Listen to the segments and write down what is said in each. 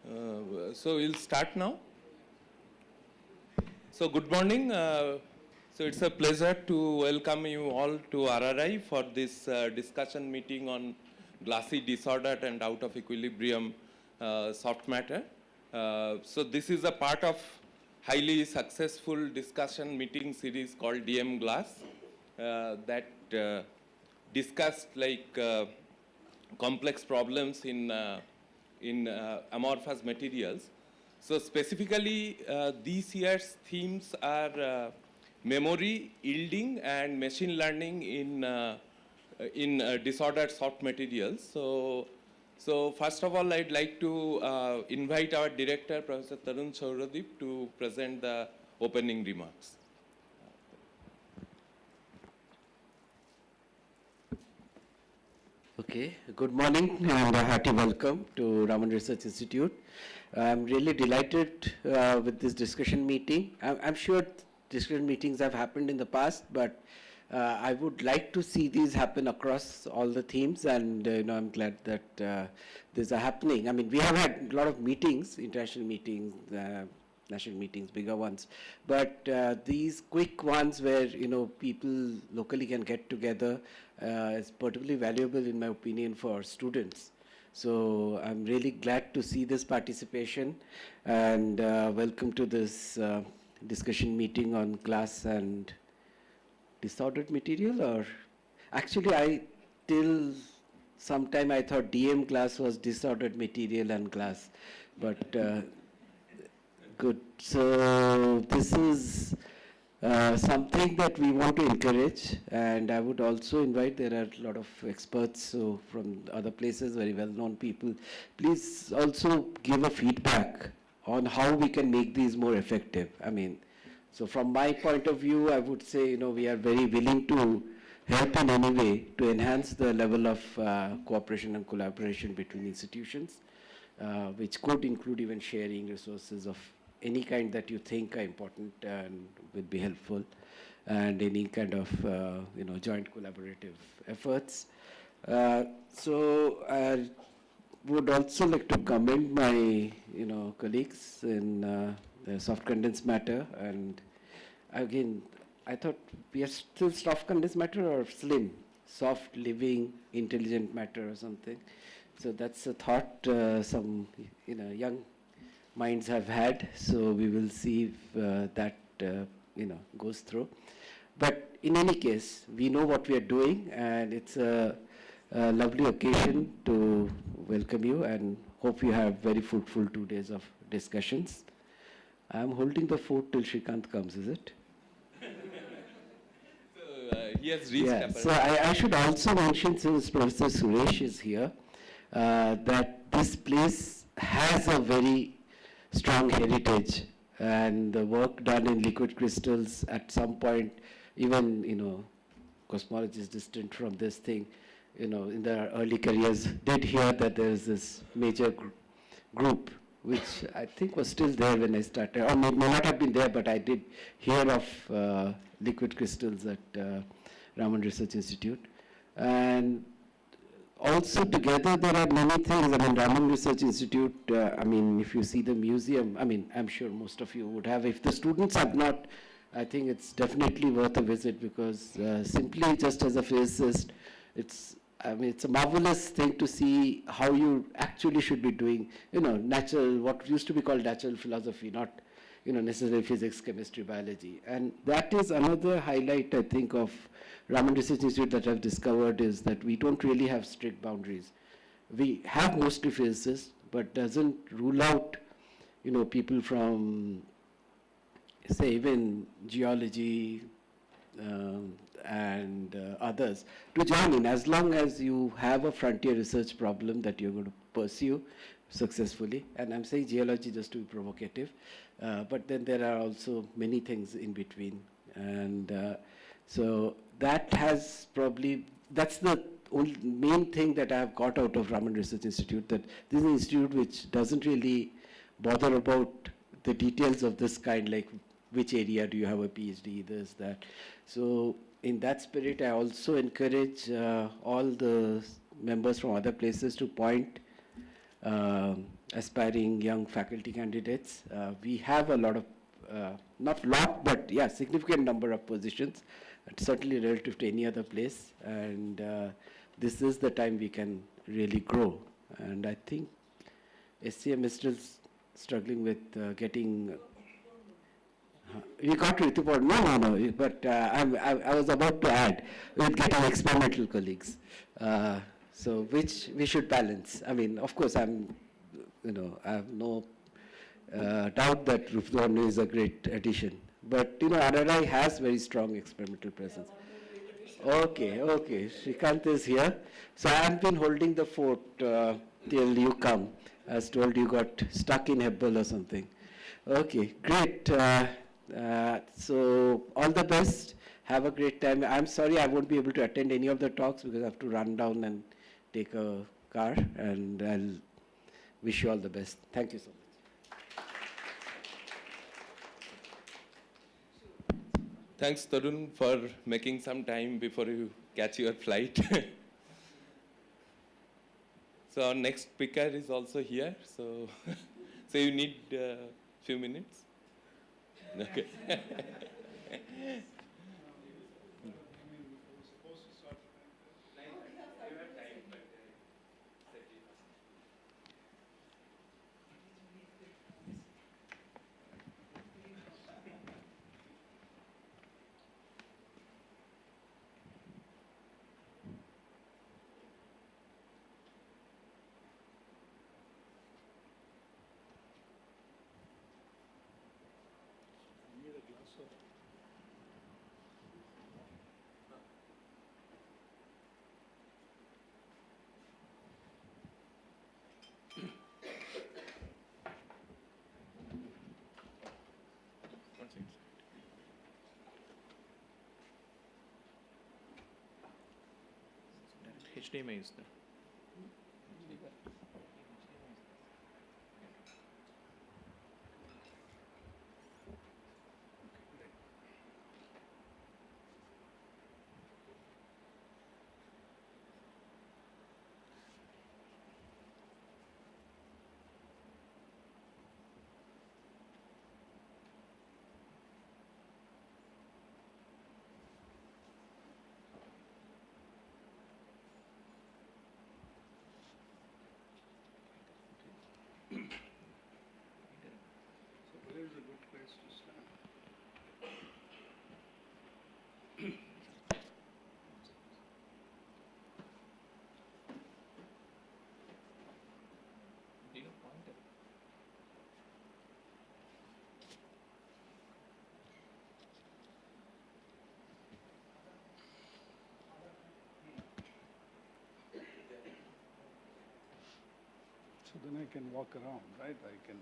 So we'll start now. So good morning. So it's a pleasure to welcome you all to RRI for this discussion meeting on glassy disordered and out of equilibrium soft matter. So this is a part of highly successful discussion meeting series called DM Glass that discussed complex problems in amorphous materials. So specifically, this year's themes are memory, yielding, and machine learning in disordered soft materials. So first of all, I'd like to invite our director, Professor Tarun Sauradip, to present the opening remarks. Okay, good morning and a hearty welcome to Raman Research Institute. I'm really delighted with this discussion meeting. I'm sure discussion meetings have happened in the past, but I would like to see these happen across all the themes, and I'm glad that these are happening. I mean, we have had a lot of meetings, international meetings, national meetings, bigger ones, but these quick ones where people locally can get together is particularly valuable, in my opinion, for students. So I'm really glad to see this participation, and welcome to this discussion meeting on glass and disordered material. Or actually, till some time I thought DM glass was disordered material and glass, but good. So this is something that we want to encourage, and I would also invite, there are a lot of experts from other places, very well-known people. Please also give a feedback on how we can make these more effective. I mean, so from my point of view, I would say, we are very willing to help in any way to enhance the level of cooperation and collaboration between institutions, which could include even sharing resources of any kind that you think are important and will be helpful, and any kind of joint collaborative efforts. So I would also like to commend my colleagues in the soft condensed matter, and again I thought we are still soft condensed matter or slim, soft living intelligent matter or something. So that's a thought some young minds have had, so we will see if that goes through. But in any case, we know what we are doing, and it's a lovely occasion to welcome you, and hope you have very fruitful 2 days of discussions. I'm holding the fort till Shrikant comes, is it? He has reached. Yeah, so I should also mention, since Professor Suresh is here, that this place has a very strong heritage, and the work done in liquid crystals at some point, even cosmology is distant from this thing, in their early careers, did hear that there is this major group, which I think was still there when I started, or may not have been there, but I did hear of liquid crystals at Raman Research Institute. And also together there are many things. I mean, Raman Research Institute, if you see the museum, I'm sure most of you would have. If the students have not, I think it's definitely worth a visit, because simply just as a physicist, it's a marvelous thing to see how you actually should be doing, what used to be called natural philosophy, not necessarily physics, chemistry, biology. And that is another highlight, I think, of Raman Research Institute that I've discovered, is that we don't really have strict boundaries. We have mostly physicists, but doesn't rule out, people from, say, even geology and others to join in, as long as you have a frontier research problem that you're going to pursue successfully. And I'm saying geology just to be provocative, but then there are also many things in between. And so that has probably, that's the only main thing that I've got out of Raman Research Institute, that this is an institute which doesn't really bother about the details of this kind, like which area do you have a PhD, this, that. So in that spirit, I also encourage all the members from other places to point aspiring young faculty candidates. We have a lot of, not lot, but yeah, significant number of positions, certainly relative to any other place. And this is the time we can really grow. And I think SCM is still struggling with getting. You got Ritupur? No. But I was about to add with getting experimental colleagues. So which we should balance. I mean, of course, I have no doubt that Rupdonu is a great addition. But RRI has very strong experimental presence. Okay. Shrikant is here. So I've been holding the fort till you come. I was told you got stuck in Hebbal or something. Okay, great. So all the best. Have a great time. I'm sorry I won't be able to attend any of the talks because I have to run down and take a car. And I'll wish you all the best. Thank you so much. Thanks, Tarun, for making some time before you catch your flight. So our next speaker is also here. So, so you need a few minutes? Okay. HDMI is there. So where is a good place to stand? So then I can walk around, right? I can.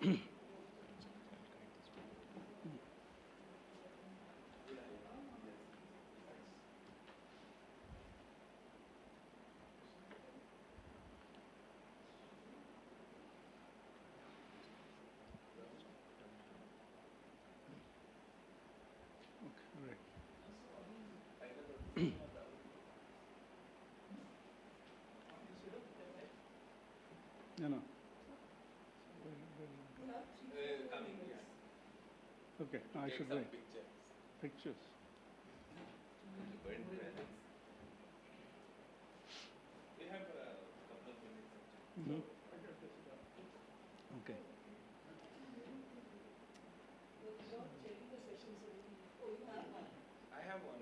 Okay, right. No. Okay, I should wait. Pictures. We have a couple of minutes. Mhm. Okay. I have one.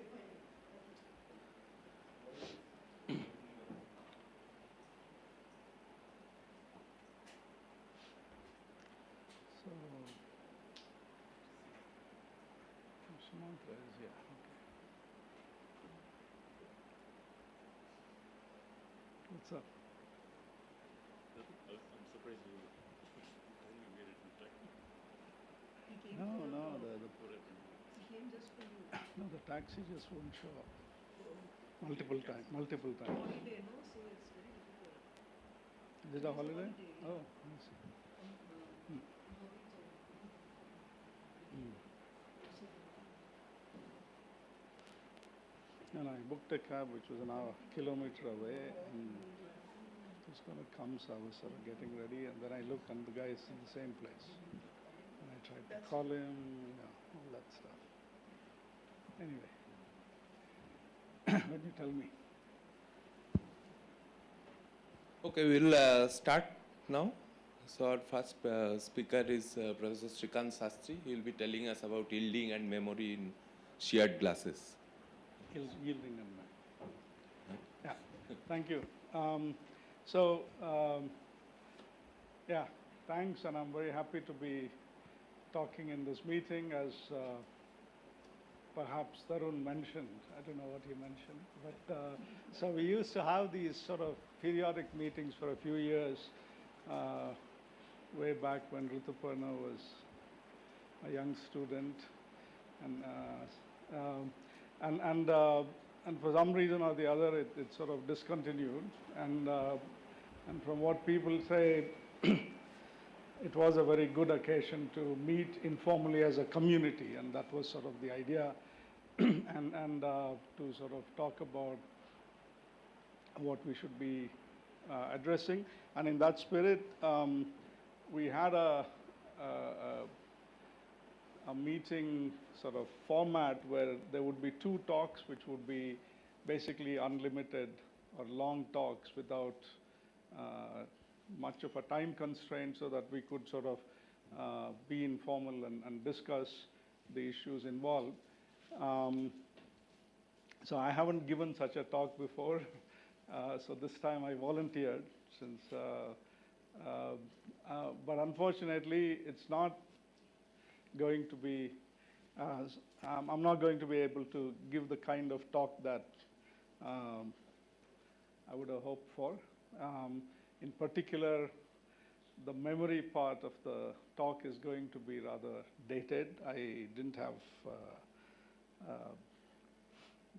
So, Sumantra is here. Okay. What's up? I'm surprised you only made it in time. No, What happened? no, the taxi just won't show up. Multiple times. Is it a holiday? Oh, I see. No, I booked a cab which was an hour, kilometer away, and who's going to come, so I was sort of getting ready, and then I look, and the guy is in the same place. And I tried to call him, all that stuff. Anyway, when you tell me. Okay, we'll start now. So our first speaker is Professor Shrikant Sastry. He will be telling us about yielding and memory in sheared glasses. Yielding and yeah, thank you. Yeah, thanks, and I'm very happy to be talking in this meeting. As perhaps Tarun mentioned, I don't know what he mentioned, but so we used to have these sort of periodic meetings for a few years, way back when Rituparna was a young student, and for some reason or the other, it sort of discontinued. And from what people say, it was a very good occasion to meet informally as a community, and that was sort of the idea, and to sort of talk about what we should be addressing. And in that spirit, we had a meeting sort of format where there would be 2 talks, which would be basically unlimited or long talks without much of a time constraint, so that we could sort of be informal and discuss the issues involved. So I haven't given such a talk before, so this time I volunteered, since, but unfortunately it's not going to be, I'm not going to be able to give the kind of talk that I would have hoped for. In particular, the memory part of the talk is going to be rather dated. I didn't have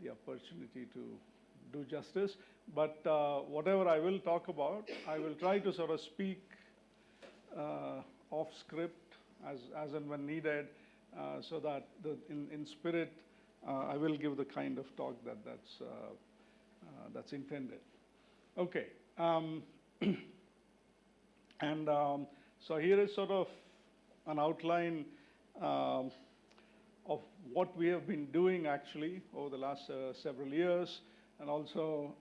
the opportunity to do justice, but whatever I will talk about, I will try to sort of speak off script as and when needed, so that in spirit I will give the kind of talk that's intended. Okay. And so here is sort of an outline of what we have been doing actually over the last several years, and also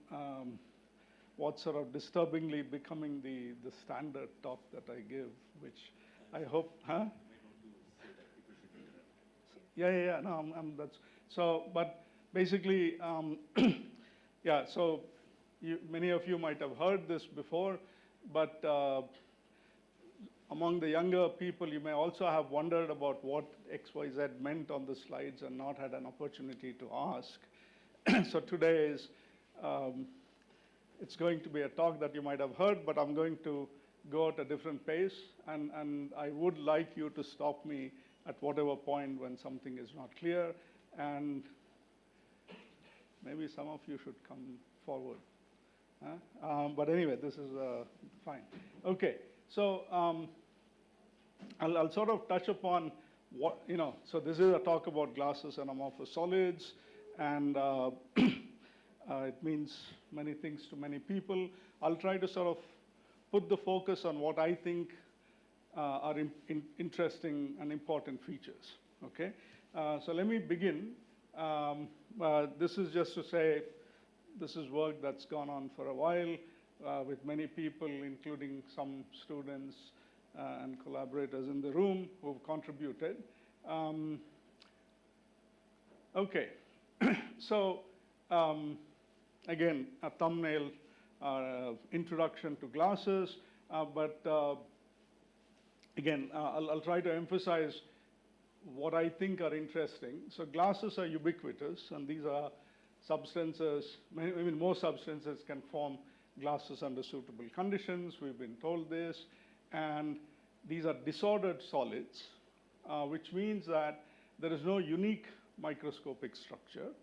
what's sort of disturbingly becoming the standard talk that I give, which I hope, huh? Yeah. No, that's so. But basically, yeah. So many of you might have heard this before, but among the younger people, you may also have wondered about what XYZ meant on the slides and not had an opportunity to ask. So today is, it's going to be a talk that you might have heard, but I'm going to go at a different pace, and I would like you to stop me at whatever point when something is not clear, and maybe some of you should come forward. But anyway, this is fine. Okay, so I'll sort of touch upon what, so this is a talk about glasses and amorphous solids, and it means many things to many people. I'll try to sort of put the focus on what I think are interesting and important features, okay? So let me begin. This is just to say, this is work that's gone on for a while with many people, including some students and collaborators in the room who've contributed. Okay, so again, a thumbnail introduction to glasses, but again, I'll try to emphasize what I think are interesting. So glasses are ubiquitous, and these are substances, most substances can form glasses under suitable conditions. We've been told this. And these are disordered solids, which means that there is no unique microscopic structure.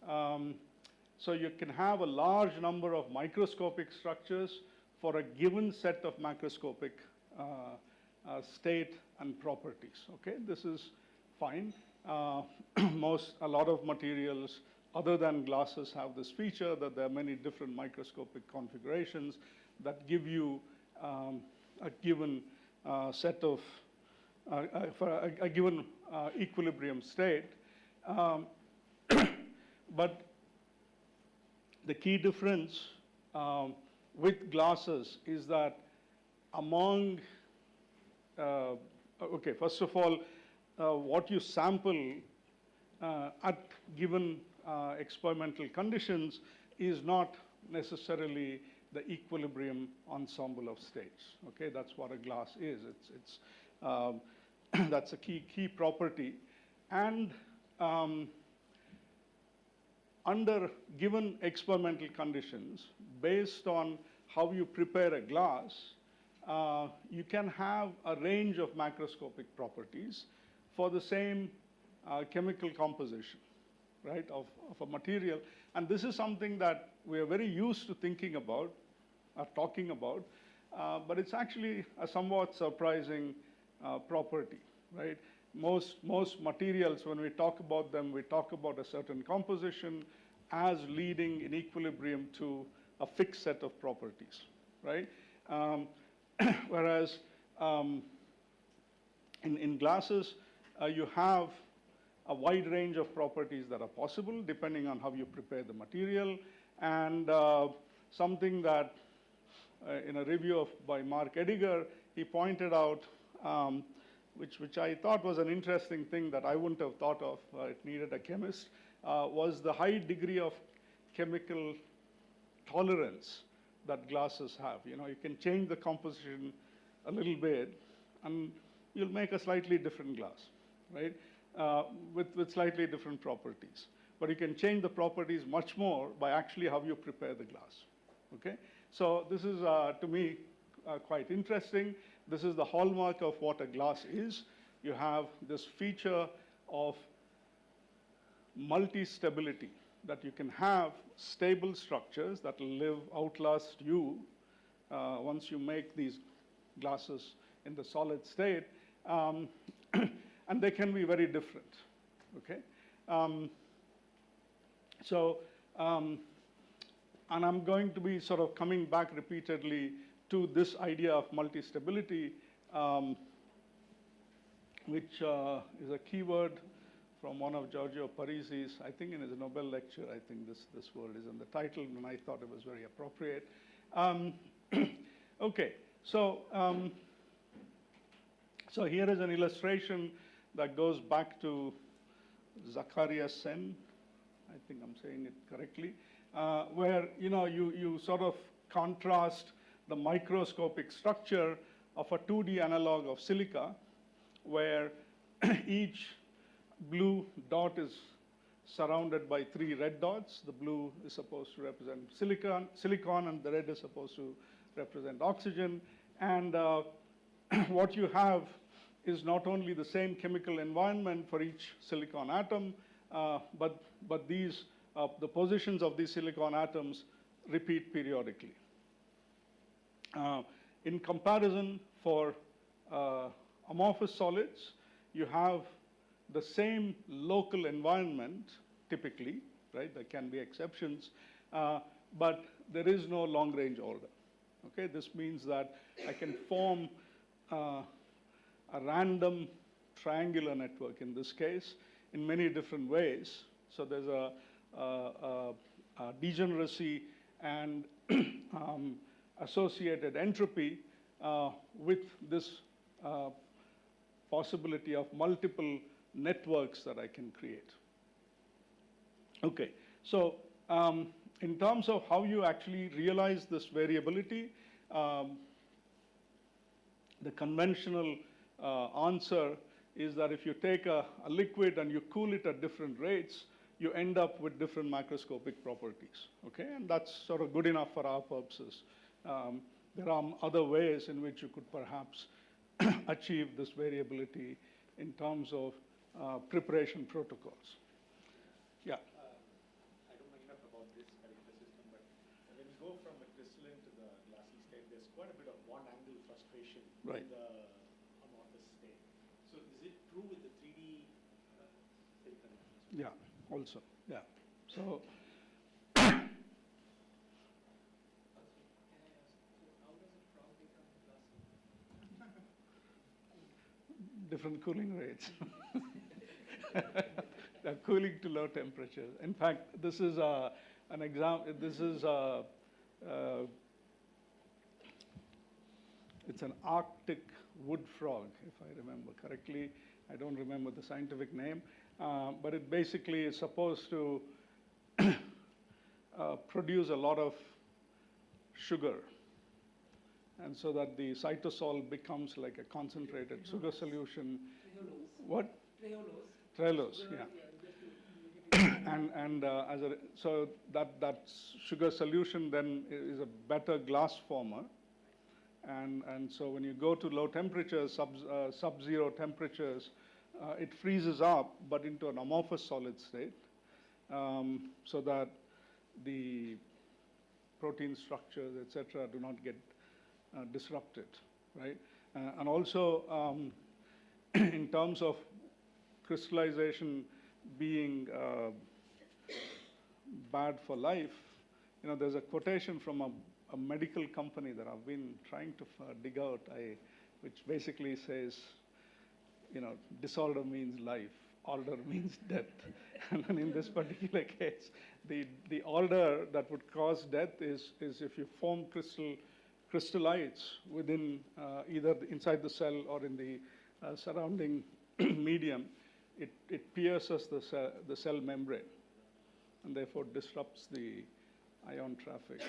So you can have a large number of microscopic structures for a given set of macroscopic state and properties. Okay, this is fine. A lot of materials other than glasses have this feature that there are many different microscopic configurations, that give you a given set of, for a given equilibrium state. But the key difference with glasses is that among, okay, first of all, what you sample at given experimental conditions is not necessarily the equilibrium ensemble of states. Okay, that's what a glass is. It's that's a key property, and under given experimental conditions, based on how you prepare a glass, you can have a range of macroscopic properties for the same chemical composition, right, of a material. And this is something that we are very used to thinking about, talking about, but it's actually a somewhat surprising property, right? Most materials, when we talk about them, we talk about a certain composition as leading in equilibrium to a fixed set of properties, right? Whereas in glasses, you have a wide range of properties that are possible depending on how you prepare the material. And something that in a review by Mark Ediger, he pointed out, which I thought was an interesting thing that I wouldn't have thought of, it needed a chemist, was the high degree of chemical tolerance that glasses have. You know, you can change the composition a little bit, and you'll make a slightly different glass, right? With slightly different properties. But you can change the properties much more by actually how you prepare the glass, okay? So this is, to me, quite interesting. This is the hallmark of what a glass is. You have this feature of multi-stability, that you can have stable structures that will outlast you once you make these glasses in the solid state, and they can be very different, okay? And I'm going to be sort of coming back repeatedly to this idea of multi-stability, which is a keyword from one of Giorgio Parisi's, I think in his Nobel lecture, I think this word is in the title, and I thought it was very appropriate. Okay, so here is an illustration that goes back to Zacharias Sen, I think I'm saying it correctly, where you sort of contrast the microscopic structure of a 2D analog of silica, where each blue dot is surrounded by 3 red dots. The blue is supposed to represent silicon, and the red is supposed to represent oxygen. And what you have is not only the same chemical environment for each silicon atom, but these the positions of these silicon atoms repeat periodically. In comparison, for amorphous solids, you have the same local environment, typically, right? There can be exceptions, but there is no long-range order. Okay, this means that I can form a random triangular network in this case in many different ways. So there's a degeneracy and associated entropy with this possibility of multiple networks that I can create. Okay, so in terms of how you actually realize this variability, the conventional answer is that if you take a liquid and you cool it at different rates, you end up with different macroscopic properties, okay? And that's sort of good enough for our purposes. There are other ways in which you could perhaps achieve this variability in terms of preparation protocols. Yeah. I don't know enough about this particular system, but when you go from a crystalline to the glassy state, there's quite a bit of bond angle frustration Right. in the amorphous state. So is it true with the 3D silicon? Yeah, also, yeah. So, different cooling rates. They're cooling to low temperatures. In fact, this is an example. This is it's an Arctic wood frog, if I remember correctly. I don't remember the scientific name, but it basically is supposed to produce a lot of sugar, and so that the cytosol becomes like a concentrated sugar solution. What? Trehalose, yeah. So that sugar solution then is a better glass former. And so when you go to low temperatures, sub-zero temperatures, it freezes up, but into an amorphous solid state, so that the protein structures, et cetera, do not get disrupted, right? And also, in terms of crystallization being bad for life, there's a quotation from a medical company that I've been trying to dig out, which basically says, disorder means life, order means death. And then in this particular case, the order that would cause death is if you form crystallites within either inside the cell or in the surrounding medium. It pierces the cell membrane, and therefore disrupts the ion traffic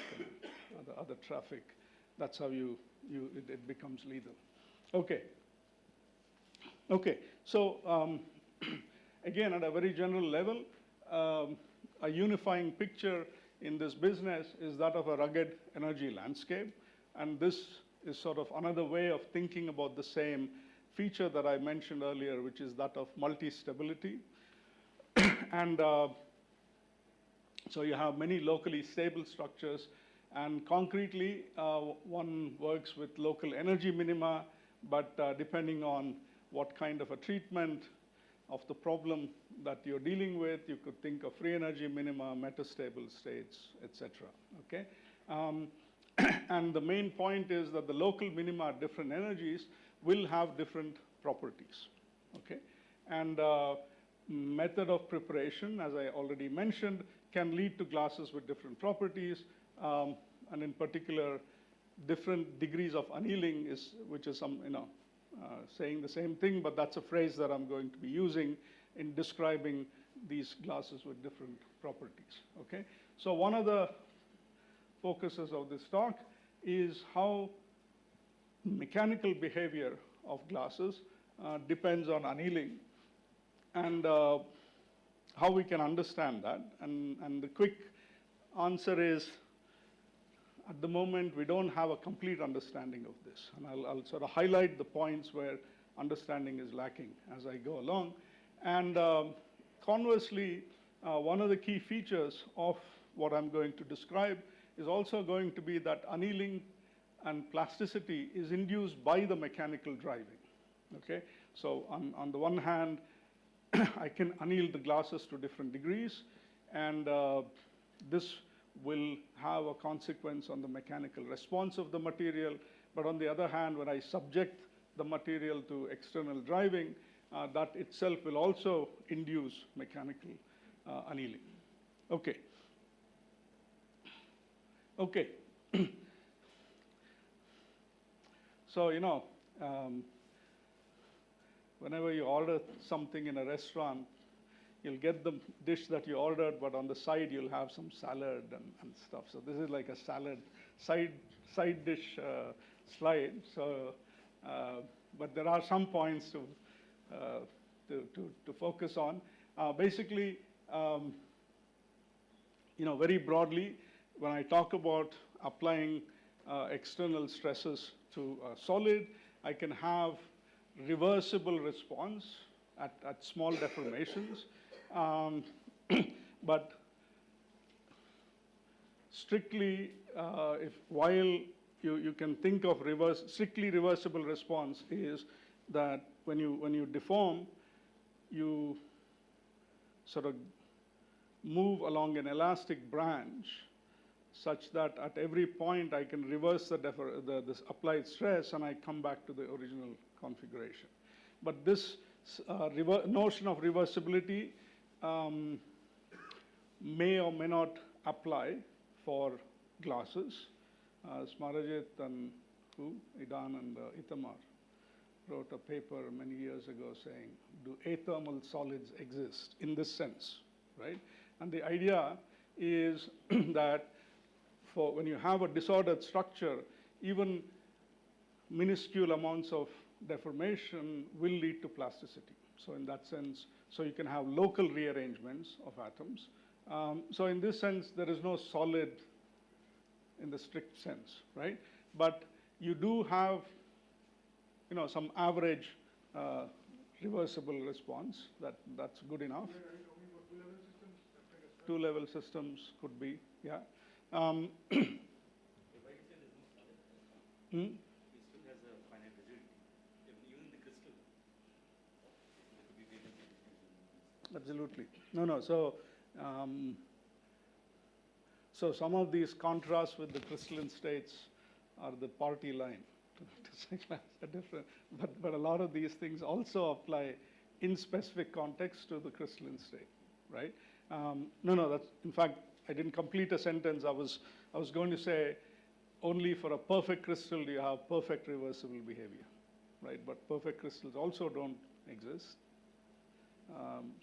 and other traffic. That's how it becomes lethal. Okay. So again, at a very general level, a unifying picture in this business is that of a rugged energy landscape, and this is sort of another way of thinking about the same feature that I mentioned earlier, which is that of multi-stability. And so you have many locally stable structures, and concretely, one works with local energy minima, but depending on what kind of a treatment of the problem that you're dealing with, you could think of free energy minima, metastable states, etc. Okay? And the main point is that the local minima at different energies will have different properties. Okay? And method of preparation, as I already mentioned, can lead to glasses with different properties, and in particular, different degrees of annealing which is saying the same thing, but that's a phrase that I'm going to be using in describing these glasses with different properties. Okay? So one of the focuses of this talk is how mechanical behavior of glasses depends on annealing, and how we can understand that. And the quick answer is, at the moment, we don't have a complete understanding of this. And I'll sort of highlight the points where understanding is lacking as I go along. And conversely, one of the key features of what I'm going to describe is also going to be that annealing and plasticity is induced by the mechanical driving. Okay? So on the one hand, I can anneal the glasses to different degrees, and this will have a consequence on the mechanical response of the material. But on the other hand, when I subject the material to external driving, that itself will also induce mechanical annealing. Okay. So, whenever you order something in a restaurant, you'll get the dish that you ordered, but on the side you'll have some salad and stuff. So this is like a salad side dish slide. So, but there are some points to focus on. Basically, very broadly, when I talk about applying external stresses to a solid, I can have reversible response at small deformations. But strictly, while you can think of strictly reversible response is that when you deform, you sort of move along an elastic branch such that at every point I can reverse the applied stress and I come back to the original configuration. But this notion of reversibility may or may not apply for glasses. Smarajit and Idan and Itamar wrote a paper many years ago saying, do athermal solids exist in this sense, right? And the idea is that for when you have a disordered structure, even minuscule amounts of deformation will lead to plasticity. So in that sense, so you can have local rearrangements of atoms. So in this sense, there is no solid in the strict sense, right? But you do have, some average reversible response. That's good enough. Two-level systems could be, yeah. Why you say there's no solid? It still has a finite rigidity. Even in the crystal, there could be variable diffusion. Absolutely. No. So some of these contrasts with the crystalline states are the party line. Are different, but a lot of these things also apply in specific context to the crystalline state, right? No. That's in fact I didn't complete a sentence. I was going to say only for a perfect crystal do you have perfect reversible behavior, right? But perfect crystals also don't exist.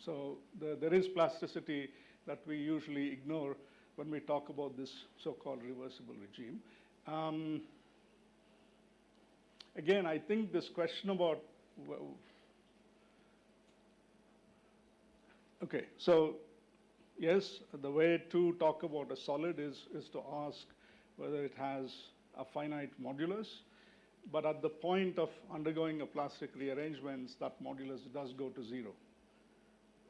So there is plasticity that we usually ignore when we talk about this so-called reversible regime. Again, I think this question about, okay, so yes, the way to talk about a solid is to ask whether it has a finite modulus, but at the point of undergoing a plastic rearrangements, that modulus does go to zero.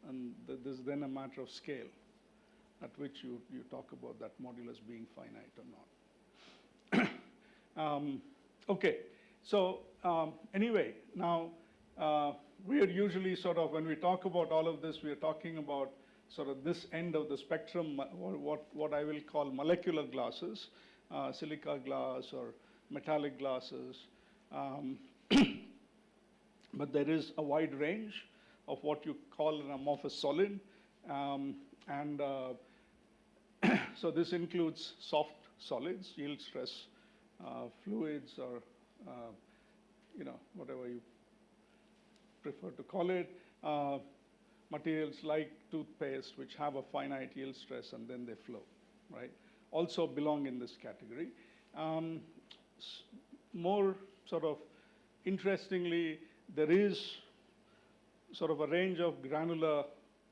And this is then a matter of scale at which you talk about that modulus being finite or not. Okay, so anyway, now we are usually sort of, when we talk about all of this, we are talking about sort of this end of the spectrum, what I will call molecular glasses, silica glass or metallic glasses. But there is a wide range of what you call an amorphous solid. So this includes soft solids, yield stress fluids, or whatever you prefer to call it. Materials like toothpaste, which have a finite yield stress and then they flow, right? Also belong in this category. More sort of interestingly, there is sort of a range of granular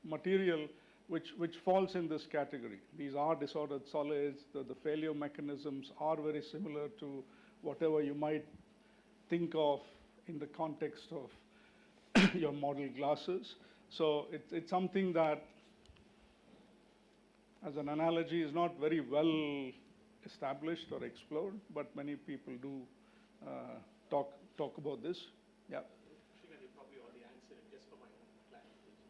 material which falls in this category. These are disordered solids. The failure mechanisms are very similar to whatever you might think of in the context of your model glasses. So it's something that, as an analogy, is not very well established or explored, but many people do talk about this. Yeah. Srikant, you probably already answered it, just for my own clarification.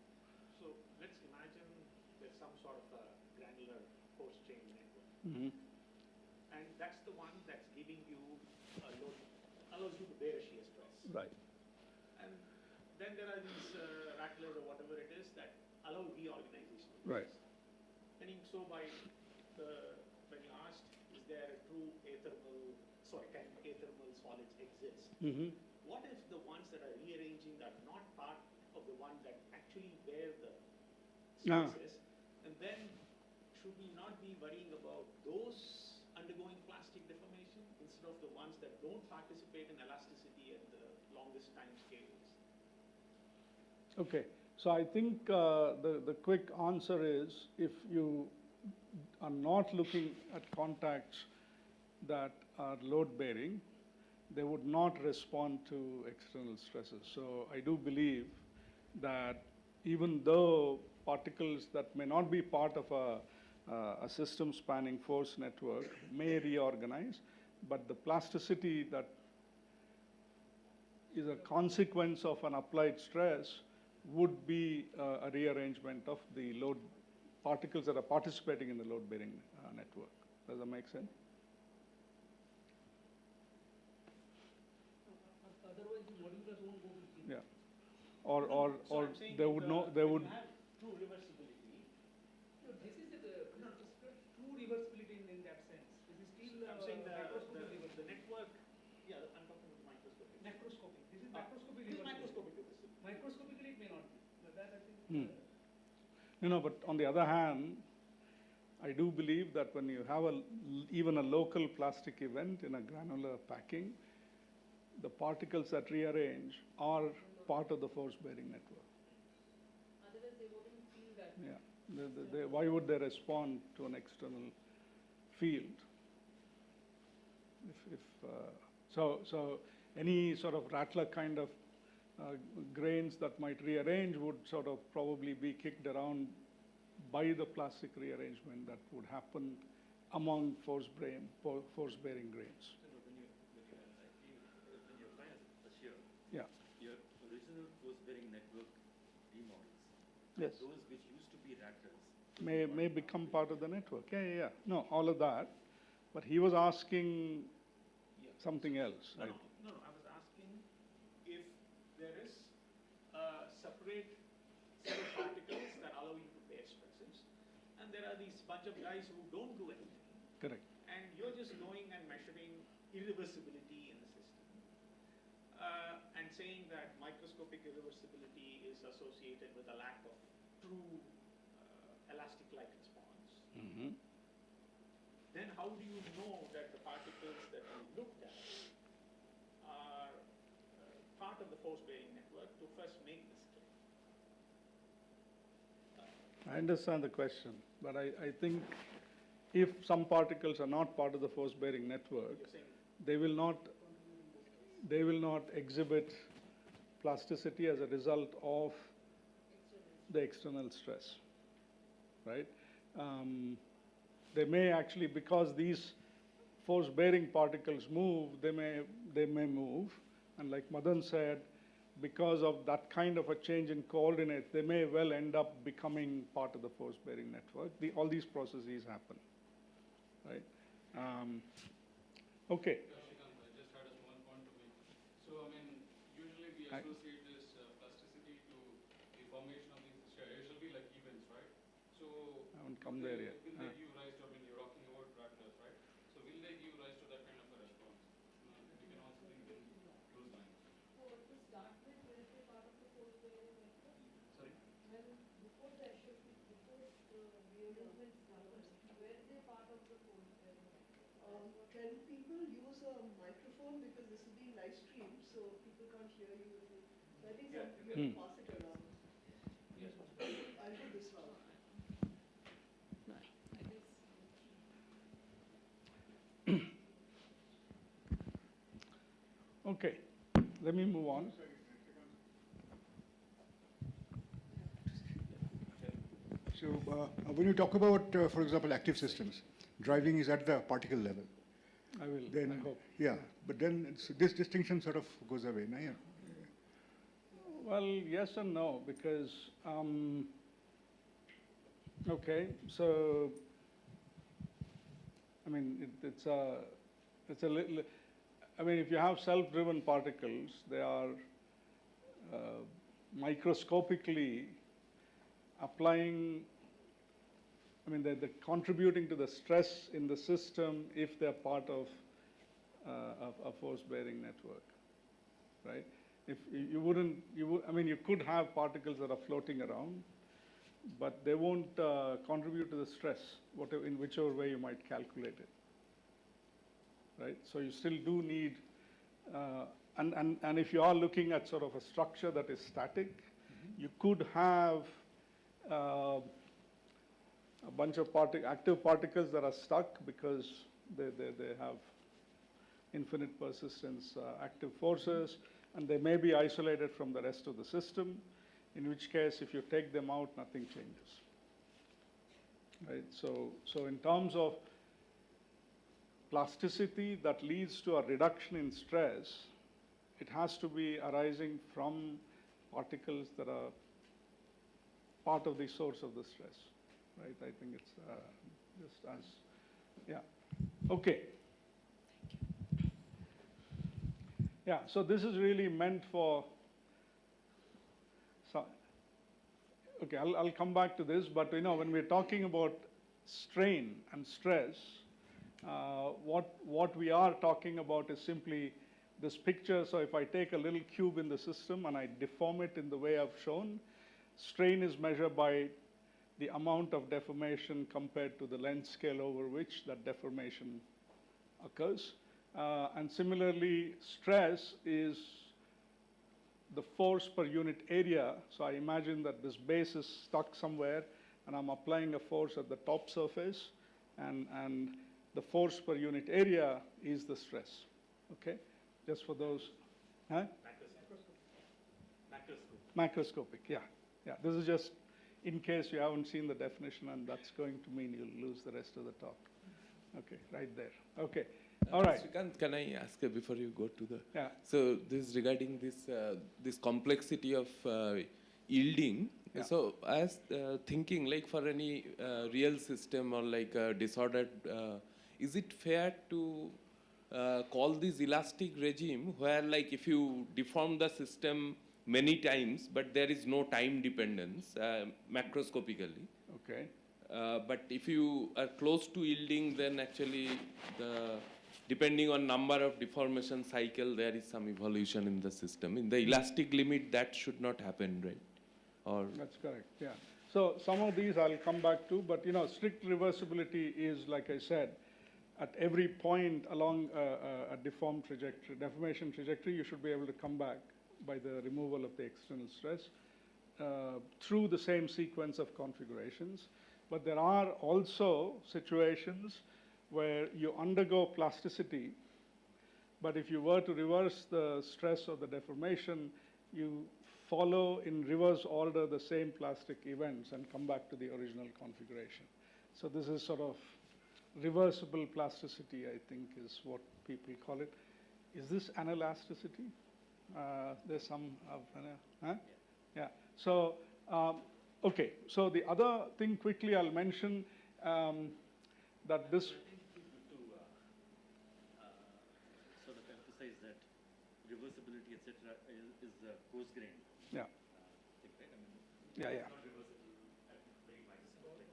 So let's imagine there's some sort of a granular host chain network. Mm-hmm. And that's the one that's giving you a load, allows you to bear a shear stress. Right. And then there are these rattlers or whatever it is that allow reorganization. Right. Meaning, so when you asked, is there a true can athermal solids exist? Mm-hmm. What if the ones that are rearranging are not part of the ones that actually bear the stresses? And then should we not be worrying about those undergoing plastic deformation instead of the ones that don't participate in elasticity at the longest time scales? Okay, so I think the quick answer is, if you are not looking at contacts that are load-bearing, they would not respond to external stresses. So I do believe that even though particles that may not be part of a system-spanning force network may reorganize, but the plasticity that is a consequence of an applied stress would be a rearrangement of the load particles that are participating in the load-bearing network. Does that make sense? Otherwise, the modulus won't go with zero. Yeah. or So I'm saying they would know, they when would, you have true reversibility. No, this is no, it's not true reversibility in that sense. This is still I'm saying microscopic the reversibility. network. Yeah, I'm talking about microscopic. Macroscopic. This is Ah, macroscopic This is reversibility. microscopic reversibility. Microscopically it may not be. But that I think. but on the other hand, I do believe that when you have even a local plastic event in a granular packing, the particles that rearrange are part of the force-bearing network. Otherwise, they wouldn't feel that. Yeah. Why would they respond to an external field? So any sort of rattler kind of grains that might rearrange would sort of probably be kicked around by the plastic rearrangement that would happen among force-bearing grains. So when you apply a shear, Yeah. your original force-bearing network remodels, Yes. those which used to be rattlers, May become part of the network. Yeah. No, all of that. But he was asking something else. No, I was asking if there is a separate set of particles that allow you to bear stresses, and there are these bunch of guys who don't do anything, Correct. and you're just going and measuring irreversibility in the system, and saying that microscopic irreversibility is associated with a lack of true elastic-like response. Mm-hmm. Then how do you know that the particles that you looked at are part of the force-bearing network to first make this claim? I understand the question, but I think if some particles are not part of the force-bearing network, You're saying they will not exhibit plasticity as a result of the external stress, right? They may actually, because these force-bearing particles move, they may move, and like Madan said, because of that kind of a change in coordinates, they may well end up becoming part of the force-bearing network. All these processes happen, right? Okay. Shrikant, I just had a small point to make. So, I mean, usually we associate this plasticity to the formation of these, it shall be like events, right? So, I haven't come there yet. Will they give rise to, I mean, you're talking about rattlers, right? So, will they give rise to that kind of a response? We can also think in those lines. So, to start with, will it be part of the force-bearing network? Sorry? When, before the rearrangement started, were they part of the force-bearing network? Can people use a microphone, because this is being live streamed, so people can't hear you. So I think you have to pass it around. I'll do this one. Okay, let me move on. So when you talk about, for example, active systems, driving is at the particle level. I will, Then, I hope. yeah, but then this distinction sort of goes away. No? Yeah. Well, yes and no, because, okay, so, I mean, it's a little, I mean, if you have self-driven particles, they are microscopically applying, I mean, they're contributing to the stress in the system if they're part of a force-bearing network, right? If you wouldn't, I mean, you could have particles that are floating around, but they won't contribute to the stress, whatever, in whichever way you might calculate it, right? So you still do need, and if you are looking at sort of a structure that is static, you could have a bunch of active particles that are stuck because they have infinite persistence active forces, and they may be isolated from the rest of the system, in which case if you take them out, nothing changes, right? So in terms of plasticity that leads to a reduction in stress, it has to be arising from particles that are part of the source of the stress, right? I think it's just as, yeah. Okay. Yeah, so this is really meant for okay, I'll come back to this, but when we're talking about strain and stress, what we are talking about is simply this picture. So if I take a little cube in the system and I deform it in the way I've shown, strain is measured by the amount of deformation compared to the length scale over which that deformation occurs. And similarly, stress is the force per unit area. So I imagine that this base is stuck somewhere, and I'm applying a force at the top surface, and the force per unit area is the stress. Okay? Just for those. Huh? Macroscopic, yeah. Yeah, this is just in case you haven't seen the definition, and that's going to mean you'll lose the rest of the talk. Okay, right there. Okay, all right. Srikanth, can I ask before you go to the... Yeah. So this is regarding this complexity of yielding. Yeah. So I was thinking, like for any real system or like disordered, is it fair to call this elastic regime where like if you deform the system many times, but there is no time dependence macroscopically. Okay. But if you are close to yielding, then actually depending on number of deformation cycle, there is some evolution in the system. In the elastic limit, that should not happen, right? Or That's correct, yeah. So some of these I'll come back to, but strict reversibility is, like I said, at every point along a deformed trajectory, deformation trajectory, you should be able to come back by the removal of the external stress through the same sequence of configurations. But there are also situations where you undergo plasticity, but if you were to reverse the stress or the deformation, you follow in reverse order the same plastic events and come back to the original configuration. So this is sort of reversible plasticity, I think, is what people call it. Is this anelasticity? There's some of, huh? Yeah. So, okay. So the other thing quickly I'll mention that this. Sort of emphasize that reversibility, etc., is coarse grained. Yeah. Thing, right? I mean, Yeah, yeah. it's not reversible at very microscopic.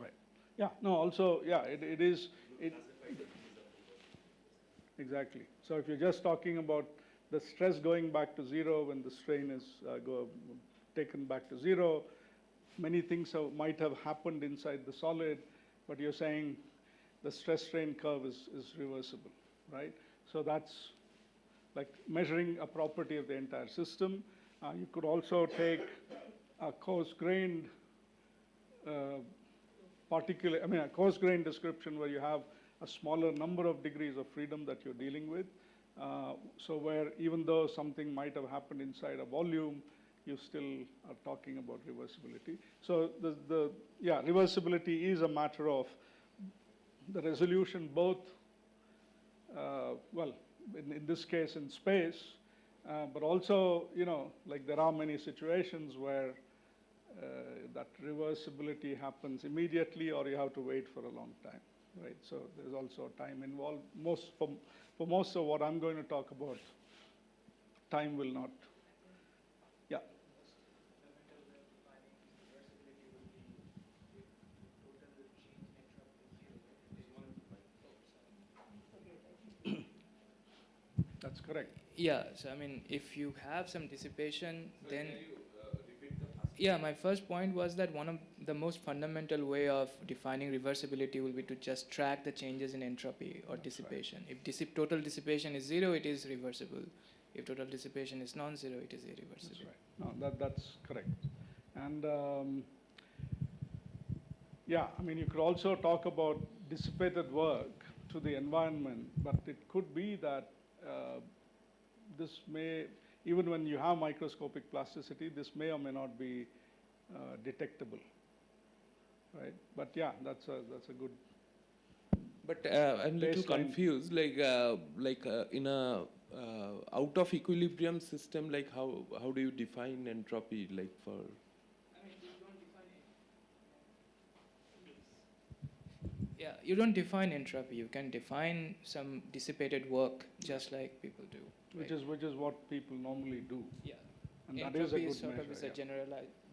Right. Yeah. No. Also, yeah. It is. Exactly. So if you're just talking about the stress going back to zero when the strain is taken back to zero, many things might have happened inside the solid, but you're saying the stress strain curve is reversible, right? So that's like measuring a property of the entire system. You could also take a coarse-grained a coarse-grained description where you have a smaller number of degrees of freedom that you're dealing with. So where even though something might have happened inside a volume, you still are talking about reversibility. So reversibility is a matter of the resolution both, in this case in space, but also, like there are many situations where that reversibility happens immediately or you have to wait for a long time. Right, so there's also time involved. For most of what I'm going to talk about, time will not. Yeah. That's correct. Yeah, so I mean, if you have some dissipation, then... Can you repeat the first? Yeah, my first point was that one of the most fundamental way of defining reversibility will be to just track the changes in entropy or dissipation. Right. If total dissipation is zero, it is reversible. If total dissipation is non-zero, it is irreversible. That's right. No, that's correct. And you could also talk about dissipated work to the environment, but it could be that this may, even when you have microscopic plasticity, this may or may not be detectable, right? But yeah, that's a good. But I'm a little confused. Like in a out of equilibrium system, like how do you define entropy? Like for. I mean, you don't define it. Yeah, you don't define entropy. You can define some dissipated work, just like people do. Which is what people normally do. Yeah. And that is a entropy good is sort of measure, is a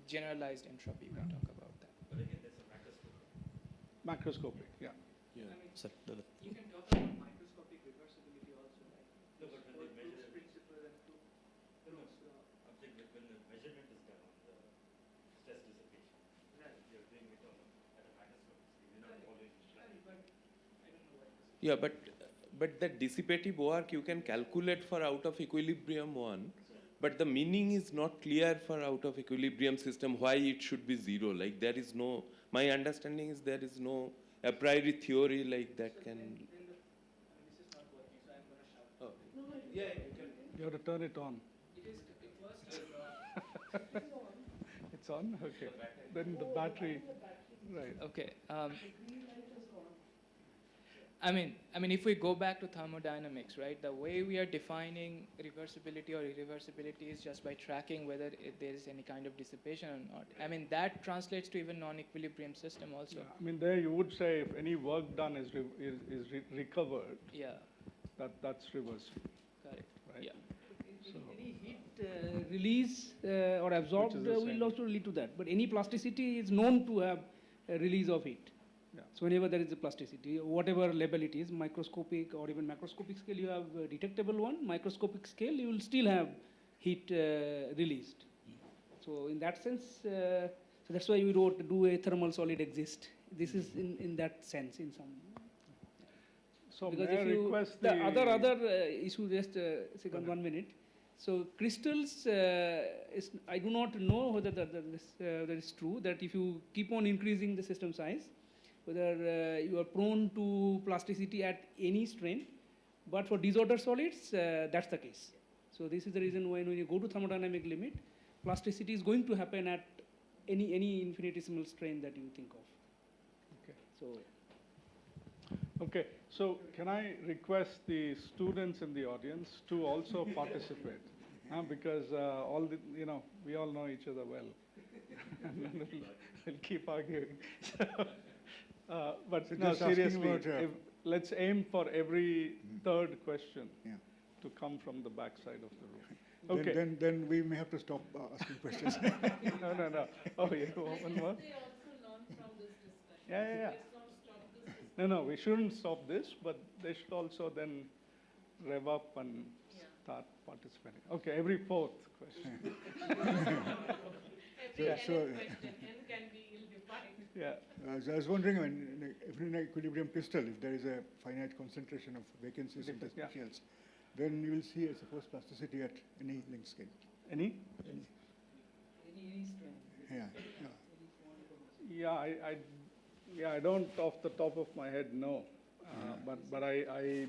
generalized entropy. We talk about that. But again, there's a macroscopic. Macroscopic, yeah. Sir, You can talk about microscopic reversibility also, right? No, but when they measure, Principle and two. no, I'm saying that when the measurement is done on the stress dissipation, Right. you're doing it at a macroscopic scale, you're not following the Right, but I don't know what this is. yeah, but that dissipative work you can calculate for out of equilibrium one, but the meaning is not clear for out of equilibrium system why it should be zero. Like there is no, my understanding is there is no a priori theory like that So can. then this is not working, so I'm going to shout. Oh. No, no, Yeah, you can. You have to turn it on. It was turned on. It's on? Okay. Then the battery, right. Okay. the green light is on. I mean, if we go back to thermodynamics, right, the way we are defining reversibility or irreversibility is just by tracking whether there is any kind of dissipation or not. I mean, that translates to even non-equilibrium system also. Yeah, I mean, there you would say if any work done is recovered, Yeah, that's reversible, correct. right? Yeah. So, Any heat release or absorbed Which is the same. will also lead to that. But any plasticity is known to have a release of heat. Yeah. So whenever there is a plasticity, whatever level it is, microscopic or even macroscopic scale, you have a detectable one. Microscopic scale, you will still have heat released. So in that sense, so that's why we wrote, do a thermal solid exist? This is in that sense, in some. so Because may I if you, request the other issue, just second, 1 minute. So crystals, I do not know whether that is true, that if you keep on increasing the system size, whether you are prone to plasticity at any strain, but for disordered solids, that's the case. So this is the reason when you go to thermodynamic limit, plasticity is going to happen at any infinitesimal strain that you think of. Okay. So. Okay, so can I request the students in the audience to also participate? Because all the, we all know each other well. And then we'll keep arguing. But So no, just asking seriously, about, let's aim for every third question Yeah. to come from the back side of the room. Okay. Then we may have to stop asking questions. No. Oh, you want one more? They also learn from this discussion. Yeah. Let's not stop this discussion. No, we shouldn't stop this, but they should also then rev up and start participating. Okay, every fourth question. Every So- nth question, n can be ill-defined. Yeah. So I was wondering, if in an equilibrium crystal, if there is a finite concentration of vacancies in the Yeah. shells, then you will see, I suppose, plasticity at any length scale. Any? Any strain. Yeah. Yeah, I don't off the top of my head know, but I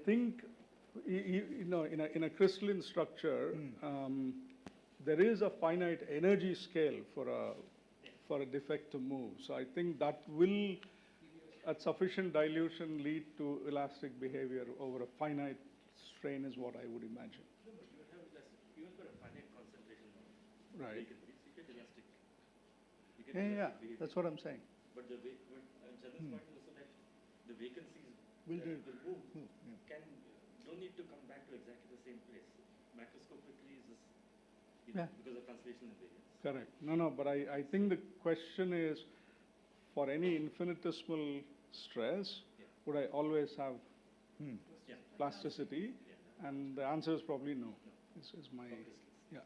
think in a crystalline structure there is a finite energy scale for a defect to move. So I think that will at sufficient dilution lead to elastic behavior over a finite strain is what I would imagine. No, but you have even for a finite concentration of Right. vacancies, you get elastic. You get Yeah, elastic behavior. that's what I'm saying. But Chandran's point is also that the vacancies Will that do. will move Yeah. don't need to come back to exactly the same place. Macroscopically is this, Yeah. because of translation invariance. Correct. No, but I think the question is, for any infinitesimal stress, would I always have Yeah. plasticity? And the answer is probably no. This is my, yeah,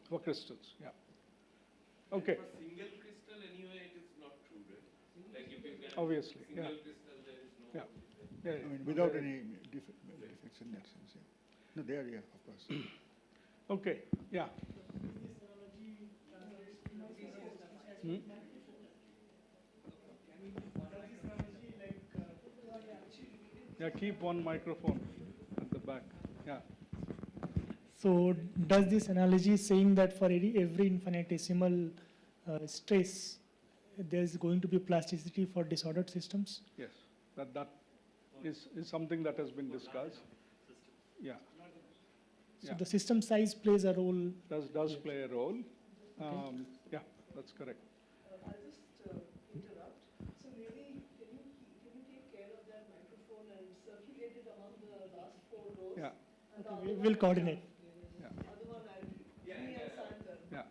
for crystals, yeah. Okay, For single crystal, anyway, it is not true, right? Like if you get obviously, yeah, single crystal, there is no. yeah. Yeah, I mean, without any defects in that sense, yeah. No, they are, yeah, of course. Okay, yeah. Yeah, keep one microphone at the back, yeah. So does this analogy saying that for every infinitesimal stress, there is going to be plasticity for disordered systems? Yes, that is something that has been discussed. Yeah. So Yeah. the system size plays a role. Does play a role. Yeah, that's correct. I'll just interrupt. So maybe can you take care of that microphone and circulate it among rows. Yeah. And the Okay, other we'll one- coordinate. Yeah. Other one I'll, me and Sander. Yeah.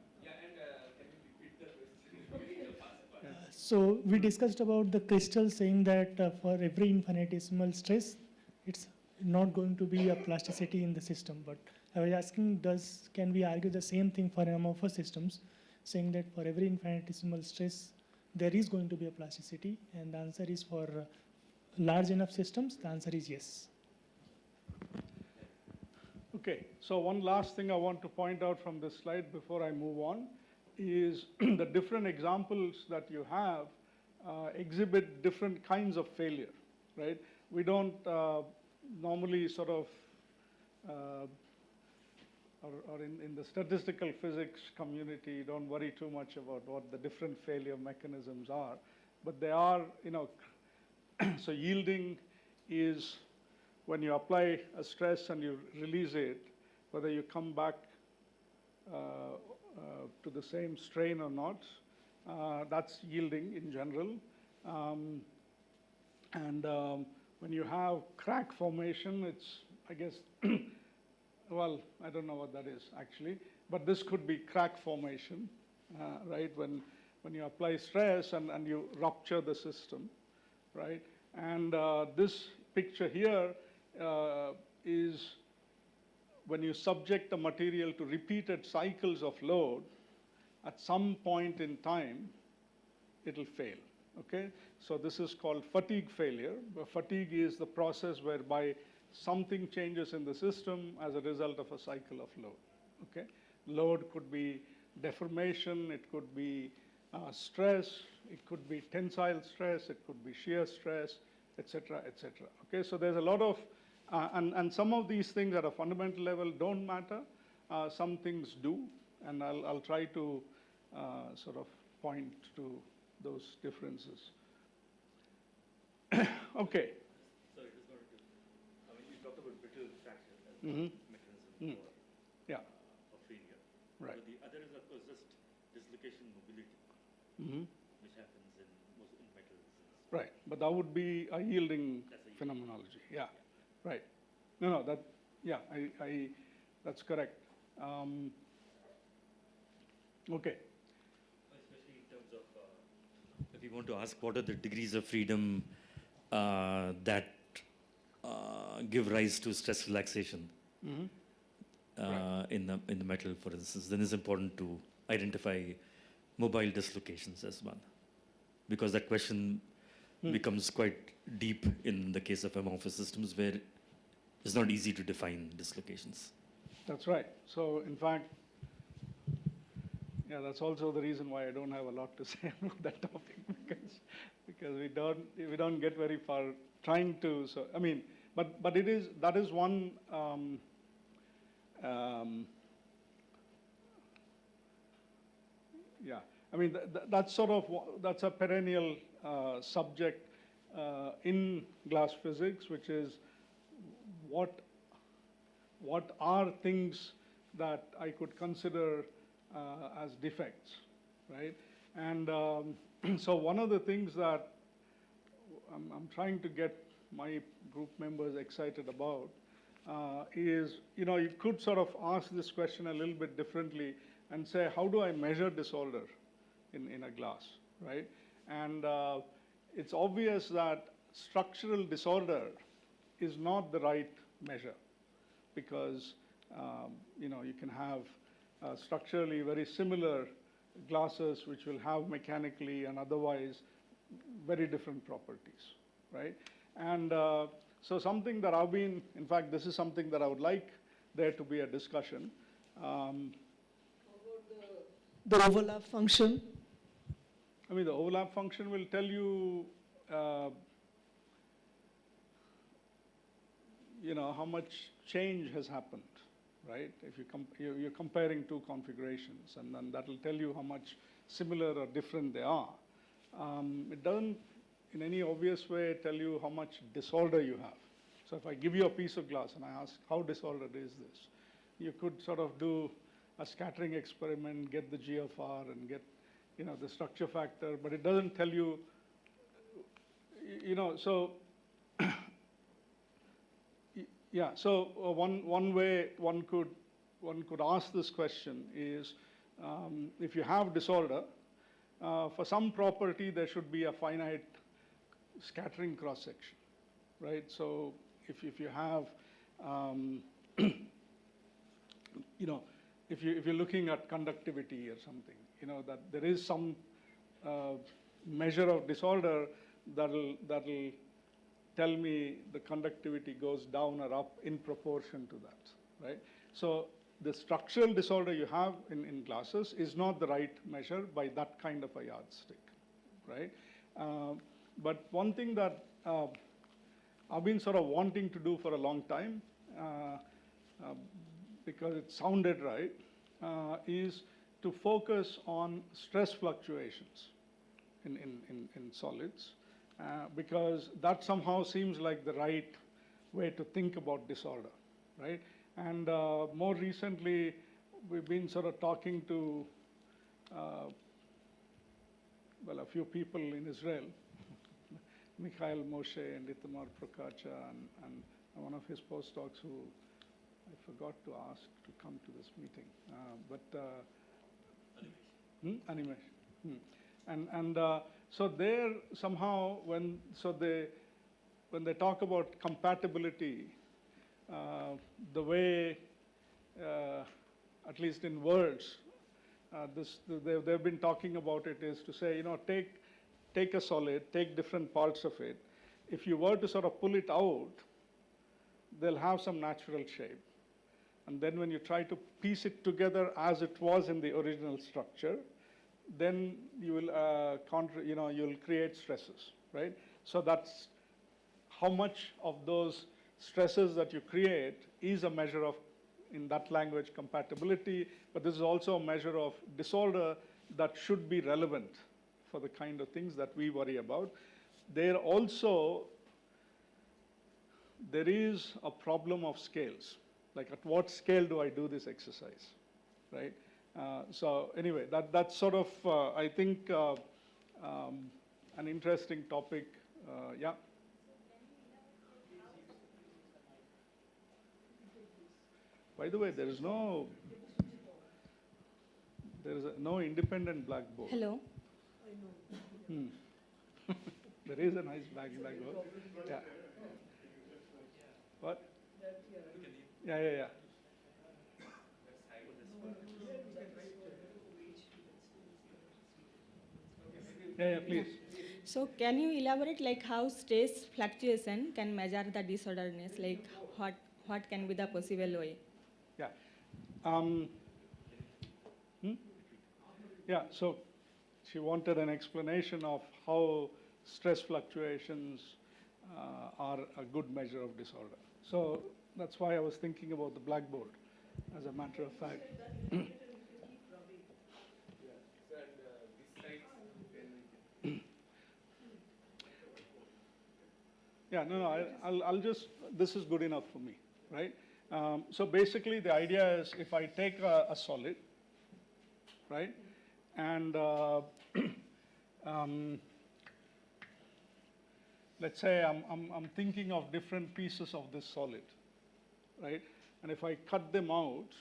So we discussed about the crystal saying that for every infinitesimal stress, it's not going to be a plasticity in the system. But I was asking, can we argue the same thing for amorphous systems, saying that for every infinitesimal stress, there is going to be a plasticity? And the answer is for large enough systems, the answer is yes. Okay, so one last thing I want to point out from this slide before I move on is the different examples that you have exhibit different kinds of failure, right? We don't normally sort of, or in the statistical physics community, don't worry too much about what the different failure mechanisms are, but they are, so yielding is when you apply a stress and you release it, whether you come back to the same strain or not, that's yielding in general. When you have crack formation, it's, I guess, well, I don't know what that is actually, but this could be crack formation, right? When you apply stress and you rupture the system, right? And this picture here is when you subject the material to repeated cycles of load, at some point in time, it'll fail, okay? So this is called fatigue failure. Fatigue is the process whereby something changes in the system as a result of a cycle of load, okay? Load could be deformation, it could be stress, it could be tensile stress, it could be shear stress, et cetera, et cetera. Okay, so there's a lot of, and some of these things at a fundamental level don't matter. Some things do, and I'll try to sort of point to those differences. Okay. Sorry, just wanted to, I mean, you talked about brittle fracture as Mhm. a mechanism Yeah. for failure. Right. But the other is, of course, just dislocation mobility, Mhm. which happens in most in metals. Right, but that would be a yielding That's a yielding. phenomenology. Yeah, right. No, that, yeah, that's correct. Okay. Especially in terms of, if you want to ask what are the degrees of freedom that give rise to stress relaxation in the metal, for instance, then it's important to identify mobile dislocations as one, because that question becomes quite deep in the case of amorphous systems where it's not easy to define dislocations. That's right. So, in fact, yeah, that's also the reason why I don't have a lot to say about that topic, because we don't get very far trying to. So, I mean, but that is one. Yeah, I mean that's sort of that's a perennial subject in glass physics, which is what are things that I could consider as defects, right? And so one of the things that I'm trying to get my group members excited about is, you could sort of ask this question a little bit differently and say, how do I measure disorder in a glass, right? And it's obvious that structural disorder is not the right measure, because you can have structurally very similar glasses which will have mechanically and otherwise very different properties, right? And so something that I've been, in fact, this is something that I would like there to be a discussion. How about the overlap function? I mean, the overlap function will tell you, how much change has happened, right? If you're comparing two configurations, and then that will tell you how much similar or different they are. It doesn't, in any obvious way, tell you how much disorder you have. So if I give you a piece of glass and I ask, how disordered is this? You could sort of do a scattering experiment, get the GFR and get, the structure factor, but it doesn't tell you, so, Yeah, so one way one could ask this question is, if you have disorder, for some property there should be a finite scattering cross section, right? So if you have, if you're looking at conductivity or something, that there is some measure of disorder that'll tell me the conductivity goes down or up in proportion to that, right? So the structural disorder you have in glasses is not the right measure by that kind of a yardstick, right? But one thing that I've been sort of wanting to do for a long time, because it sounded right, is to focus on stress fluctuations in solids, because that somehow seems like the right way to think about disorder, right? And more recently, we've been sort of talking to, a few people in Israel, Mikhail Moshe and Itamar Prakacha, and one of his postdocs who I forgot to ask to come to this meeting, Animesh. And so there somehow when they talk about compatibility, the way, at least in words, they've been talking about it is to say, take a solid, take different parts of it. If you were to sort of pull it out, they'll have some natural shape. And then when you try to piece it together as it was in the original structure, then you will, you'll create stresses, right? So that's how much of those stresses that you create is a measure of, in that language, compatibility, but this is also a measure of disorder that should be relevant for the kind of things that we worry about. There is a problem of scales. Like, at what scale do I do this exercise, right? So anyway, that's sort of, I think, an interesting topic. Yeah. By the way, there is no independent blackboard. Hello. There is a nice blackboard. Yeah. What? Yeah. Yeah, please. So can you elaborate like how stress fluctuation can measure the disorderness? Like what can be the possible way? Yeah. Yeah, so she wanted an explanation of how stress fluctuations are a good measure of disorder. So that's why I was thinking about the blackboard, as a matter of fact. Yeah, no, I'll just, this is good enough for me, right? So basically the idea is if I take a solid, right, and let's say I'm thinking of different pieces of this solid, right? And if I cut them out,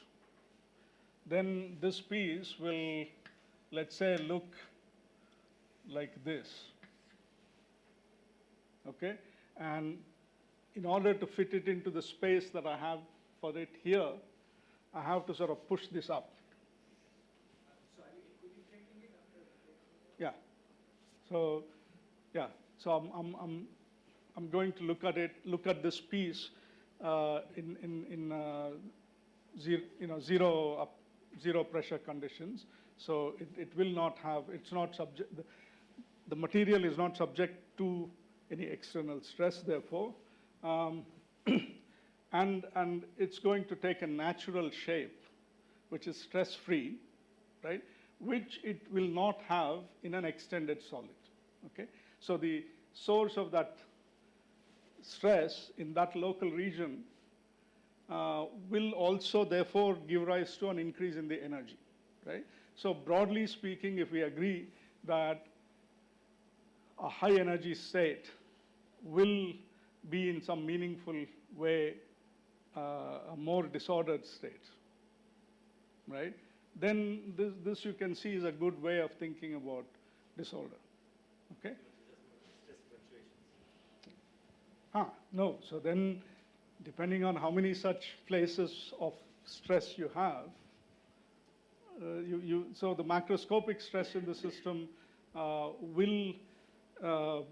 then this piece will, let's say, look like this, okay? And in order to fit it into the space that I have for it here, I have to sort of push this up. Yeah. So, yeah. So I'm going to look at it. Look at this piece in zero pressure conditions. So it will not have. It's not subject. The material is not subject to any external stress, therefore, and it's going to take a natural shape, which is stress-free, right? Which it will not have in an extended solid. Okay, so the source of that stress in that local region will also, therefore, give rise to an increase in the energy, right? So broadly speaking, if we agree that a high energy state will be in some meaningful way a more disordered state, right? Then this you can see is a good way of thinking about disorder, okay? No, so then depending on how many such places of stress you have, so the macroscopic stress in the system will, so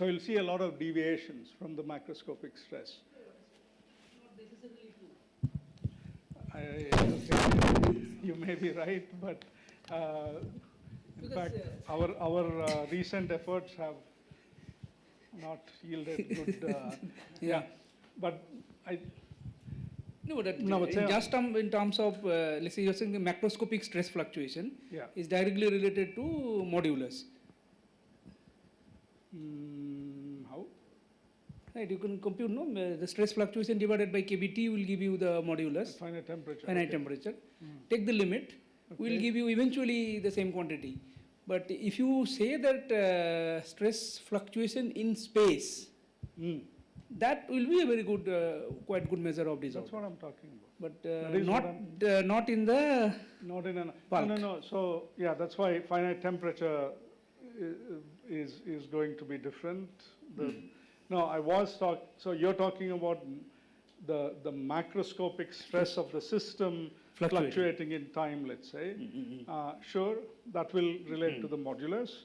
you'll see a lot of deviations from the macroscopic stress. You may be right, but in fact, our recent efforts have not yielded good. Yeah, but I. No, that No, but just in terms of, let's say you're saying the macroscopic stress fluctuation is directly related to modulus. How? Right, you can compute, no, the stress fluctuation divided by kBt will give you the modulus. Finite temperature. Finite temperature. Take the limit, will give you eventually the same quantity. But if you say that stress fluctuation in space, that will be a very good, quite good measure of disorder. That's what I'm talking about. But not in the not in an bulk. No. So yeah, that's why finite temperature is going to be different. No, I was talking. So you're talking about the macroscopic stress of the system fluctuating in time, let's say. Sure, that will relate to the modulus,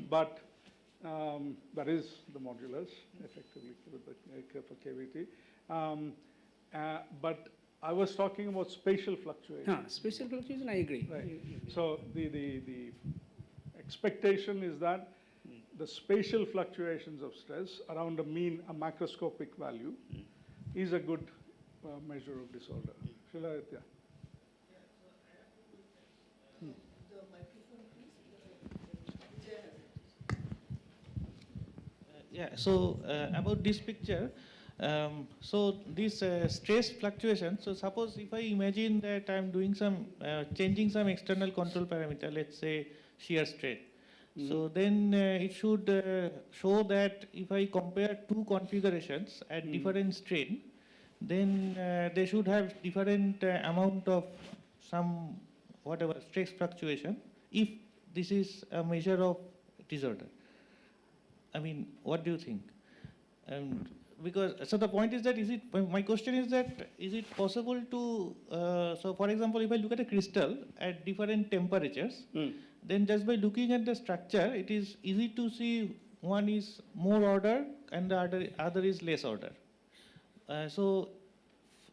but that is the modulus, effectively, with the for KVT. But I was talking about spatial fluctuation. Spatial fluctuation, I agree. Right. So the expectation is that the spatial fluctuations of stress around a mean, a macroscopic value, is a good measure of disorder. Shall I? Yeah. The microphone, please. Yeah, so about this picture, so this stress fluctuation, so suppose if I imagine that I'm doing some, changing some external control parameter, let's say shear strain. So then it should show that if I compare two configurations at different strain, then they should have different amount of some whatever stress fluctuation if this is a measure of disorder. I mean, what do you think? And because, so the point is that, my question is that, is it possible to, so for example, if I look at a crystal at different temperatures, then just by looking at the structure, it is easy to see one is more order and the other is less order. So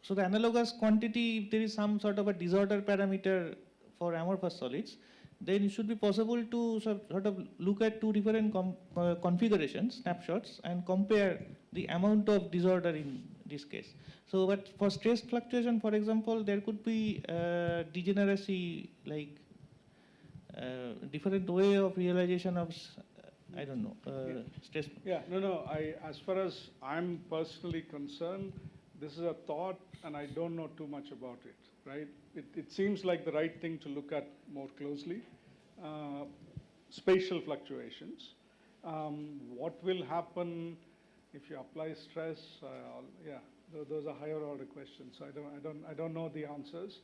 the analogous quantity, if there is some sort of a disorder parameter for amorphous solids, then it should be possible to sort of look at two different configurations, snapshots, and compare the amount of disorder in this case. So, but for stress fluctuation, for example, there could be degeneracy, like different way of realization of, I don't know, stress. Yeah, no, as far as I'm personally concerned, this is a thought and I don't know too much about it, right? It seems like the right thing to look at more closely. Spatial fluctuations. What will happen if you apply stress? Yeah, those are higher order questions. So I don't know the answers.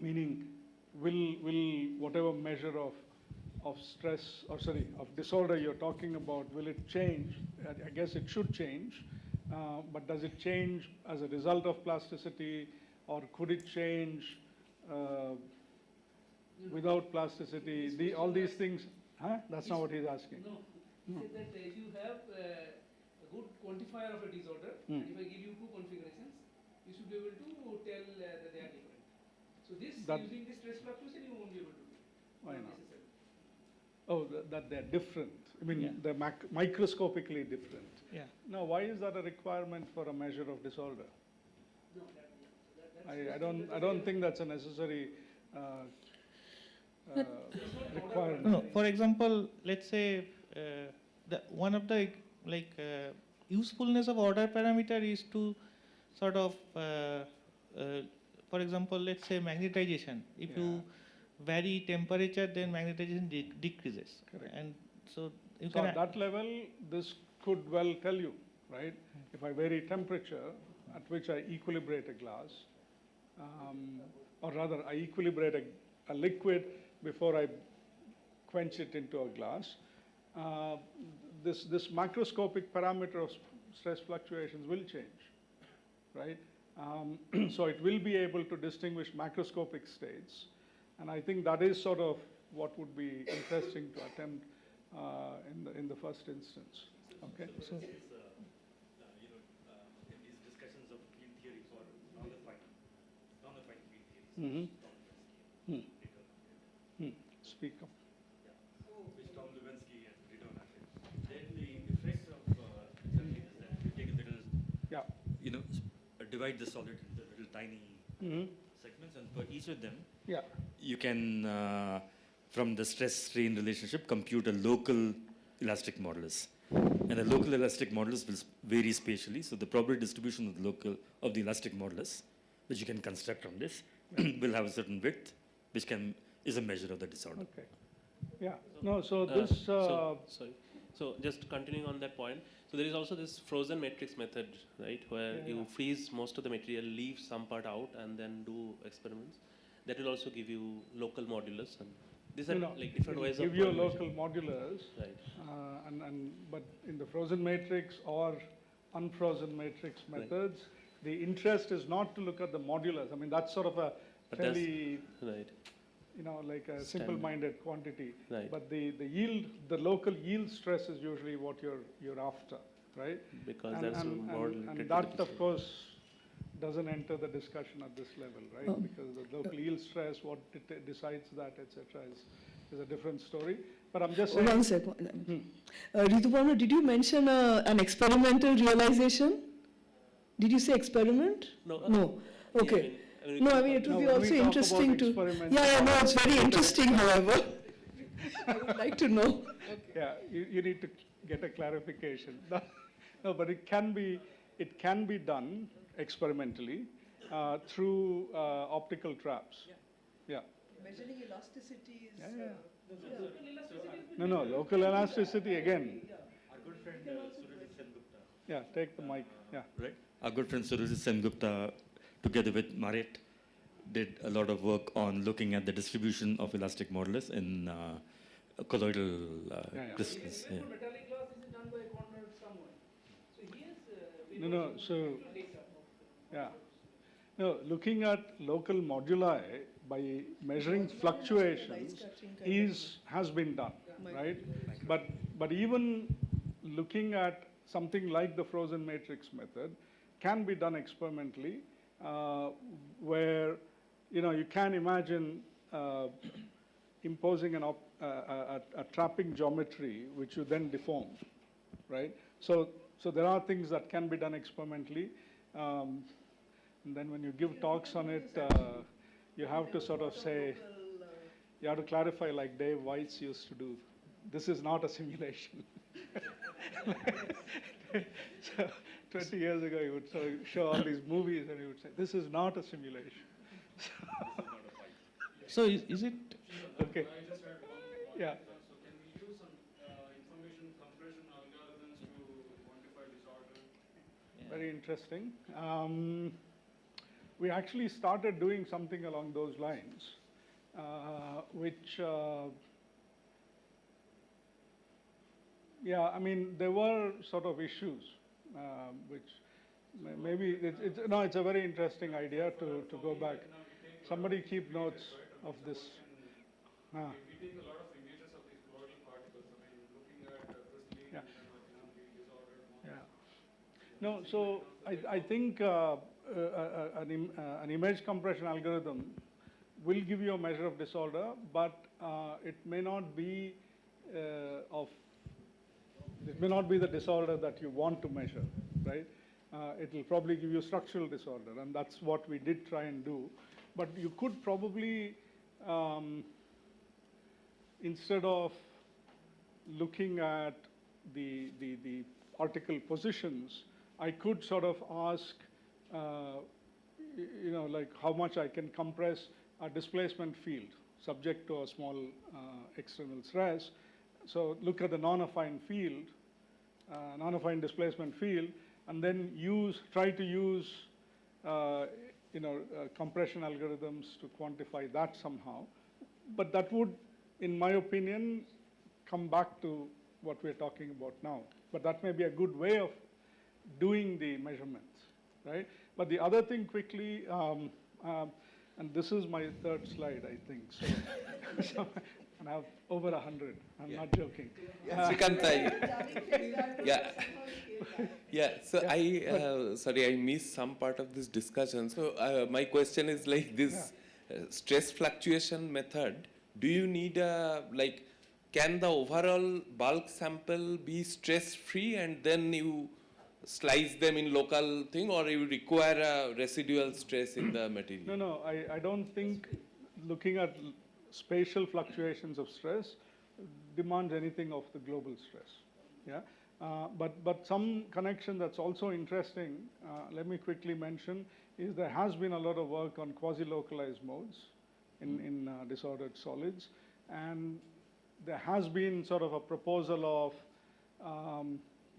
Meaning, will whatever measure of stress, or sorry, of disorder you're talking about, will it change? I guess it should change. But does it change as a result of plasticity, or could it change without plasticity? All these things, that's not what he's asking. No, he said that if you have a good quantifier of a disorder, and if I give you two configurations, you should be able to tell that they are different. So using this stress fluctuation, you won't be able to do it. Why not? Oh, that they're different. I mean, they're microscopically different. Yeah. Now, why is that a requirement for a measure of disorder? No, I don't think that's a necessary requirement. No, for example, let's say one of the usefulness of order parameter is to sort of, for example, let's say magnetization. If you vary temperature, then magnetization decreases. Correct. And So you So can at that level, this could well tell you, right? If I vary temperature at which I equilibrate a glass, or rather I equilibrate a liquid before I quench it into a glass, this macroscopic parameter of stress fluctuations will change, right? So it will be able to distinguish macroscopic states, and I think that is sort of what would be interesting to attempt in the first instance. Okay. So. In these discussions of field theory for non-affine field theories, Speak up. which Tom Lewinski and Rideau have it. Then the effect of exactly this, that we take a little, divide the solid into little tiny segments, and for each of them, you can, from the stress-strain relationship, compute a local elastic modulus. And the local elastic modulus will vary spatially, so the probability distribution of the elastic modulus, which you can construct from this, will have a certain width, which is a measure of the disorder. Okay. Yeah. No. So this. Sorry. So just continuing on that point. So there is also this frozen matrix method, right, where you freeze most of the material, leave some part out, and then do experiments. That will also give you local modulus, and these are like different ways of give you local modulus, right? But in the frozen matrix or unfrozen matrix methods, the interest is not to look at the modulus. I mean, that's sort of a fairly like a simple-minded quantity. Right. But the yield, the local yield stress is usually what you're after, right? Because that's more and that, of course, doesn't enter the discussion at this level, right? Because the local yield stress, what decides that, etc., is a different story. But I'm just saying. One second. Rituparna, did you mention an experimental realization? Did you say experiment? No. No. Okay. No, I mean, it would be also interesting to. Yeah, no, it's very interesting, however. I would like to know. Yeah, you need to get a clarification. No, but it can be done experimentally through optical traps. Yeah. Measuring elasticity is. No, local elasticity again. Our good friend Surajit Sengupta. Yeah, take the mic. Yeah. Right. Our good friend Surajit Sengupta, together with Marit, did a lot of work on looking at the distribution of elastic modulus in colloidal crystals. Yeah. Metallic glass is done by a corner somewhere. So So yeah. No, looking at local moduli by measuring fluctuations has been done, right? But even looking at something like the frozen matrix method can be done experimentally, where you can imagine imposing a trapping geometry which you then deform, right? So there are things that can be done experimentally, and then when you give talks on it, you have to sort of say, you have to clarify like Dave Weitz used to do. This is not a simulation. So 20 years ago, he would show all these movies and he would say, this is not a simulation. So is it? Okay. I just had one point. Yeah. So can we use some information compression algorithms to quantify disorder? Very interesting. We actually started doing something along those lines, which, I mean, there were sort of issues, which maybe, it's a very interesting idea to go back. Somebody keep notes of this. We take a lot of images of these colloidal particles. I mean, looking at crystalline and disorder. No, so I think an image compression algorithm will give you a measure of disorder, but it may not be the disorder that you want to measure, right? It will probably give you structural disorder, and that's what we did try and do. But you could probably, instead of looking at the particle positions, I could sort of ask, like how much I can compress a displacement field subject to a small external stress, so look at the non-affine field, non-affine displacement field, and then try to use compression algorithms to quantify that somehow. But that would, in my opinion, come back to what we're talking about now. But that may be a good way of doing the measurements, right? But the other thing quickly, and this is my third slide, I think. So and I have over 100. I'm not joking. Yeah. So sorry, I missed some part of this discussion. So my question is like this stress fluctuation method. Do you need can the overall bulk sample be stress-free and then you slice them in local thing, or you require a residual stress in the material? No, I don't think looking at spatial fluctuations of stress demands anything of the global stress. Yeah, but some connection that's also interesting, let me quickly mention, is there has been a lot of work on quasi-localized modes in disordered solids, and there has been sort of a proposal of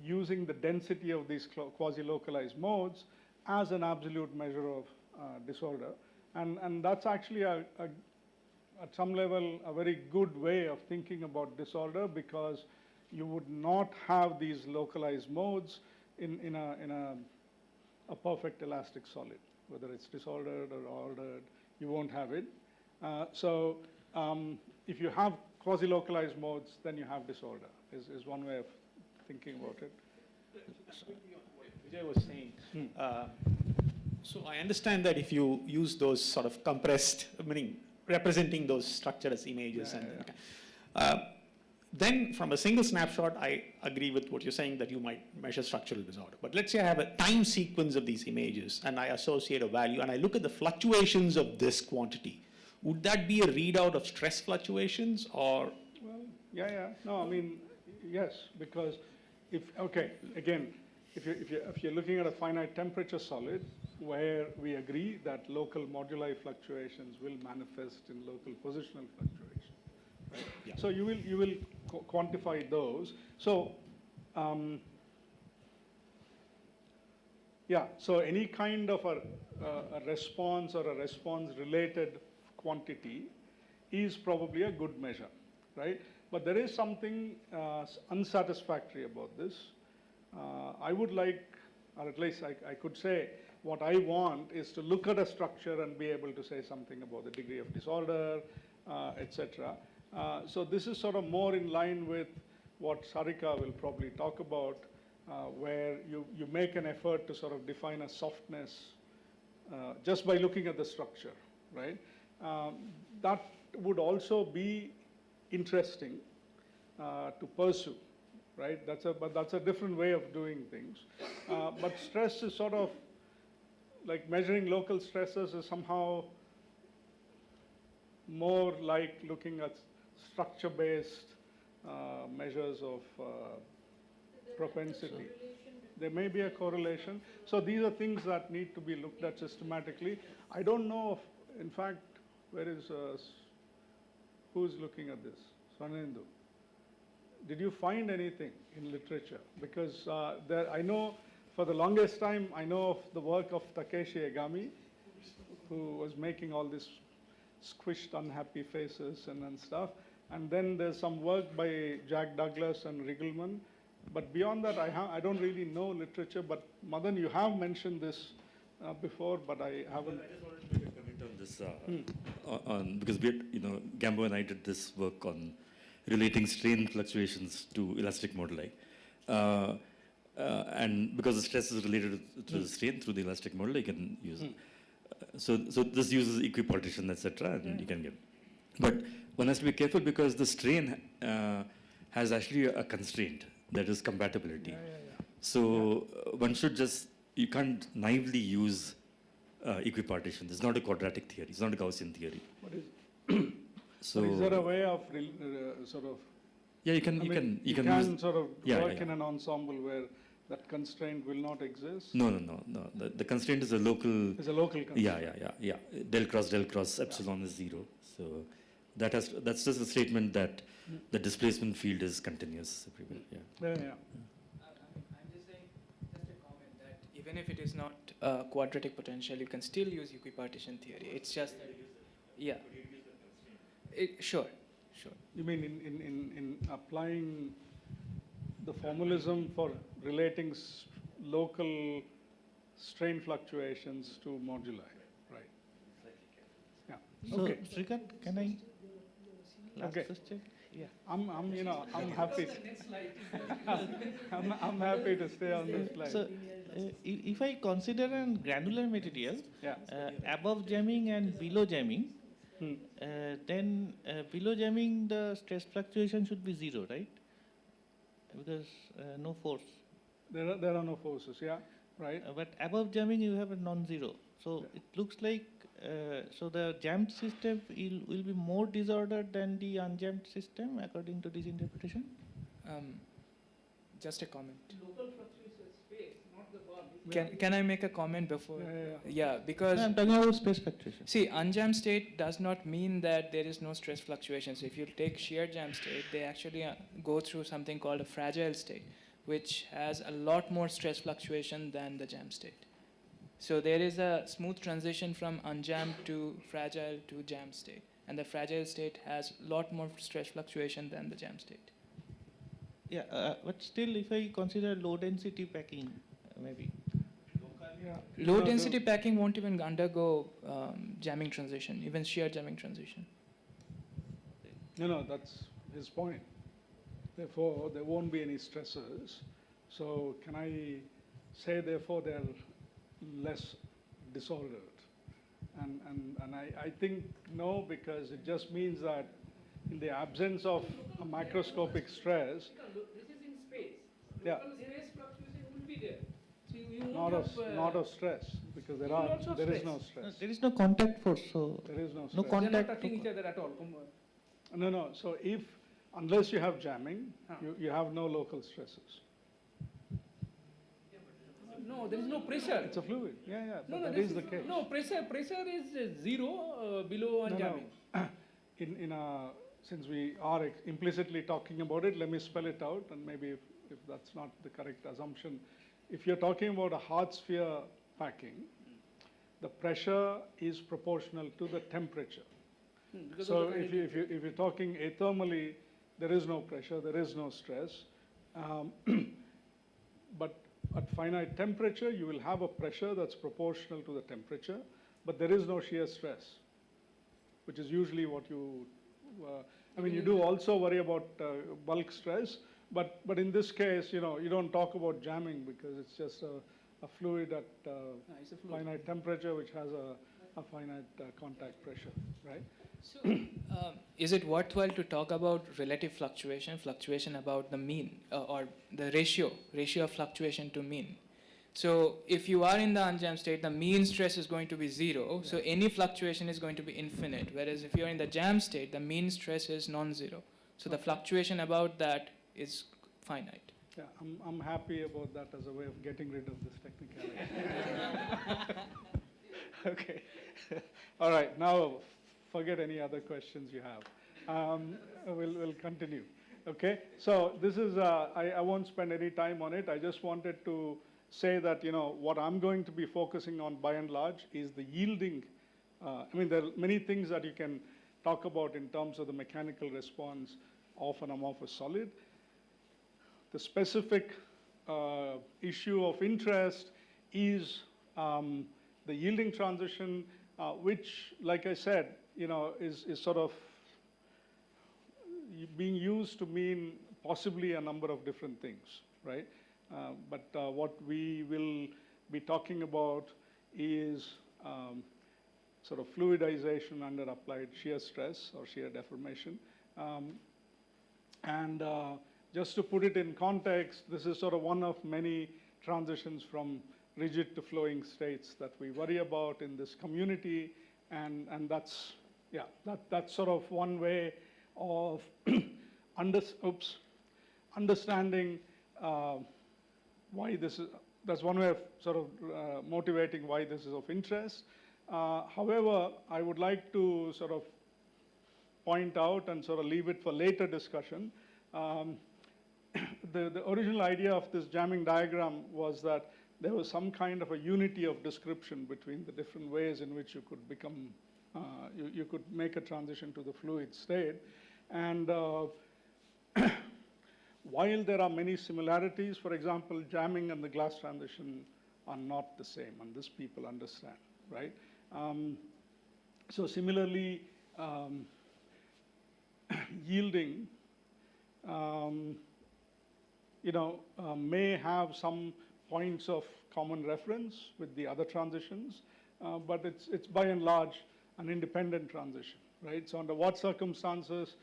using the density of these quasi-localized modes as an absolute measure of disorder. And that's actually, at some level, a very good way of thinking about disorder, because you would not have these localized modes in a perfect elastic solid. Whether it's disordered or ordered, you won't have it. So if you have quasi-localized modes, then you have disorder, is one way of thinking about it. What Vijay was saying. So I understand that if you use those sort of compressed, meaning representing those structure as images, then from a single snapshot, I agree with what you're saying that you might measure structural disorder. But let's say I have a time sequence of these images and I associate a value and I look at the fluctuations of this quantity. Would that be a readout of stress fluctuations, or? Well, no, I mean, yes, because if you're looking at a finite temperature solid where we agree that local moduli fluctuations will manifest in local positional fluctuation, right? Yeah. So you will quantify those. So so any kind of a response or a response-related quantity is probably a good measure, right? But there is something unsatisfactory about this. I would like, or at least I could say, what I want is to look at a structure and be able to say something about the degree of disorder, etc. So this is sort of more in line with what Sarika will probably talk about, where you make an effort to sort of define a softness just by looking at the structure, right? That would also be interesting to pursue, right? But that's a different way of doing things. But stress is sort of like measuring local stresses is somehow more like looking at structure-based measures of propensity. There may be a correlation. So these are things that need to be looked at systematically. I don't know if, in fact, who's looking at this? Swanendu. Did you find anything in literature? Because I know for the longest time, I know of the work of Takeshi Egami, who was making all these squished, unhappy faces and stuff. And then there's some work by Jack Douglas and Riggleman. But beyond that, I don't really know literature. But Madan, you have mentioned this before, but I haven't. I just wanted to make a comment on this, because Gambo and I did this work on relating strain fluctuations to elastic moduli. And because the stress is related to the strain through the elastic moduli, you can use it. So this uses equipartition, etc., and you can get. But one has to be careful because the strain has actually a constraint, that is compatibility. So one should you can't naively use equipartition. It's not a quadratic theory. It's not a Gaussian theory. So is there a way of sort of? Yeah, you can sort of work in an ensemble where that constraint will not exist? No. The constraint is a local. It's a local constraint. Yeah. Del cross epsilon is 0. So That's just a statement that the displacement field is continuous everywhere. Yeah. Yeah. I'm just saying, just a comment that even if it is not quadratic potential, you can still use equipartition theory. It's just that, yeah. Sure. You mean in applying the formalism for relating local strain fluctuations to moduli, right? Yeah. So, Okay. Srikanth, can I last Okay. question? Yeah. I'm happy. I'm happy to stay on this slide. So, if I consider a granular material, Yeah. Above jamming and below jamming, then below jamming the stress fluctuation should be 0, right? Because no force. There are no forces, yeah, right? But above jamming you have a non-zero. So it looks like so the jammed system will be more disordered than the unjammed system according to this interpretation? Just a comment. Local fluctuation space, not the bar. Can I make a comment before? Yeah, because No, I'm talking about space fluctuation. see, unjammed state does not mean that there is no stress fluctuations. If you take shear jam state, they actually go through something called a fragile state, which has a lot more stress fluctuation than the jam state. So there is a smooth transition from unjammed to fragile to jam state, and the fragile state has a lot more stress fluctuation than the jam state. Yeah, but still if I consider low density packing, maybe. Low density packing won't even undergo jamming transition, even shear jamming transition. No, that's his point. Therefore, there won't be any stressors. So can I say, therefore, they're less disordered? And I think no, because it just means that in the absence of a macroscopic stress, This is in space. Yeah. Local space fluctuation will be there. So you not won't of have, stress, because You will also there is stress. no stress. There is no contact force, so There is no no stress. They are not contact. touching each other at all. No. So unless you have jamming, you have no local stresses. No, there is no pressure. It's a fluid. Yeah. No, But that is the case. No, pressure is zero below unjamming. Since we are implicitly talking about it, let me spell it out, and maybe if that's not the correct assumption. If you're talking about a hard sphere packing, the pressure is proportional to the temperature. So if you're talking athermally, there is no pressure, there is no stress. But at finite temperature, you will have a pressure that's proportional to the temperature, but there is no shear stress, which is usually what you, you do also worry about bulk stress, but in this case, you don't talk about jamming because it's just a fluid at It's a fluid. finite temperature, which has a finite contact pressure, right? So, is it worthwhile to talk about relative fluctuation about the mean, or the ratio of fluctuation to mean? So if you are in the unjammed state, the mean stress is going to be 0, so any fluctuation is going to be infinite, whereas if you're in the jam state, the mean stress is non-zero. So the fluctuation about that is finite. Yeah, I'm happy about that as a way of getting rid of this technicality. Okay. All right, now forget any other questions you have. We'll continue. Okay, so this is, I won't spend any time on it. I just wanted to say that, what I'm going to be focusing on by and large is the yielding. There are many things that you can talk about in terms of the mechanical response of an amorphous solid. The specific issue of interest is the yielding transition, which, like I said, is sort of being used to mean possibly a number of different things, right? But what we will be talking about is sort of fluidization under applied shear stress or shear deformation. And just to put it in context, this is sort of one of many transitions from rigid to flowing states that we worry about in this community, and that's sort of one way of understanding why this is. That's one way of sort of motivating why this is of interest. However, I would like to sort of point out and sort of leave it for later discussion. The original idea of this jamming diagram was that there was some kind of a unity of description between the different ways in which you could become, you could make a transition to the fluid state. And while there are many similarities, for example, jamming and the glass transition are not the same, and this people understand, right? So similarly, yielding, may have some points of common reference with the other transitions, but it's by and large an independent transition, right? So under what circumstances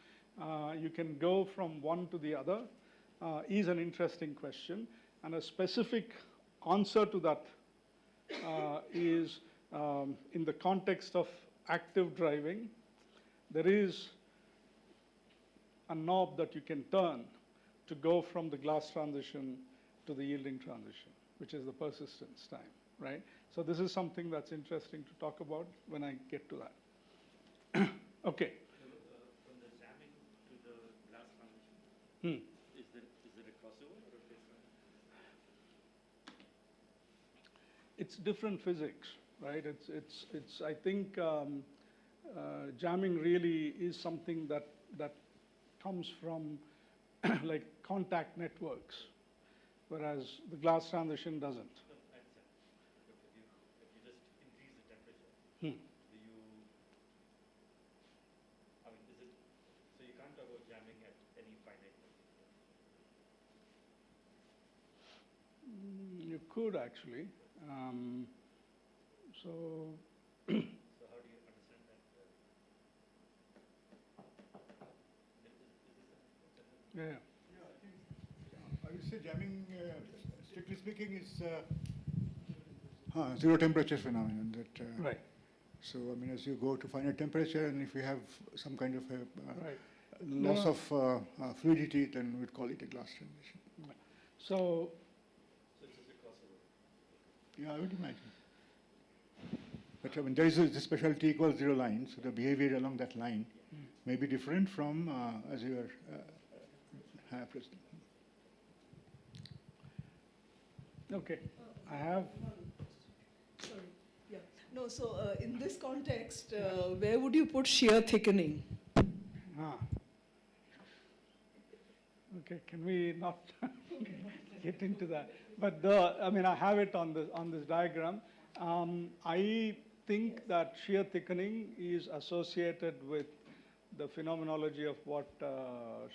you can go from one to the other is an interesting question, and a specific answer to that is in the context of active driving, there is a knob that you can turn to go from the glass transition to the yielding transition, which is the persistence time, right? So this is something that's interesting to talk about when I get to that. Okay. From the jamming to the glass transition, is there a crossover or a different? It's different physics, right? It's I think jamming really is something that comes from like contact networks, whereas the glass transition doesn't. No, I understand. But if you just increase the temperature, Hmm. do you, I mean, is it, so you can't talk about jamming at any finite temperature? You could actually. So So how do you understand that? yeah. I would say jamming, strictly speaking, is zero temperature phenomenon. That Right. So I mean, as you go to finite temperature, and if you have some kind of a Right. loss of fluidity, then we'd call it a glass transition. So So it's just a crossover. Yeah, I would imagine. But I mean, there is a specialty equals zero line, so the behavior along that line may be different from as you are president. okay, I have. Sorry, yeah. No, so in this context, where would you put shear thickening? Okay, can we not get into that? But I mean, I have it on this diagram. I think that shear thickening is associated with the phenomenology of what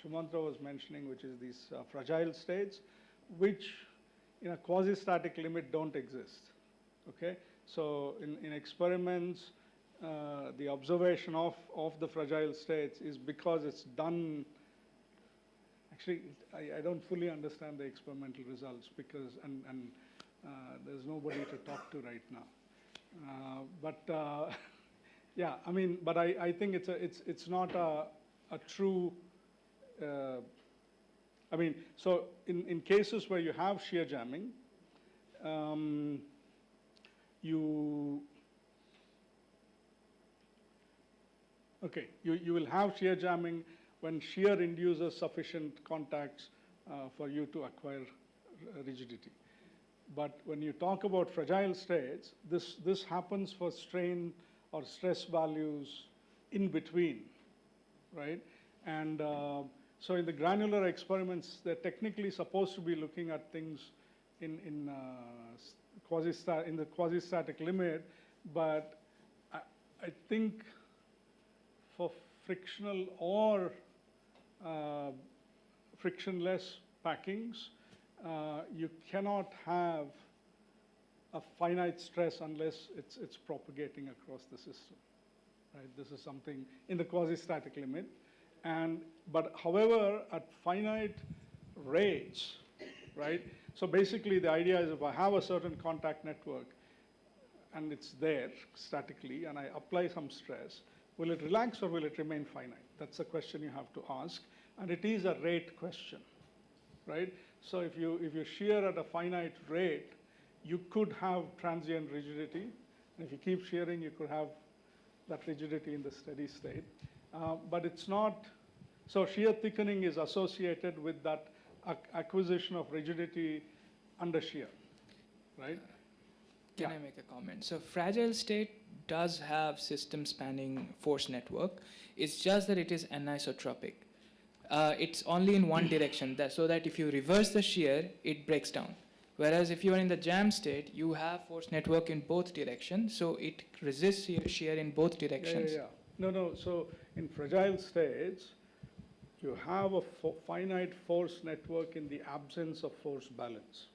Shumantra was mentioning, which is these fragile states, which in a quasi-static limit don't exist. Okay, so in experiments, the observation of the fragile states is because it's done. Actually, I don't fully understand the experimental results because and there's nobody to talk to right now. But yeah, I mean, but I think it's not a true. I mean, so in cases where you have shear jamming, you will have shear jamming when shear induces sufficient contacts for you to acquire rigidity. But when you talk about fragile states, this happens for strain or stress values in between, right? And so in the granular experiments, they're technically supposed to be looking at things in the quasi-static limit, but I think for frictional or frictionless packings, you cannot have a finite stress unless it's propagating across the system, right? This is something in the quasi-static limit. But however, at finite rates, right? So basically the idea is if I have a certain contact network and it's there statically and I apply some stress, will it relax or will it remain finite? That's a question you have to ask. And it is a rate question, right? So if you shear at a finite rate, you could have transient rigidity. And if you keep shearing, you could have that rigidity in the steady state. but it's not, so shear thickening is associated with that acquisition of rigidity under shear, right? Can I make a comment? So fragile state does have system spanning force network. It's just that it is anisotropic. It's only in one direction, so that if you reverse the shear, it breaks down. Whereas if you are in the jam state, you have force network in both directions, so it resists shear in both directions. No, so in fragile states, you have a finite force network in the absence of force balance.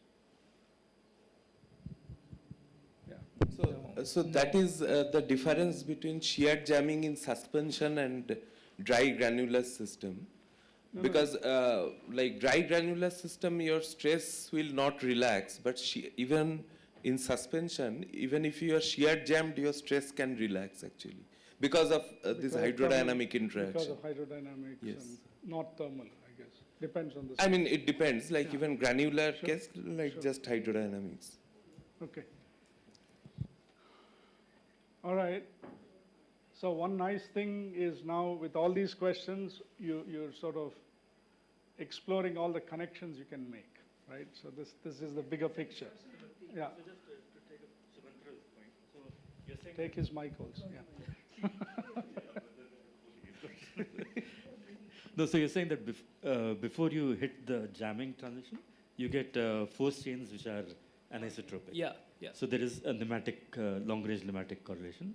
So that is the difference between shear jamming in suspension and dry granular system. Because like dry granular system, your stress will not relax, but even in suspension, even if you are shear jammed, your stress can relax actually because of this hydrodynamic interaction. Because of hydrodynamics and not thermal, I guess. Depends on the. I mean, it depends. Like even granular case, like just hydrodynamics. Okay. All right. So one nice thing is now with all these questions, you're sort of exploring all the connections you can make, right? So this is the bigger picture. Yeah. So just to take up Sumantra's point, so you're saying take his mic also. Yeah. No, so you're saying that before you hit the jamming transition, you get force chains which are anisotropic. Yeah. So there is a limmatic, long-range limmatic correlation.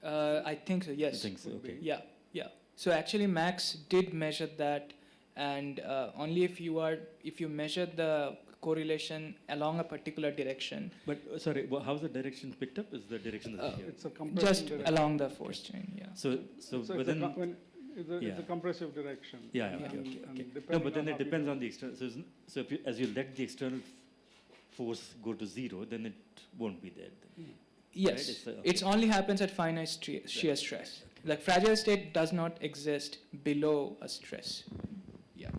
I think so. Yes. You think so? Okay. Yeah. So actually, Max did measure that, and only if you measure the correlation along a particular direction. But sorry, how's the direction picked up? Is the direction of the shear? It's a compressive just direction. along the force chain. Yeah. So within. It's a compressive direction. Okay. No, but then it depends on the external. So if as you let the external force go to zero, then it won't be there. Then. Yes, Right? it only happens at finite shear stress. Like fragile state does not exist below a stress. Yeah.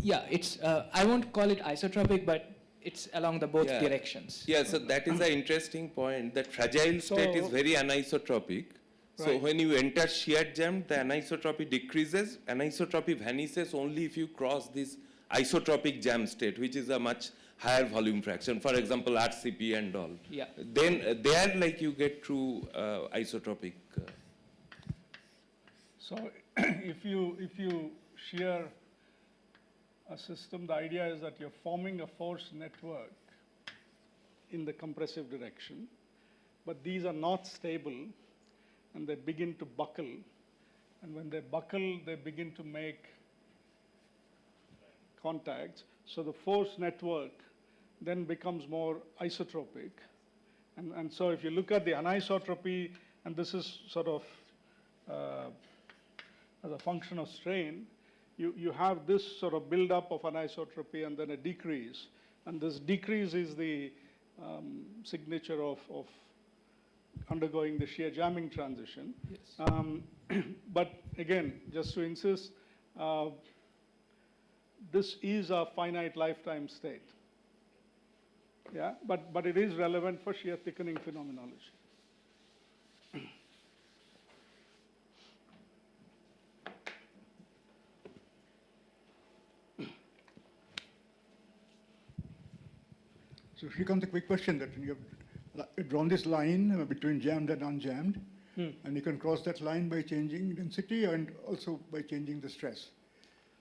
Yeah, it's I won't call it isotropic, but it's along the both directions. Yeah, so that is an interesting point, that fragile state is very anisotropic. So when you enter shear jam, the anisotropy decreases. Anisotropy vanishes only if you cross this isotropic jam state, which is a much higher volume fraction. For example, RCP and all. Yeah. Then there, like you get true isotropic. So if you shear a system, the idea is that you're forming a force network in the compressive direction, but these are not stable, and they begin to buckle. And when they buckle, they begin to make contacts. So the force network then becomes more isotropic. And so if you look at the anisotropy, and this is sort of as a function of strain, you have this sort of build-up of anisotropy and then a decrease. And this decrease is the signature of undergoing the shear jamming transition. Yes. But again, just to insist, this is a finite lifetime state. Yeah, but it is relevant for shear thickening phenomenology. So Srikanth, a quick question that you have drawn this line between jammed and unjammed, and you can cross that line by changing density and also by changing the stress.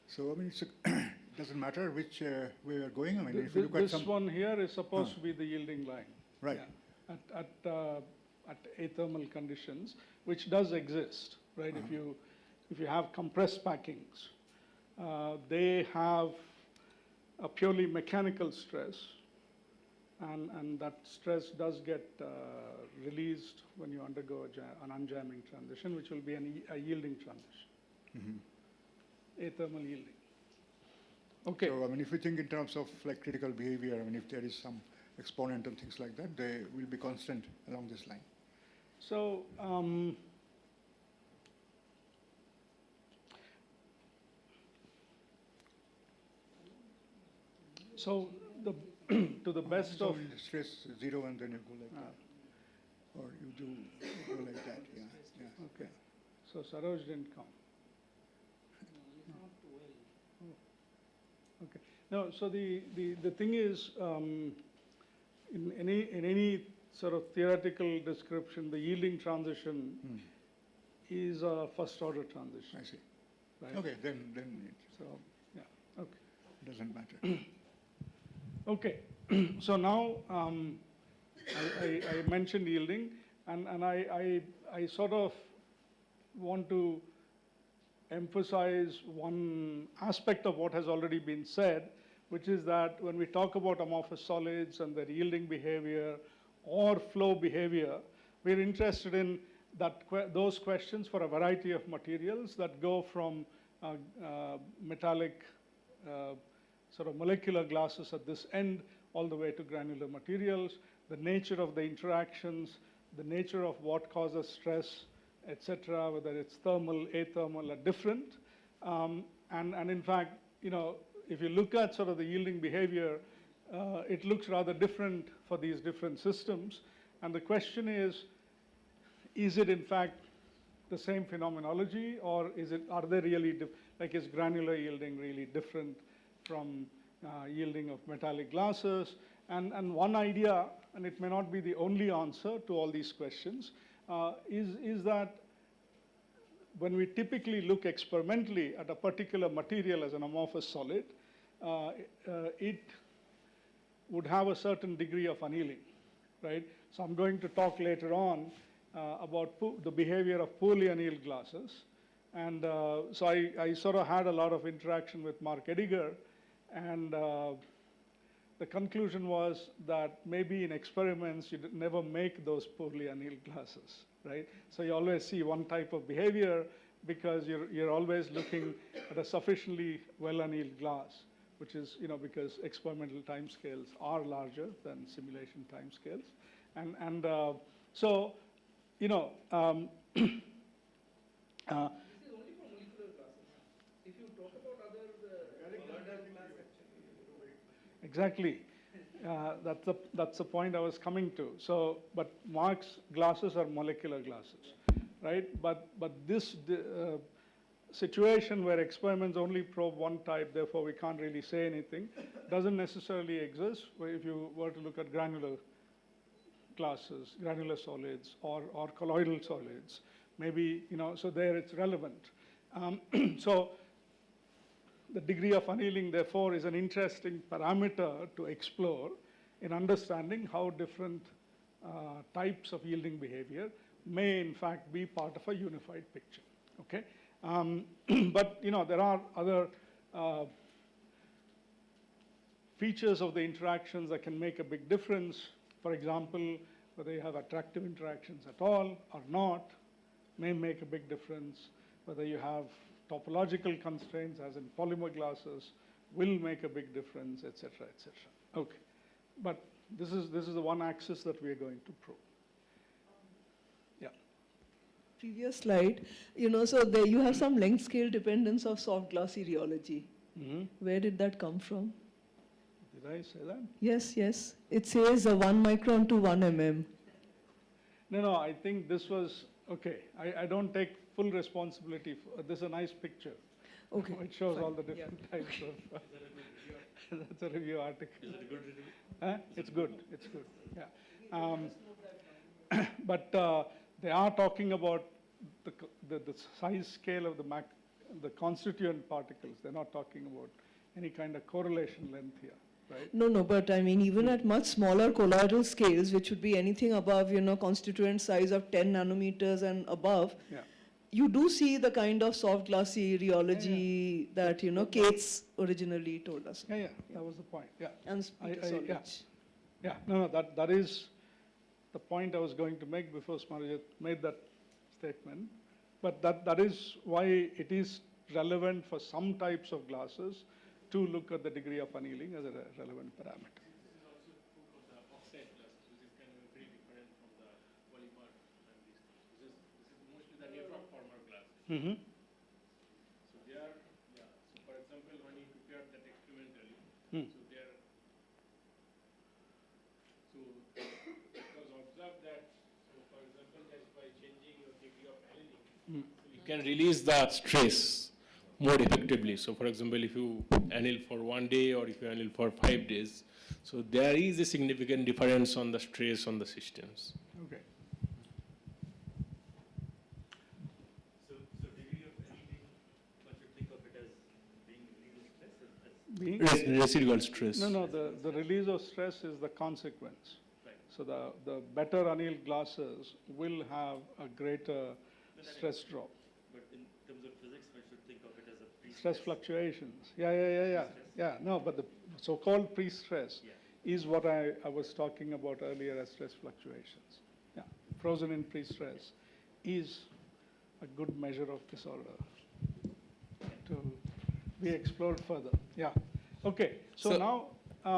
So I mean, it doesn't matter which way we are going. I mean, if you look at this one here is supposed to be the yielding line. Right. Yeah. At athermal conditions, which does exist, right? If you have compressed packings, they have a purely mechanical stress. And that stress does get released when you undergo an unjamming transition, which will be a yielding transition, athermal yielding. Okay. So I mean, if we think in terms of like critical behavior, I mean, if there is some exponent and things like that, they will be constant along this line. So the to the best of stress zero, and then you go like that. or you do go like that, yeah, yeah. Okay. So Saroj didn't come. Okay. No, so the thing is, in any sort of theoretical description, the yielding transition is a first order transition. I see. Right? Okay, then So, yeah, okay. it doesn't matter. Okay, so now I mentioned yielding, and I sort of want to emphasize one aspect of what has already been said, which is that when we talk about amorphous solids and their yielding behavior or flow behavior, we're interested in those questions for a variety of materials that go from metallic sort of molecular glasses at this end all the way to granular materials, the nature of the interactions, the nature of what causes stress, etc., whether it's thermal, athermal, are different. And in fact, if you look at sort of the yielding behavior, it looks rather different for these different systems. And the question is it in fact the same phenomenology, or are they really, is granular yielding really different from yielding of metallic glasses? And one idea, and it may not be the only answer to all these questions, is that when we typically look experimentally at a particular material as an amorphous solid, it would have a certain degree of annealing, right? So I'm going to talk later on about the behavior of poorly annealed glasses. And so I sort of had a lot of interaction with Mark Ediger, and the conclusion was that maybe in experiments you never make those poorly annealed glasses, right? So you always see one type of behavior because you're always looking at a sufficiently well annealed glass, which is, because experimental timescales are larger than simulation timescales. And so, This is only for molecular glasses. If you talk about other exactly. That's the point I was coming to. So, but Mark's glasses are molecular glasses, right? But this situation where experiments only probe one type, therefore we can't really say anything, doesn't necessarily exist if you were to look at granular glasses, granular solids, or colloidal solids. Maybe, so there it's relevant. So the degree of annealing, therefore, is an interesting parameter to explore in understanding how different types of yielding behavior may, in fact, be part of a unified picture. Okay, but there are other features of the interactions that can make a big difference. For example, whether you have attractive interactions at all or not may make a big difference. Whether you have topological constraints, as in polymer glasses, will make a big difference, et cetera, et cetera. Okay, but this is the one axis that we are going to probe. Yeah. Previous slide, so there you have some length scale dependence of soft glassy rheology. Mm-hmm. Where did that come from? Did I say that? Yes, yes. It says 1 micron to 1 mm. No, I think this was, okay, I don't take full responsibility. This is a nice picture. Okay. It shows fine. all the different types of, that's a review article. Is it a good review? It's good, yeah. But they are talking about the size scale of the constituent particles. They're not talking about any kind of correlation length here. Right? No, but I mean, even at much smaller colloidal scales, which would be anything above, constituent size of 10 nanometers and above, Yeah. you do see the kind of soft glassy rheology that, Cates originally told us. Yeah, that was the point, yeah. And solids. Yeah, no, that is the point I was going to make before Smarajit made that statement. But that is why it is relevant for some types of glasses to look at the degree of annealing as a relevant parameter. This is also true for the oxide glasses, which is kind of very different from the polymer and these things. This is mostly the neutron former glasses. Mm-hmm. So they are, yeah. So for example, when you prepare that experimentally, so they are, so it was observed that so can release the stress more effectively. So for example, if you anneal for 1 day or if you anneal for 5 days, so there is a significant difference on the stress on the systems. Okay. So degree of annealing, one should think of it as being release of stress Being? Residual stress. No, the release of stress is the consequence. Right. So the better annealed glasses will have a greater stress drop. But in terms of physics, one should think of it as a Stress fluctuations. Yeah. No, but the so-called pre-stress is what I was talking about earlier as stress fluctuations. Yeah, frozen in pre-stress is a good measure of disorder to be explored further. Yeah. Okay. So now.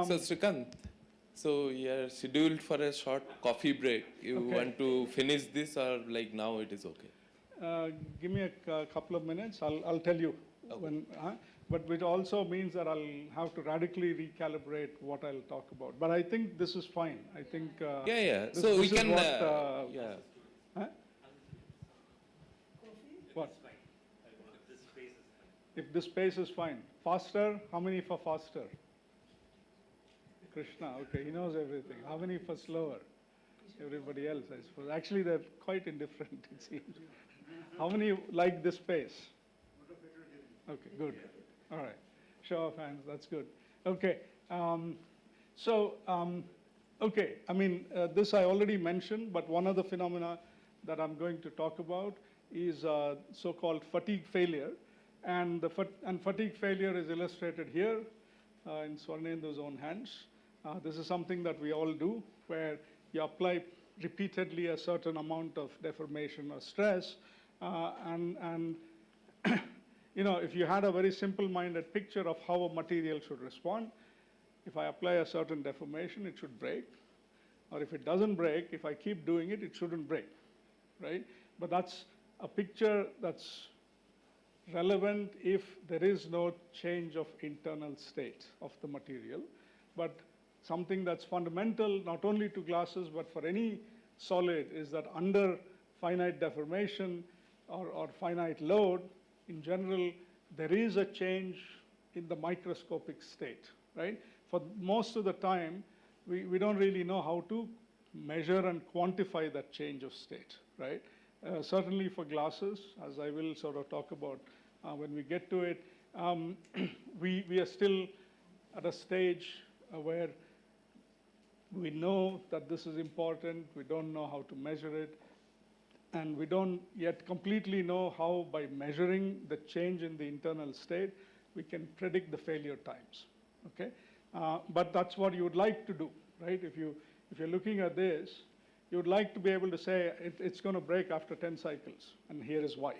So Srikant, so you are scheduled for a short coffee break. You Okay. want to finish this, or like now it is okay? Give me a couple of minutes. I'll tell you when. But which also means that I'll have to radically recalibrate what I'll talk about. But I think this is fine. I think. Yeah. This, So we this is can. what, Yeah. Huh? What? If this space is fine. Faster? How many for faster? Krishna, okay, he knows everything. How many for slower? Everybody else, I suppose. Actually, they're quite indifferent, it seems. How many like this space? Okay, good. All right. Show of hands, that's good. Okay. Okay, I mean, this I already mentioned, but one other phenomena that I'm going to talk about is so-called fatigue failure. And fatigue failure is illustrated here in Swarnendu's own hands. This is something that we all do, where you apply repeatedly a certain amount of deformation or stress, and you know, if you had a very simple-minded picture of how a material should respond, if I apply a certain deformation, it should break, or if it doesn't break, if I keep doing it, it shouldn't break, right? But that's a picture that's relevant if there is no change of internal state of the material. But something that's fundamental not only to glasses but for any solid is that under finite deformation or finite load, in general, there is a change in the microscopic state, right? For most of the time, we don't really know how to measure and quantify that change of state, right? Certainly for glasses, as I will sort of talk about when we get to it, we are still at a stage where we know that this is important, we don't know how to measure it, and we don't yet completely know how, by measuring the change in the internal state, we can predict the failure times, okay? But that's what you would like to do, right? If you're looking at this, you would like to be able to say it's going to break after 10 cycles, and here is why,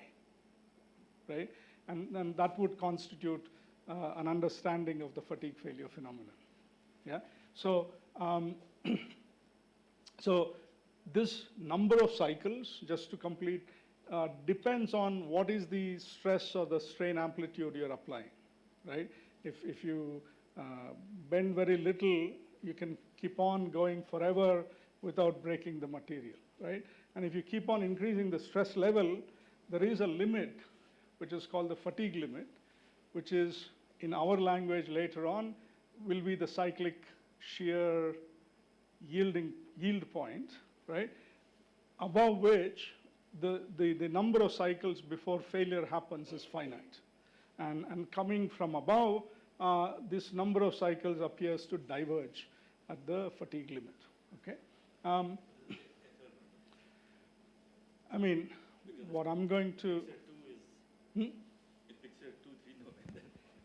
right? And that would constitute an understanding of the fatigue failure phenomenon, yeah? So, so this number of cycles, just to complete, depends on what is the stress or the strain amplitude you're applying, right? If you bend very little, you can keep on going forever without breaking the material, right? And if you keep on increasing the stress level, there is a limit, which is called the fatigue limit, which is, in our language later on, will be the cyclic shear yield point, right? Above which the number of cycles before failure happens is finite. And coming from above, this number of cycles appears to diverge at the fatigue limit, okay? I mean, what I'm going to... In picture 2, 3, no.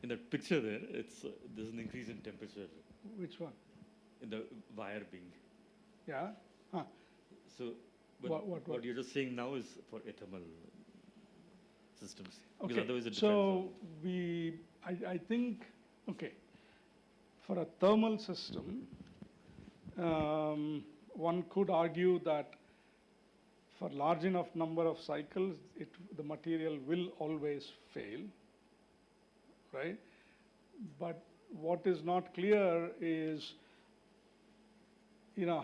In that picture there, there's an increase in temperature. Which one? In the wire being. Yeah. Huh. So, but what you're just saying now is for thermal systems. Okay. Because otherwise it depends So I think, okay, for a thermal system, one could argue that for large enough number of cycles, the material will always fail, right? But what is not clear is, you know,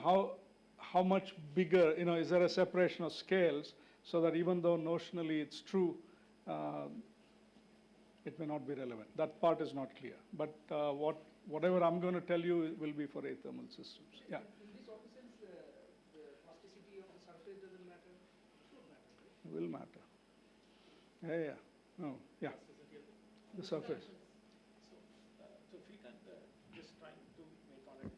how much bigger, you know, is there a separation of scales so that even though notionally it's true uh, it may not be relevant. That part is not clear. But whatever I'm going to tell you will be for athermal systems. Yeah. In this opposite, the plasticity of the surface doesn't matter? It It should matter, right? will matter. Yeah, yeah. No, yeah. The surface. So if we can just trying to make on it.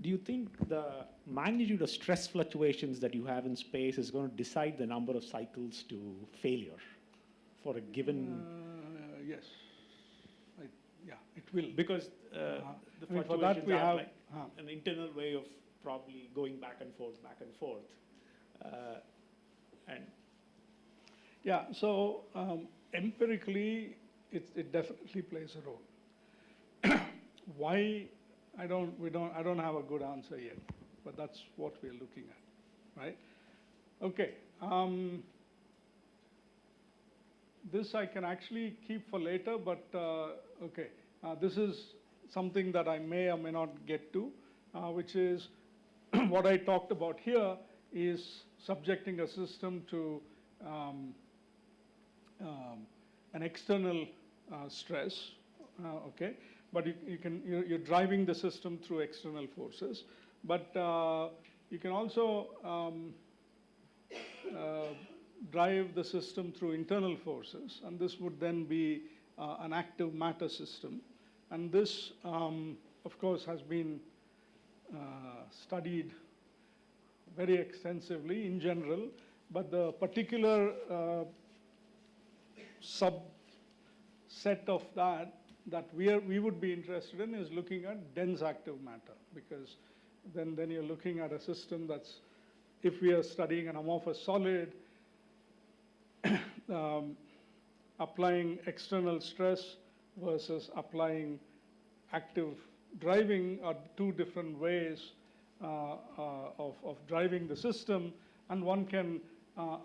Do you think the magnitude of stress fluctuations that you have in space is going to decide the number of cycles to failure for a given? Yes. Yeah, it will. Because the I mean, for fluctuations that we are have like an internal way of probably going back and forth. And yeah, so empirically, it definitely plays a role. Why? I don't have a good answer yet, but that's what we're looking at, right? Okay. This I can actually keep for later, but okay. This is something that I may or may not get to, which is what I talked about here is subjecting a system to an external stress, okay? But you're driving the system through external forces. But you can also drive the system through internal forces, and this would then be an active matter system. And this, of course, has been studied very extensively in general, but the particular subset of that we would be interested in is looking at dense active matter, because then you're looking at a system that's, if we are studying an amorphous solid, applying external stress versus applying active driving are two different ways of driving the system, and one can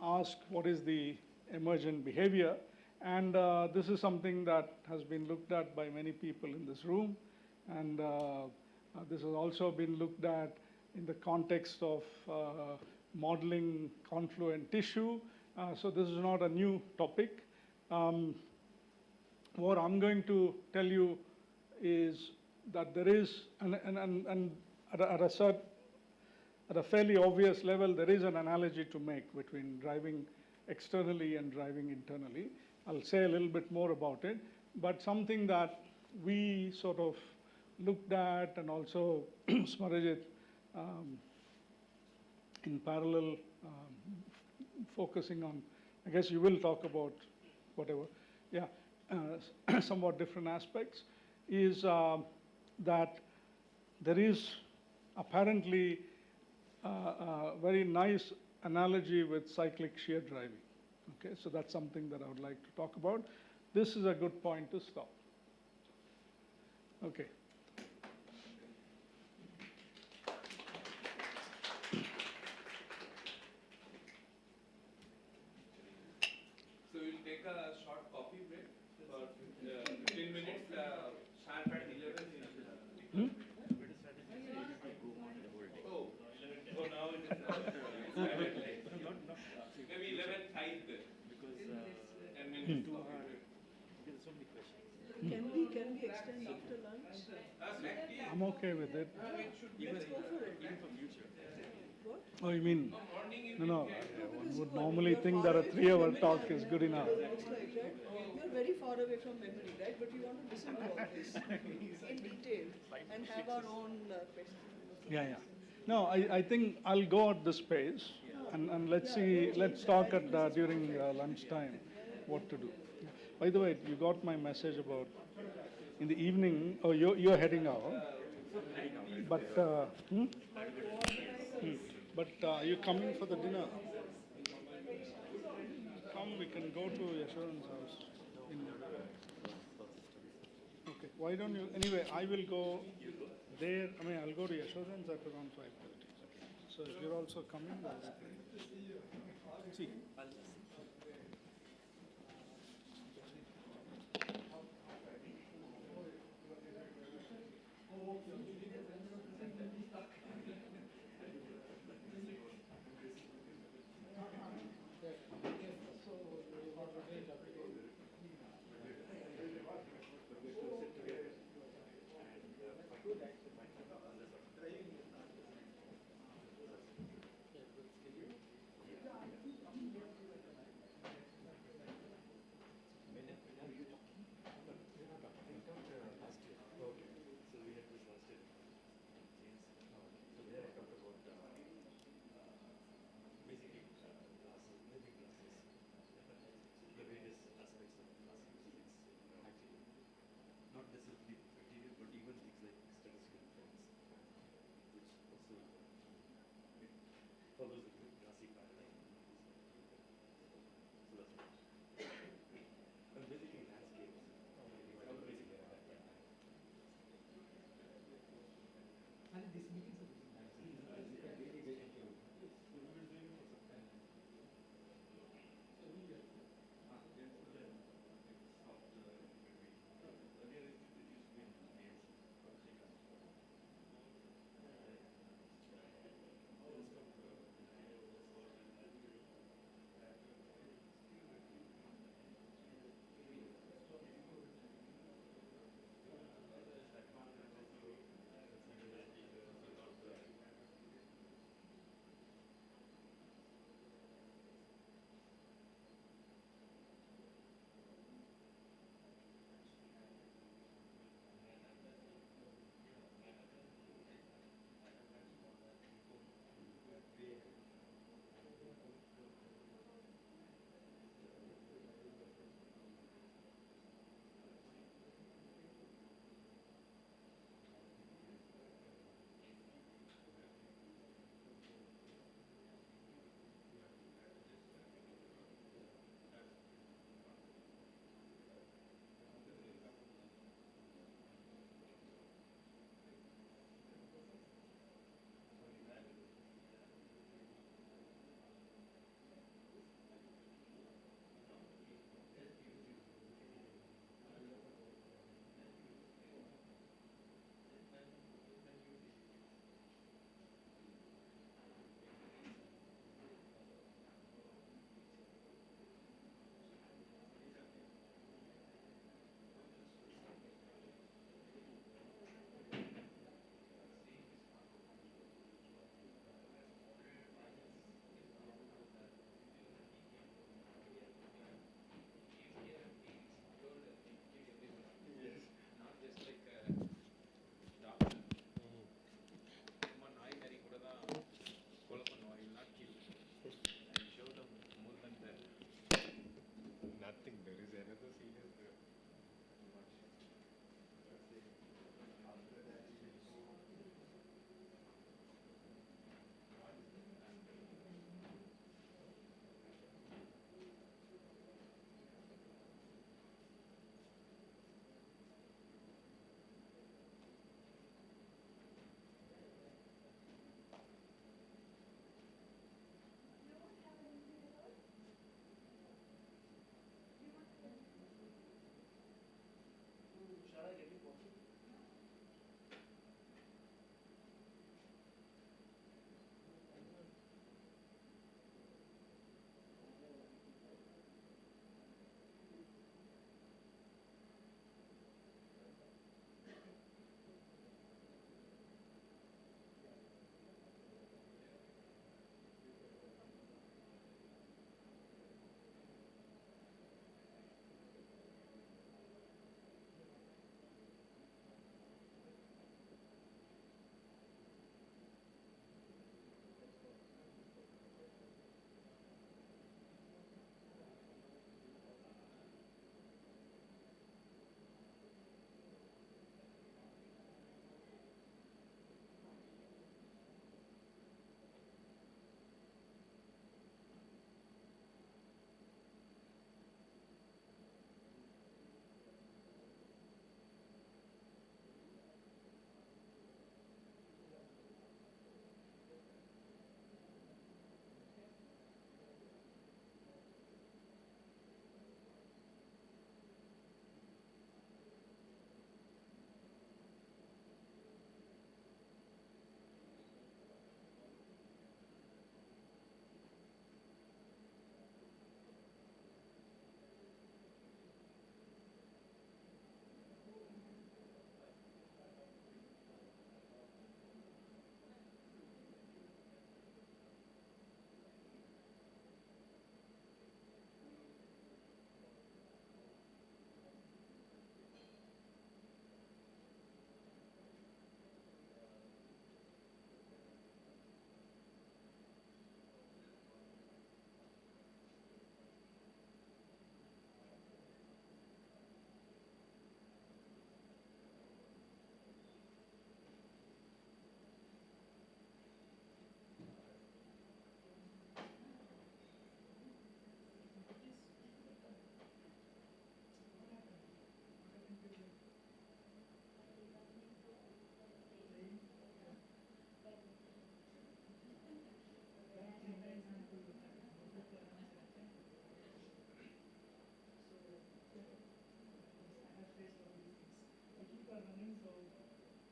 ask what is the emergent behavior. And this is something that has been looked at by many people in this room, and this has also been looked at in the context of modeling confluent tissue. So this is not a new topic. What I'm going to tell you is that there is, and at a fairly obvious level, there is an analogy to make between driving externally and driving internally. I'll say a little bit more about it, but something that we sort of looked at, and also Smarijit in parallel, focusing on, I guess you will talk about whatever, yeah, somewhat different aspects, is that there is apparently a very nice analogy with cyclic shear driving. Okay, so that's something that I would like to talk about. This is a good point to stop. Okay. So we'll take a short coffee break for 15 minutes, sharp at 11. Oh, now it is maybe 11:05 then. Because 10 minutes coffee break. Can we extend after lunch? I'm okay with it. Let's go for it. What? Oh, you mean, no, one would normally think that a 3-hour talk is good enough. Looks like, right? You're very far away from memory, right? But we want to listen to all this in detail and have our own questions. Yeah. No, I think I'll go at this pace, and let's talk at during lunchtime what to do. By the way, you got my message about in the evening. Oh, you're heading out, but but you're coming for the dinner. Come, we can go to Yashodan's house. Okay, why don't you? Anyway, I will go there. I mean, I'll go to Yashodan's at around 5:30. So if you're also coming, that'll be great. See. follows the Glassy paradigm. So that's what. And basically landscapes. Basically at that time. And these meetings are really nice. You can really get into it. So we were doing it for some time. So we get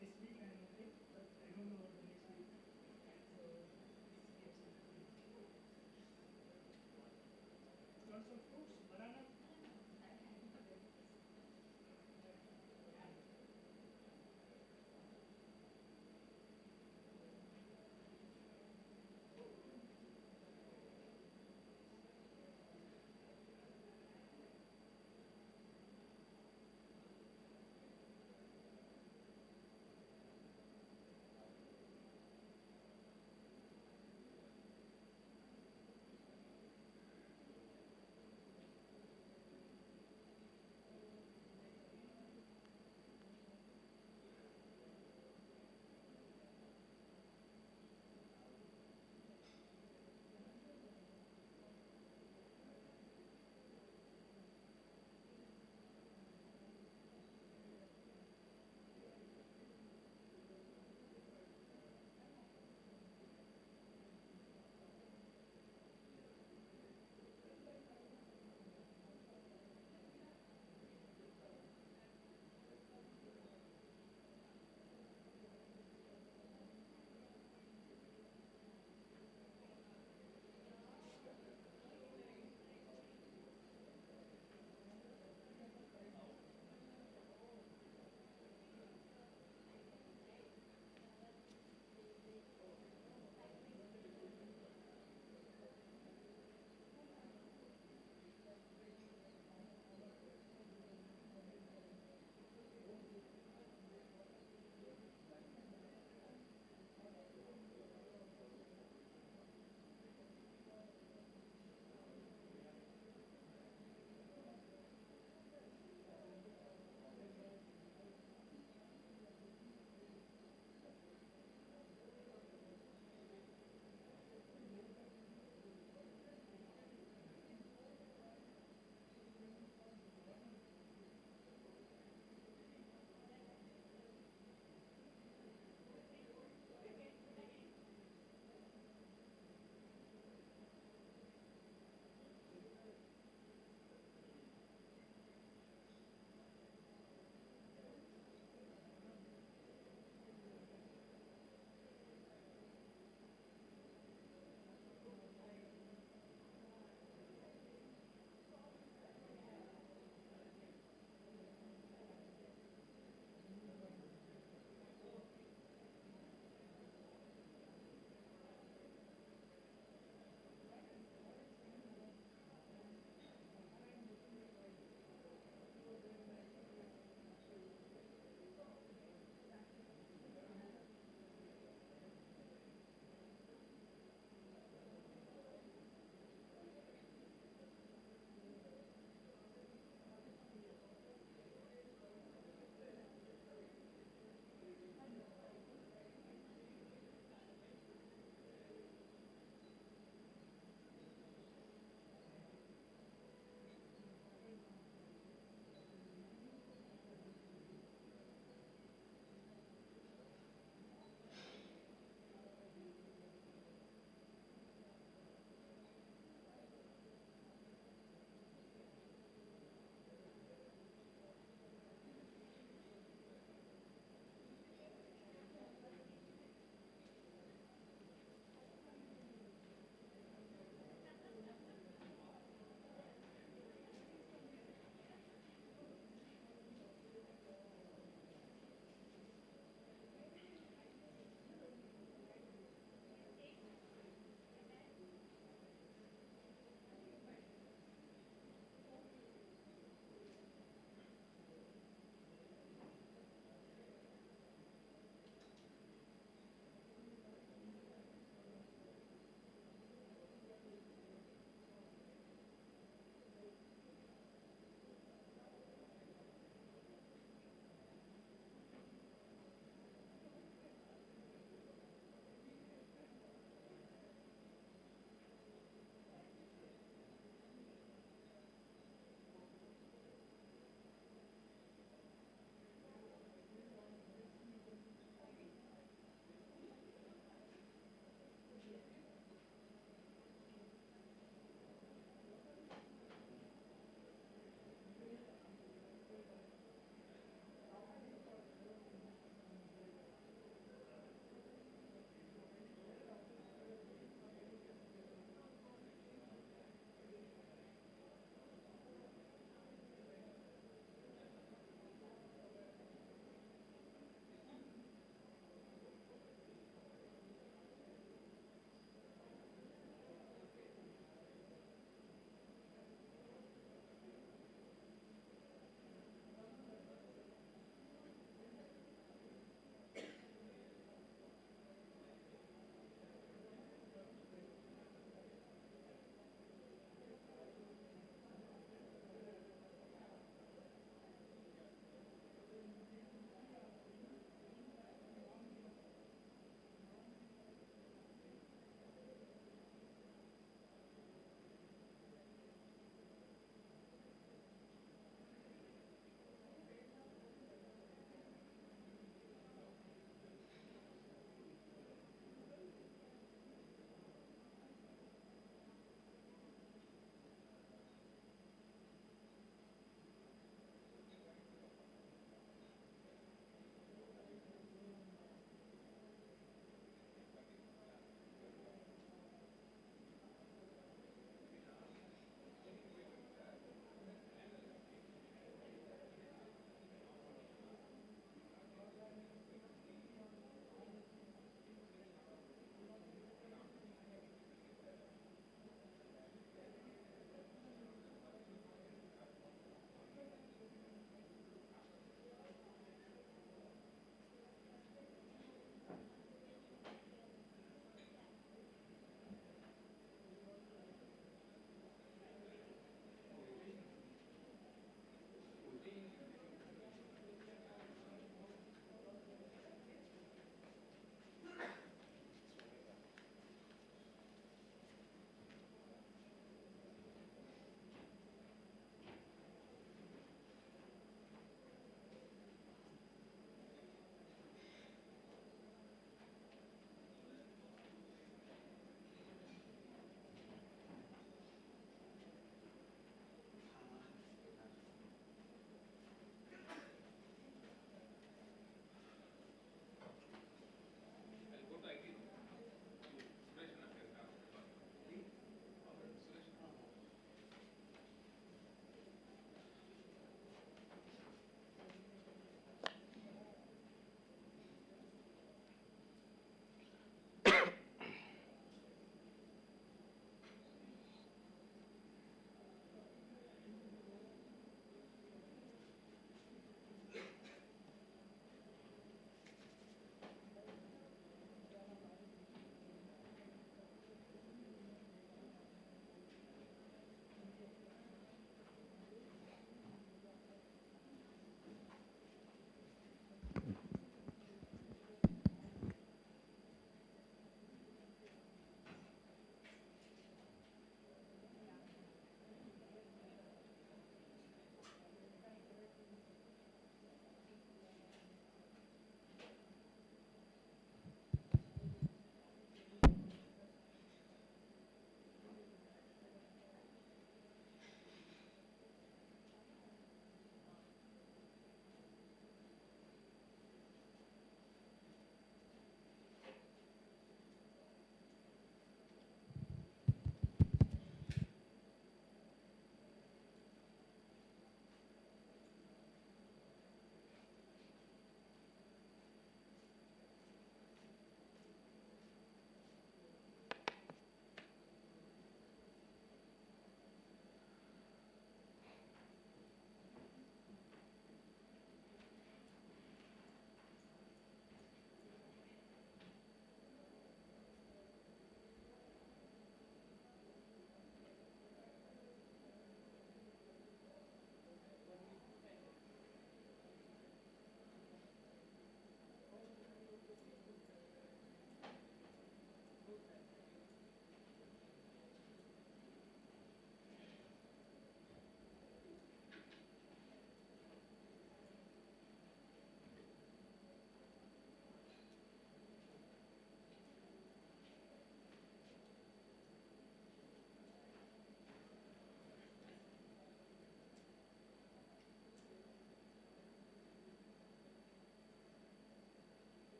this week I'm okay, but I don't know about the next week. So this gets lots of fruits, banana.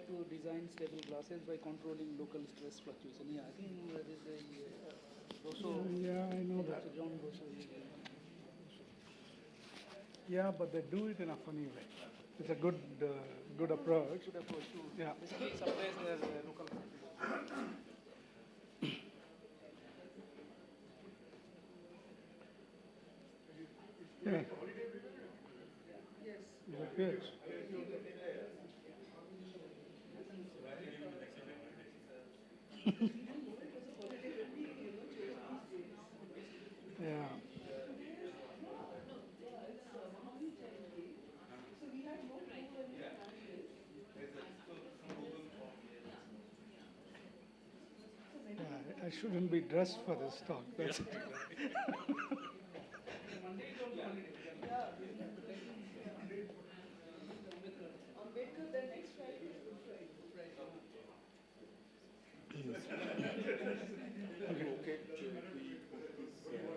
like to design stable glasses by controlling local stress fluctuation. Yeah, I think that is a Rosso. Yeah, I know that. Dr. John Rosso. Yeah, but they do it in a funny way. It's a good approach. Good approach to Yeah. basically suppress their local fluctuation. Yeah. Yes. It appears. Yeah. Yeah, I shouldn't be dressed for this talk. That's it. Ambedkar, then next Friday is Good Friday. Okay, so if we put this link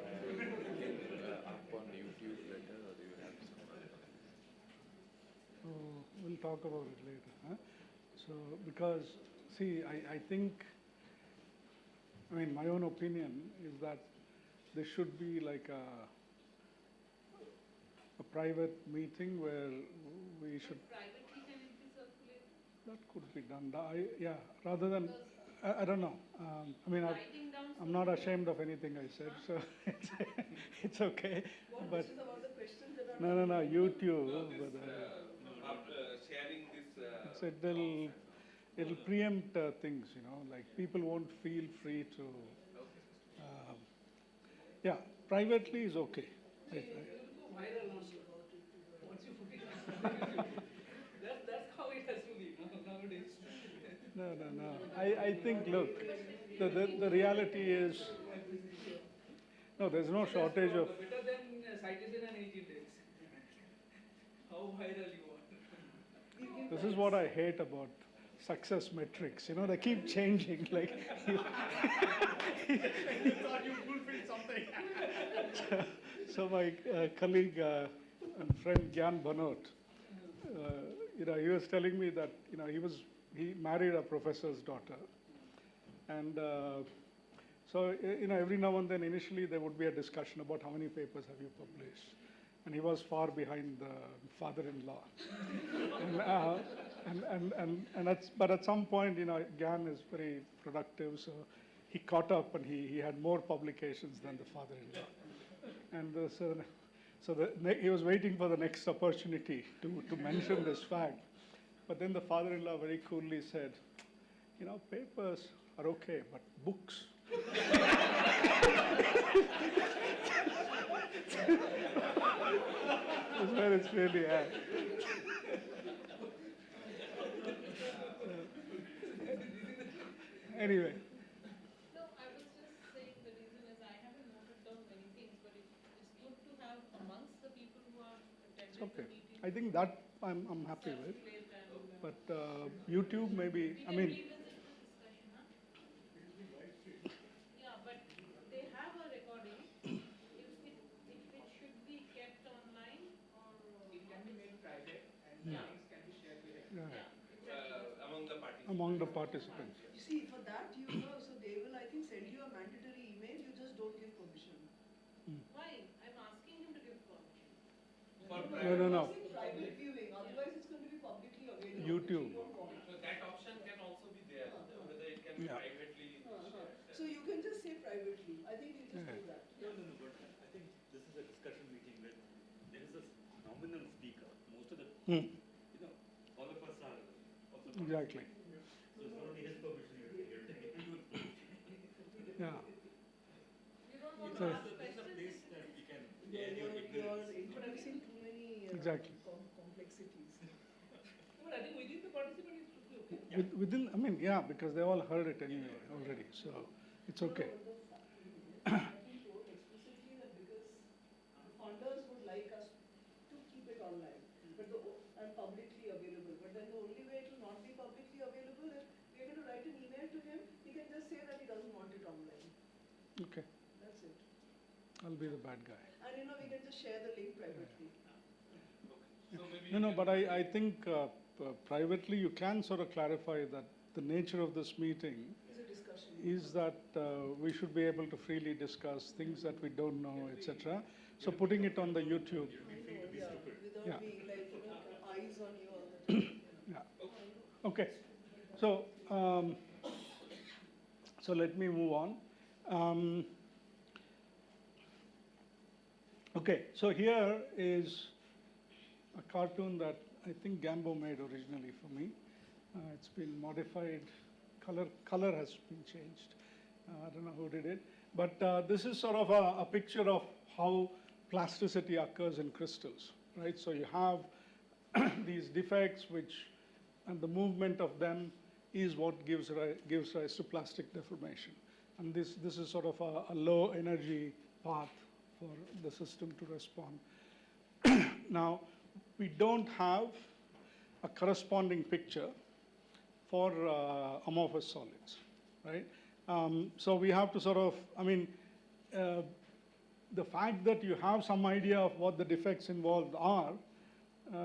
up on YouTube later, or do you have some? Oh, we'll talk about it later. Huh? So, because, see, I think, I mean, my own opinion is that there should be like a private meeting where we should. Privately can it be circulated? That could be done. Yeah, rather than, I don't know. I mean, Writing down I'm not ashamed of anything I said, so it's okay. What, But this is about the questions that are. no, YouTube. But, Sharing this. so it'll preempt things, you know, like people won't feel free to. Yeah, privately is okay. Viral once you put it. That's how it has to be nowadays. No. I think, look, the reality is, no, there's no shortage of. Better than citation and 18 days. How viral you are. This is what I hate about success metrics. You know, they keep changing. Like, You thought you fulfilled something. so my colleague and friend Gyan Banot, you know, he was telling me that he married a professor's daughter, and so you know, every now and then, initially there would be a discussion about how many papers have you published, and he was far behind the father-in-law. But at some point, you know, Gyan is very productive, so he caught up and he had more publications than the father-in-law. And he was waiting for the next opportunity to mention this fact. But then the father-in-law very coolly said, you know, papers are okay, but books. That's where it's really at. Anyway. No, I was just saying the reason is I haven't noted down many things, but it's good to have amongst the people who are attending Okay. the meeting. I think that I'm happy with. circulate and, But YouTube maybe, I mean, revisit the discussion, huh? Yeah, but they have a recording. If it should be kept online or. It can be made private and links can be shared with yeah, Among the participants. among the participants. You see, for that, so they will, I think, send you a mandatory email, you just don't give permission. Why? I'm asking him to give permission. No. Private viewing, otherwise it's going to be publicly available. YouTube. If you don't want. So that option can also be there, whether it can be Yeah. privately shared. So you can just say privately, I think you just Yeah. do that. No, but I think this is a discussion meeting where there is a nominal speaker. Most of the, all of us are also. Exactly. So it's not only his permission you're taking. Yeah. You don't want So- to ask This is a questions. place that we can air your You're ignorance. introducing too many Exactly. complexities. But I think within the participant it should be okay. Within, I mean, yeah, because they all heard it anyway already, so it's okay. I think told explicitly that because the funders would like us to keep it online, but and publicly available. But then the only way it will not be publicly available is we are going to write an email to him. He can just say that he doesn't want it online. Okay, That's it. I'll be the bad guy. And we can just share the link privately. So maybe No, but I think privately, you can sort of clarify that the nature of this meeting is that we should be able to freely discuss things that we don't know, etc. So putting it on the YouTube. Without being like, eyes on you all the time. Yeah. Okay. So, so let me move on. Okay, so here is a cartoon that I think Gambo made originally for me. It's been modified. Color has been changed. I don't know who did it. But this is sort of a picture of how plasticity occurs in crystals, right? So you have these defects and the movement of them is what gives rise to plastic deformation. And this is sort of a low energy path for the system to respond. Now, we don't have a corresponding picture for amorphous solids, right? So we have to sort of, the fact that you have some idea of what the defects involved are,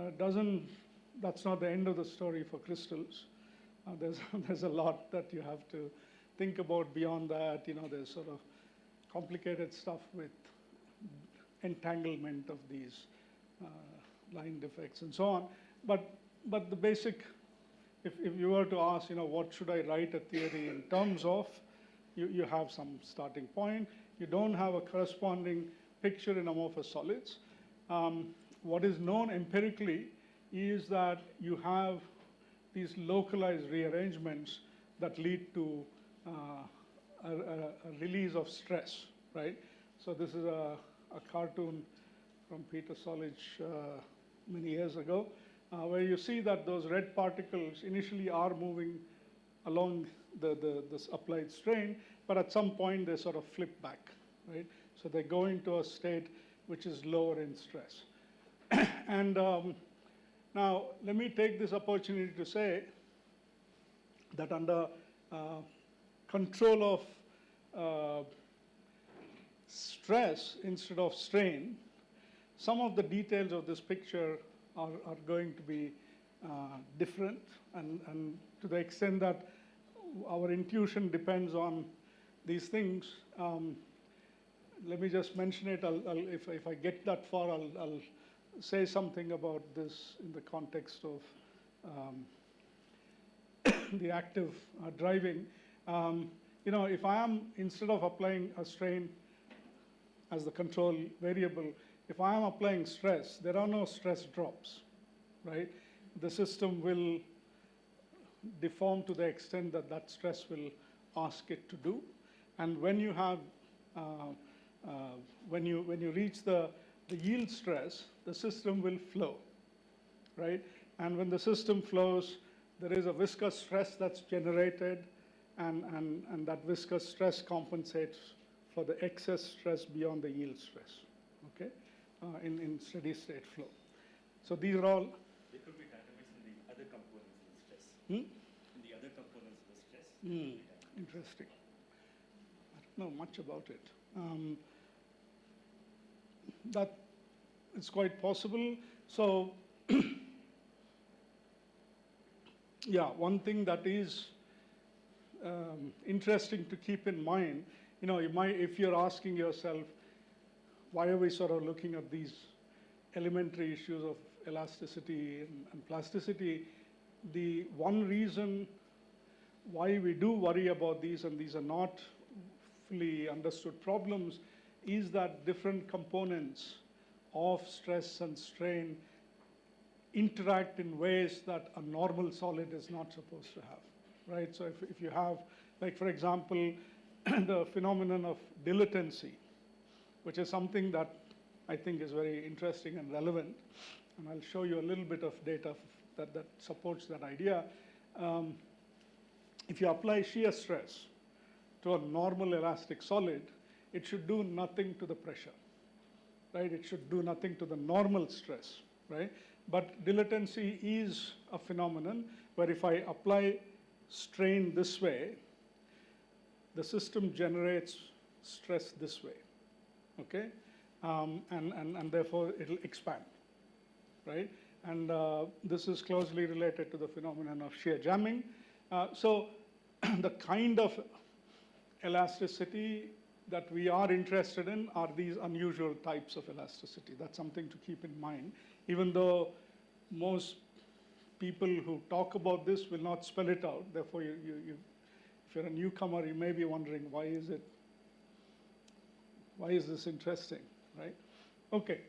that's not the end of the story for crystals. There's a lot that you have to think about beyond that. There's sort of complicated stuff with entanglement of these line defects and so on. But the basic, if you were to ask, what should I write a theory in terms of, you have some starting point. You don't have a corresponding picture in amorphous solids. What is known empirically is that you have these localized rearrangements that lead to a release of stress, right? So this is a cartoon from Peter Solich many years ago, where you see that those red particles initially are moving along this applied strain, but at some point they sort of flip back, right? So they go into a state which is lower in stress. And now let me take this opportunity to say that under control of stress instead of strain, some of the details of this picture are going to be different, and to the extent that our intuition depends on these things. Let me just mention it. If I get that far, I'll say something about this in the context of the active driving. If I am, instead of applying a strain as the control variable, if I am applying stress, there are no stress drops, right? The system will deform to the extent that that stress will ask it to do. And when you have, when you reach the yield stress, the system will flow, right? And when the system flows, there is a viscous stress that's generated, and that viscous stress compensates for the excess stress beyond the yield stress, okay, in steady state flow. So these are all. There could be dynamics in the other components of the stress. In the other components of the stress. Interesting. I don't know much about it. That is quite possible. So, yeah, one thing that is interesting to keep in mind, if you're asking yourself, why are we sort of looking at these elementary issues of elasticity and plasticity? The one reason why we do worry about these, and these are not fully understood problems, is that different components of stress and strain interact in ways that a normal solid is not supposed to have, right? So if you have, like for example, the phenomenon of dilatancy, which is something that I think is very interesting and relevant, and I'll show you a little bit of data that supports that idea. If you apply shear stress to a normal elastic solid, it should do nothing to the pressure, right? It should do nothing to the normal stress, right? But dilatancy is a phenomenon where if I apply strain this way, the system generates stress this way, okay? And therefore it'll expand, right? And this is closely related to the phenomenon of shear jamming. So the kind of elasticity that we are interested in are these unusual types of elasticity. That's something to keep in mind, even though most people who talk about this will not spell it out. Therefore, if you're a newcomer, you may be wondering, why is this interesting, right? Okay.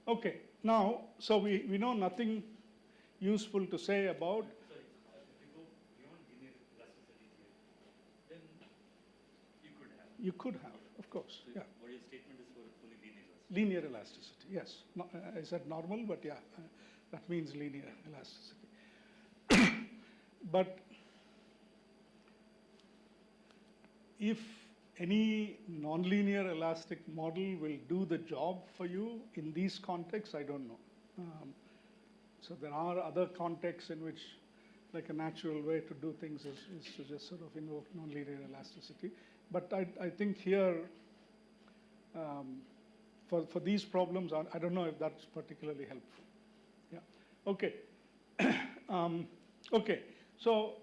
Okay, now, so we know nothing useful to say about. Sorry, if you go beyond linear elasticity theory, then you could have. You could have, of course, So yeah. what your statement is for fully linear elasticity. Linear elasticity, yes. No, I said normal, but yeah, that means linear elasticity. But if any nonlinear elastic model will do the job for you in these contexts, I don't know. So there are other contexts in which, like a natural way to do things is to just sort of invoke nonlinear elasticity. But I think here, for these problems, I don't know if that's particularly helpful. Yeah. Okay. Okay. So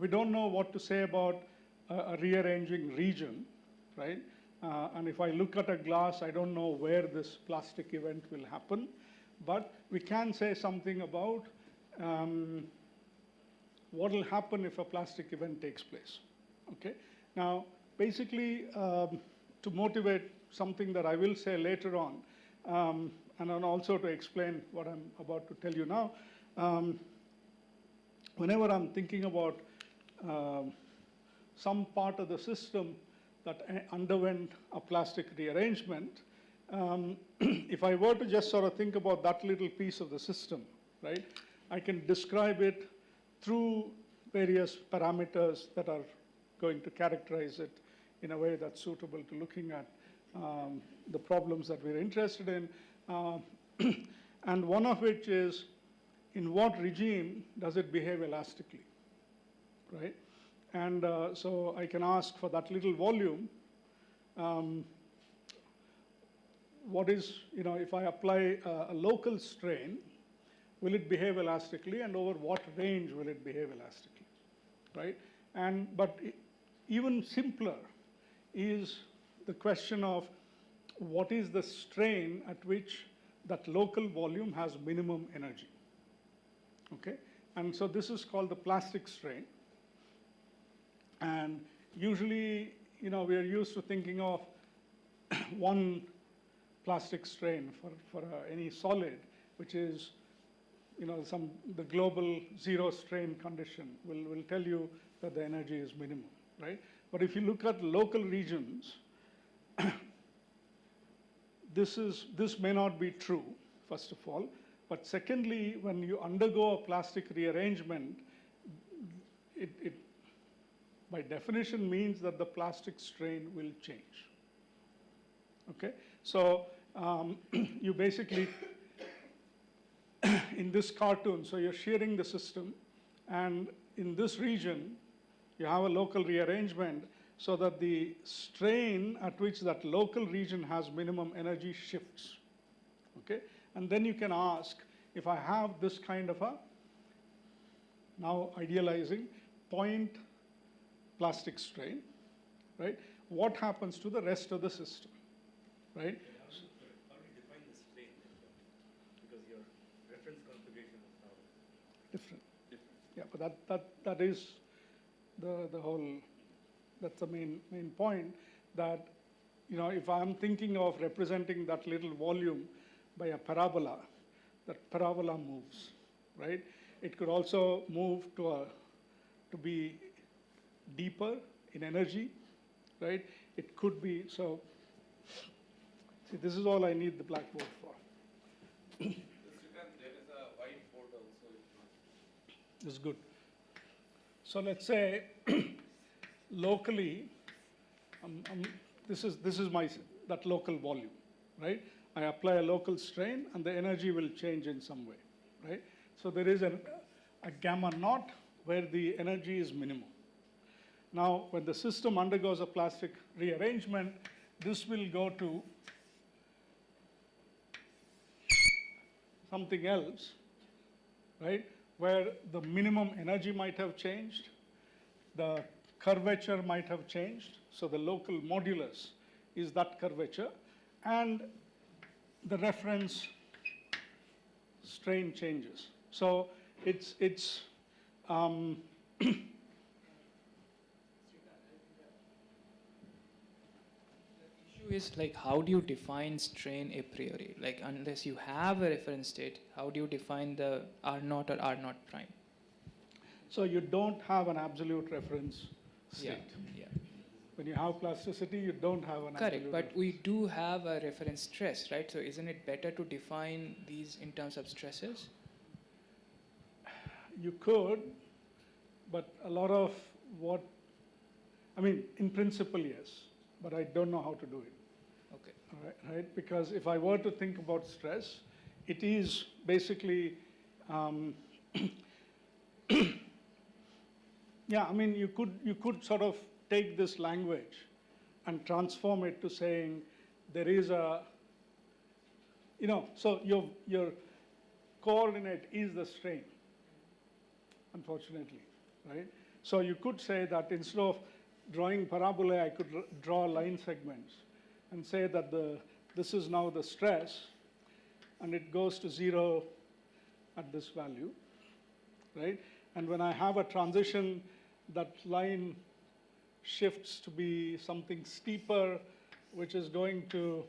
we don't know what to say about a rearranging region, right? And if I look at a glass, I don't know where this plastic event will happen. But we can say something about what will happen if a plastic event takes place. Okay. Now, basically, to motivate something that I will say later on, and then also to explain what I'm about to tell you now, whenever I'm thinking about some part of the system that underwent a plastic rearrangement, if I were to just sort of think about that little piece of the system, right, I can describe it through various parameters that are going to characterize it in a way that's suitable to looking at the problems that we're interested in. And one of which is, in what regime does it behave elastically, right? And so I can ask for that little volume, what is, if I apply a local strain, will it behave elastically, and over what range will it behave elastically, right? But even simpler is the question of what is the strain at which that local volume has minimum energy, okay? And so this is called the plastic strain. And usually, we are used to thinking of one plastic strain for any solid, which is, the global zero strain condition will tell you that the energy is minimum, right? But if you look at local regions, this may not be true, first of all. But secondly, when you undergo a plastic rearrangement, it by definition means that the plastic strain will change. Okay? So you basically, in this cartoon, so you're shearing the system, and in this region, you have a local rearrangement so that the strain at which that local region has minimum energy shifts. Okay? And then you can ask, if I have this kind of a, now idealizing, point plastic strain, right? What happens to the rest of the system, right? How do you define the strain? Because your reference configuration is now different. Yeah, but that is the whole, that's the main point, that, if I'm thinking of representing that little volume by a parabola, that parabola moves, right? It could also move to be deeper in energy, right? It could be, so, see, this is all I need the blackboard for. There is a whiteboard also. This is good. So let's say locally, this is that local volume, right? I apply a local strain, and the energy will change in some way, right? So there is a gamma naught where the energy is minimum. Now, when the system undergoes a plastic rearrangement, this will go to something else, right, where the minimum energy might have changed, the curvature might have changed, so the local modulus is that curvature, and the reference strain changes. So it's Issue is like, how do you define strain a priori? Like, unless you have a reference state, how do you define the R naught or R naught prime? so you don't have an absolute reference state. Yeah. When you have plasticity, you don't have an Correct, absolute but we do have a reference stress, right? So isn't it better to define these in terms of stresses? You could, but a lot of what, I mean, in principle, yes, but I don't know how to do it. Okay. All right? Because if I were to think about stress, it is basically, yeah, I mean, you could sort of take this language and transform it to saying there is a, so your coordinate is the strain, unfortunately, right? So you could say that instead of drawing parabolae, I could draw line segments and say that this is now the stress, and it goes to 0 at this value, right? And when I have a transition, that line shifts to be something steeper, which is going to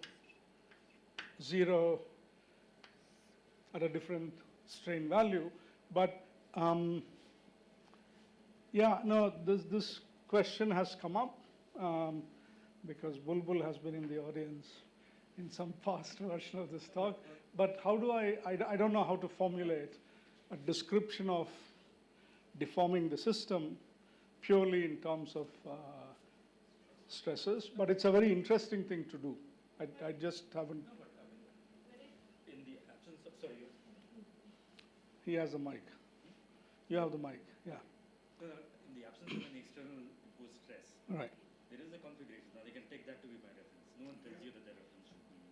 0 at a different strain value. But yeah, no, this question has come up because Bulbul has been in the audience in some past version of this talk. But how do I don't know how to formulate a description of deforming the system purely in terms of stresses, but it's a very interesting thing to do. I just haven't. In the absence of, sorry. He has a mic. You have the mic, yeah. In the absence of an external imposed stress, Right. there is a configuration. Now, you can take that to be my reference. No one tells you that the reference should be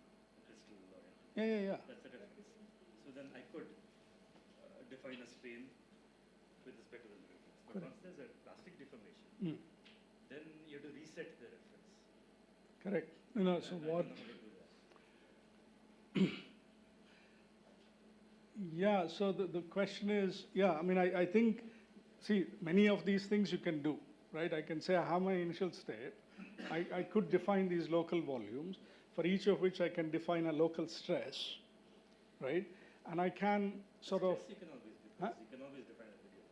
crystal or anything. Yeah. That's the reference. So then I could define a strain with respect to the reference. But once there's a plastic deformation, then you have to reset the reference. Correct. So what? Yeah, so the question is, I mean, I think, see, many of these things you can do, right? I can say I have my initial state. I could define these local volumes, for each of which I can define a local stress, right? And I can sort of. You can always do this. You can always define a virial.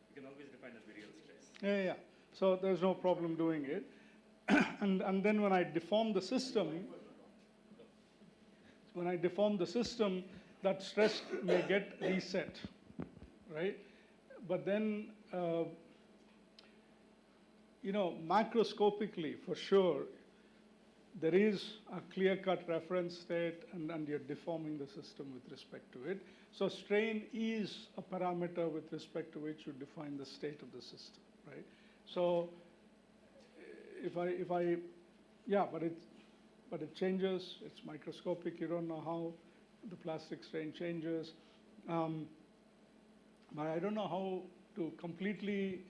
You can always define a virial stress. Yeah. So there's no problem doing it. And then when I deform the system, that stress may get reset, right? But then, macroscopically, for sure, there is a clear-cut reference state, and you're deforming the system with respect to it. So strain is a parameter with respect to which you define the state of the system, right? So but it changes. It's microscopic. You don't know how the plastic strain changes. But I don't know how to completely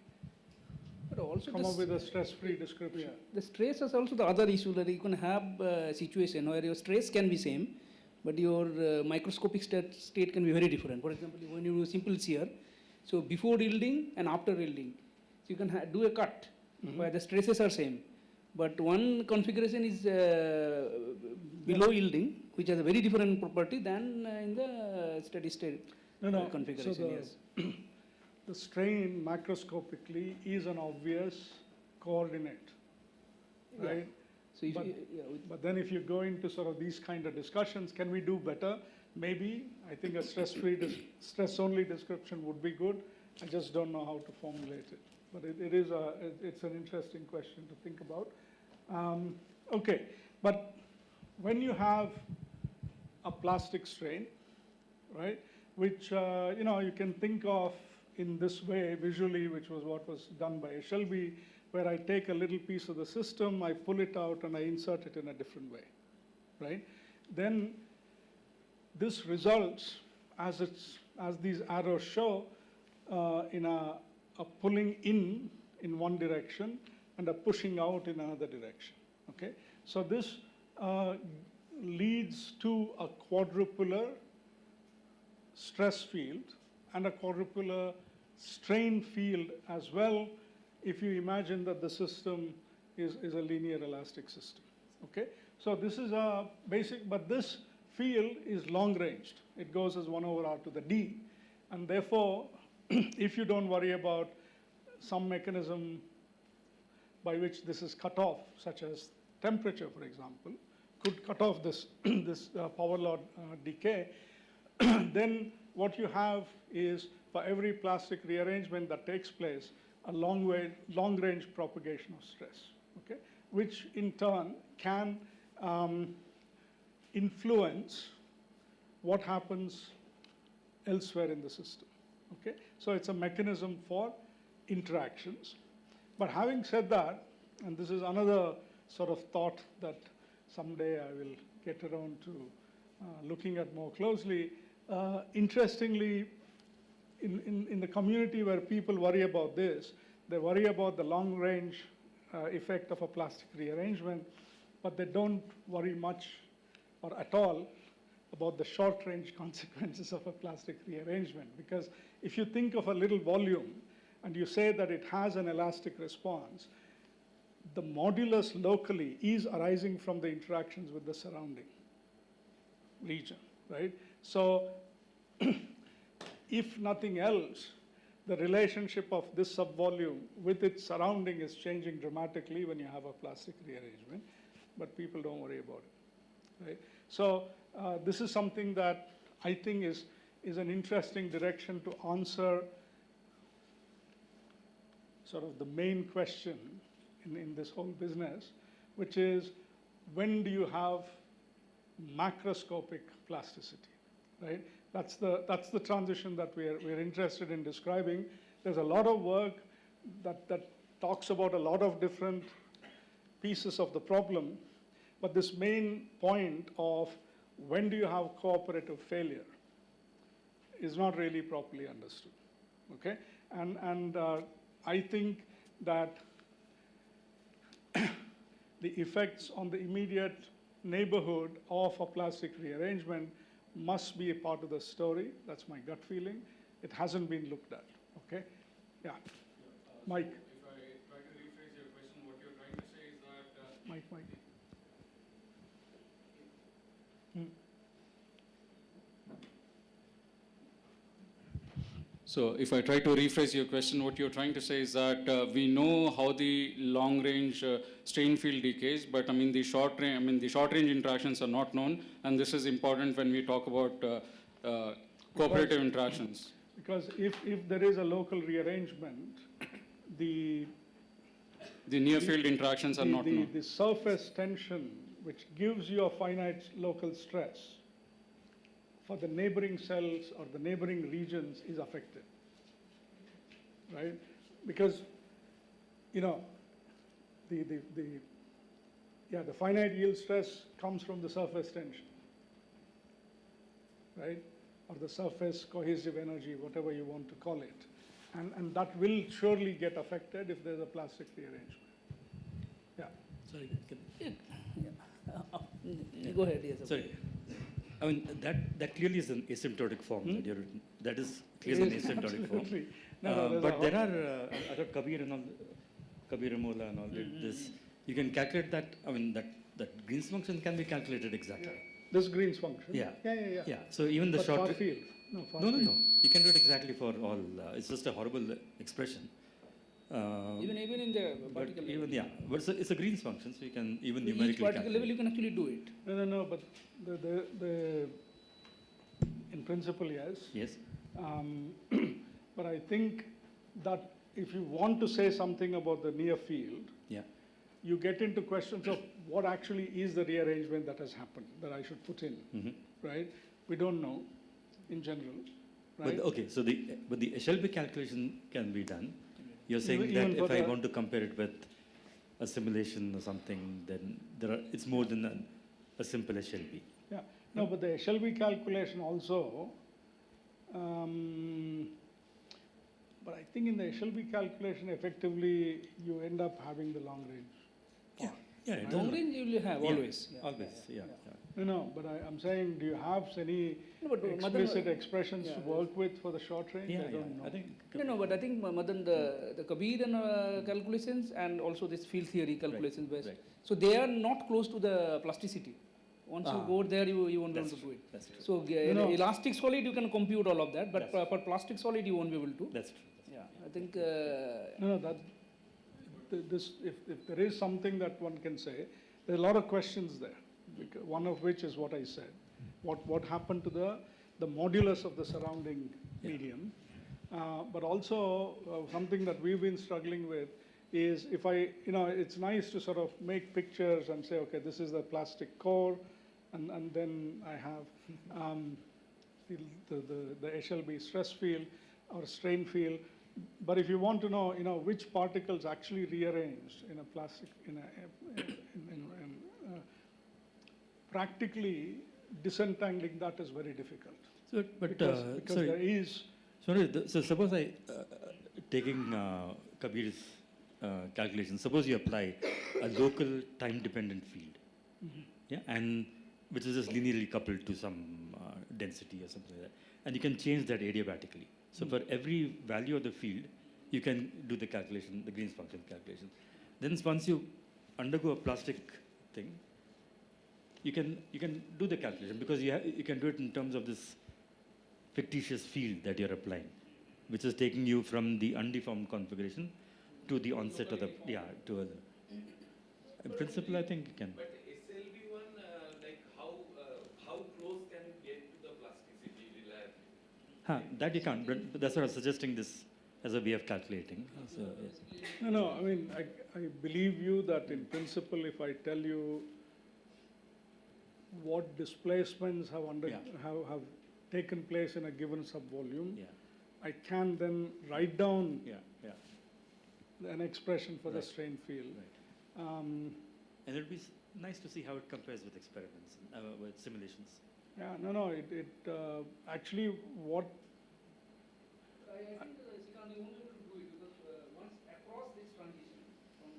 But also come up with a stress-free description. The stress is also the other issue, that you can have a situation where your stress can be same, but your microscopic state can be very different. For example, when you do simple shear, so before yielding and after yielding, so you can do a cut where the stresses are same, but one configuration is below yielding, which has a very different property than in the steady state configuration. So Yes. the strain macroscopically is an obvious coordinate, right? So if but then if you go into sort of these kind of discussions, can we do better? Maybe. I think a stress-only description would be good. I just don't know how to formulate it. But it's an interesting question to think about. Okay, but when you have a plastic strain, right, which you can think of in this way visually, which was what was done by Shelby, where I take a little piece of the system, I pull it out, and I insert it in a different way, right? Then this results as these arrows show, in a pulling in one direction and a pushing out in another direction. Okay, so this leads to a quadrupolar stress field and a quadrupolar strain field as well, if you imagine that the system is a linear elastic system. Okay, so this is a basic, but this field is long ranged. It goes as 1 over r to the d, and therefore, if you don't worry about some mechanism by which this is cut off, such as temperature, for example, could cut off this, this power law decay, then what you have is, for every plastic rearrangement that takes place, a long-range propagation of stress, okay? Which in turn can influence what happens elsewhere in the system, okay? So it's a mechanism for interactions. But having said that, and this is another sort of thought that someday I will get around to looking at more closely, interestingly, in the community where people worry about this, they worry about the long-range effect of a plastic rearrangement, but they don't worry much or at all about the short-range consequences of a plastic rearrangement. Because if you think of a little volume and you say that it has an elastic response, the modulus locally is arising from the interactions with the surrounding region, right? So if nothing else, the relationship of this subvolume with its surrounding is changing dramatically when you have a plastic rearrangement, but people don't worry about it, right? So this is something that I think is an interesting direction to answer sort of the main question in this whole business, which is, when do you have macroscopic plasticity, right? That's the transition that we're interested in describing. There's a lot of work that talks about a lot of different pieces of the problem, but this main point of when do you have cooperative failure is not really properly understood, okay? And I think that the effects on the immediate neighborhood of a plastic rearrangement must be a part of the story. That's my gut feeling. It hasn't been looked at, okay? Yeah. Mike. If I try to rephrase your question, what you're trying to say is that... Mike. So if I try to rephrase your question, what you're trying to say is that we know how the long-range strain field decays, but I mean the short-range interactions are not known, and this is important when we talk about cooperative interactions. Because if there is a local rearrangement, the near-field interactions are not known. The surface tension, which gives you a finite local stress, for the neighboring cells or the neighboring regions is affected, right? Because, you know, the finite yield stress comes from the surface tension, right? Or the surface cohesive energy, whatever you want to call it. And that will surely get affected if there's a plastic rearrangement. Yeah. Sorry. Go ahead, yes. Sorry. I mean, that clearly is an asymptotic form. That is clearly an asymptotic form. But there are other Kabir and all, Kabir and Mola and all this. You can calculate that. I mean, that Green's function can be calculated exactly. Yeah. This Green's function. Yeah. Yeah. So even the but short far field. No. You can do it exactly for all. It's just a horrible expression. Even in the particle level. But it's a Green's function, so you can even Each numerically particle level you can actually do it. No, but the in principle, yes. Yes. But I think that if you want to say something about the near field, you get into questions of what actually is the rearrangement that has happened, that I should put in, right? We don't know in general, right? But the SLB calculation can be done. You're saying Even that if I want to compare it with a simulation or something, then it's more than a simple SLB. Yeah, no, but the SLB calculation also But I think in the SLB calculation, effectively, you end up having the long range. part. Yeah, Right? Long range you will have always. Always, yeah. No, but I'm saying, do you have any No, but explicit Madan, expressions to work with for the short range? I don't know. I think. No, but I think Madan, the Kabir calculations and also this field theory calculations based. Right. So they are not close to the plasticity. Once you go there, you won't be able to do it. That's true. So elastic solid, you can compute all of that, but for plastic solid, you won't be able to. That's true. Yeah, I think. No, that if there is something that one can say, there are a lot of questions there. One of which is what I said. What happened to the modulus of the surrounding medium? But also something that we've been struggling with is if it's nice to sort of make pictures and say, okay, this is the plastic core, and then I have the SLB stress field or strain field. But if you want to know, which particles actually rearranged in a plastic, practically disentangling that is very difficult. So, but because sorry. there is. Sorry, so suppose I, taking Kabir's calculation, suppose you apply a local time-dependent field, yeah, and which is just linearly coupled to some density or something like that, and you can change that adiabatically. So for every value of the field, you can do the calculation, the Green's function calculation. Then once you undergo a plastic thing, you can do the calculation because you can do it in terms of this fictitious field that you're applying, which is taking you from the undeformed configuration to the onset of the in principle, I think you can. But SLB one, like how close can you get to the plasticity reliably? That you can't. But that's what I was suggesting this as a way of calculating. So, yes. No, I mean, I believe you that in principle, if I tell you what displacements have taken place in a given subvolume, I can then write down an expression for the strain field. And it would be nice to see how it compares with experiments, with simulations. Yeah, no, it actually what. I think Sikand, you won't be able to do it because once across this transition from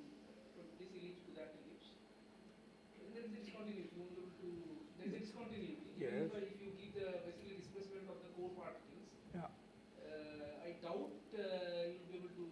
this ellipse to that ellipse, there is a discontinuity. You won't be able to. There is a discontinuity. Yes. Even if you give the basically displacement of the core particles, I doubt you'll be able to.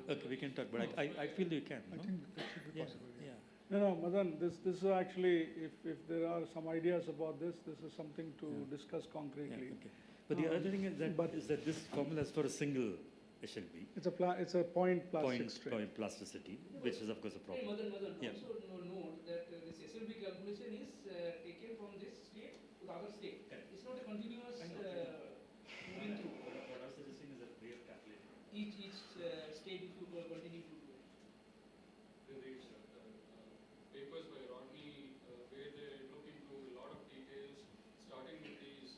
Okay, we can talk, but I feel you can. I think that should be possible. Yeah. No, Madan, this is actually, if there are some ideas about this is something to discuss concretely. Okay. But the other thing is that this formula is for a single SLB. It's a point plastic strain. Point plasticity, which is of course a problem. Madan, also note that this SLB calculation is taken from this state to the other state. It's not a continuous moving through. What I was suggesting is a way of calculating. Each state if you continue to do it. These papers by Rodney, where they look into a lot of details, starting with these,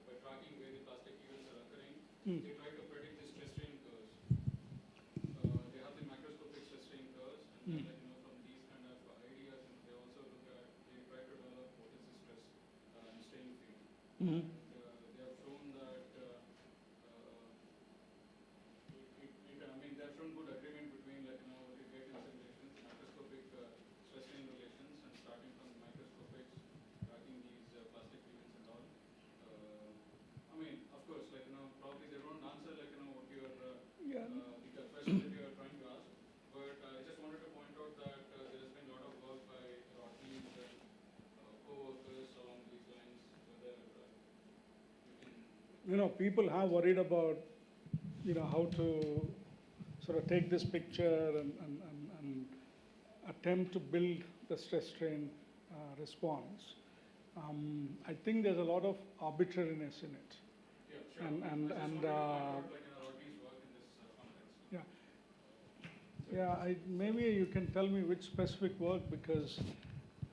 by tracking where the plastic events are occurring, they try to predict the stress strain curves. They have the macroscopic stress strain curves, and then, from these kind of ideas, they also they try to develop what is the stress and strain field. They have shown that they have shown good agreement between what you get in simulations, macroscopic stress strain relations, and starting from the microscopics, tracking these plastic events and all. Of course, probably they don't answer what your the question that you are trying to ask. But I just wanted to point out that there has been a lot of work by Rodney and co-workers along these lines. Whether People have worried about, how to sort of take this picture and attempt to build the stress strain response. I think there's a lot of arbitrariness in it. Yeah, sure. And Rodney's work in this context. Yeah, maybe you can tell me which specific work, because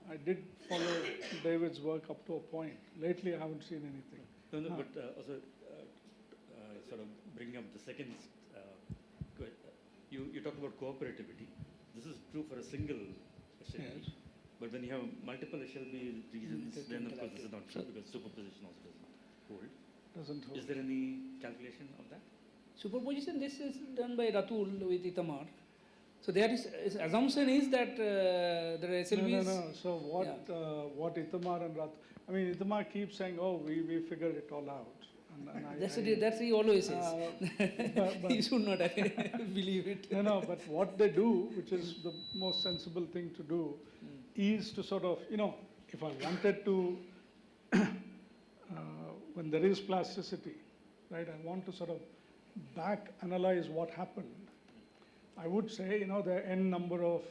I did follow David's work up to a point. Lately, I haven't seen anything. No, but also sort of bringing up the second. You talk about cooperativity. This is true for a single SLB. But when you have multiple SLB regions, then of course this is not true because superposition also does not. hold. Doesn't hold. Is there any calculation of that? Superposition, this is done by Ratul with Itamar. So there is assumption is that the SLB No. So what Itamar and Ratul, I mean, Itamar keeps saying, oh, we figured it all out. That's he always says. But He should not believe it. No, but what they do, which is the most sensible thing to do, is to sort of, if I wanted to, when there is plasticity, right, I want to sort of back analyze what happened. I would say, there are n number of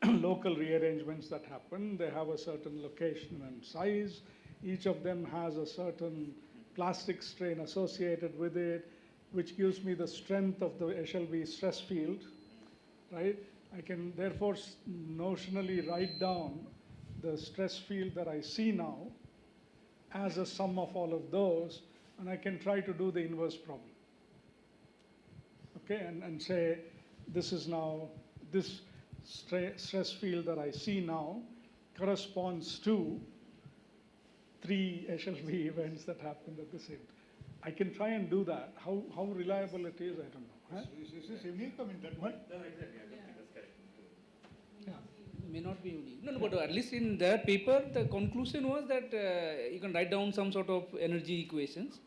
local rearrangements that happen. They have a certain location and size. Each of them has a certain plastic strain associated with it, which gives me the strength of the SLB stress field, right? I can therefore notionally write down the stress field that I see now as a sum of all of those, and I can try to do the inverse problem. Okay, and say, this is now, this stress field that I see now corresponds to 3 SLB events that happened at the same time. I can try and do that. How reliable it is, I don't know. Huh? Is this unique? I mean, that one? No, exactly. I don't think that's correct. Yeah. May not be unique. No, but at least in their paper, the conclusion was that you can write down some sort of energy equations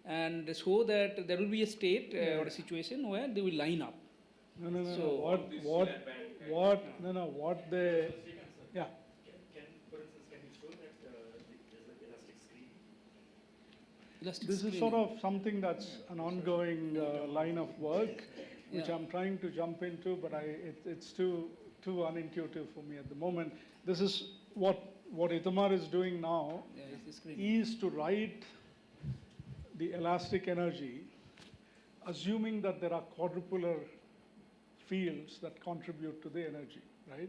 and show that there will be a state or a situation where they will line up. No. So What they, yeah. For instance, can you show that there's an elastic screen? This is sort of something that's an ongoing line of work, which I'm trying to jump into, but it's too unintuitive for me at the moment. This is what Itamar is doing now, is to write the elastic energy, assuming that there are quadrupolar fields that contribute to the energy, right,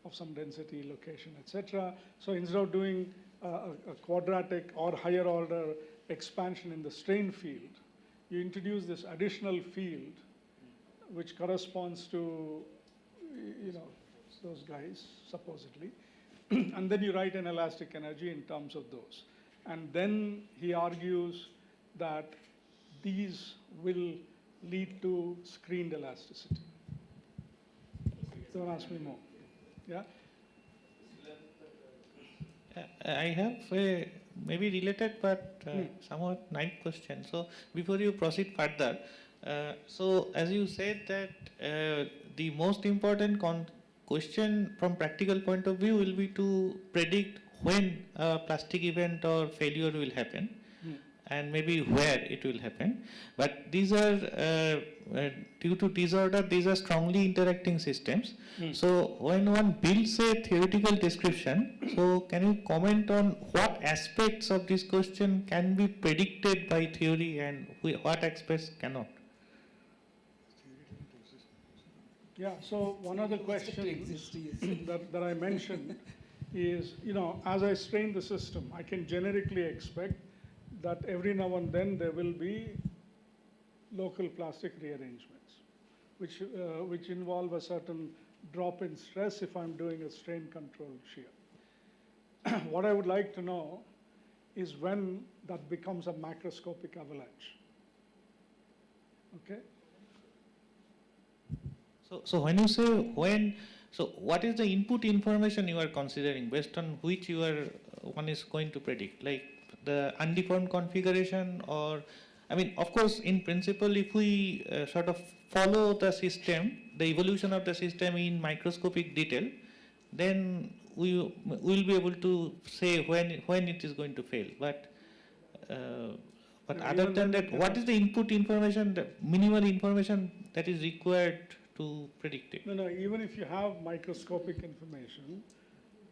of some density, location, etc. So instead of doing a quadratic or higher order expansion in the strain field, you introduce this additional field which corresponds to, those guys, supposedly, and then you write an elastic energy in terms of those. And then he argues that these will lead to screened elasticity. Don't ask me more. Yeah? I have a maybe related but somewhat naive question. So before you proceed further, so as you said that the most important question from practical point of view will be to predict when a plastic event or failure will happen and maybe where it will happen. But these are, due to disorder, these are strongly interacting systems. So when one builds a theoretical description, so can you comment on what aspects of this question can be predicted by theory and what aspects cannot? Yeah, so one of the questions that I mentioned is, as I strain the system, I can generically expect that every now and then there will be local plastic rearrangements, which involve a certain drop in stress if I'm doing a strain controlled shear. What I would like to know is when that becomes a macroscopic avalanche. Okay? So when you say when, so what is the input information you are considering based on which one is going to predict? Like the undeformed configuration, or, I mean, of course, in principle, if we sort of follow the system, the evolution of the system in microscopic detail, then we will be able to say when it is going to fail. But other than that, what is the input information, the minimal information that is required to predict it? No, even if you have microscopic information,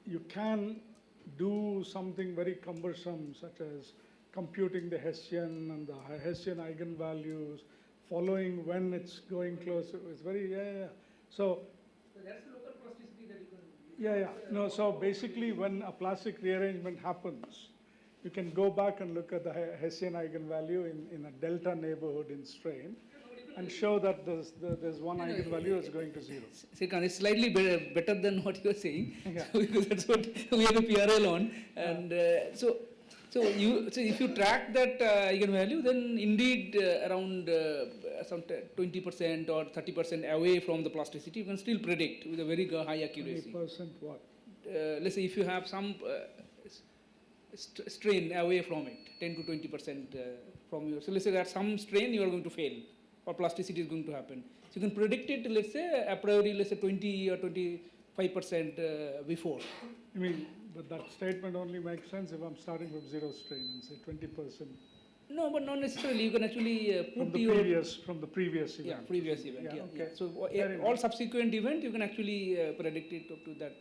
you can do something very cumbersome, such as computing the Hessian and the Hessian eigenvalues, following when it's going close. It's very, So that's the local plasticity that you can. No, so basically when a plastic rearrangement happens, you can go back and look at the Hessian eigenvalue in a delta neighborhood in strain, and show that there's one eigenvalue is going to 0. Srikanth, it's slightly better than what you are saying, because that's what we have a PRL on. And so So if you track that eigenvalue, then indeed around some 20% or 30% away from the plasticity, you can still predict with a very high accuracy. 20% what? Let's say if you have some strain away from it, 10 to 20% from your. So let's say that some strain you are going to fail, or plasticity is going to happen. So you can predict it. Let's say a priori, let's say 20 or 25% before. I mean, but that statement only makes sense if I'm starting from zero strain and say 20%. No, but not necessarily. You can actually put from the previous event. Yeah, previous event. Yeah, Yeah, okay. yeah. So all subsequent event, you can actually predict it up to that.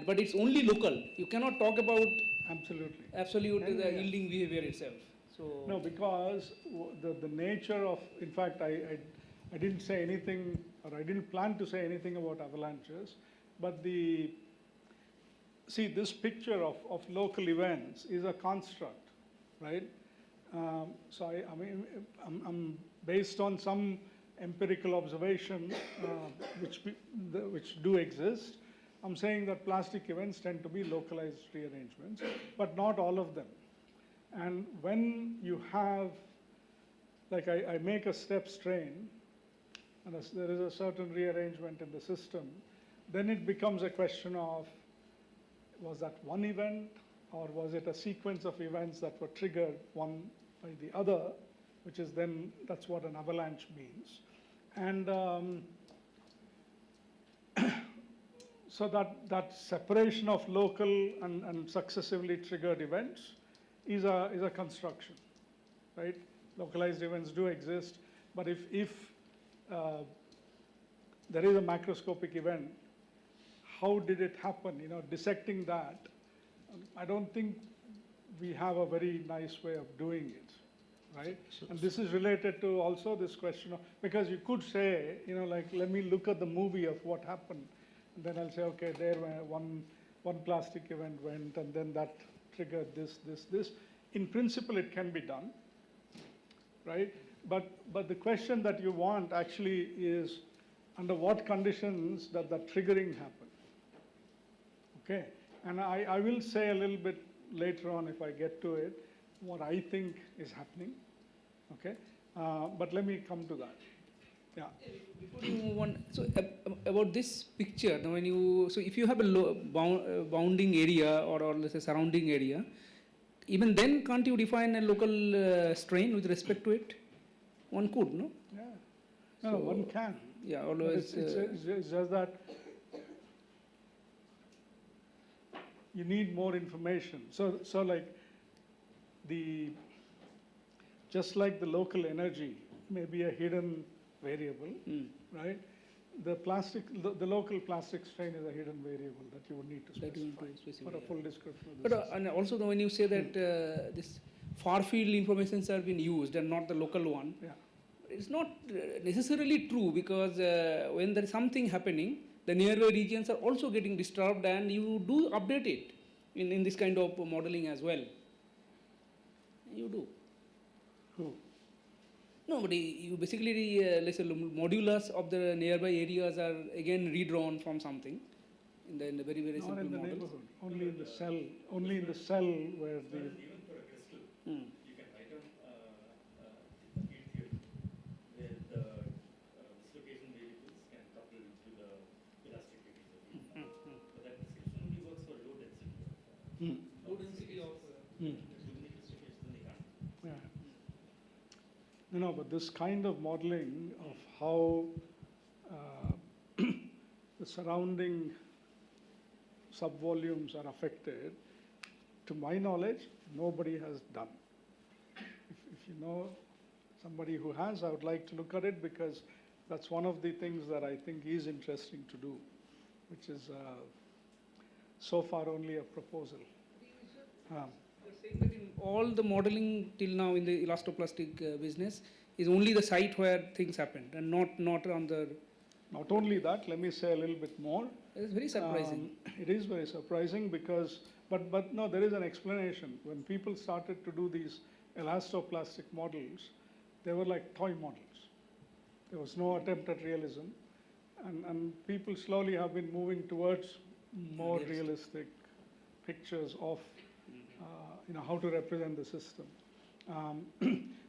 But it's only local. You cannot talk about absolute yielding behavior itself. So no, because the nature of, in fact, I didn't say anything, or I didn't plan to say anything about avalanches, but see, this picture of local events is a construct, right? So I mean, I'm based on some empirical observation which do exist. I'm saying that plastic events tend to be localized rearrangements, but not all of them. And when you have, like I make a step strain, and there is a certain rearrangement in the system, then it becomes a question of, was that one event, or was it a sequence of events that were triggered one by the other, which is then, that's what an avalanche means. And so that separation of local and successively triggered events is a construction, right? Localized events do exist, but if there is a macroscopic event, how did it happen? You know, dissecting that, I don't think we have a very nice way of doing it, right? And this is related to also this question of, because you could say, you know, like, let me look at the movie of what happened, and then I'll say, okay, there one plastic event went, and then that triggered this. In principle, it can be done, right? But the question that you want actually is, under what conditions does that triggering happen? Okay, and I will say a little bit later on, if I get to it, what I think is happening, okay? But let me come to that. Yeah. Before you move on, so about this picture, now when you, so if you have a bounding area or let's say surrounding area, even then can't you define a local strain with respect to it? One could, no? Yeah, no, one can. Yeah, always. It's just that you need more information. So like just like the local energy may be a hidden variable, right? The local plastic strain is a hidden variable that you would need to specify for a full description of the But and also when you say that this far field informations are being used and not the local one, it's not necessarily true, because when there is something happening, the nearby regions are also getting disturbed, and you do update it in this kind of modeling as well. You do. Who? No, but you basically, let's say, modulus of the nearby areas are again redrawn from something in the very, very simple model. Not in the models. neighborhood, only in the cell, where the... Even for a crystal, you can write down a field theory where the dislocation variables can couple to the elasticity of the field. But that description only works for low density. Low density of... No, but this kind of modeling of how the surrounding subvolumes are affected, to my knowledge, nobody has done. If you know somebody who has, I would like to look at it, because that's one of the things that I think is interesting to do, which is so far only a proposal. You're saying that in all the modeling till now in the elastoplastic business is only the site where things happened, and not on the... Not only that, let me say a little bit more. It's very surprising. It is very surprising because, but no, there is an explanation. When people started to do these elastoplastic models, they were like toy models. There was no attempt at realism. And people slowly have been moving towards more realistic pictures of how to represent the system.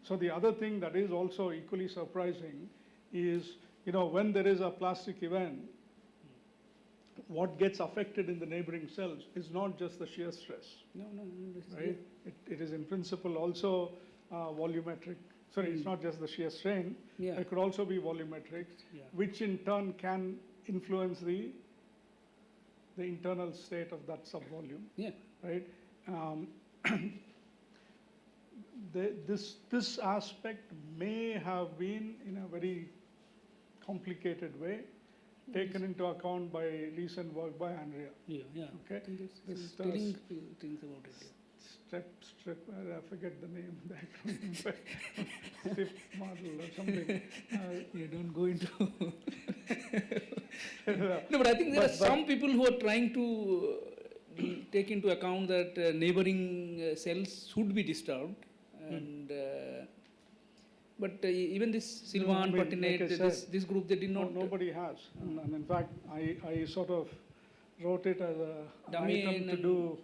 So the other thing that is also equally surprising is, when there is a plastic event, what gets affected in the neighboring cells is not just the shear stress. No. Right? It is in principle also volumetric. Sorry, it's not just the shear strain. Yeah. It could also be volumetric, Yeah. which in turn can influence the internal state of that subvolume. Yeah. Right? This aspect may have been, in a very complicated way, taken into account by recent work by Andrea. Yeah. Okay. I think it's This telling few things about it. I forget the name, the acronym, but STIP model or something. You don't go into. No, but I think there are some people who are trying to take into account that neighboring cells should be disturbed, and but even this Sylvan, Pertinate, like I said, this group, they did not. Nobody has, and in fact, I sort of wrote it as an Dummy item to do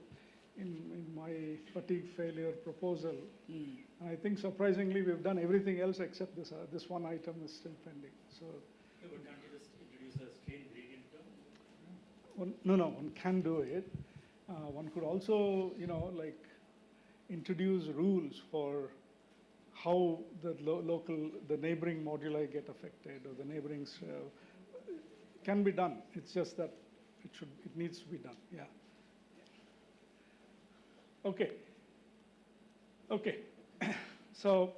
in my fatigue failure proposal. And I think surprisingly we've done everything else except this. This one item is still pending. So. But can't you just introduce a strain gradient term? One can do it. One could also, like introduce rules for how the the neighboring moduli get affected, or the neighboring can be done. It's just that it needs to be done. Yeah. Okay. So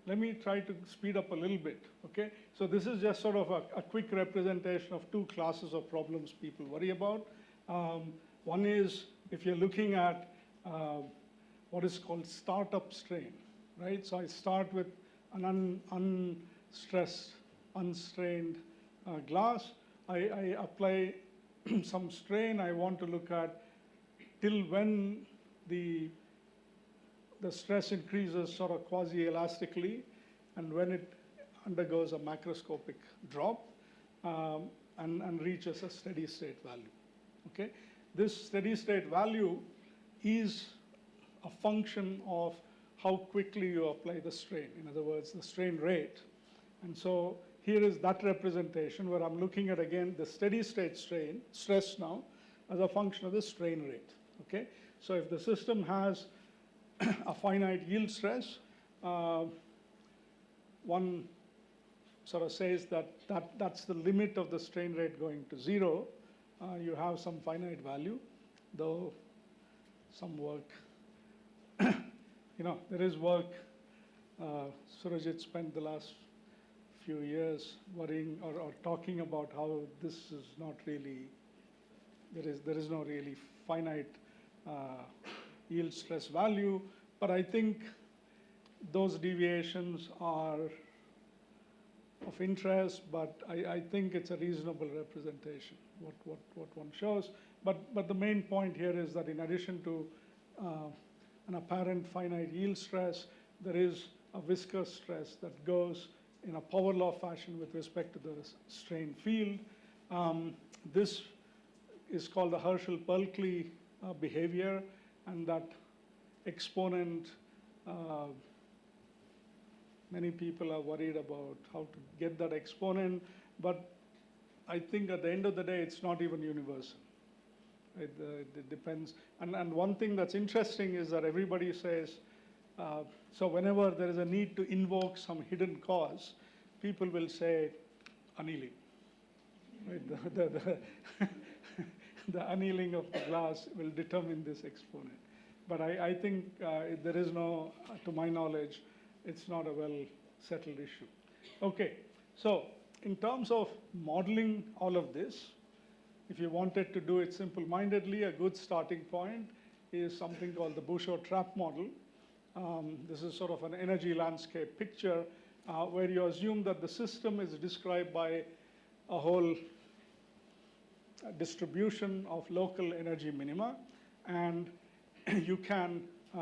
let me try to speed up a little bit. Okay. So this is just sort of a quick representation of two classes of problems people worry about. One is if you're looking at what is called startup strain, right? So I start with an unstressed, unstrained glass. I apply some strain. I want to look at till when the stress increases sort of quasi-elastically, and when it undergoes a macroscopic drop and reaches a steady state value. Okay? This steady state value is a function of how quickly you apply the strain. In other words, the strain rate. And so here is that representation where I'm looking at, again, the steady state stress now as a function of the strain rate. Okay? So if the system has a finite yield stress, one sort of says that's the limit of the strain rate going to zero. You have some finite value, though some work, there is work. Surajit spent the last few years worrying or talking about how this is not really, there is no really finite yield stress value, but I think those deviations are of interest, but I think it's a reasonable representation, what one shows. But the main point here is that in addition to an apparent finite yield stress, there is a viscous stress that goes in a power law fashion with respect to the strain field. This is called the Herschel-Berkeley behavior, and that exponent, many people are worried about how to get that exponent, but I think at the end of the day, it's not even universal. It depends. And one thing that's interesting is that everybody says, so whenever there is a need to invoke some hidden cause, people will say annealing. Right? The annealing of the glass will determine this exponent. But I think there is no, to my knowledge, it's not a well-settled issue. Okay, so in terms of modeling all of this, if you wanted to do it simple-mindedly, a good starting point is something called the Bouchot trap model. This is sort of an energy landscape picture where you assume that the system is described by a whole distribution of local energy minima, and you can, It's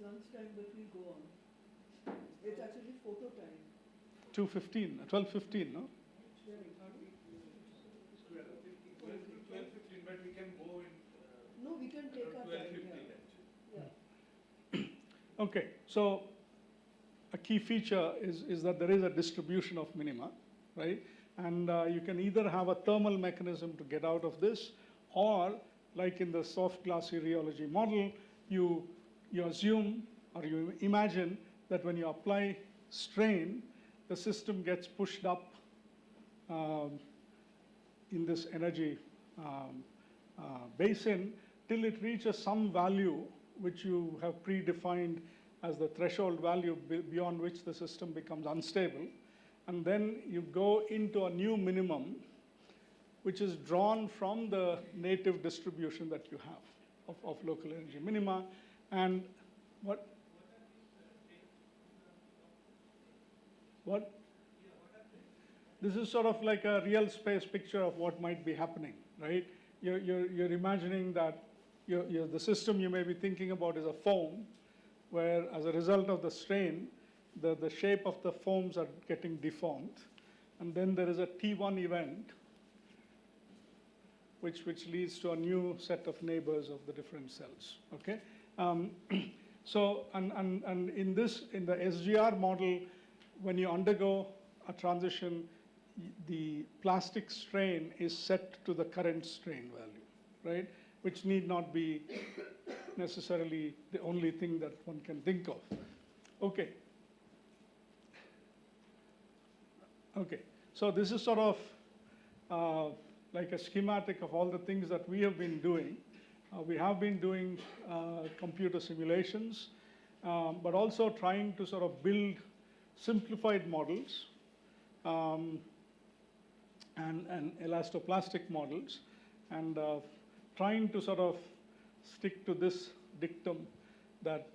lunchtime, but we go on. It's actually photo time. 12:15, no? 12:15, but we can go Okay, so a key feature is that there is a distribution of minima, right? And you can either have a thermal mechanism to get out of this, or like in the soft glassy rheology model, you assume or you imagine that when you apply strain, the system gets pushed up in this energy basin till it reaches some value which you have predefined as the threshold value beyond which the system becomes unstable. And then you go into a new minimum, which is drawn from the native distribution that you have of local energy minima. And what? What? This is sort of like a real space picture of what might be happening, right? You're imagining that the system you may be thinking about is a foam, where as a result of the strain, the shape of the foams are getting deformed. And then there is a T1 event, which leads to a new set of neighbors of the different cells, okay? So, and in the SGR model, when you undergo a transition, the plastic strain is set to the current strain value, right? Which need not be necessarily the only thing that one can think of. Okay. Okay, so this is sort of like a schematic of all the things that we have been doing. We have been doing computer simulations, but also trying to sort of build simplified models and elastoplastic models, and trying to sort of stick to this dictum that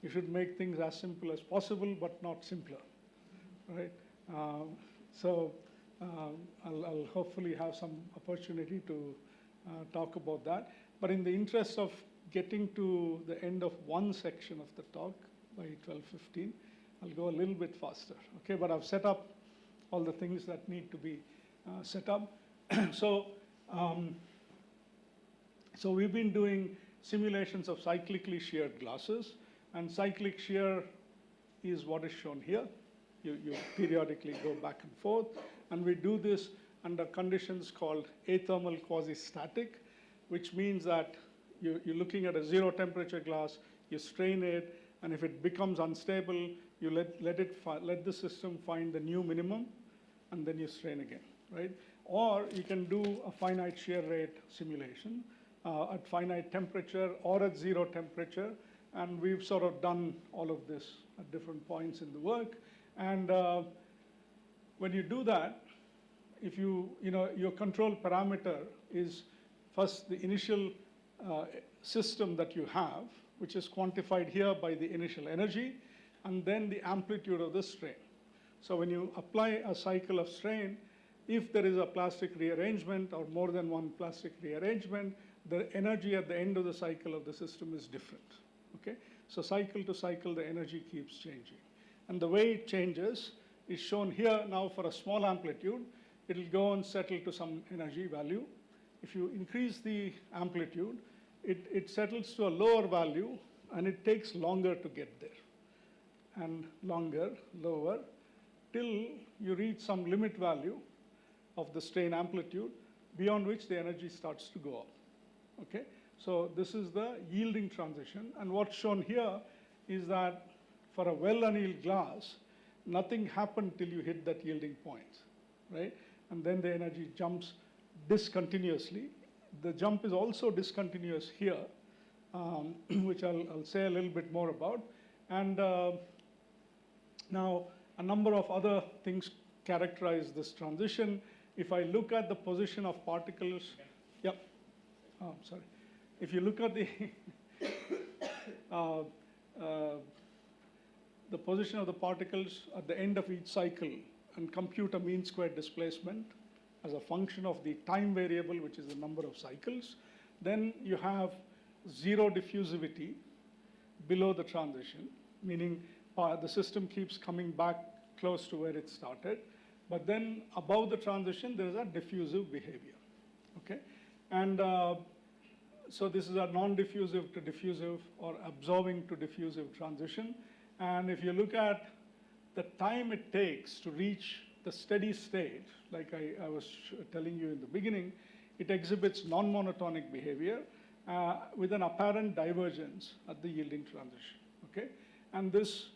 you should make things as simple as possible, but not simpler, right? So I'll hopefully have some opportunity to talk about that. But in the interest of getting to the end of one section of the talk by 12:15, I'll go a little bit faster, okay? But I've set up all the things that need to be set up. So we've been doing simulations of cyclically sheared glasses, and cyclic shear is what is shown here. You periodically go back and forth, and we do this under conditions called athermal quasi-static, which means that you're looking at a zero temperature glass, you strain it, and if it becomes unstable, you let the system find the new minimum, and then you strain again, right? Or you can do a finite shear rate simulation at finite temperature or at zero temperature, and we've sort of done all of this at different points in the work. And when you do that, if your control parameter is first the initial system that you have, which is quantified here by the initial energy, and then the amplitude of the strain. So when you apply a cycle of strain, if there is a plastic rearrangement or more than one plastic rearrangement, the energy at the end of the cycle of the system is different, okay? So cycle to cycle, the energy keeps changing. And the way it changes is shown here now for a small amplitude. It'll go and settle to some energy value. If you increase the amplitude, it settles to a lower value, and it takes longer to get there. And longer, lower, till you reach some limit value of the strain amplitude, beyond which the energy starts to go up, okay? So this is the yielding transition, and what's shown here is that for a well-annealed glass, nothing happened till you hit that yielding point, right? And then the energy jumps discontinuously. The jump is also discontinuous here, which I'll say a little bit more about. And now, a number of other things characterize this transition. If I look at the position of particles, yep, oh, sorry. If you look at the position of the particles at the end of each cycle and compute a mean square displacement as a function of the time variable, which is the number of cycles, then you have zero diffusivity below the transition, meaning the system keeps coming back close to where it started. But then above the transition, there is a diffusive behavior, okay? And So this is a non-diffusive to diffusive or absorbing to diffusive transition. And if you look at the time it takes to reach the steady state, like I was telling you in the beginning, it exhibits non-monotonic behavior with an apparent divergence at the yielding transition, okay? And this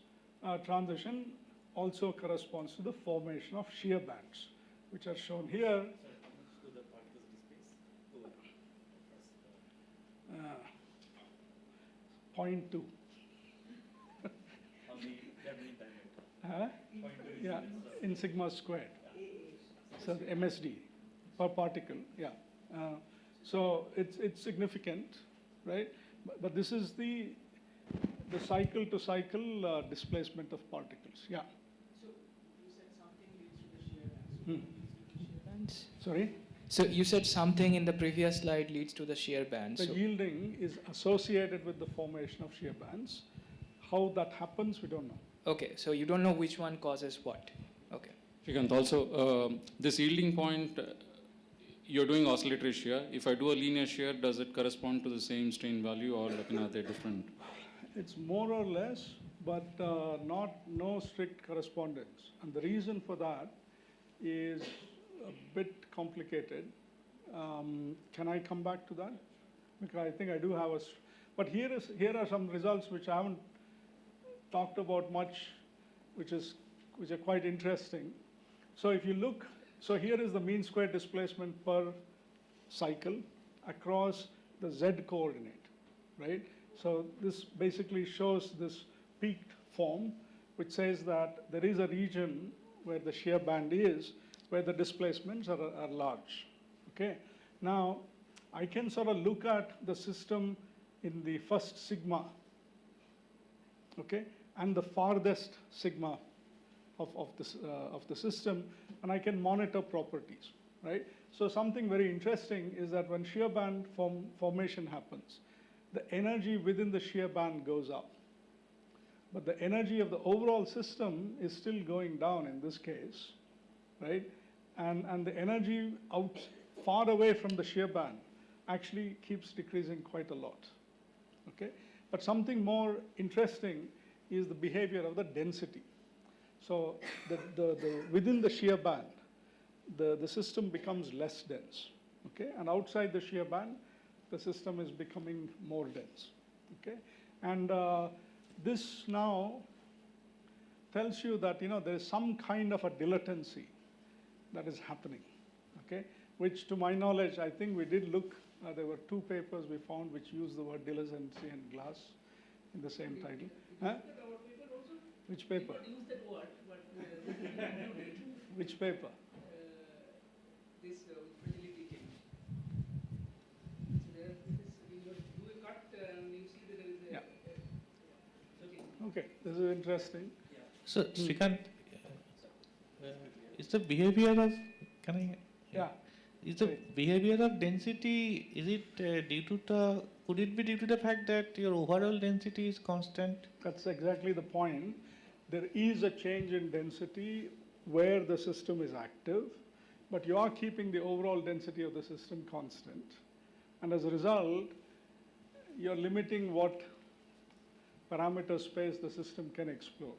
transition also corresponds to the formation of shear bands, which are shown here. 0.2. Yeah, in sigma squared. So the MSD per particle, yeah. So it's significant, right? But this is the cycle to cycle displacement of particles, yeah. So you said something leads to the shear bands. Sorry? So you said something in the previous slide leads to the shear bands. The yielding is associated with the formation of shear bands. How that happens, we don't know. Okay, so you don't know which one causes what. Okay. Shrikant, also, this yielding point, you're doing oscillatory shear. If I do a linear shear, does it correspond to the same strain value, or are they different? It's more or less, but no strict correspondence. And the reason for that is a bit complicated. Can I come back to that? Because I think I do have but here are some results which I haven't talked about much, which are quite interesting. So if you look, so here is the mean square displacement per cycle across the Z coordinate, right? So this basically shows this peaked form, which says that there is a region where the shear band is, where the displacements are large, okay? Now, I can sort of look at the system in the first sigma, okay, and the farthest sigma of the system, and I can monitor properties, right? So something very interesting is that when shear band formation happens, the energy within the shear band goes up. But the energy of the overall system is still going down in this case, right? And the energy far away from the shear band actually keeps decreasing quite a lot, okay? But something more interesting is the behavior of the density. So within the shear band, the system becomes less dense, okay? And outside the shear band, the system is becoming more dense, okay? And this now tells you that, there is some kind of a dilatancy that is happening, okay? Which, to my knowledge, I think we did look, there were 2 papers we found which use the word dilatancy and glass in the same title. Huh? Which paper? Use that word, but Which paper? This fragility change. So there you do a cut and you see that there is a Okay, this is interesting. So, Shrikant, is the behavior of, can I? Yeah. Is the behavior of density, is it could it be due to the fact that your overall density is constant? That's exactly the point. There is a change in density where the system is active, but you are keeping the overall density of the system constant. And as a result, you're limiting what parameter space the system can explore.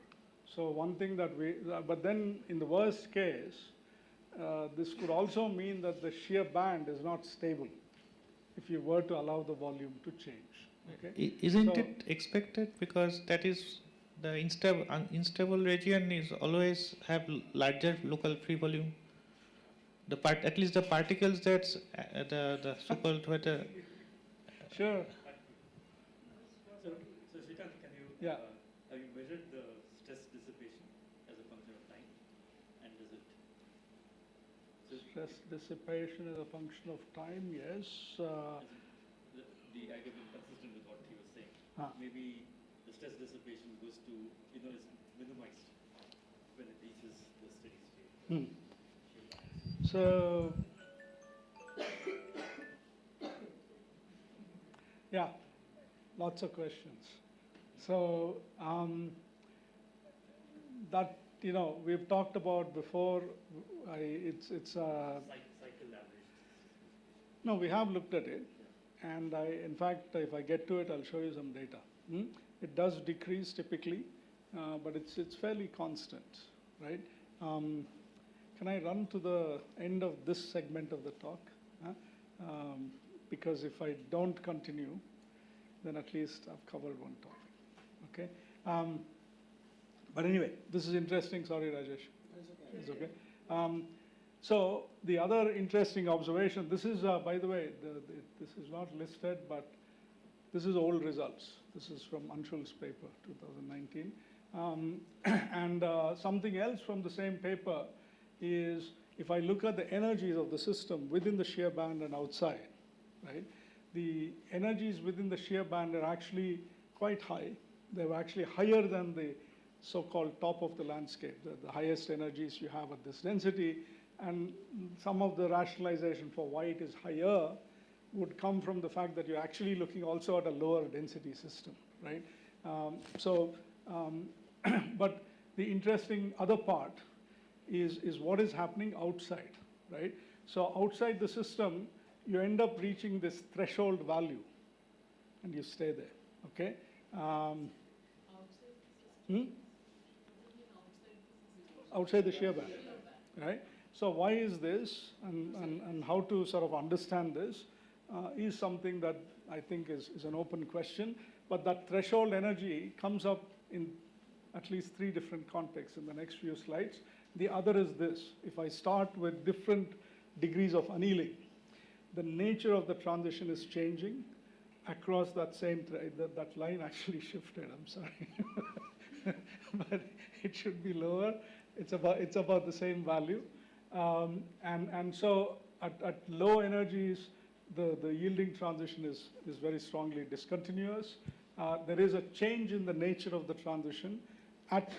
So one thing that but then in the worst case, this could also mean that the shear band is not stable if you were to allow the volume to change. Okay? Isn't it expected, because that is the unstable region is always have larger local free volume? At least the particles that's the so-called weather. Sure. So Shrikant, can you have you measured the stress dissipation as a function of time, and does it? Stress dissipation is a function of time, yes. I get consistent with what he was saying. Maybe the stress dissipation goes to, is minimized when it reaches the steady state. So, yeah, lots of questions. So, that, we've talked about before, it's cycle average. No, we have looked at it. And in fact, if I get to it, I'll show you some data. It does decrease typically, but it's fairly constant, right? Can I run to the end of this segment of the talk? Because if I don't continue, then at least I've covered one topic, okay? But anyway, this is interesting. Sorry, Rajesh. It's okay. So the other interesting observation, this is, by the way, this is not listed, but this is old results. This is from Anshul's paper, 2019. And something else from the same paper is, if I look at the energies of the system within the shear band and outside, right? The energies within the shear band are actually quite high. They're actually higher than the so-called top of the landscape, the highest energies you have at this density. And some of the rationalization for why it is higher would come from the fact that you're actually looking also at a lower density system, right? But the interesting other part is what is happening outside, right? So outside the system, you end up reaching this threshold value, and you stay there, okay? Outside the shear band, right? So why is this, and how to sort of understand this is something that I think is an open question. But that threshold energy comes up in at least 3 different contexts in the next few slides. The other is this. If I start with different degrees of annealing, the nature of the transition is changing across that same, that line actually shifted, I'm sorry. But it should be lower. It's about the same value. And so at low energies, the yielding transition is very strongly discontinuous. There is a change in the nature of the transition at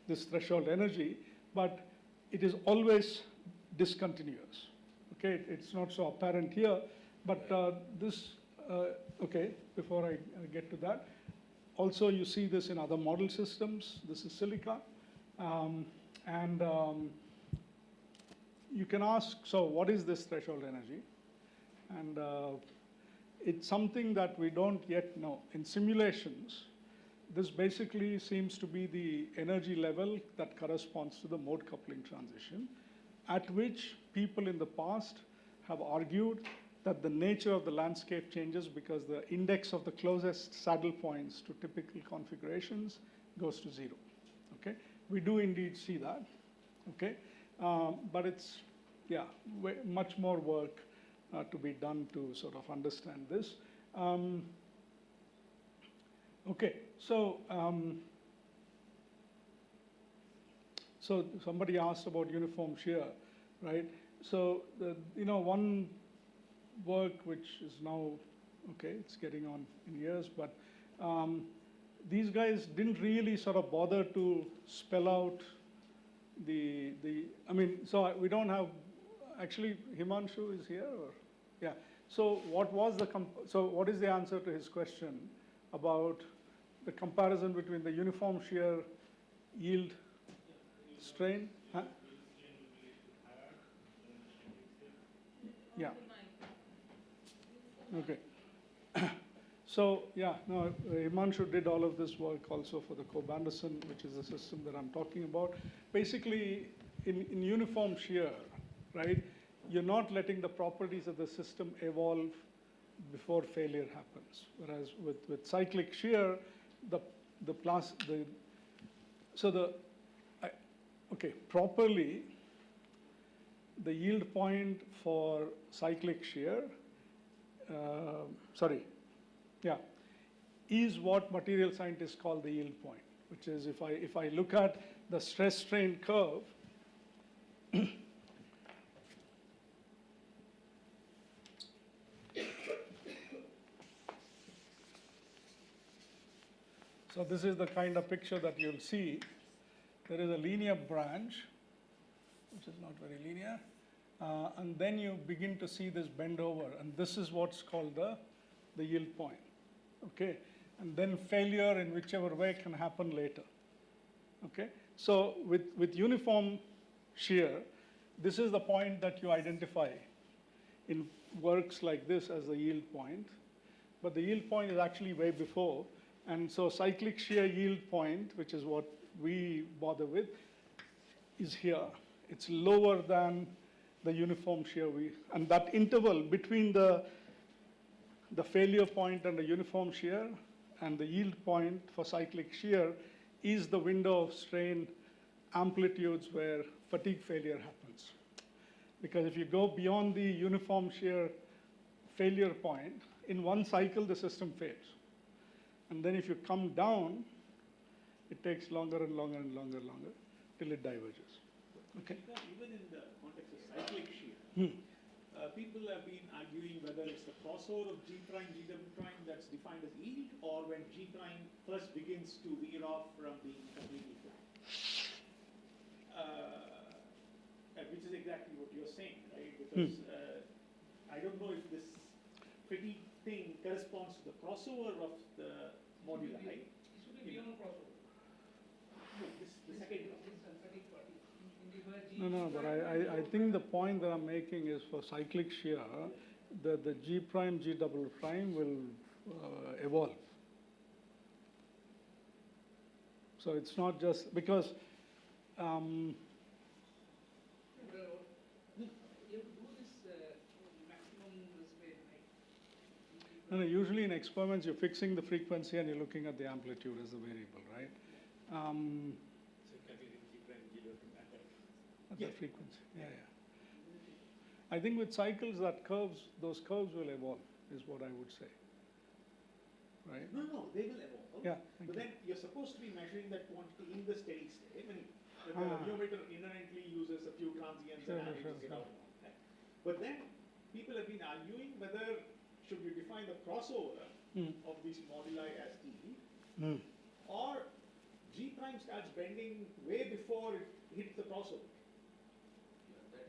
this threshold energy, but it is always discontinuous. Okay, it's not so apparent here, but okay, before I get to that, also you see this in other model systems. This is silica. You can ask, so what is this threshold energy? And it's something that we don't yet know. In simulations, this basically seems to be the energy level that corresponds to the mode coupling transition, at which people in the past have argued that the nature of the landscape changes because the index of the closest saddle points to typical configurations goes to 0. Okay, we do indeed see that. Okay, but it's much more work to be done to sort of understand this. Okay, so so somebody asked about uniform shear, right? So one work which is now okay, it's getting on in years, but these guys didn't really sort of bother to spell out I mean, so we don't have, actually Himanshu is here, or yeah. So what is the answer to his question about the comparison between the uniform shear yield strain? Huh? Yeah. Okay. So yeah, no, Himanshu did all of this work also for the Cobb-Anderson, which is the system that I'm talking about. Basically, in uniform shear, right, you're not letting the properties of the system evolve before failure happens. Whereas with cyclic shear, properly, the yield point for cyclic shear, is what material scientists call the yield point, which is if I look at the stress strain curve, so this is the kind of picture that you'll see. There is a linear branch, which is not very linear, and then you begin to see this bend over, and this is what's called the yield point. Okay, and then failure in whichever way can happen later. Okay, so with uniform shear, this is the point that you identify works like this as the yield point, but the yield point is actually way before. And so cyclic shear yield point, which is what we bother with, is here. It's lower than the uniform shear. And that interval between the failure point and the uniform shear and the yield point for cyclic shear is the window of strain amplitudes where fatigue failure happens. Because if you go beyond the uniform shear failure point, in one cycle the system fails. And then if you come down, it takes longer and longer and longer and longer till it diverges. Okay. Even in the context of cyclic shear, people have been arguing whether it's the crossover of G prime, G double prime that's defined as yield, or when G prime first begins to veer off from being completely flat. Which is exactly what you're saying, right? Because I don't know if this fatigue thing corresponds to the crossover of the moduli. It should be beyond crossover. No, the second one. No, but I think the point that I'm making is for cyclic shear, the G prime, G double prime will evolve. So it's not just because usually in experiments you're fixing the frequency and you're looking at the amplitude as the variable, right? The frequency. Yeah. I think with cycles, those curves will evolve, is what I would say. Right? No, they will evolve. Yeah. But then you're supposed to be measuring that quantity in the steady state. I mean, the radiometer inherently uses a few transients and averages it out. Right? But then people have been arguing whether should you define the crossover of these moduli as E, or G prime starts bending way before it hits the crossover.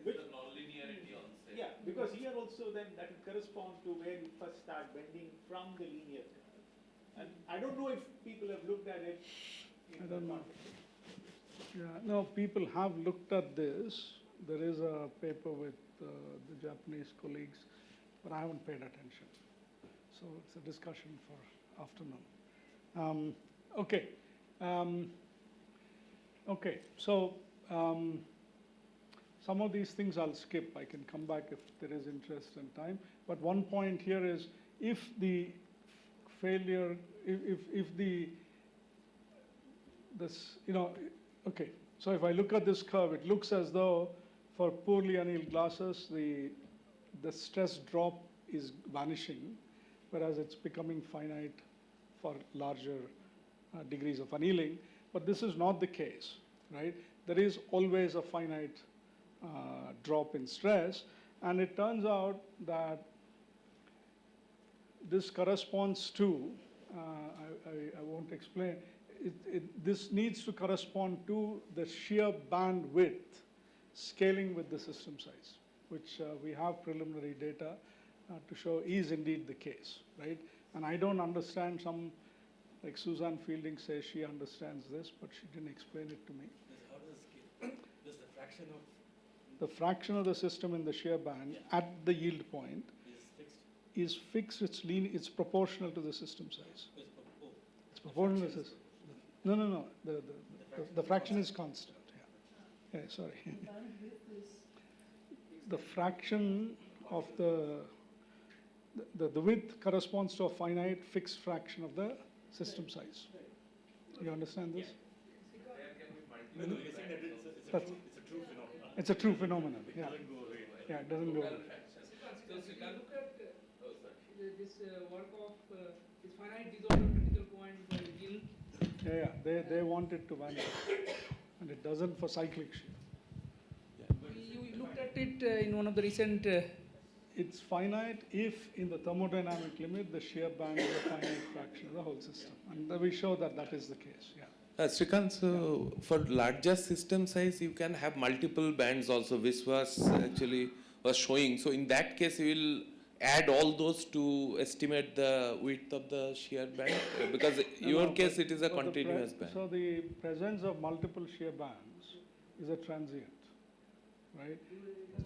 That is the nonlinearity on set. Yeah, because here also then that will correspond to where you first start bending from the linear curve. And I don't know if people have looked at it. I don't know. Yeah, no, people have looked at this. There is a paper with the Japanese colleagues, but I haven't paid attention. So it's a discussion for afternoon. Okay. Okay, so some of these things I'll skip. I can come back if there is interest and time. But one point here is if the failure, okay. So if I look at this curve, it looks as though for poorly annealed glasses, the stress drop is vanishing, whereas it's becoming finite for larger degrees of annealing. But this is not the case, right? There is always a finite drop in stress, and it turns out that this corresponds to, I won't explain, this needs to correspond to the shear bandwidth scaling with the system size, which we have preliminary data to show is indeed the case, right? And I don't understand like Suzanne Fielding says she understands this, but she didn't explain it to me. How does it scale? Does the fraction of the fraction of the system in the shear band at the yield point is fixed. It's proportional to the system size. It's proportional to the system. No. The fraction is constant. Yeah, sorry. The fraction of the width corresponds to a finite fixed fraction of the system size. You understand this? No, you're saying that it's a true phenomenon. Yeah. It doesn't go away. Yeah, it doesn't go away. So if you look at this work of this finite disorder critical point by Gill. Yeah, they want it to vanish, and it doesn't for cyclic shear. You looked at it in one of the recent. It's finite if in the thermodynamic limit the shear band is a finite fraction of the whole system, and we show that that is the case. Yeah. Srikanth, so for larger system size, you can have multiple bands also, which was actually showing. So in that case, you will add all those to estimate the width of the shear band, because in your case it is a continuous band. So the presence of multiple shear bands is a transient. right?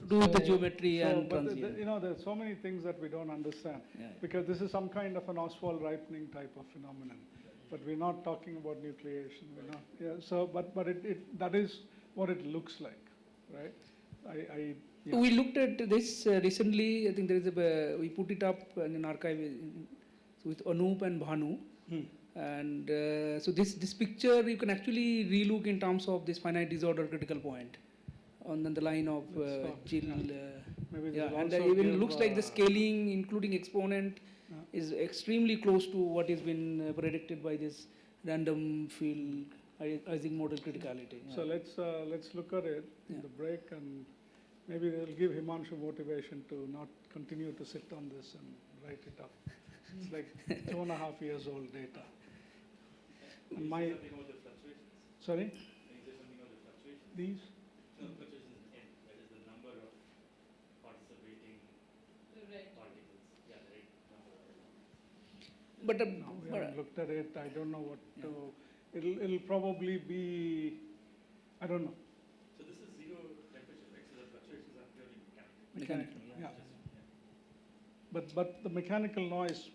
To do with the geometry and but transient. there's so many things that we don't understand, because this is some kind of an Oswald ripening type of phenomenon. But we're not talking about nucleation. We're not. Yeah. So, but that is what it looks like, right? We looked at this recently. I think there is we put it up in an archive with Anup and Bhanu. And so this picture you can actually relook in terms of this finite disorder critical point on the line of Jill. And even looks like the scaling, including exponent, is extremely close to what has been predicted by this random field Ising model criticality. So let's look at it in the break, and maybe they'll give Himanshu motivation to not continue to sit on this and write it up. It's like 2.5 years old data. And my sorry, these. But we haven't looked at it. I don't know what to. It'll probably be. I don't know. So this is zero temperature, right? So the fluctuations are purely Mechanical. Yeah. But the mechanical noise,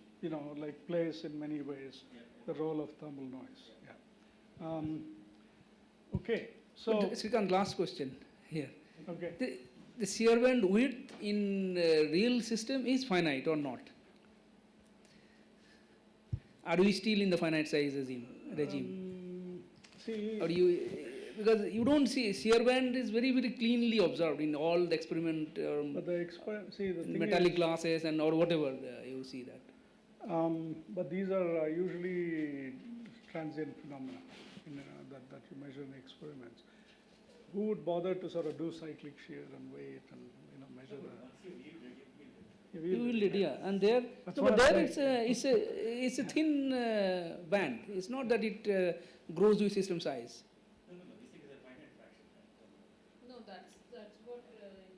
like plays in many ways the role of thermal noise. Yeah. Okay. So. Srikanth, last question here. Okay. The shear band width in real system is finite or not? Are we still in the finite size regime? See, or because you don't see shear band is very, very cleanly observed in all the experiment, but the thing metallic glasses and or whatever you see that. But these are usually transient phenomena that you measure in experiments. Who would bother to sort of do cyclic shear and weigh it and measure that? You will, yeah, and there, but there it's a thin band. It's not that it grows with system size. No, that's what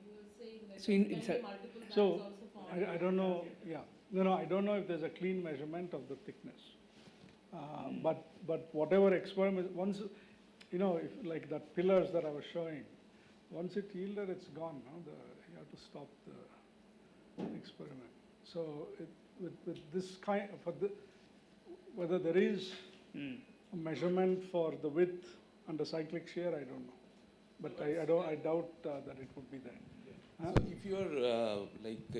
you were saying. That So there in- can be inside- multiple bands So also formed. I don't know. Yeah, no, I don't know if there's a clean measurement of the thickness. But whatever experiment, once if like that pillars that I was showing, once it yielded, it's gone. No, you have to stop the experiment. So with this kind whether there is a measurement for the width under cyclic shear, I don't know. But I doubt that it would be there. So if your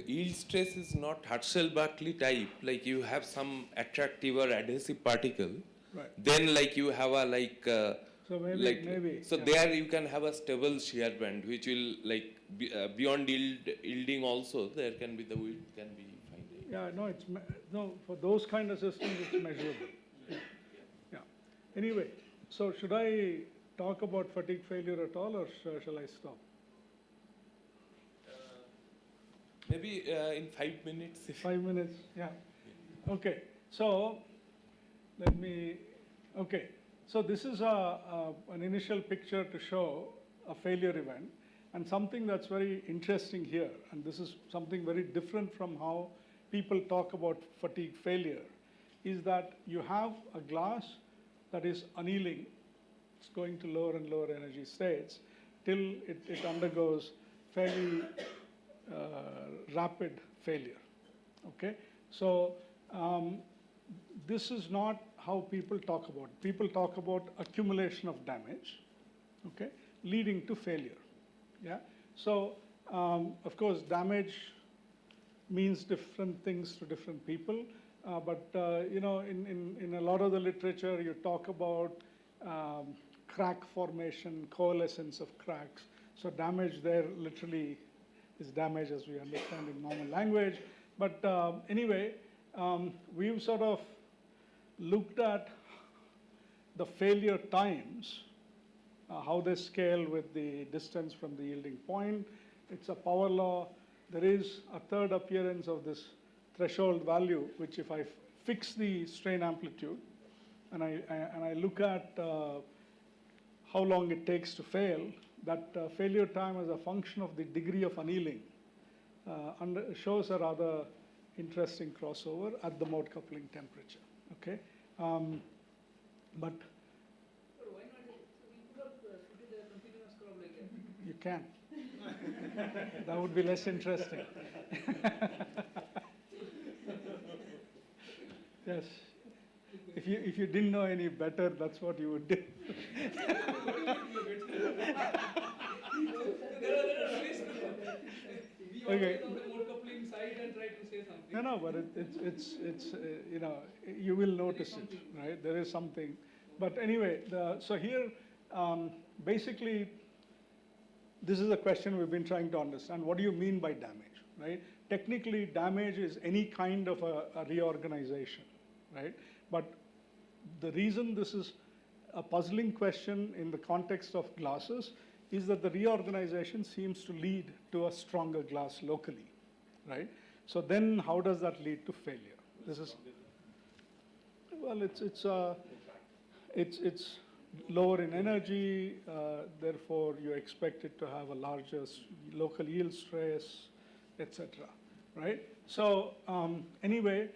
yield stress is not Herschel-Berkeley type, like you have some attractive or adhesive particle, right. Then you have a so maybe so there you can have a stable shear band which will beyond yielding also there can be the width can be finite. Yeah, no, no, for those kind of systems it's measurable. Yeah. Anyway, so should I talk about fatigue failure at all, or shall I stop? Maybe in 5 minutes. 5 minutes, yeah. Okay, so let me. Okay, so this is an initial picture to show a failure event, and something that's very interesting here, and this is something very different from how people talk about fatigue failure, is that you have a glass that is annealing. It's going to lower and lower energy states till it undergoes fairly rapid failure. Okay, so this is not how people talk about it. People talk about accumulation of damage, okay, leading to failure. Yeah. So of course, damage means different things to different people. But in a lot of the literature, you talk about crack formation, coalescence of cracks. So damage there literally is damage as we understand in normal language. But anyway, we've sort of looked at the failure times, how they scale with the distance from the yielding point. It's a power law. There is a third appearance of this threshold value, which if I fix the strain amplitude and I look at how long it takes to fail, that failure time as a function of the degree of annealing shows a rather interesting crossover at the mode coupling temperature. Okay, but why not? We could have fitted a continuous curve like that. you can. That would be less interesting. Yes. If you didn't know any better, that's what you would do. Okay. No, but it's you know, you will notice it, right? There is something. But anyway, so here, basically, this is a question we've been trying to understand. What do you mean by damage, right? Technically, damage is any kind of a reorganization, right? But the reason this is a puzzling question in the context of glasses is that the reorganization seems to lead to a stronger glass locally, right? So then how does that lead to failure? This is, well, it's lower in energy, therefore you expect it to have a larger local yield stress, etc., right? So anyway,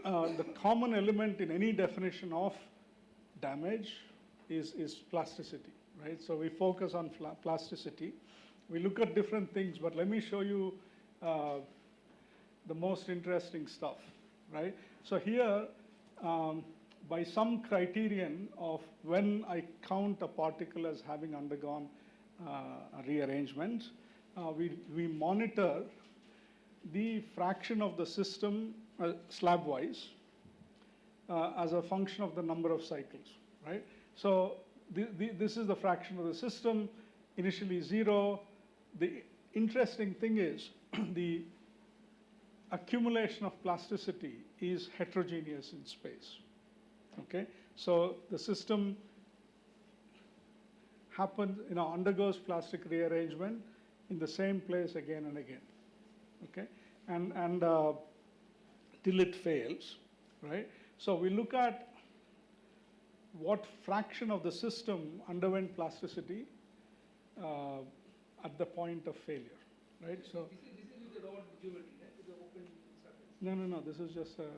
the common element in any definition of damage is plasticity, right? So we focus on plasticity. We look at different things, but let me show you the most interesting stuff, right? So here, by some criterion of when I count a particle as having undergone a rearrangement, we monitor the fraction of the system slab-wise as a function of the number of cycles, right? So this is the fraction of the system, initially 0. The interesting thing is the accumulation of plasticity is heterogeneous in space, okay? So the system happens, undergoes plastic rearrangement in the same place again and again, okay? And till it fails, right? So we look at what fraction of the system underwent plasticity at the point of failure, right? So This is with the rod geometry, right? With the open surface. no, this is just a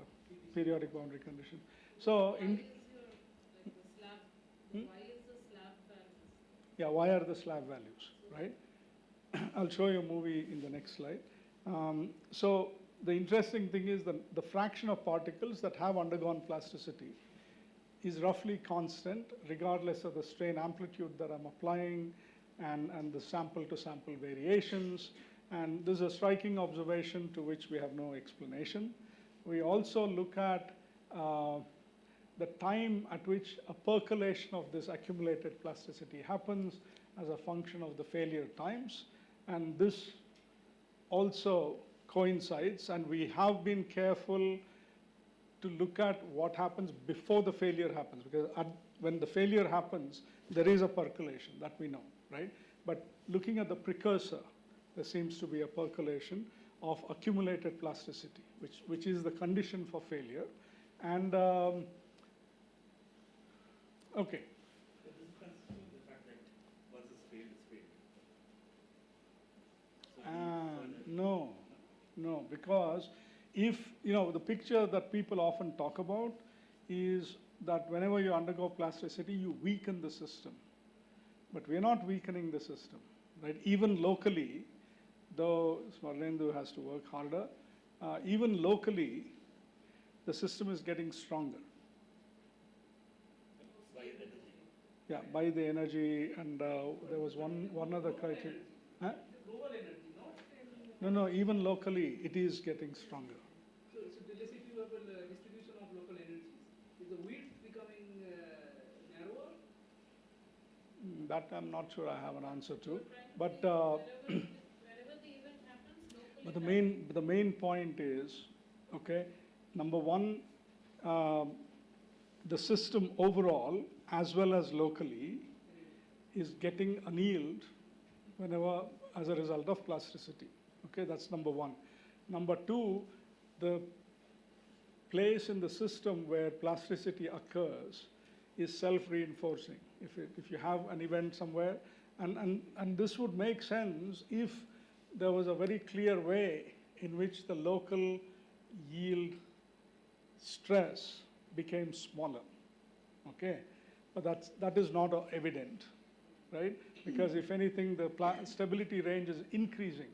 periodic boundary condition. So in, Why is the slab values? yeah, why are the slab values, right? I'll show you a movie in the next slide. So the interesting thing is that the fraction of particles that have undergone plasticity is roughly constant regardless of the strain amplitude that I'm applying and the sample-to-sample variations. And this is a striking observation to which we have no explanation. We also look at the time at which a percolation of this accumulated plasticity happens as a function of the failure times. And this also coincides, and we have been careful to look at what happens before the failure happens, because when the failure happens, there is a percolation, that we know, right? But looking at the precursor, there seems to be a percolation of accumulated plasticity, which is the condition for failure. And, okay. No, because if, the picture that people often talk about is that whenever you undergo plasticity, you weaken the system. But we're not weakening the system, right? Even locally, though Smarlendu has to work harder, even locally, the system is getting stronger. Yeah, by the energy, and there was one other criteria. Huh? Global energy, not in, No, even locally, it is getting stronger. So let's say if you have a distribution of local energies, is the width becoming narrower? That I'm not sure I have an answer to. But Wherever the event happens locally. but the main point is, okay, number one, the system overall, as well as locally, is getting annealed whenever as a result of plasticity. Okay, that's number one. Number two, the place in the system where plasticity occurs is self-reinforcing. If you have an event somewhere, and this would make sense if there was a very clear way in which the local yield stress became smaller, okay? But that is not evident, right? because if anything, the stability range is increasing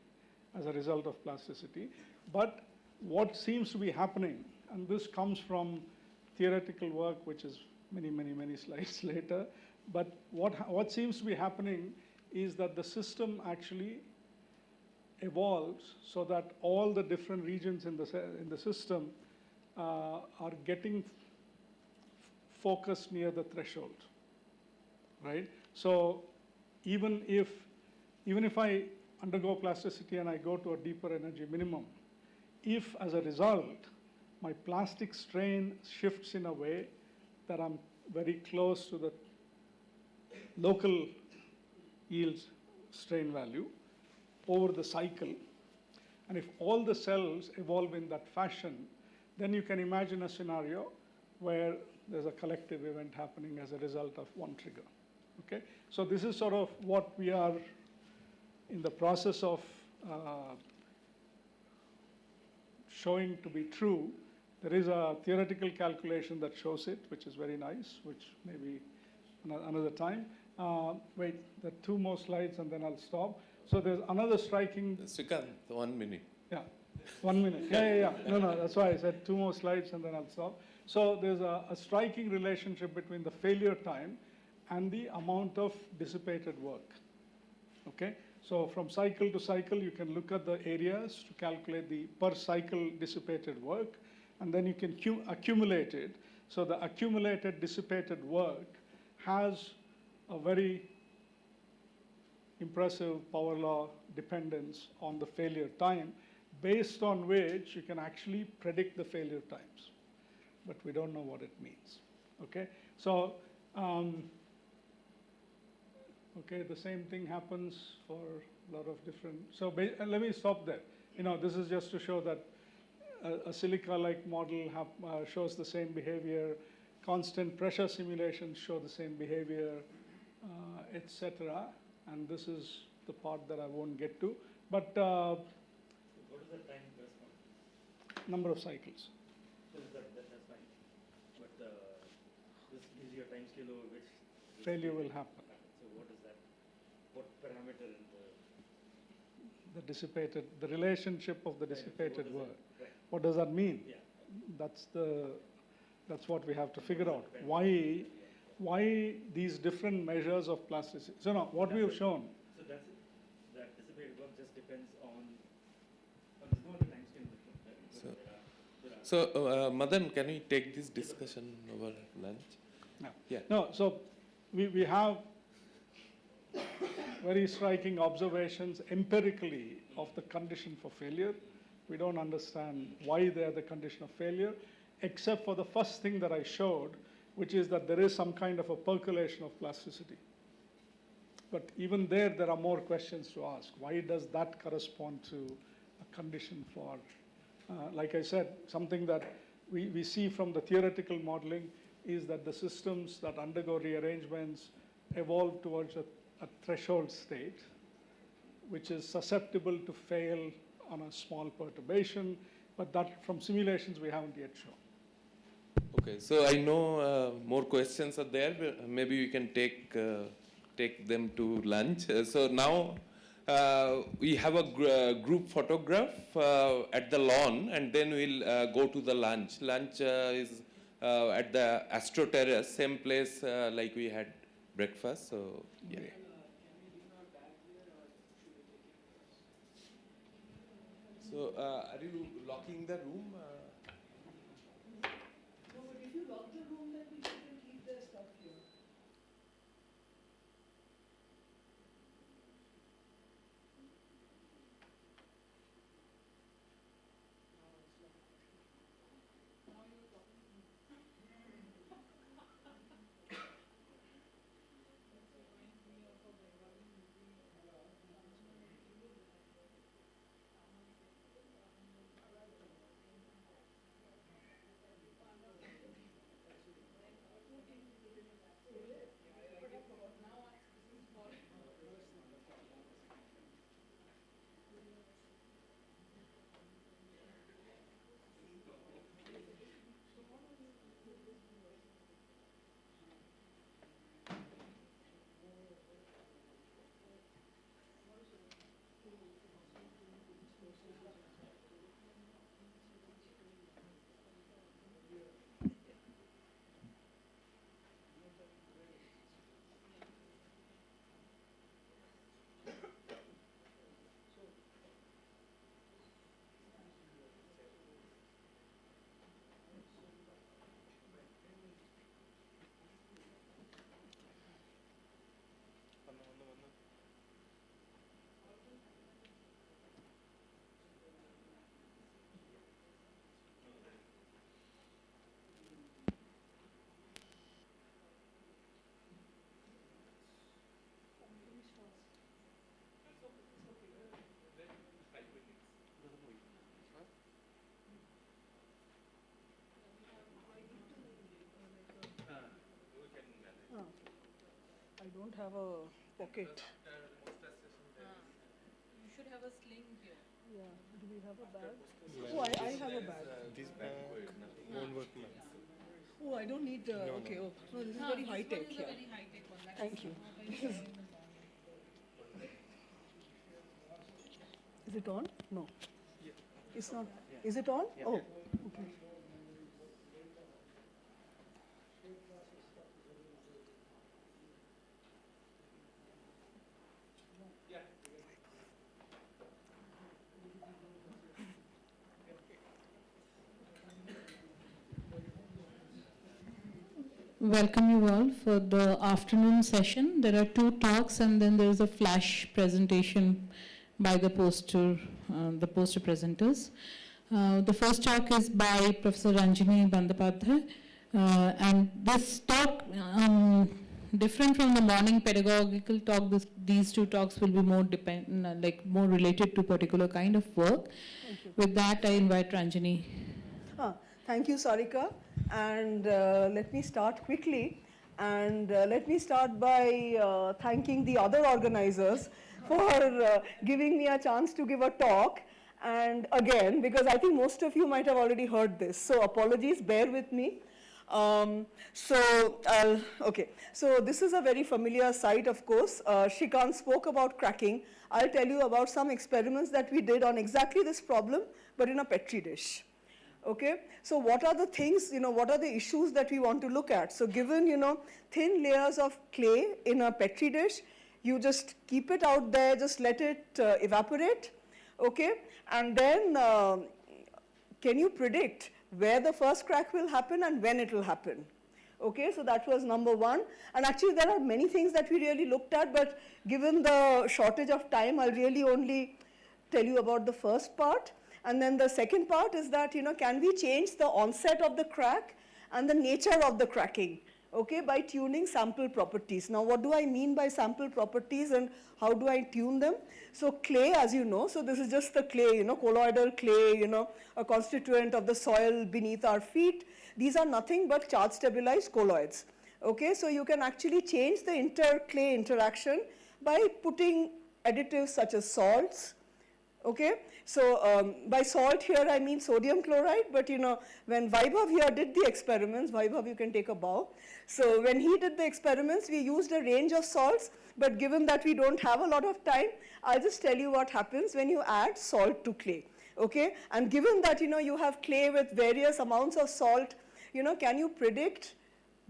as a result of plasticity. But what seems to be happening, and this comes from theoretical work, which is many slides later, but what seems to be happening is that the system actually evolves so that all the different regions in the system are getting focused near the threshold, right? So even if I undergo plasticity and I go to a deeper energy minimum, if as a result my plastic strain shifts in a way that I'm very close to the local yield strain value over the cycle, and if all the cells evolve in that fashion, then you can imagine a scenario where there's a collective event happening as a result of one trigger. Okay? So this is sort of what we are in the process of showing to be true. There is a theoretical calculation that shows it, which is very nice, which maybe another time. Wait, there are 2 more slides and then I'll stop. So there's another striking... Srikant, 1 minute. Yeah, 1 minute. Yeah. No, that's why I said 2 more slides and then I'll stop. So there's a striking relationship between the failure time and the amount of dissipated work. Okay? So from cycle to cycle, you can look at the areas to calculate the per cycle dissipated work, and then you can accumulate it. So the accumulated dissipated work has a very impressive power law dependence on the failure time, based on which you can actually predict the failure times. But we don't know what it means. Okay? So, okay, the same thing happens for a lot of different... So let me stop there. This is just to show that a silica-like model shows the same behavior, constant pressure simulations show the same behavior, etc. And this is the part that I won't get to. But what is the time correspond? Number of cycles. So that's fine. But this gives you a time scale over which failure will happen. So what is that? What parameter in the relationship of the dissipated so work. Right. What does that mean? Yeah. That's what we have to figure out. Why these different measures of plasticity? So now, what we have shown. So that's it. That dissipated work just depends on there's no other time scale. So Madan, can we take this discussion over lunch? No. Yeah. No. So we have very striking observations empirically of the condition for failure. We don't understand why they are the condition of failure, except for the first thing that I showed, which is that there is some kind of a percolation of plasticity. But even there are more questions to ask. Why does that correspond to a condition for, like I said, something that we see from the theoretical modeling is that the systems that undergo rearrangements evolve towards a threshold state, which is susceptible to fail on a small perturbation, but that from simulations we haven't yet shown. Okay, so I know more questions are there. But maybe we can take them to lunch. So now we have a group photograph at the lawn, and then we'll go to the lunch. Lunch is at the Astro Terrace, same place like we had breakfast. So yeah. So are you locking the room? No, but if you lock the room, then people can keep their stuff here. I don't have a pocket. You should have a sling here. Yeah, do we have a bag? Oh, I have a bag. This bag won't work, ma'am. Oh, I don't need, okay, oh, no, this is very high tech, This yeah. one is a very high tech one. That's Thank you. Is it on? No. It's not. Is it on? Oh, okay. Welcome you all for the afternoon session. There are 2 talks and then there is a flash presentation by the poster presenters. The first talk is by Professor Ranjini Bandapadhyay, and this talk, different from the morning pedagogical talk, these 2 talks will be more more related to particular kind of work. With that, I invite Ranjini. Thank you, Sarika. And let me start quickly. And let me start by thanking the other organizers for giving me a chance to give a talk. And again, because I think most of you might have already heard this, so apologies, bear with me. Okay, so this is a very familiar site, of course. Shrikant spoke about cracking. I'll tell you about some experiments that we did on exactly this problem, but in a Petri dish. Okay, so what are the things, what are the issues that we want to look at? So given, thin layers of clay in a Petri dish, you just keep it out there, just let it evaporate, okay? And then can you predict where the first crack will happen and when it will happen? Okay, so that was number 1. And actually there are many things that we really looked at, but given the shortage of time, I'll really only tell you about the first part. And then the second part is that, can we change the onset of the crack and the nature of the cracking, okay, by tuning sample properties. Now, what do I mean by sample properties and how do I tune them? So clay, as you know, so this is just the clay, colloidal clay, a constituent of the soil beneath our feet. These are nothing but charge stabilized colloids, okay? So you can actually change the inter-clay interaction by putting additives such as salts, okay? So by salt here I mean sodium chloride, but when Vaibhav here did the experiments, Vaibhav you can take a bow. So when he did the experiments, we used a range of salts, but given that we don't have a lot of time, I'll just tell you what happens when you add salt to clay, okay? And given that you have clay with various amounts of salt, can you predict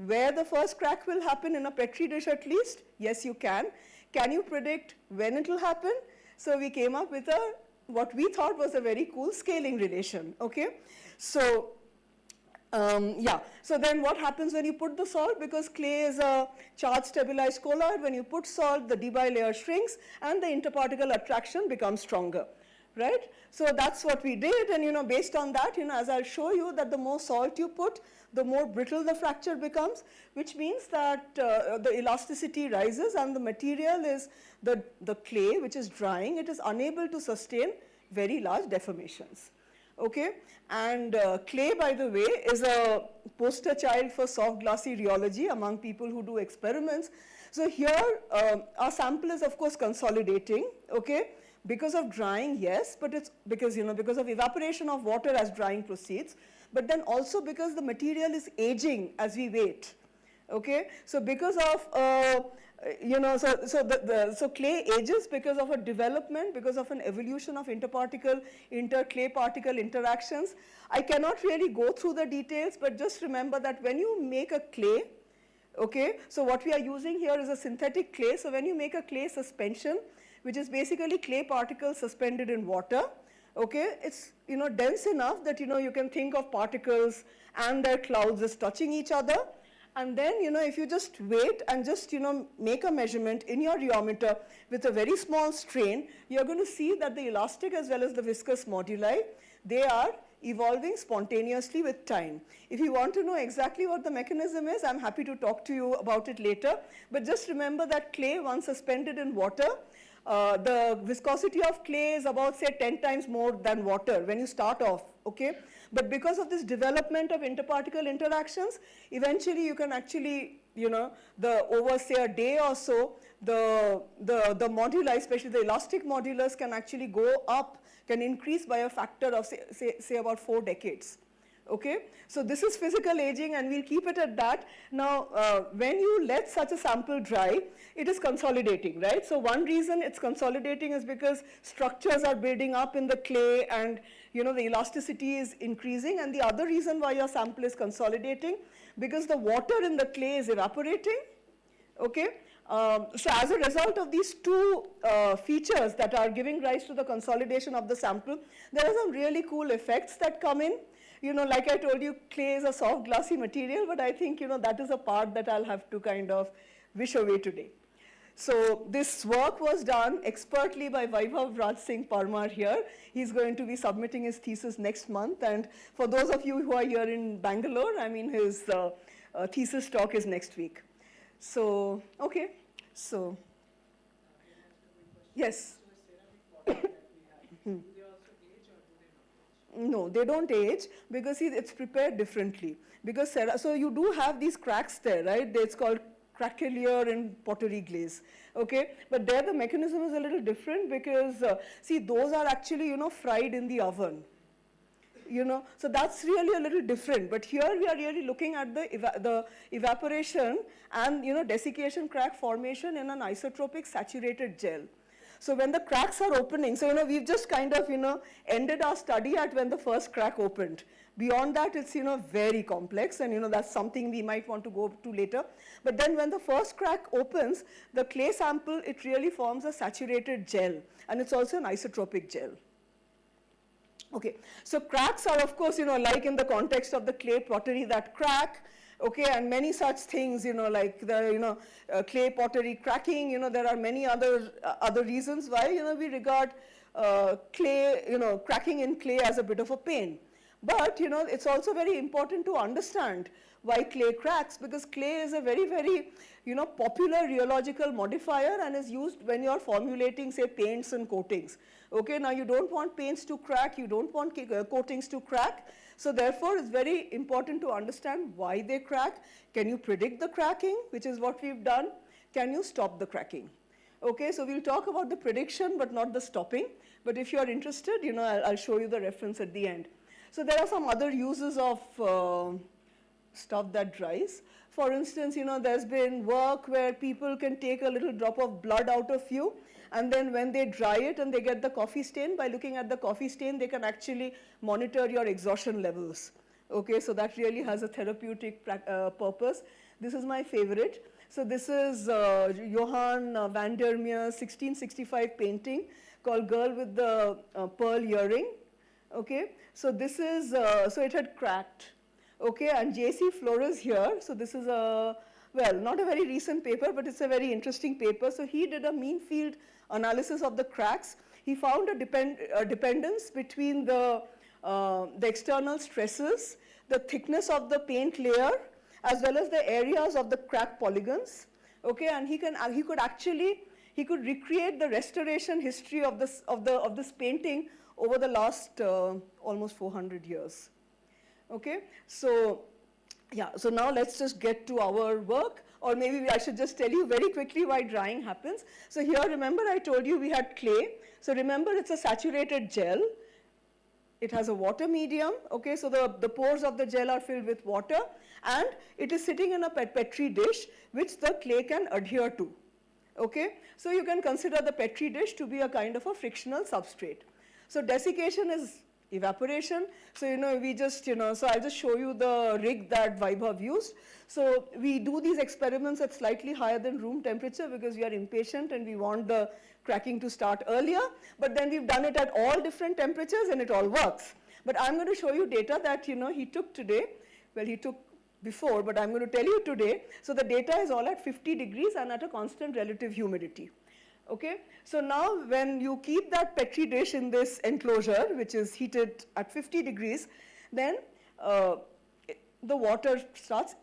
where the first crack will happen in a Petri dish at least? Yes, you can. Can you predict when it will happen? So we came up with what we thought was a very cool scaling relation, okay? So, so then what happens when you put the salt? Because clay is a charge stabilized colloid, when you put salt, the Debye layer shrinks and the interparticle attraction becomes stronger, right? So that's what we did, and based on that, as I'll show you, that the more salt you put, the more brittle the fracture becomes, which means that the elasticity rises and the material is the clay, which is drying, it is unable to sustain very large deformations, okay? And clay, by the way, is a poster child for soft glassy rheology among people who do experiments. So here, our sample is of course consolidating, okay? Because of drying, yes, but it's because, because of evaporation of water as drying proceeds, but then also because the material is aging as we wait, okay? So because of So clay ages because of a development, because of an evolution of inter-clay particle interactions. I cannot really go through the details, but just remember that when you make a clay, okay, so what we are using here is a synthetic clay. So when you make a clay suspension, which is basically clay particles suspended in water, okay, it's dense enough that you can think of particles and their clouds as touching each other. And then, if you just wait and just, make a measurement in your rheometer with a very small strain, you're going to see that the elastic as well as the viscous moduli, they are evolving spontaneously with time. If you want to know exactly what the mechanism is, I'm happy to talk to you about it later. But just remember that clay, once suspended in water, the viscosity of clay is about, say, 10 times more than water when you start off, okay? But because of this development of interparticle interactions, eventually you can actually, over, say, a day or so, the moduli, especially the elastic modulus, can actually go up, can increase by a factor of, say about 4 decades. Okay, so this is physical aging, and we'll keep it at that. Now, when you let such a sample dry, it is consolidating, right? So one reason it's consolidating is because structures are building up in the clay, and the elasticity is increasing. And the other reason why your sample is consolidating, because the water in the clay is evaporating. Okay, so as a result of these two features that are giving rise to the consolidation of the sample, there are some really cool effects that come in. Like I told you, clay is a soft, glassy material, but I think, that is a part that I'll have to kind of wish away today. So this work was done expertly by Vaibhav Raj Singh Parmar here. He's going to be submitting his thesis next month. And for those of you who are here in Bangalore, I mean, his thesis talk is next week. So, okay, so, yes. No, they don't age because see, it's prepared differently. Because so you do have these cracks there, right? It's called craquelure in pottery glaze. Okay, but there the mechanism is a little different because see, those are actually fried in the oven. So that's really a little different. But here we are really looking at the evaporation and desiccation crack formation in an isotropic saturated gel. So when the cracks are opening, so we've just kind of ended our study at when the first crack opened. Beyond that, it's very complex, and that's something we might want to go to later. But then when the first crack opens, the clay sample, it really forms a saturated gel, and it's also an isotropic gel. Okay, so cracks are, of course, like in the context of the clay pottery that crack. Okay, and many such things, like the, clay pottery cracking, there are many other reasons why, we regard clay, cracking in clay as a bit of a pain. But, it's also very important to understand why clay cracks, because clay is a very, very, popular rheological modifier and is used when you're formulating, say, paints and coatings. Okay, now you don't want paints to crack, you don't want coatings to crack. So therefore, it's very important to understand why they crack. Can you predict the cracking, which is what we've done? Can you stop the cracking? Okay, so we'll talk about the prediction, but not the stopping. But if you're interested, I'll show you the reference at the end. So there are some other uses of stuff that dries. For instance, there's been work where people can take a little drop of blood out of you, and then when they dry it and they get the coffee stain, by looking at the coffee stain, they can actually monitor your exhaustion levels. Okay, so that really has a therapeutic purpose. This is my favorite. So this is Johann van der Meer's 1665 painting called Girl with the Pearl Earring. Okay, so this is, so it had cracked. Okay, and J.C. Flores here, so this is a, well, not a very recent paper, but it's a very interesting paper. So he did a mean field analysis of the cracks. He found a dependence between the external stresses, the thickness of the paint layer, as well as the areas of the crack polygons. Okay, and he could recreate the restoration history of this painting over the last almost 400 years. Okay, so yeah, so now let's just get to our work, or maybe I should just tell you very quickly why drying happens. So here, remember I told you we had clay. So remember, it's a saturated gel. It has a water medium, okay, so the pores of the gel are filled with water, and it is sitting in a Petri dish which the clay can adhere to. Okay, so you can consider the Petri dish to be a kind of a frictional substrate. So desiccation is evaporation. So, we just, so I'll just show you the rig that Vaibhav used. So we do these experiments at slightly higher than room temperature because we are impatient and we want the cracking to start earlier. But then we've done it at all different temperatures and it all works. But I'm going to show you data that, he took today. Well, he took before, but I'm going to tell you today. So the data is all at 50 degrees and at a constant relative humidity. Okay, so now when you keep that Petri dish in this enclosure, which is heated at 50 degrees, then the water starts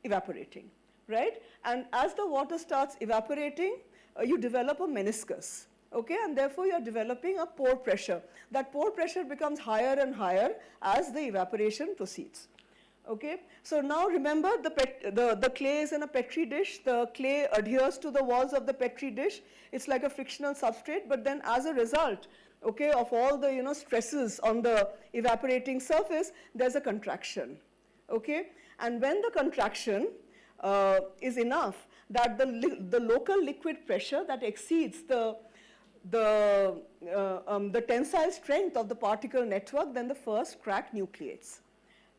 evaporating, right? And as the water starts evaporating, you develop a meniscus, okay? And therefore you're developing a pore pressure. That pore pressure becomes higher and higher as the evaporation proceeds. Okay, so now remember the clay is in a Petri dish. The clay adheres to the walls of the Petri dish. It's like a frictional substrate, but then as a result, okay, of all the stresses on the evaporating surface, there's a contraction. Okay, and when the contraction is enough that the local liquid pressure that exceeds the tensile strength of the particle network, then the first crack nucleates.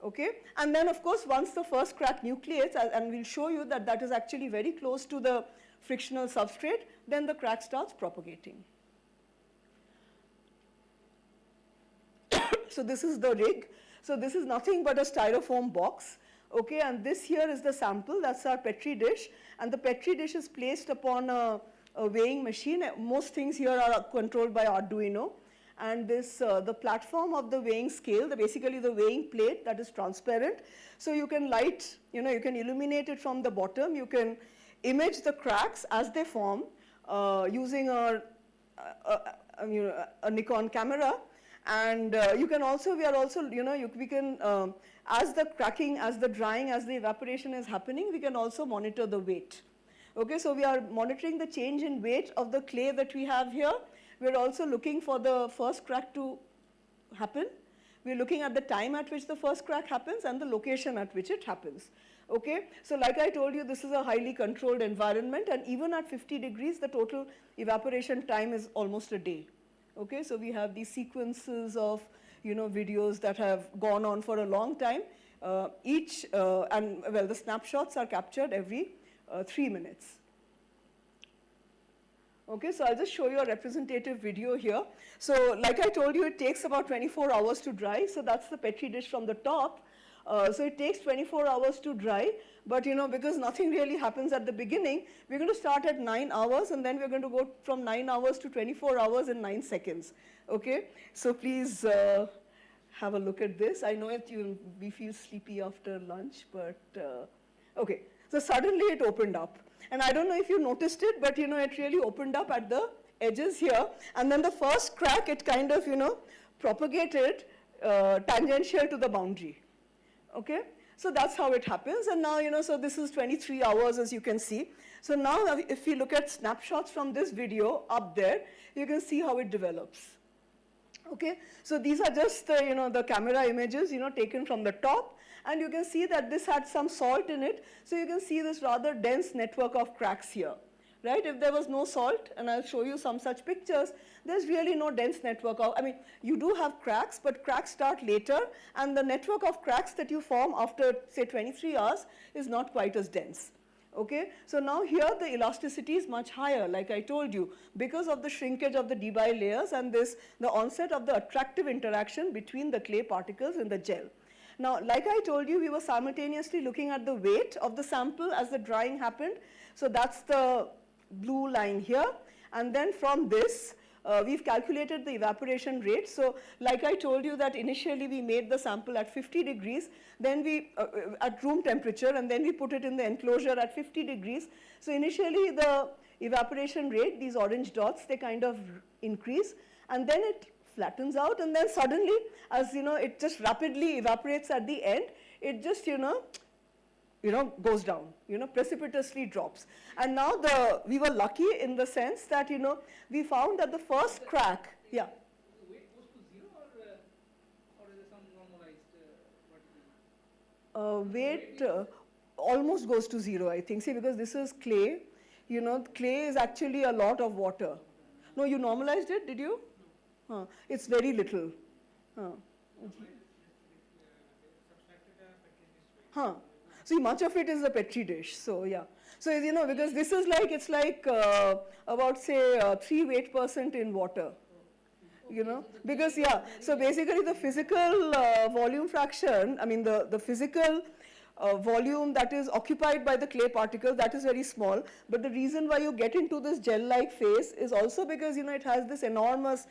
Okay, and then of course once the first crack nucleates, and we'll show you that that is actually very close to the frictional substrate, then the crack starts propagating. So this is the rig. So this is nothing but a styrofoam box. Okay, and this here is the sample, that's our Petri dish, and the Petri dish is placed upon a weighing machine. Most things here are controlled by Arduino. And this, the platform of the weighing scale, basically the weighing plate that is transparent. So you can light, you can illuminate it from the bottom. You can image the cracks as they form using a Nikon camera. And you can also, we are also, we can, as the cracking, as the drying, as the evaporation is happening, we can also monitor the weight. Okay, so we are monitoring the change in weight of the clay that we have here. We're also looking for the first crack to happen. We're looking at the time at which the first crack happens and the location at which it happens. Okay, so like I told you, this is a highly controlled environment, and even at 50 degrees, the total evaporation time is almost a day. Okay, so we have these sequences of videos that have gone on for a long time. The snapshots are captured every 3 minutes. Okay, so I'll just show you a representative video here. So like I told you, it takes about 24 hours to dry. So that's the Petri dish from the top. So it takes 24 hours to dry. But because nothing really happens at the beginning, we're going to start at 9 hours and then we're going to go from 9 hours to 24 hours in 9 seconds. Okay, so please have a look at this. I know we feel sleepy after lunch, but okay. So suddenly it opened up. And I don't know if you noticed it, but it really opened up at the edges here. And then the first crack, it kind of, propagated tangential to the boundary. Okay? So that's how it happens. And now, so this is 23 hours, as you can see. So now if you look at snapshots from this video up there, you can see how it develops. Okay? So these are just, the camera images, taken from the top. And you can see that this had some salt in it. So you can see this rather dense network of cracks here, right? If there was no salt, and I'll show you some such pictures, there's really no dense network of, you do have cracks, but cracks start later, and the network of cracks that you form after, say, 23 hours is not quite as dense. Okay, so now here the elasticity is much higher, like I told you, because of the shrinkage of the debye layers and the onset of the attractive interaction between the clay particles in the gel. Now, like I told you, we were simultaneously looking at the weight of the sample as the drying happened. So that's the blue line here. And then from this, we've calculated the evaporation rate. So like I told you that initially we made the sample at 50 degrees, then we, at room temperature, and then we put it in the enclosure at 50 degrees. So initially the evaporation rate, these orange dots, they kind of increase, and then it flattens out, and then suddenly, as it just rapidly evaporates at the end, it just goes down, precipitously drops. And now we were lucky in the sense that we found that the first crack, yeah. The weight goes to zero, or is there some normalized weight almost goes to zero, I think. See, because this is clay. clay is actually a lot of water. No, you normalized it, did you? It's very little. See, much of it is a Petri dish, so yeah. So, because this is like, it's like about, say, 3% in water. Because so basically the physical volume fraction, I mean the physical volume that is occupied by the clay particles, that is very small, but the reason why you get into this gel-like phase is also because it has this enormous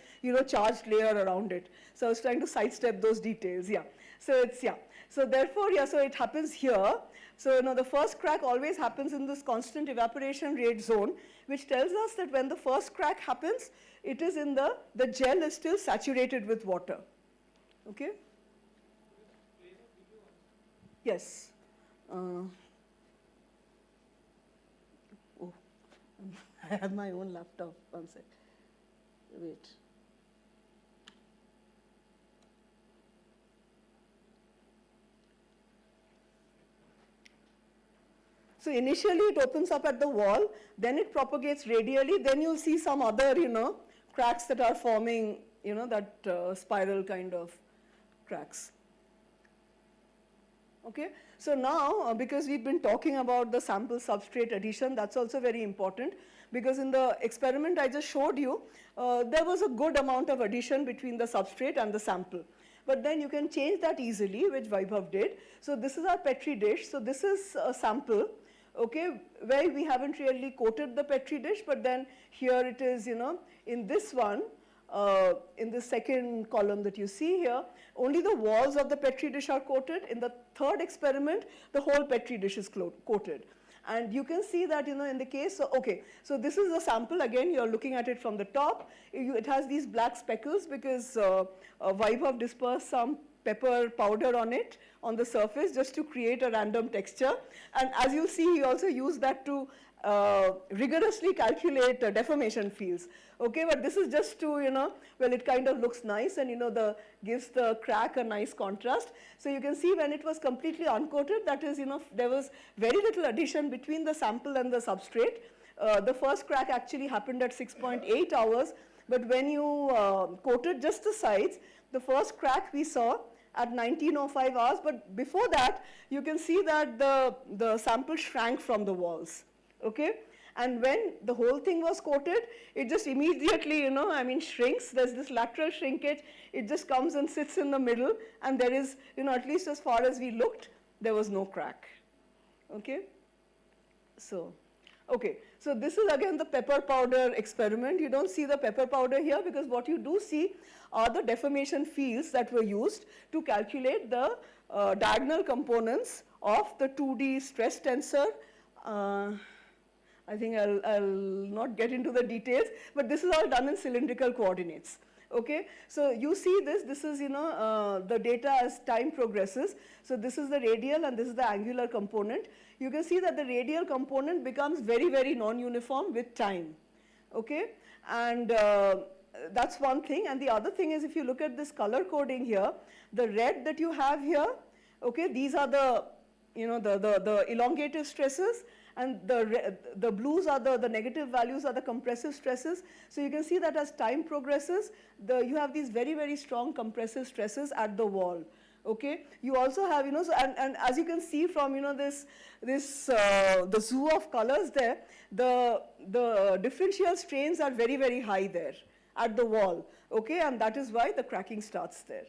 charged layer around it. So I was trying to sidestep those details, so it's so therefore so it happens here. So the first crack always happens in this constant evaporation rate zone, which tells us that when the first crack happens, it is in the gel is still saturated with water. Okay? Yes. Oh, I have my own laptop. One sec. Wait. So initially it opens up at the wall, then it propagates radially, then you'll see some other, cracks that are forming, that spiral kind of cracks. Okay, so now because we've been talking about the sample substrate addition, that's also very important, because in the experiment I just showed you, there was a good amount of addition between the substrate and the sample. But then you can change that easily, which Vaibhav did. So this is our Petri dish. So this is a sample, okay, where we haven't really coated the Petri dish, but then here it is, in this one, in the second column that you see here, only the walls of the Petri dish are coated. In the third experiment, the whole Petri dish is coated. And you can see that, in the case, so this is a sample, again, you're looking at it from the top. It has these black speckles because Vaibhav dispersed some pepper powder on it, on the surface, just to create a random texture. And as you see, he also used that to rigorously calculate deformation fields. Okay, but this is just to, well, it kind of looks nice and, gives the crack a nice contrast. So you can see when it was completely uncoated, that is, there was very little addition between the sample and the substrate. The first crack actually happened at 6.8 hours, but when you coated just the sides, the first crack we saw at 1905 hours, but before that, you can see that the sample shrank from the walls. Okay, and when the whole thing was coated, it just immediately, shrinks. There's this lateral shrinkage. It just comes and sits in the middle, and there is, at least as far as we looked, there was no crack. Okay, so this is again the pepper powder experiment. You don't see the pepper powder here because what you do see are the deformation fields that were used to calculate the diagonal components of the 2D stress tensor. I think I'll not get into the details, but this is all done in cylindrical coordinates. Okay, so you see this is, the data as time progresses. So this is the radial and this is the angular component. You can see that the radial component becomes very, very non-uniform with time. Okay, and that's one thing. And the other thing is, if you look at this color coding here, the red that you have here, okay, these are the, the elongative stresses, and the blues are the negative values are the compressive stresses. So you can see that as time progresses, you have these very, very strong compressive stresses at the wall. Okay, you also have, so, and as you can see from, the zoo of colors there, the differential strains are very, very high there at the wall. Okay, and that is why the cracking starts there.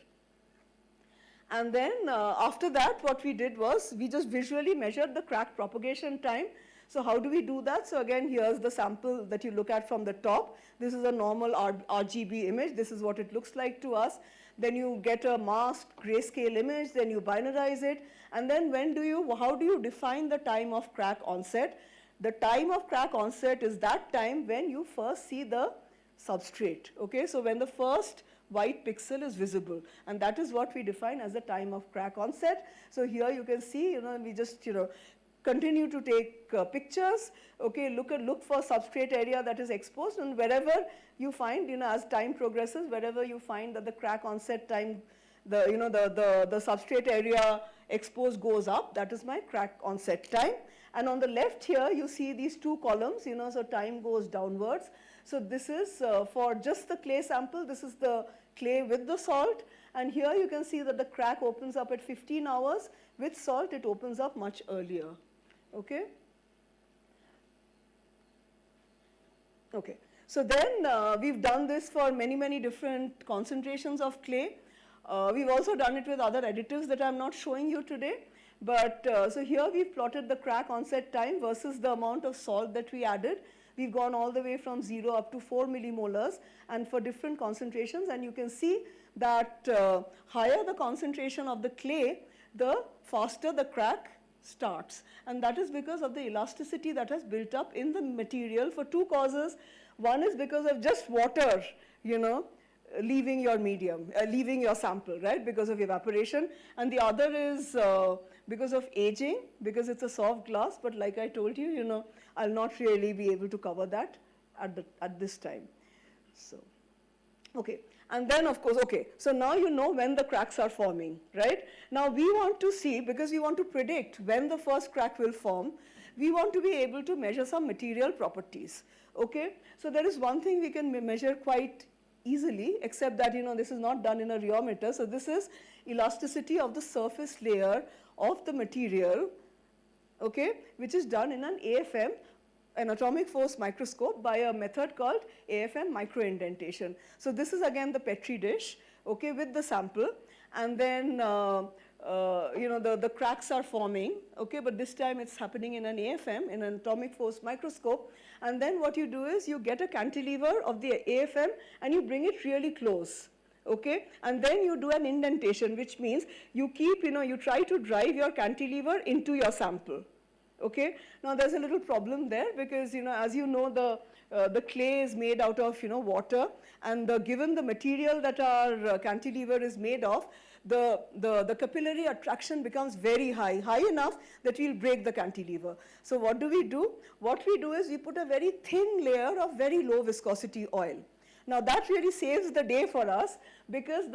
And then after that, what we did was we just visually measured the crack propagation time. So how do we do that? So again, here's the sample that you look at from the top. This is a normal RGB image. This is what it looks like to us. Then you get a masked grayscale image, then you binarize it. And then how do you define the time of crack onset? The time of crack onset is that time when you first see the substrate. Okay, so when the first white pixel is visible, and that is what we define as the time of crack onset. So here you can see, we just, continue to take pictures. Okay, look for substrate area that is exposed, and wherever you find, as time progresses, wherever you find that the crack onset time, the substrate area exposed goes up, that is my crack onset time. And on the left here, you see these two columns, so time goes downwards. So this is for just the clay sample, this is the clay with the salt. And here you can see that the crack opens up at 15 hours. With salt, it opens up much earlier. Okay? Okay. So then we've done this for many, many different concentrations of clay. We've also done it with other additives that I'm not showing you today. But so here we've plotted the crack onset time versus the amount of salt that we added. We've gone all the way from 0 up to 4 millimolars and for different concentrations. And you can see that higher the concentration of the clay, the faster the crack starts. And that is because of the elasticity that has built up in the material for two causes. One is because of just water, leaving your medium, leaving your sample, right, because of evaporation. And the other is because of aging, because it's a soft glass. But like I told you, I'll not really be able to cover that at this time. So, okay. And then, of course, okay, so now you know when the cracks are forming, right? Now we want to see, because we want to predict when the first crack will form, we want to be able to measure some material properties, okay? So there is one thing we can measure quite easily, except that, this is not done in a rheometer. So this is elasticity of the surface layer of the material, okay, which is done in an AFM, an atomic force microscope, by a method called AFM microindentation. So this is again the Petri dish, okay, with the sample, and then the cracks are forming, okay, but this time it's happening in an AFM, in an atomic force microscope. And then what you do is you get a cantilever of the AFM and you bring it really close, okay, and then you do an indentation, which means you keep, you try to drive your cantilever into your sample. Okay. Now there's a little problem there because as you know, the clay is made out of water, and given the material that our cantilever is made of, the capillary attraction becomes very high enough that we'll break the cantilever. So what do? What we do is we put a very thin layer of very low viscosity oil. Now that really saves the day for us because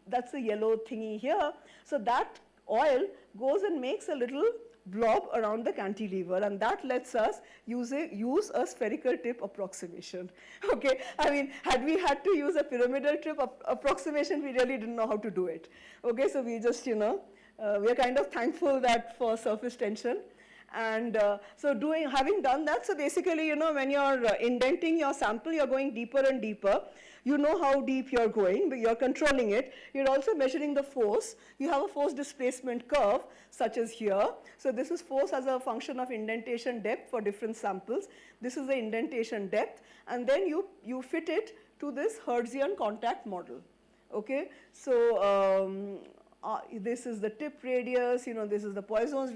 that's the yellow thingy here. So that oil goes and makes a little blob around the cantilever, and that lets us use a spherical tip approximation. Okay, I mean, had we had to use a pyramidal tip approximation, we really didn't know how to do it. Okay, so we just, we are kind of thankful that for surface tension. And so having done that, so basically, when you're indenting your sample, you're going deeper and deeper. You know how deep you're going, but you're controlling it. You're also measuring the force. You have a force displacement curve, such as here. So this is force as a function of indentation depth for different samples. This is the indentation depth. And then you fit it to this Hertzian contact model. Okay, so this is the tip radius, this is the Poisson's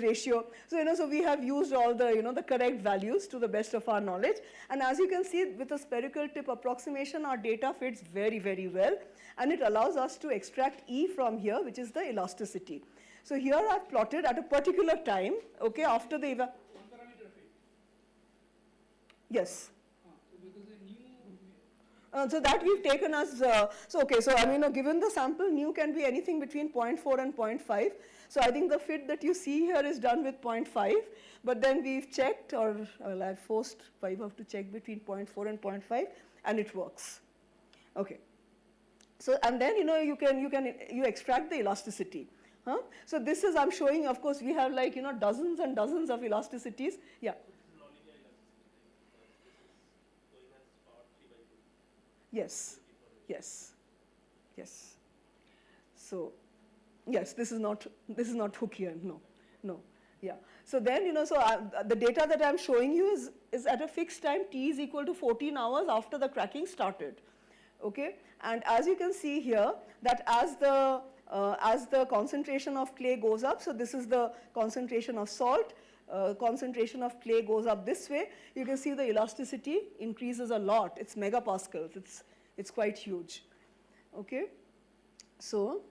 ratio. So, so we have used all the, the correct values to the best of our knowledge. And as you can see, with a spherical tip approximation, our data fits very, very well. And it allows us to extract E from here, which is the elasticity. So here I've plotted at a particular time, okay, after the One parameter fit. Yes. So because So that we've taken as, so I mean, given the sample, nu can be anything between 0.4 and 0.5. So I think the fit that you see here is done with 0.5, but then we've checked, or well, I've forced Vaibhav to check between 0.4 and 0.5, and it works. Okay. So, and then, you extract the elasticity. Huh? So this is, I'm showing, of course, we have like, dozens and dozens of elasticities. Yeah. Yes, yes, yes. So, yes, this is not Hookean, no, yeah. So then, the data that I'm showing you is at a fixed time, t is equal to 14 hours after the cracking started, okay? And as you can see here, that as the concentration of clay goes up, so this is the concentration of salt, concentration of clay goes up this way, you can see the elasticity increases a lot. It's megapascals. It's quite huge. Okay. So,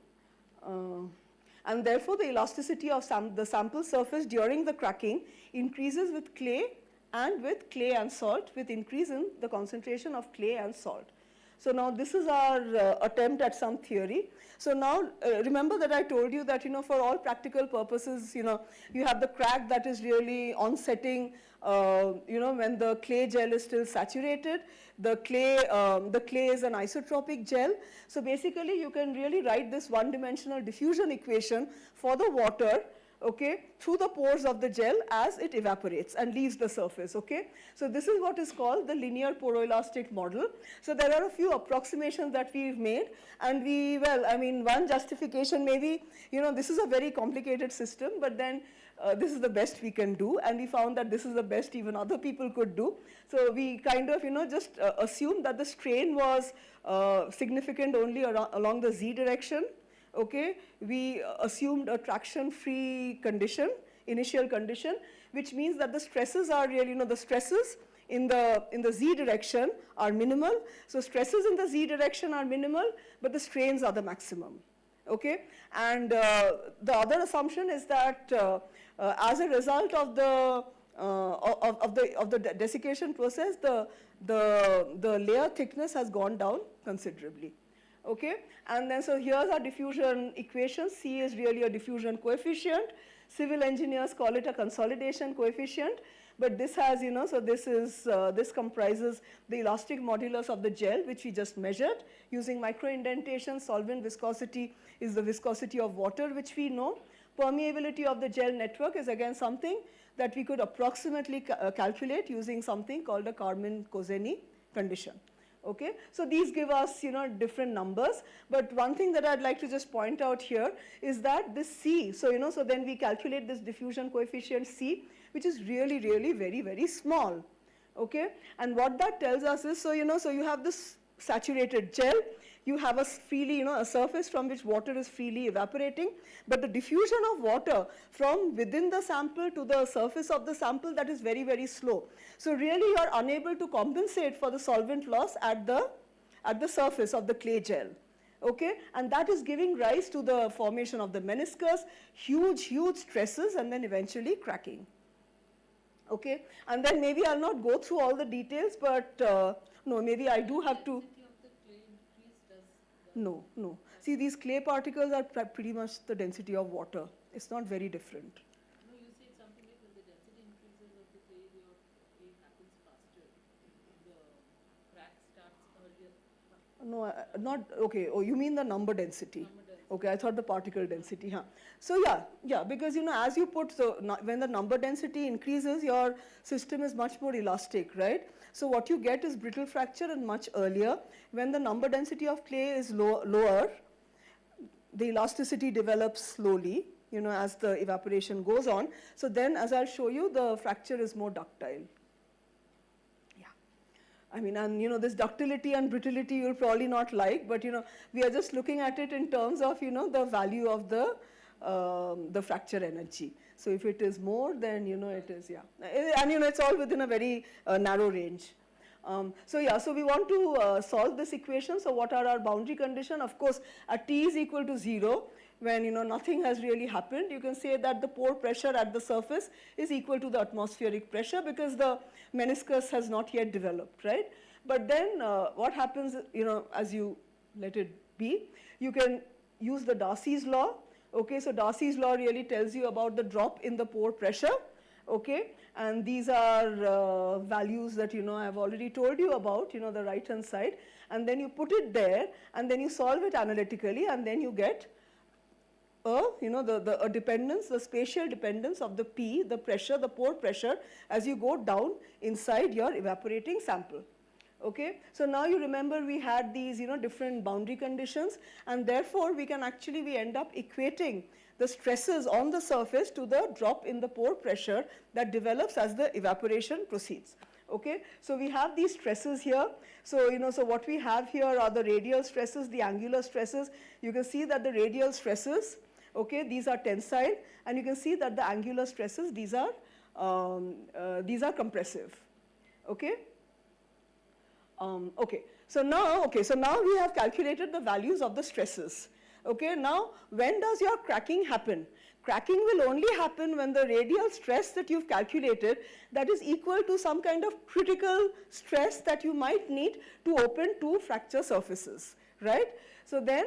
and therefore the elasticity of the sample surface during the cracking increases with clay and salt, with increase in the concentration of clay and salt. So now this is our attempt at some theory. So now remember that I told you that, for all practical purposes, you have the crack that is really onsetting, when the clay gel is still saturated. The clay is an isotropic gel. So basically you can really write this one-dimensional diffusion equation for the water, okay, through the pores of the gel as it evaporates and leaves the surface, okay. So this is what is called the linear poroelastic model. So there are a few approximations that we've made, and one justification maybe, this is a very complicated system, but then this is the best we can do, and we found that this is the best even other people could do. So we kind of, just assumed that the strain was significant only along the z direction. Okay, we assumed a traction-free condition, initial condition, which means that the stresses are really, the stresses in the z direction are minimal. So stresses in the z direction are minimal, but the strains are the maximum. Okay, and the other assumption is that as a result of the desiccation process, the layer thickness has gone down considerably. Okay, and then so here's our diffusion equation. C is really a diffusion coefficient. Civil engineers call it a consolidation coefficient, but this has, so this comprises the elastic modulus of the gel, which we just measured using microindentation. Solvent viscosity is the viscosity of water, which we know. Permeability of the gel network is again something that we could approximately calculate using something called a Kármán-Kozeny condition. Okay, so these give us, different numbers, but one thing that I'd like to just point out here is that this C, so then we calculate this diffusion coefficient C, which is really, really very, very small. Okay, and what that tells us is, so you have this saturated gel, you have a freely, a surface from which water is freely evaporating, but the diffusion of water from within the sample to the surface of the sample, that is very, very slow. So really you are unable to compensate for the solvent loss at the surface of the clay gel. Okay, and that is giving rise to the formation of the meniscus, huge stresses, and then eventually cracking. Okay, and then maybe I'll not go through all the details, but no, maybe I do have to. No. See, these clay particles are pretty much the density of water. It's not very different. No, you said something like when the density increases of the clay, your clay happens faster. The crack starts earlier. No, not, okay. Oh, you mean the number density. Okay, I thought the particle density. Huh. So yeah, because as you put, when the number density increases, your system is much more elastic, right? So what you get is brittle fracture and much earlier. When the number density of clay is lower, the elasticity develops slowly, as the evaporation goes on. So then, as I'll show you, the fracture is more ductile. And this ductility and brittlity you'll probably not like, but we are just looking at it in terms of the value of the fracture energy. So if it is more, then it is, and it's all within a very narrow range. So we want to solve this equation. So what are our boundary conditions? Of course, at T is equal to 0, when nothing has really happened, you can say that the pore pressure at the surface is equal to the atmospheric pressure because the meniscus has not yet developed, right? But then what happens, as you let it be, you can use the Darcy's law. Okay, so Darcy's law really tells you about the drop in the pore pressure. Okay, and these are values that I've already told you about, the right hand side, and then you put it there, and then you solve it analytically, and then you get a dependence, the spatial dependence of the P, the pressure, the pore pressure, as you go down inside your evaporating sample. Okay, so now you remember we had these different boundary conditions, and therefore we end up equating the stresses on the surface to the drop in the pore pressure that develops as the evaporation proceeds. Okay, so we have these stresses here. So so what we have here are the radial stresses, the angular stresses. You can see that the radial stresses, okay, these are tensile, and you can see that the angular stresses, these are compressive. Okay. So now we have calculated the values of the stresses. Okay, now when does your cracking happen? Cracking will only happen when the radial stress that you've calculated that is equal to some kind of critical stress that you might need to open two fracture surfaces, right? So then,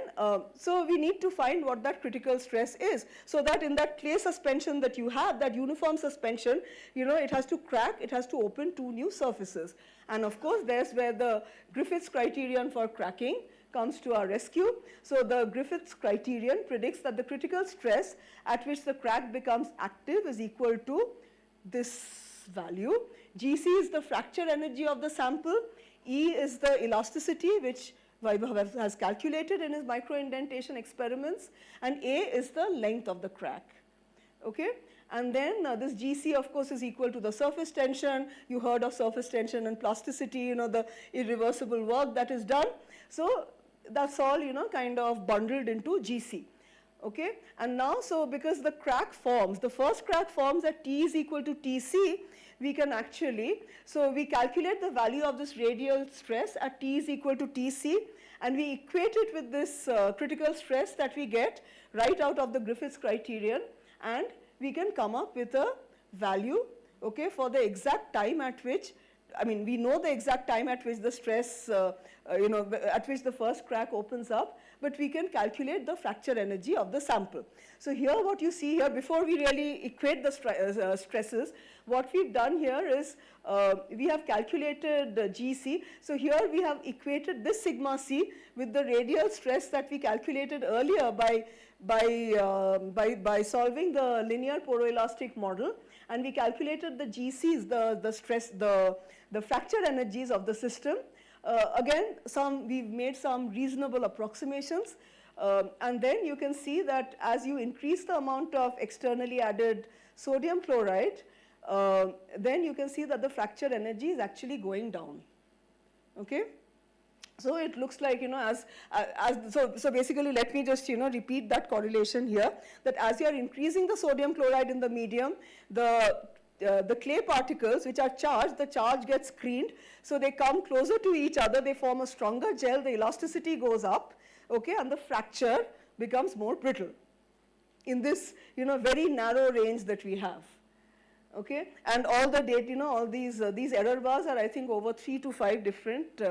so we need to find what that critical stress is, so that in that clay suspension that you have, that uniform suspension, you know, it has to crack, it has to open two new surfaces. And of course, there's where the Griffiths criterion for cracking comes to our rescue. So the Griffiths criterion predicts that the critical stress at which the crack becomes active is equal to this value. GC is the fracture energy of the sample, E is the elasticity which Vaibhav has calculated in his micro-indentation experiments, and A is the length of the crack. Okay? And then this GC, of course, is equal to the surface tension. You heard of surface tension and plasticity, you know, the irreversible work that is done. So that's all, you know, kind of bundled into GC. Okay? And now, so because the crack forms, the first crack forms at T is equal to TC, we can actually, so we calculate the value of this radial stress at T is equal to TC, and we equate it with this critical stress that we get right out of the Griffiths criterion, and we can come up with a value, okay, for the exact time at which, I mean, we know the exact time at which the stress, you know, at which the first crack opens up, but we can calculate the fracture energy of the sample. So here what you see here, before we really equate the stresses, what we've done here is we have calculated GC. So here we have equated this sigma C with the radial stress that we calculated earlier by solving the linear poroelastic model, and we calculated the GCs, the stress, the fracture energies of the system. Again, we've made some reasonable approximations, and then you can see that as you increase the amount of externally added sodium chloride, then you can see that the fracture energy is actually going down. Okay? So it looks like, you know, so basically let me just, you know, repeat that correlation here, that as you are increasing the sodium chloride in the medium, the clay particles which are charged, the charge gets screened, so they come closer to each other, they form a stronger gel, the elasticity goes up, okay, and the fracture becomes more brittle in this, you know, very narrow range that we have. Okay, and all the data, you know, all these error bars are, I think, over 3 to 5 different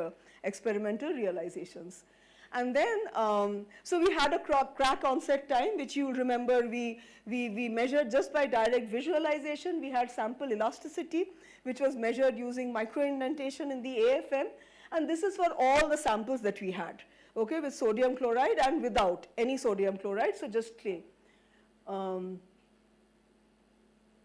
experimental realizations. And then, so we had a crack onset time, which you remember we measured just by direct visualization. We had sample elasticity, which was measured using micro-indentation in the AFM. And this is for all the samples that we had, okay, with sodium chloride and without any sodium chloride, so just clay.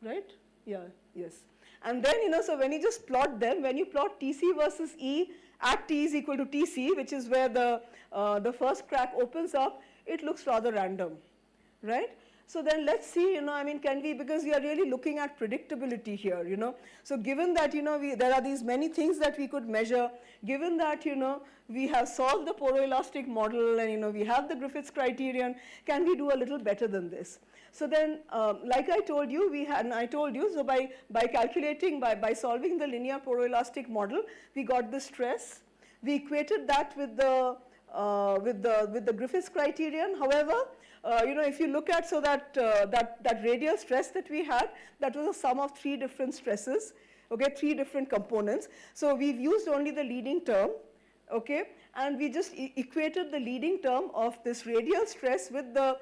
Right? Yeah, yes. And then, you know, so when you just plot them, when you plot TC versus E at T is equal to TC, which is where the first crack opens up, it looks rather random, right? So then let's see, you know, I mean, can we, because we are really looking at predictability here, you know. So given that, you know, there are these many things that we could measure, given that, you know, we have solved the poroelastic model and, you know, we have the Griffiths criterion, can we do a little better than this? So then, like I told you, so by calculating, by solving the linear poroelastic model, we got the stress. We equated that with the Griffiths criterion. However, you know, if you look at, so that radial stress that we had, that was a sum of 3 different stresses, okay, 3 different components. So we've used only the leading term, okay, and we just equated the leading term of this radial stress with the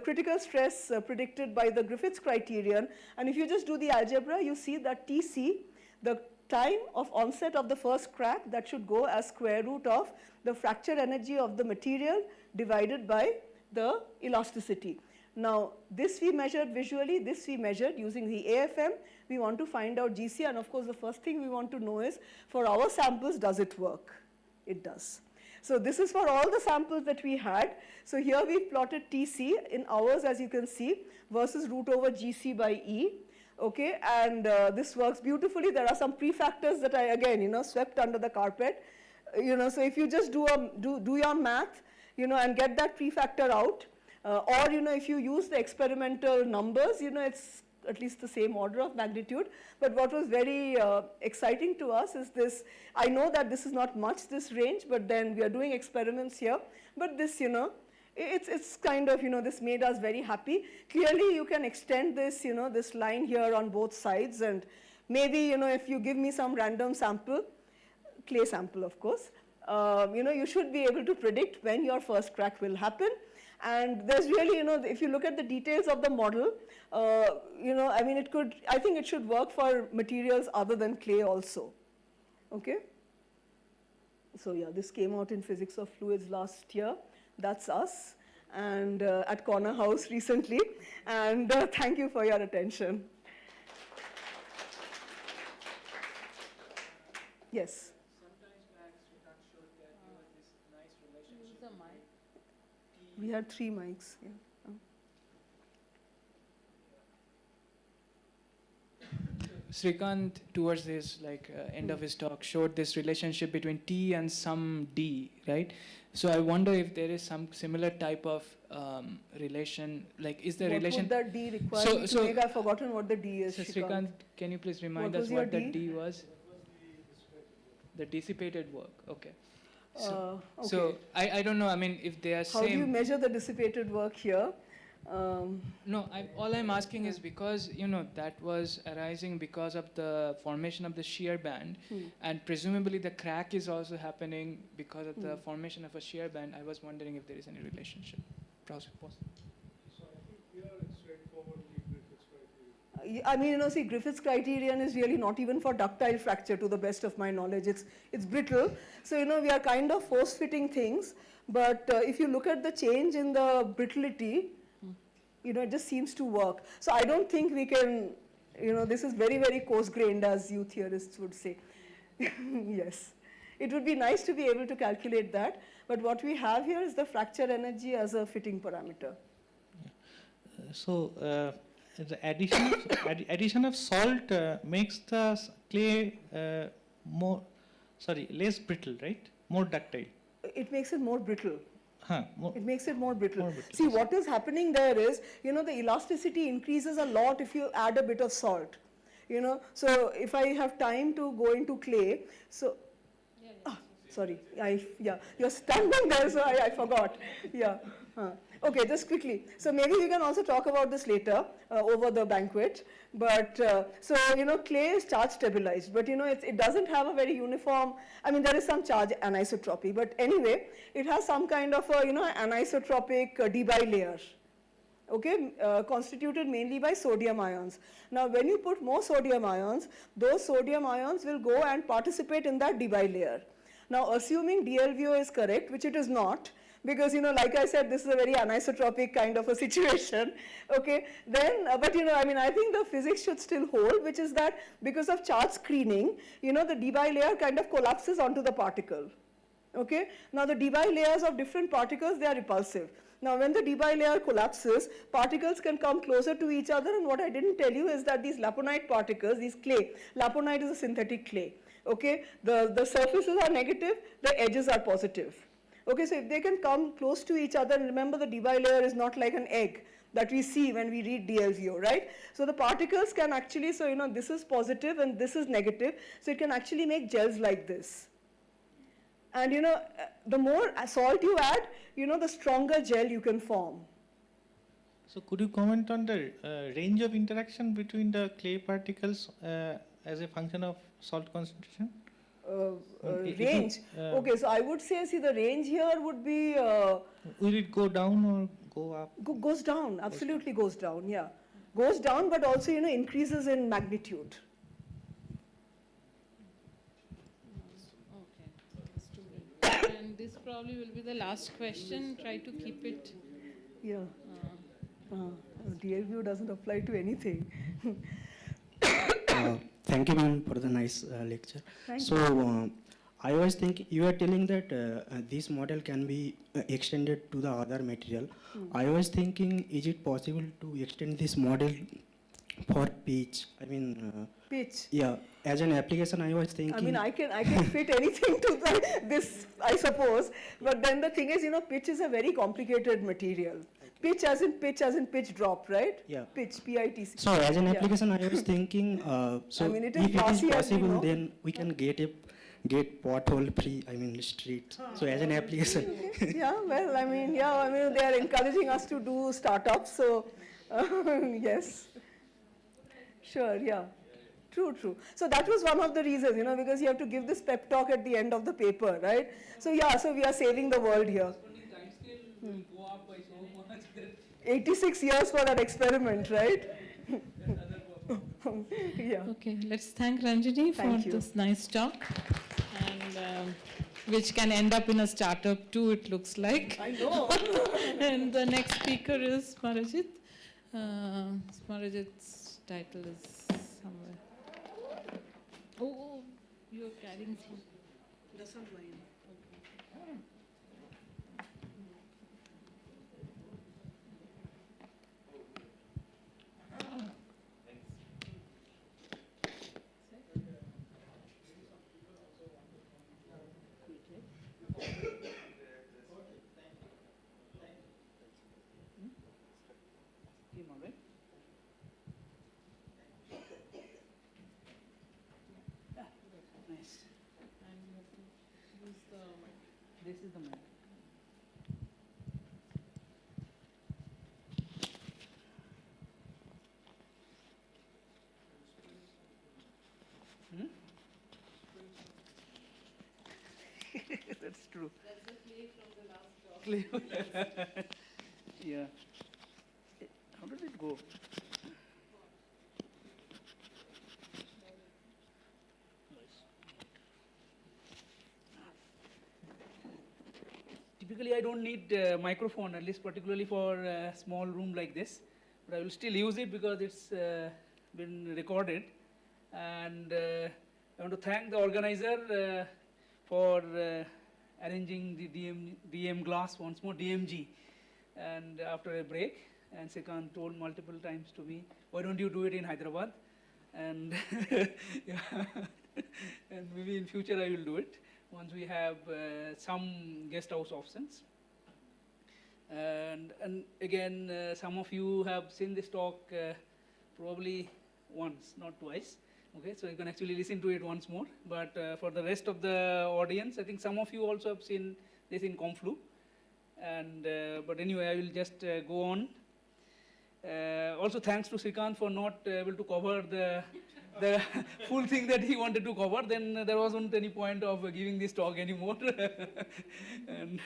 critical stress predicted by the Griffiths criterion. And if you just do the algebra, you see that TC, the time of onset of the first crack, that should go as square root of the fracture energy of the material divided by the elasticity. Now, this we measured visually, this we measured using the AFM. We want to find out GC, and of course the first thing we want to know is, for our samples, does it work? It does. So this is for all the samples that we had. So here we've plotted TC in hours, as you can see, versus root over GC by E. Okay, and this works beautifully. There are some prefactors that I, again, you know, swept under the carpet. You know, so if you just do your math, you know, and get that prefactor out, or, you know, if you use the experimental numbers, you know, it's at least the same order of magnitude. But what was very exciting to us is this. I know that this is not much, this range, but then we are doing experiments here. But this, you know, it's kind of, this made us very happy. Clearly, you can extend this, this line here on both sides, and maybe, if you give me some random sample, clay sample, of course, you should be able to predict when your first crack will happen. And there's really, if you look at the details of the model, I mean, I think it should work for materials other than clay also. Okay? So yeah, this came out in Physics of Fluids last year. That's us, and at Corner House recently. And thank you for your attention. Yes. We had 3 mics. Yeah. Srikant, towards his end of his talk, showed this relationship between T and some D, right? So I wonder if there is some similar type of relation, is the relation... What would that D require me to make? I've forgotten what the D is. So Srikant, can you please remind us what the D was? The dissipated work, okay. So, okay. So I don't know, I mean, if they are How do you measure the dissipated work here? No, all I'm asking is because, that was arising because of the formation of the shear band, and presumably the crack is also happening because of the formation of a shear band. I was wondering if there is any relationship. Possible. So I think here it's straightforward with Griffith's criterion. I mean, see, Griffith's criterion is really not even for ductile fracture, to the best of my knowledge. It's brittle. So, we are kind of force-fitting things. But if you look at the change in the brittlity, it just seems to work. So I don't think we can, this is very, very coarse-grained, as you theorists would say. Yes. It would be nice to be able to calculate that. But what we have here is the fracture energy as a fitting parameter. So the addition of salt makes the clay less brittle, right? More ductile. It makes it more brittle. It makes it more brittle. See, what is happening there is, the elasticity increases a lot if you add a bit of salt. So if I have time to go into clay, so, sorry, you're standing there, so I forgot. Yeah. Okay, just quickly. So maybe we can also talk about this later over the banquet. But so, clay is charge stabilized, but it doesn't have a very uniform, I mean, there is some charge anisotropy, but anyway, it has some kind of a, anisotropic debye layer. Okay, constituted mainly by sodium ions. Now, when you put more sodium ions, those sodium ions will go and participate in that debye layer. Now, assuming DLVO is correct, which it is not, because, like I said, this is a very anisotropic kind of a situation, okay, then, but, I mean, I think the physics should still hold, which is that because of charge screening, the debye layer kind of collapses onto the particle, okay. Now, the debye layers of different particles, they are repulsive. Now, when the debye layer collapses, particles can come closer to each other, and what I didn't tell you is that these laponite particles, these clay, laponite is a synthetic clay, okay, the surfaces are negative, the edges are positive. Okay, so if they can come close to each other, and remember the debye layer is not like an egg that we see when we read DLVO, right? So the particles can actually, so this is positive and this is negative, so it can actually make gels like this. And the more salt you add, the stronger gel you can form. So could you comment on the range of interaction between the clay particles as a function of salt concentration? Range. Okay, so I would say, see, the range here would be... will it go down or go up? Goes down, absolutely goes down, yeah. Goes down, but also, increases in magnitude. Okay. And this probably will be the last question. Try to keep it... Yeah. DLVO doesn't apply to anything. Thank you, ma'am, for the nice lecture. Thank you. I was thinking, you are telling that this model can be extended to the other material. I was thinking, is it possible to extend this model for pitch? I mean, pitch. Yeah, as an application, I was thinking. I mean, I can fit anything to this, I suppose. But then the thing is, pitch is a very complicated material. Pitch as in pitch drop, right? Yeah. Pitch, PITC. So as an application, I was thinking, so I mean, if it is possible, then we can get get pothole-free, street. So as an application. Yeah, well, they are encouraging us to do startups, so yes. Sure, yeah. True, true. So that was one of the reasons, because you have to give this pep talk at the end of the paper, right? So yeah, so we are saving the world here. 86 years for that experiment, right? Yeah. Okay, let's thank Ranjini Thank for you. this nice talk, and which can end up in a startup too, it looks like. I know. And the next speaker is Smarajit. Smarajit's title is somewhere. Oh, you're carrying some. That's not mine. Nice. This is the mic. That's true. That's the clay from the last talk. Yeah. How did it go? Typically, I don't need a microphone, at least particularly for a small room like this. But I will still use it because it's been recorded. And I want to thank the organizer for arranging the DM Glass once more, DMG, and after a break. And Srikanth told multiple times to me, why don't you do it in Hyderabad? And, yeah. And maybe in future I will do it once we have some guest house options. And again, some of you have seen this talk probably once, not twice. Okay, so you can actually listen to it once more. But for the rest of the audience, I think some of you also have seen this in Conflu. And but anyway, I will just go on. Also, thanks to Srikanth for not able to cover the full thing that he wanted to cover. Then there wasn't any point of giving this talk anymore. And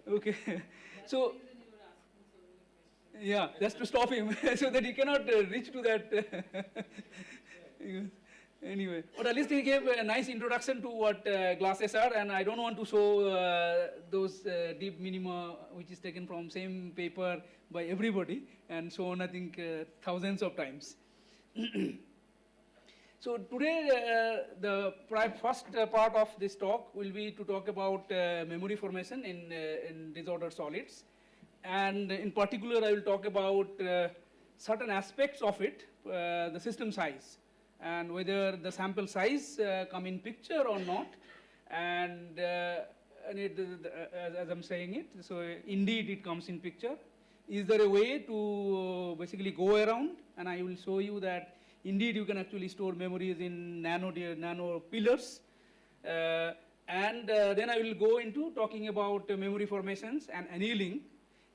okay, so yeah, just to stop him so that he cannot reach to that. Anyway, but at least he gave a nice introduction to what glasses are, and I don't want to show those deep minima which is taken from same paper by everybody and shown, I think, thousands of times. So today, the first part of this talk will be to talk about memory formation in disordered solids. And in particular, I will talk about certain aspects of it, the system size, and whether the sample size come in picture or not. And as I'm saying it, so indeed it comes in picture. Is there a way to basically go around? And I will show you that indeed you can actually store memories in nano pillars. And then I will go into talking about memory formations and annealing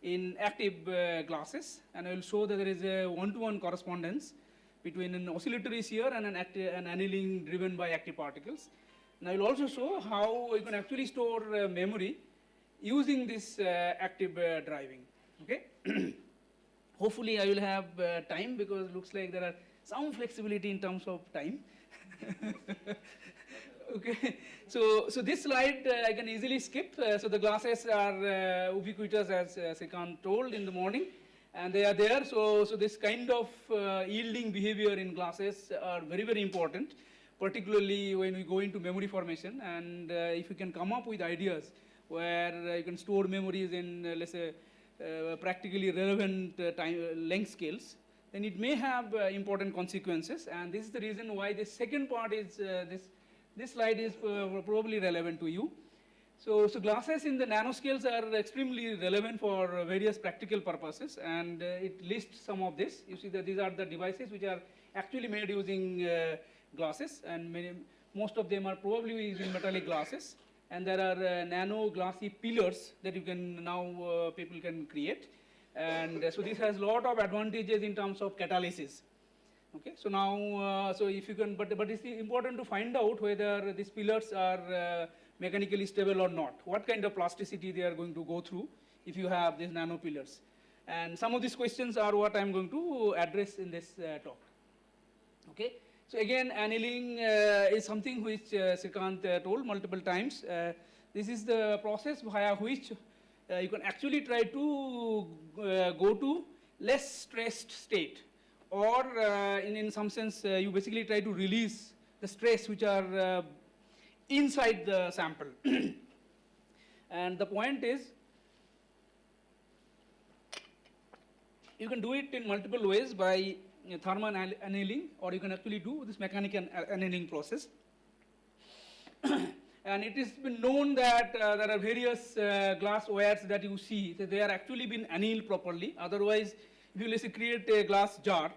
in active glasses. And I will show that there is a one-to-one correspondence between an oscillatory shear and an annealing driven by active particles. And I will also show how you can actually store memory using this active driving. Okay. Hopefully I will have time, because it looks like there are some flexibility in terms of time. Okay, so this slide I can easily skip. So the glasses are ubiquitous, as Srikanth told in the morning, and they are there. So this kind of yielding behavior in glasses are very, very important, particularly when we go into memory formation. And if you can come up with ideas where you can store memories in, let's say, practically relevant length scales, then it may have important consequences. And this is the reason why the second part is this slide is probably relevant to you. So glasses in the nanoscales are extremely relevant for various practical purposes, and it lists some of this. You see that these are the devices which are actually made using glasses, and most of them are probably using metallic glasses, and there are nano glassy pillars that you can now people can create, and so this has a lot of advantages in terms of catalysis. Okay, so now, so if you can, but it's important to find out whether these pillars are mechanically stable or not. What kind of plasticity they are going to go through if you have these nano pillars. And some of these questions are what I'm going to address in this talk. Okay, so again, annealing is something which Srikant told multiple times. This is the process via which you can actually try to go to less stressed state, or in some sense you basically try to release the stress which are inside the sample. And the point is, you can do it in multiple ways by thermal annealing, or you can actually do this mechanical annealing process. And it has been known that there are various glass wares that you see, that they are actually been annealed properly. Otherwise, if you let's say create a glass jar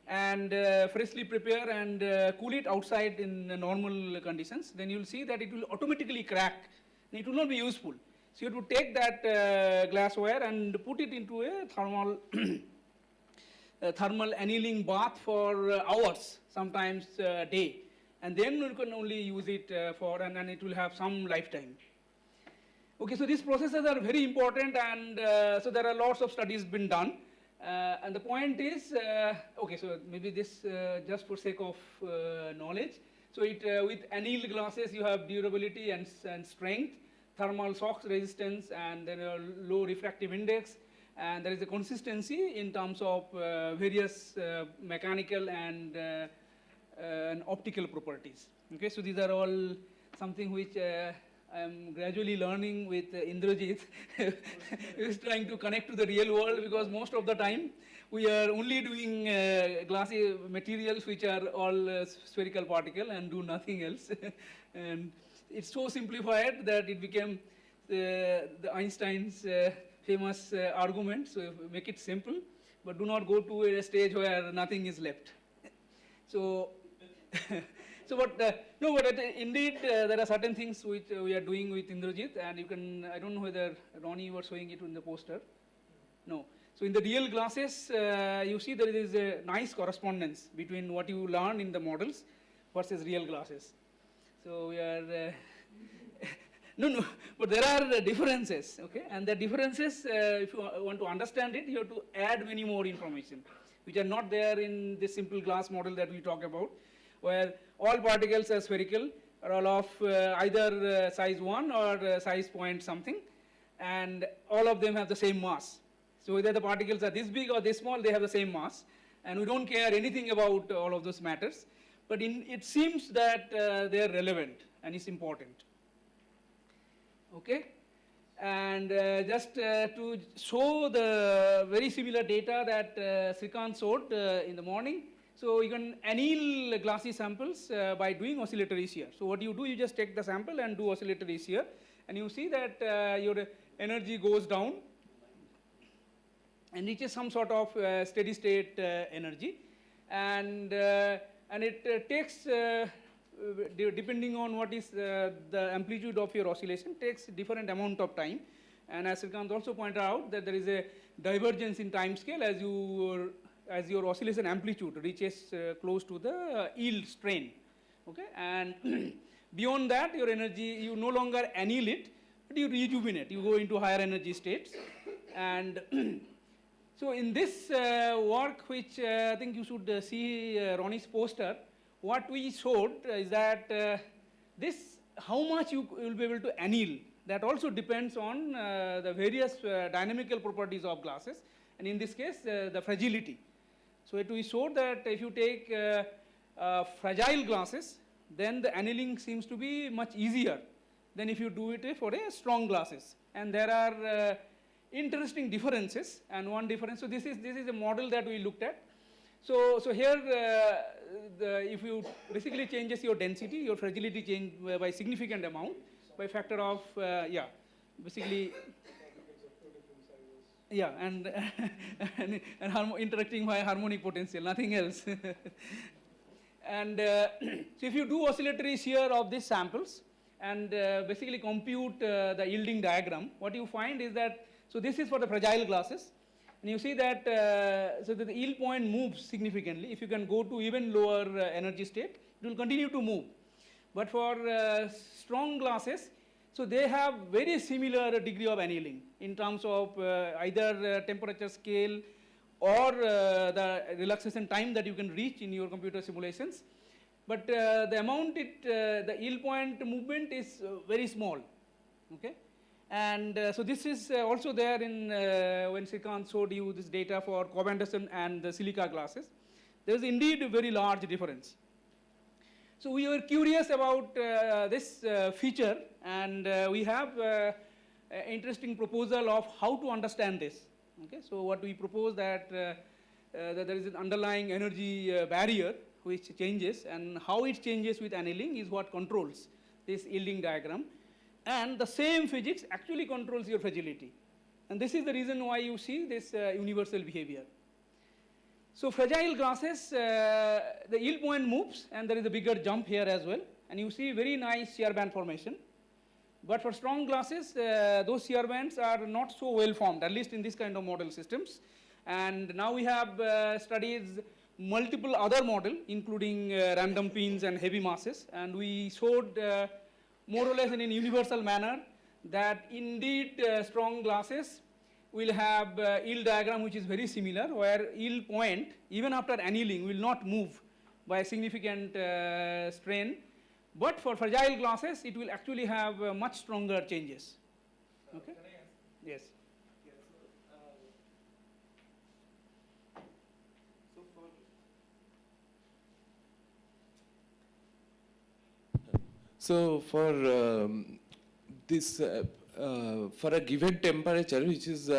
and freshly prepare and cool it outside in normal conditions, then you'll see that it will automatically crack. It will not be useful. So you have to take that glassware and put it into a thermal annealing bath for hours, sometimes a day, and then you can only use it for, and it will have some lifetime. Okay, so these processes are very important, and so there are lots of studies been done. And the point is, okay, so maybe this just for sake of knowledge. So it with annealed glasses you have durability and strength, thermal shock resistance, and then a low refractive index, and there is a consistency in terms of various mechanical and optical properties. Okay, so these are all something which I am gradually learning with Indrajit, who is trying to connect to the real world, because most of the time we are only doing glassy materials which are all spherical particle and do nothing else. And it's so simplified that it became the Einstein's famous argument. So make it simple, but do not go to a stage where nothing is left. So, so but no, but indeed there are certain things which we are doing with Indrajit, and you can, I don't know whether Ronnie you were showing it in the poster. No. So in the real glasses, you see there is a nice correspondence between what you learn in the models versus real glasses. So we are, no, but there are differences, okay? And the differences, if you want to understand it, you have to add many more information, which are not there in this simple glass model that we talk about, where all particles are spherical, are all of either size 1 or size point something, and all of them have the same mass. So whether the particles are this big or this small, they have the same mass, and we don't care anything about all of those matters. But it seems that they are relevant and it's important. Okay, and just to show the very similar data that Srikant showed in the morning. So you can anneal glassy samples by doing oscillatory shear. So what you do, you just take the sample and do oscillatory shear, and you see that your energy goes down and reaches some sort of steady state energy, and it takes, depending on what is the amplitude of your oscillation, takes different amount of time. And as Srikant also pointed out, that there is a divergence in time scale as your oscillation amplitude reaches close to the yield strain. Okay, and beyond that, your energy, you no longer anneal it, but you rejuvenate. You go into higher energy states, and so in this work, which I think you should see Ronnie's poster, what we showed is that this, how much you will be able to anneal, that also depends on the various dynamical properties of glasses, and in this case, the fragility. So we showed that if you take fragile glasses, then the annealing seems to be much easier than if you do it for a strong glasses. And there are interesting differences, and one difference, so this is a model that we looked at. So here, if you basically changes your density, your fragility change by significant amount, by factor of, yeah, basically, yeah, and interacting by harmonic potential, nothing else. And so if you do oscillatory shear of these samples and basically compute the yielding diagram, what you find is that, so this is for the fragile glasses, and you see that, so that the yield point moves significantly. If you can go to even lower energy state, it will continue to move. But for strong glasses, so they have very similar degree of annealing in terms of either temperature scale or the relaxation time that you can reach in your computer simulations. But the amount the yield point movement is very small, okay? And so this is also there in when Srikanth showed you this data for Cobb-Anderson and the silica glasses. There is indeed a very large difference. So we were curious about this feature, and we have an interesting proposal of how to understand this. Okay, so what we propose that there is an underlying energy barrier which changes, and how it changes with annealing is what controls this yielding diagram. And the same physics actually controls your fragility. And this is the reason why you see this universal behavior. So fragile glasses, the yield point moves, and there is a bigger jump here as well. And you see very nice shear band formation. But for strong glasses, those shear bands are not so well formed, at least in this kind of model systems. And now we have studied multiple other models, including random pins and heavy masses. And we showed more or less in a universal manner that indeed strong glasses will have yield diagram which is very similar, where yield point, even after annealing, will not move by a significant strain. But for fragile glasses, it will actually have much stronger changes. Okay? Yes. So for this, for a given temperature which is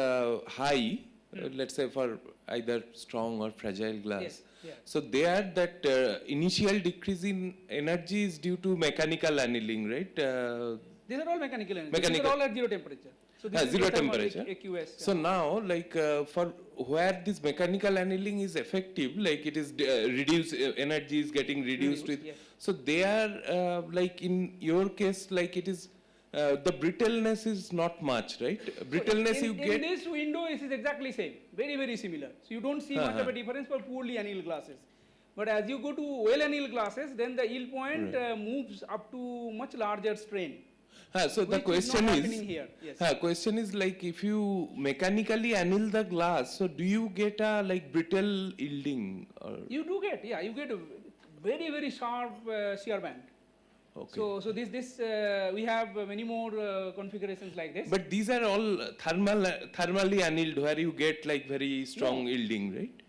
high, let's say for either strong or fragile glass, Yes. Yeah. so there that initial decrease in energy is due to mechanical annealing, right? These are all mechanical energy. These Mechanical. are all at zero temperature. So this is zero the thermal temperature. AQS. So now, like for where this mechanical annealing is effective, like it is reduced, energy is getting reduced with. yes. So they are like in your case, like it is the brittleness is not much, right? Brittleness in, you in get. this window, it is exactly same, very, very similar. So you don't see much of a difference for poorly annealed glasses. But as you go to well annealed glasses, then the yield point moves up to much larger strain. So the question not is, happening here. Yes. question is like if you mechanically anneal the glass, so do you get a like brittle yielding? Or? You do get, yeah, you get a very, very sharp shear band. Okay. So this we have many more configurations like this. But these are all thermally annealed, where you get like very strong yielding, right?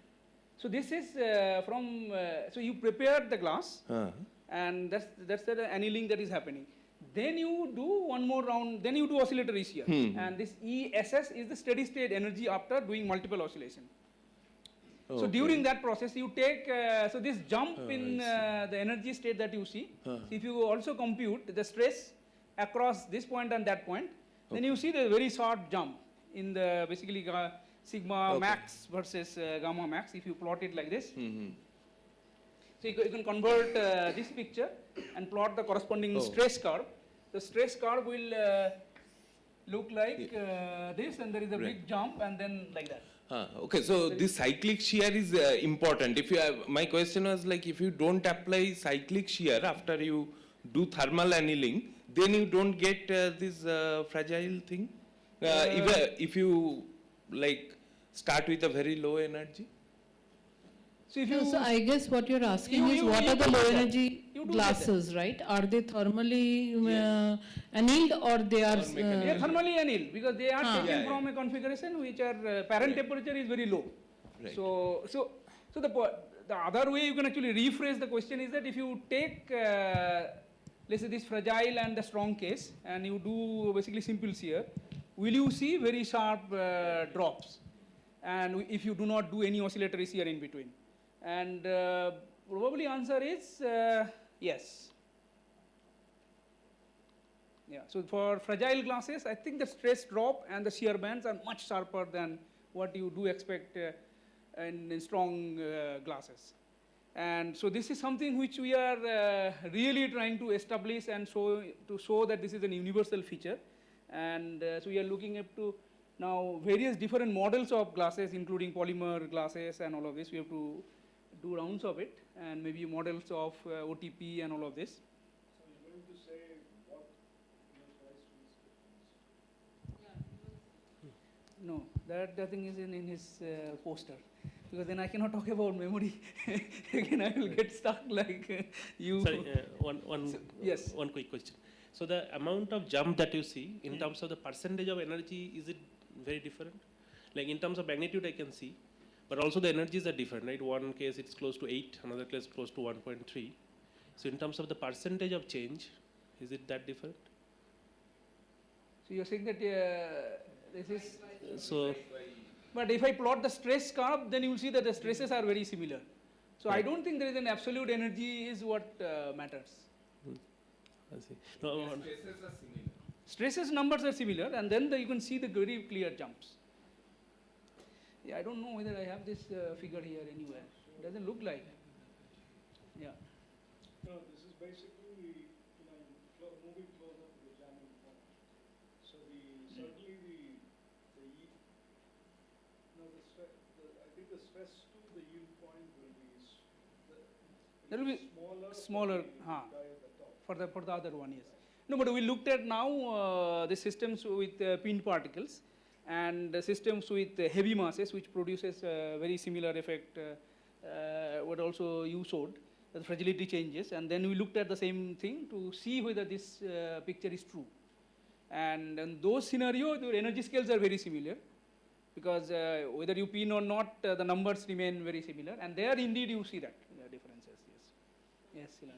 So this is from so you prepare the glass, and that's the annealing that is happening. Then you do one more round, then you do oscillatory shear. And this ESS is the steady state energy after doing multiple oscillation. So during that process, you take, so this jump in the energy state that you see, if you also compute the stress across this point and that point, then you see the very short jump in the basically sigma max versus gamma max, if you plot it like this. So you can convert this picture and plot the corresponding stress curve. The stress curve will look like this, and there is a big jump, and then like that. Okay, so this cyclic shear is important. If you have, my question was like, if you don't apply cyclic shear after you do thermal annealing, then you don't get this fragile thing. If you like start with a very low energy. So I guess what you're asking is what are the low energy glasses, right? Are they thermally annealed or they are? They are thermally annealed because they are taken from a configuration which are parent temperature is very low. Right. So the other way you can actually rephrase the question is that if you take let's say this fragile and the strong case and you do basically simple shear, will you see very sharp drops? And if you do not do any oscillatory shear in between. And probably answer is yes. Yeah. So for fragile glasses, I think the stress drop and the shear bands are much sharper than what you do expect in strong glasses. And so this is something which we are really trying to establish and show that this is an universal feature. And so we are looking up to now various different models of glasses, including polymer glasses and all of this. We have to do rounds of it, and maybe models of OTP and all of this. So you're going to say what No, that I think is in his poster. Because then I cannot talk about memory. Again, I will get stuck like you. Sorry, one quick question. So the amount of jump that you see in terms of the percentage of energy, is it very different? Like in terms of magnitude, I can see, but also the energies are different, right? One case it's close to 8, another case close to 1.3. So in terms of the percentage of change, is it that different? So you're saying that this is so. But if I plot the stress curve, then you will see that the stresses are very similar. So I don't think there is an absolute energy is what matters. I see. No, Stresses are similar. Stresses numbers are similar, and then you can see the very clear jumps. Yeah, I don't know whether I have this figure here anywhere. It doesn't look like. Yeah. No, this is basically moving closer to the jamming point. So certainly I think the stress to the yield point will be smaller for the other one, yes. No, but we looked at now the systems with pinned particles and the systems with heavy masses, which produces a very similar effect. What also you showed, the fragility changes, and then we looked at the same thing to see whether this picture is true. And in those scenarios, the energy scales are very similar, because whether you pin or not, the numbers remain very similar, and there indeed you see that differences. Yes. Yes, Silan.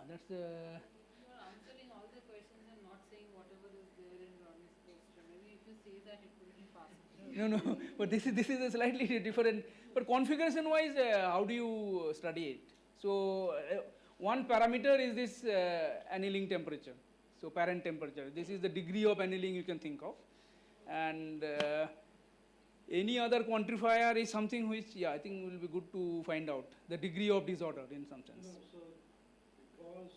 That's the. You are answering all the questions and not saying whatever is there in Ronnie's poster. Maybe if you say that, it will be faster. No, but this is a slightly different. But configuration-wise, how do you study it? So one parameter is this annealing temperature. So parent temperature. This is the degree of annealing you can think of, and any other quantifier is something which, I think will be good to find out the degree of disorder in some sense. No, so because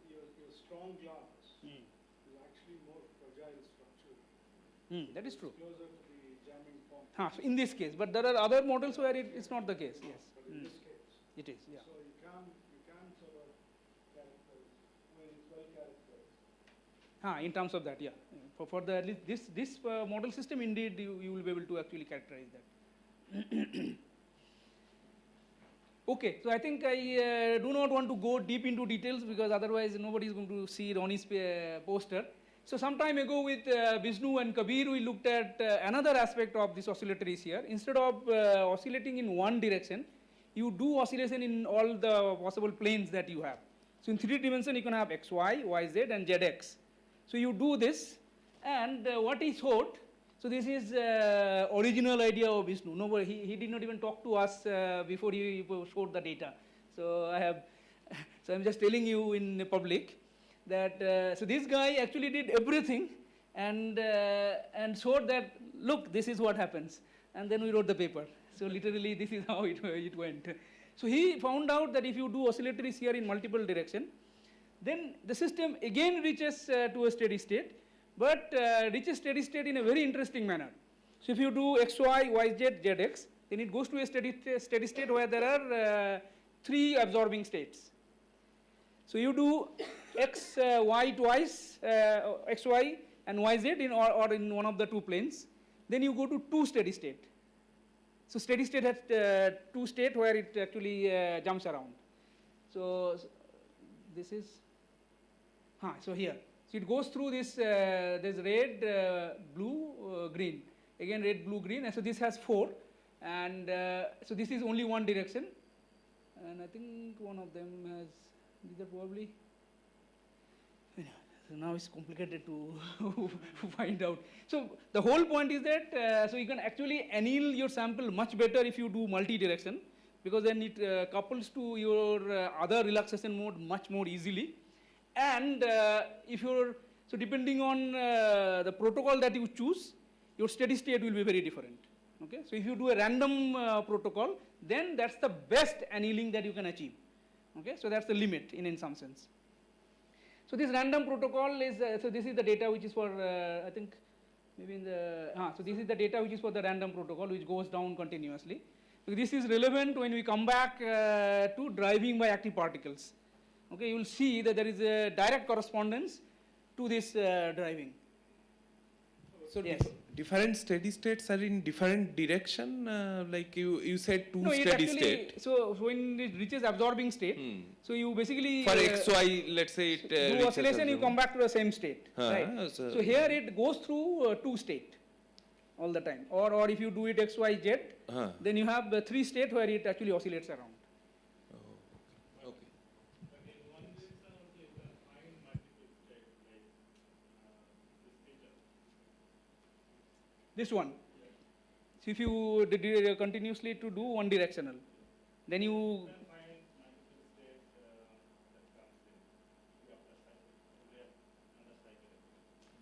your strong glass is actually more fragile structure. That is true. It's closer to the jamming point. So in this case, but there are other models where it's not the case. Yes. But in this case, it is. Yeah. So you can sort of characterize when it's well characterized. In terms of that, yeah. For the at least this model system, indeed you will be able to actually characterize that. Okay, so I think I do not want to go deep into details, because otherwise nobody is going to see Ronnie's poster. So some time ago with Vishnu and Kabir, we looked at another aspect of this oscillatory sphere. Instead of oscillating in one direction, you do oscillation in all the possible planes that you have. So in 3D dimension, you can have x, y, y, z, and zx. So you do this, and what he showed, so this is original idea of Vishnu. Nobody, he did not even talk to us before he showed the data. So so I'm just telling you in public that so this guy actually did everything and showed that, look, this is what happens. And then we wrote the paper. So literally this is how it went. So he found out that if you do oscillatory sphere in multiple direction, then the system again reaches to a steady state, but reaches steady state in a very interesting manner. So if you do x, y, y, z, zx, then it goes to a steady state where there are 3 absorbing states. So you do x, y twice, x, y, and y, z or in one of the 2 planes. Then you go to 2 steady state. So steady state has 2 states where it actually jumps around. So this is, so here. So it goes through this, there's red, blue, green. Again red, blue, green, and so this has 4. And so this is only one direction. And I think one of them has, these are probably, so now it's complicated to find out. So the whole point is that, so you can actually anneal your sample much better if you do multi-direction, because then it couples to your other relaxation mode much more easily. And if you're, so depending on the protocol that you choose, your steady state will be very different. Okay, so if you do a random protocol, then that's the best annealing that you can achieve. Okay, so that's the limit in some sense. So this random protocol is, so this is the data which is for, I think, maybe in the, so this is the data which is for the random protocol, which goes down continuously. So this is relevant when we come back to driving by active particles. Okay, you will see that there is a direct correspondence to this driving. So yes. Different steady states are in different direction, like you said two No, it steady actually, state. so when it reaches absorbing state, so you basically For XY, let's say it do reaches oscillation, you come back to the same state, right? so So here it goes through two state all the time, or if you do it X, Y, Z, then you have 3 state where it actually oscillates around. This one. So if you continuously to do one directional, then you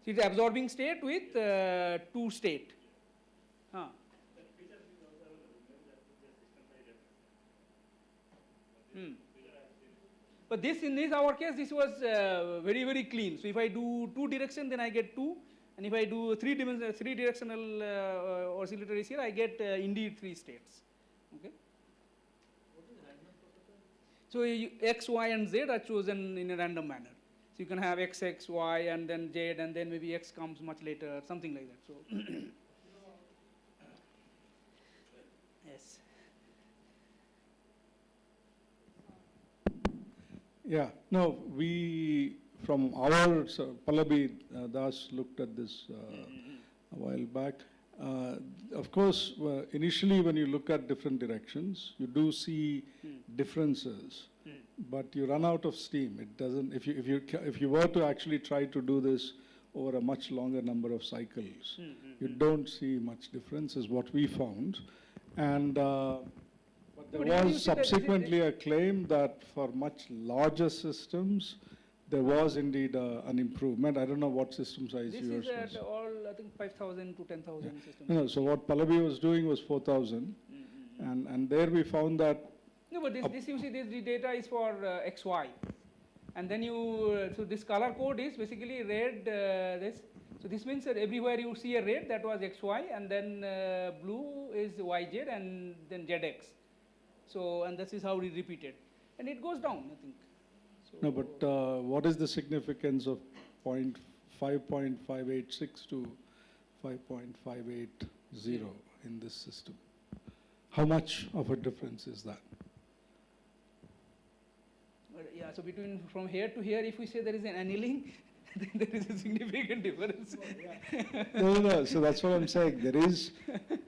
see the absorbing state with 2 state. But this in this our case, this was very, very clean. So if I do 2 direction, then I get 2. And if I do 3 directional oscillatories here, I get indeed 3 states. Okay. So X, Y, and Z are chosen in a random manner. So you can have X, X, Y, and then Z, and then maybe X comes much later, something like that. So yes. Yeah. No, we. From our, so Pallavi Das looked at this a while back. Of course, initially when you look at different directions, you do see differences, but you run out of steam. It doesn't. If you were to actually try to do this over a much longer number of cycles, you don't see much difference, is what we found, and. But there was subsequently a claim that for much larger systems, there was indeed an improvement. I don't know what system size yours was. This is at all, I think, 5,000 to 10,000 systems. No, so what Pallavi was doing was 4,000. And there we found that... No, but this you see, this data is for XY. And then you, so this color code is basically red, this. So this means that everywhere you see a red, that was XY, and then blue is YZ, and then ZX. So, and this is how we repeated. And it goes down, I think. No, but what is the significance of 5.586 to 5.580 in this system? How much of a difference is that? Yeah, so between from here to here, if we say there is an annealing, then there is a significant difference. No. So that's what I'm saying. There is,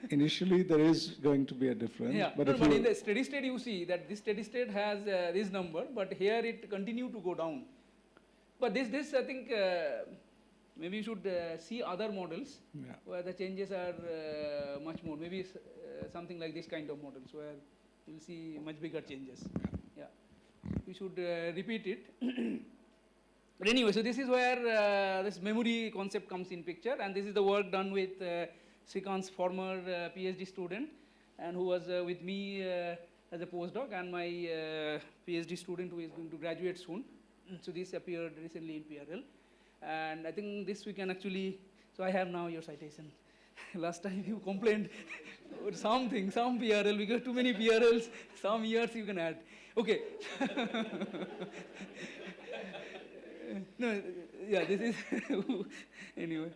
initially there is going to be a difference. Yeah, but, but in the steady state you see that this steady state has this number, but here it continue to go down. But this I think maybe you should see other models where the changes are much more. Maybe something like this kind of models where you'll see much bigger changes. Yeah, we should repeat it. But anyway, so this is where this memory concept comes in picture, and this is the work done with Srikant's former PhD student, and who was with me as a postdoc, and my PhD student who is going to graduate soon. So this appeared recently in PRL, and I think this we can actually, so I have now your citation. Last time you complained some PRL, we got too many PRLs, some years you can add. Okay. No, yeah, this is, anyway.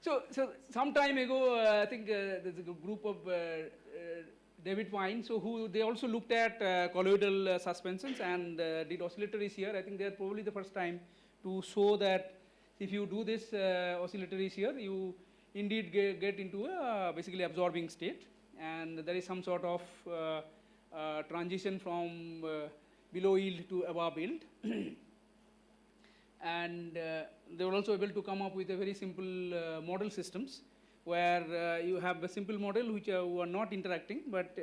So some time ago, I think there's a group of David Pine, so who they also looked at colloidal suspensions and did oscillatories here. I think they're probably the first time to show that if you do this oscillatories here, you indeed get into a basically absorbing state, and there is some sort of transition from below yield to above yield. And they were also able to come up with a very simple model systems where you have a simple model which are not interacting, but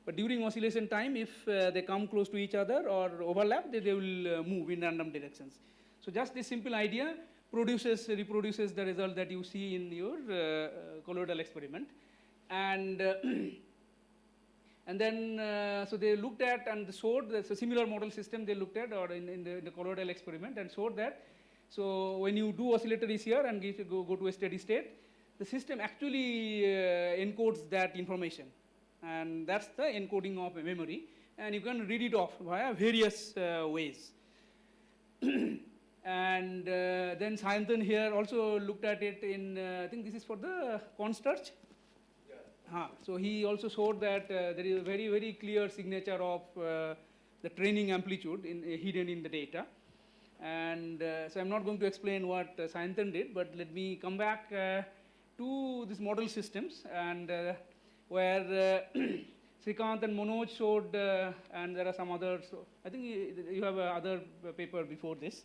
But during oscillation time, if they come close to each other or overlap, they will move in random directions. So just this simple idea reproduces the result that you see in your colloidal experiment. And and then, so they looked at and showed that's a similar model system they looked at, or in the colloidal experiment, and showed that. So when you do oscillatories here and go to a steady state, the system actually encodes that information. And that's the encoding of a memory. And you can read it off via various ways. And then Sayantan here also looked at it in, I think this is for the cornstarch. So he also showed that there is a very, very clear signature of the training amplitude hidden in the data. And so I'm not going to explain what Sayantan did, but let me come back to these model systems, and where Srikanth and Manoj showed, and there are some others. So I think you have another paper before this.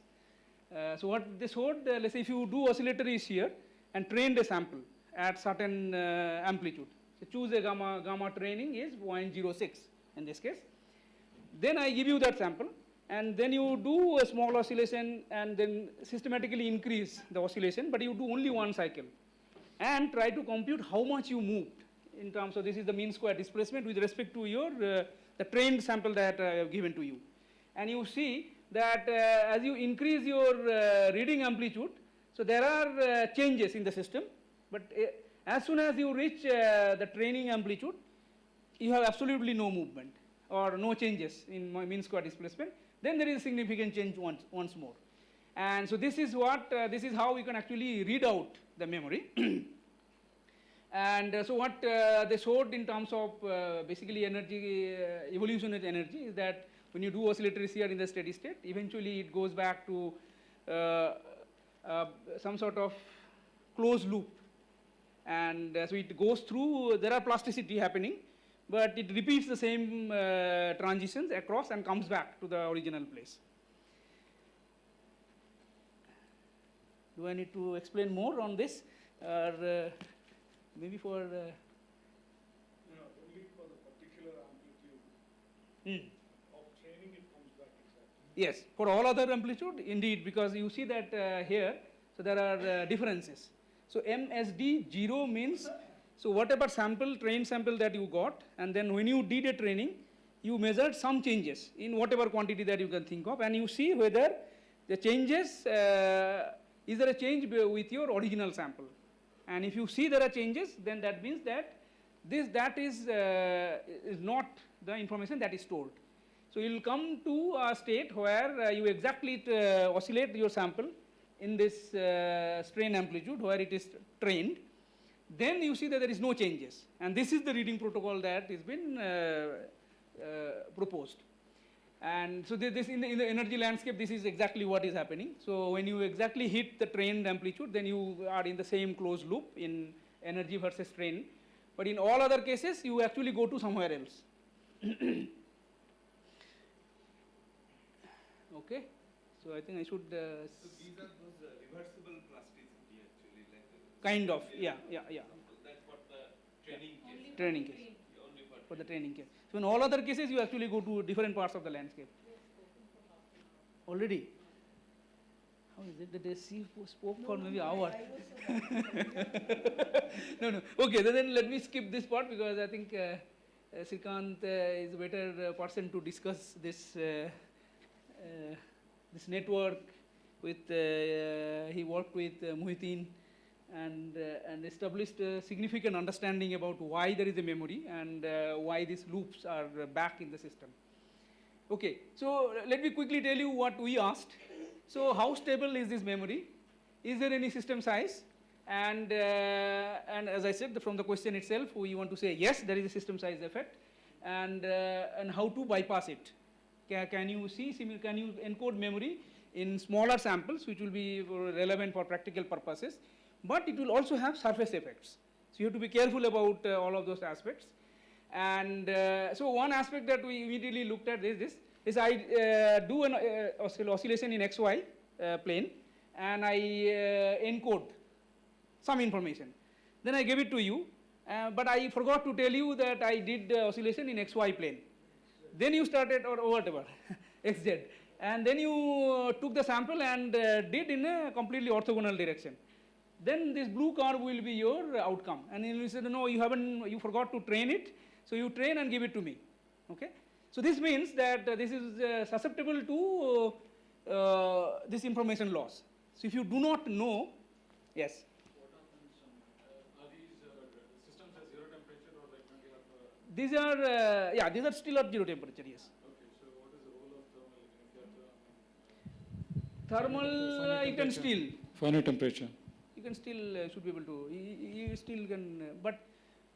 So what they showed, let's say if you do oscillatories here and trained a sample at certain amplitude, so choose a gamma training is 0.06 in this case. Then I give you that sample, and then you do a small oscillation and then systematically increase the oscillation, but you do only one cycle and try to compute how much you moved in terms of, this is the mean square displacement with respect to your the trained sample that I have given to you. And you see that as you increase your reading amplitude, so there are changes in the system, but as soon as you reach the training amplitude, you have absolutely no movement or no changes in my mean square displacement. Then there is a significant change once more. And so this is what, this is how we can actually read out the memory. And so what they showed in terms of basically energy, evolution with energy, is that when you do oscillatories here in the steady state, eventually it goes back to some sort of closed loop. And so it goes through, there are plasticity happening, but it repeats the same transitions across and comes back to the original place. Do I need to explain more on this? Or maybe for... only for the particular amplitude of training it comes back exactly. Yes, for all other amplitude, indeed, because you see that here, so there are differences. So MSD 0 means, so whatever sample, trained sample that you got, and then when you did a training, you measured some changes in whatever quantity that you can think of, and you see whether the changes, is there a change with your original sample. And if you see there are changes, then that means that that is not the information that is stored. So you will come to a state where you exactly oscillate your sample in this strain amplitude where it is trained. Then you see that there is no changes. And this is the reading protocol that has been proposed. And so this in the energy landscape, this is exactly what is happening. So when you exactly hit the trained amplitude, then you are in the same closed loop in energy versus strain. But in all other cases, you actually go to somewhere else. Okay. So I think I should... so these are those reversible plasticity actually, like... kind of, yeah. That's what the training case. Training case. Only for the training case. So in all other cases, you actually go to different parts of the landscape. Already? How is it that they spoke for maybe hours? No. Okay, then let me skip this part, because I think Srikanth is a better person to discuss this this network with, he worked with Muhitin and established a significant understanding about why there is a memory and why these loops are back in the system. Okay, so let me quickly tell you what we asked. So how stable is this memory? Is there any system size? And as I said, from the question itself, we want to say yes, there is a system size effect, and how to bypass it. Can you see, can you encode memory in smaller samples, which will be relevant for practical purposes, but it will also have surface effects. So you have to be careful about all of those aspects. And so one aspect that we immediately looked at is I do an oscillation in XY plane, and I encode some information. Then I give it to you, but I forgot to tell you that I did oscillation in XY plane. Then you started, or whatever, XZ. And then you took the sample and did in a completely orthogonal direction. Then this blue curve will be your outcome. And you said, no, you forgot to train it. So you train and give it to me. Okay? So this means that this is susceptible to this information loss. So if you do not know, yes. These are, these are still at 0 temperature, yes. Okay, so what is the role of thermal if you have Thermal, you can still. Finite temperature. You can still, should be able to, you still can, but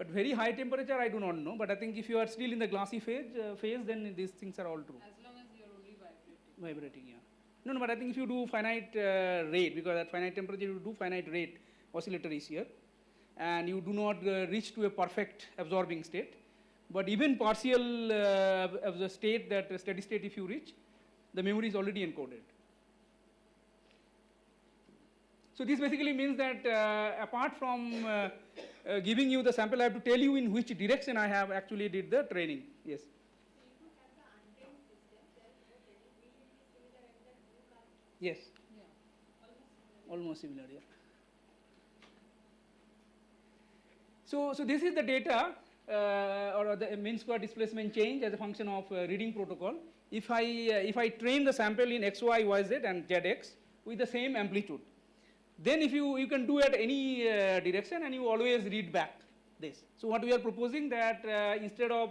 very high temperature, I do not know. But I think if you are still in the glassy phase, then these things are all true. As long as you are only vibrating. Vibrating, yeah. No, but I think if you do finite rate, because at finite temperature you do finite rate oscillatories here, and you do not reach to a perfect absorbing state. But even partial of the state, that steady state if you reach, the memory is already encoded. So this basically means that apart from giving you the sample, I have to tell you in which direction I have actually did the training. Yes. Yes. Yeah. Almost similar, yeah. So this is the data or the mean square displacement change as a function of reading protocol. If I train the sample in x, y, y, z and zx with the same amplitude, then if you can do at any direction and you always read back this. So what we are proposing that instead of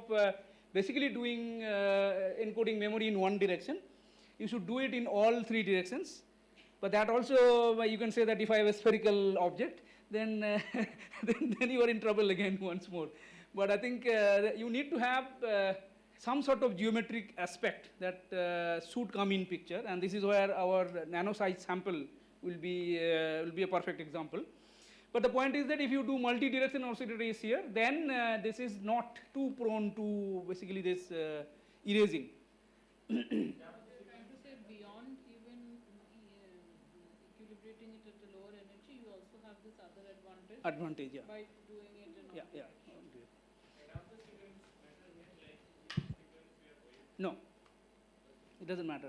basically doing encoding memory in one direction, you should do it in all three directions. But that also you can say that if I have a spherical object, then then you are in trouble again once more. But I think you need to have some sort of geometric aspect that should come in picture, and this is where our nano size sample will be a perfect example. But the point is that if you do multi-direction oscillatories here, then this is not too prone to basically this erasing. Advantage, yeah. By doing it in yeah. No, it doesn't matter,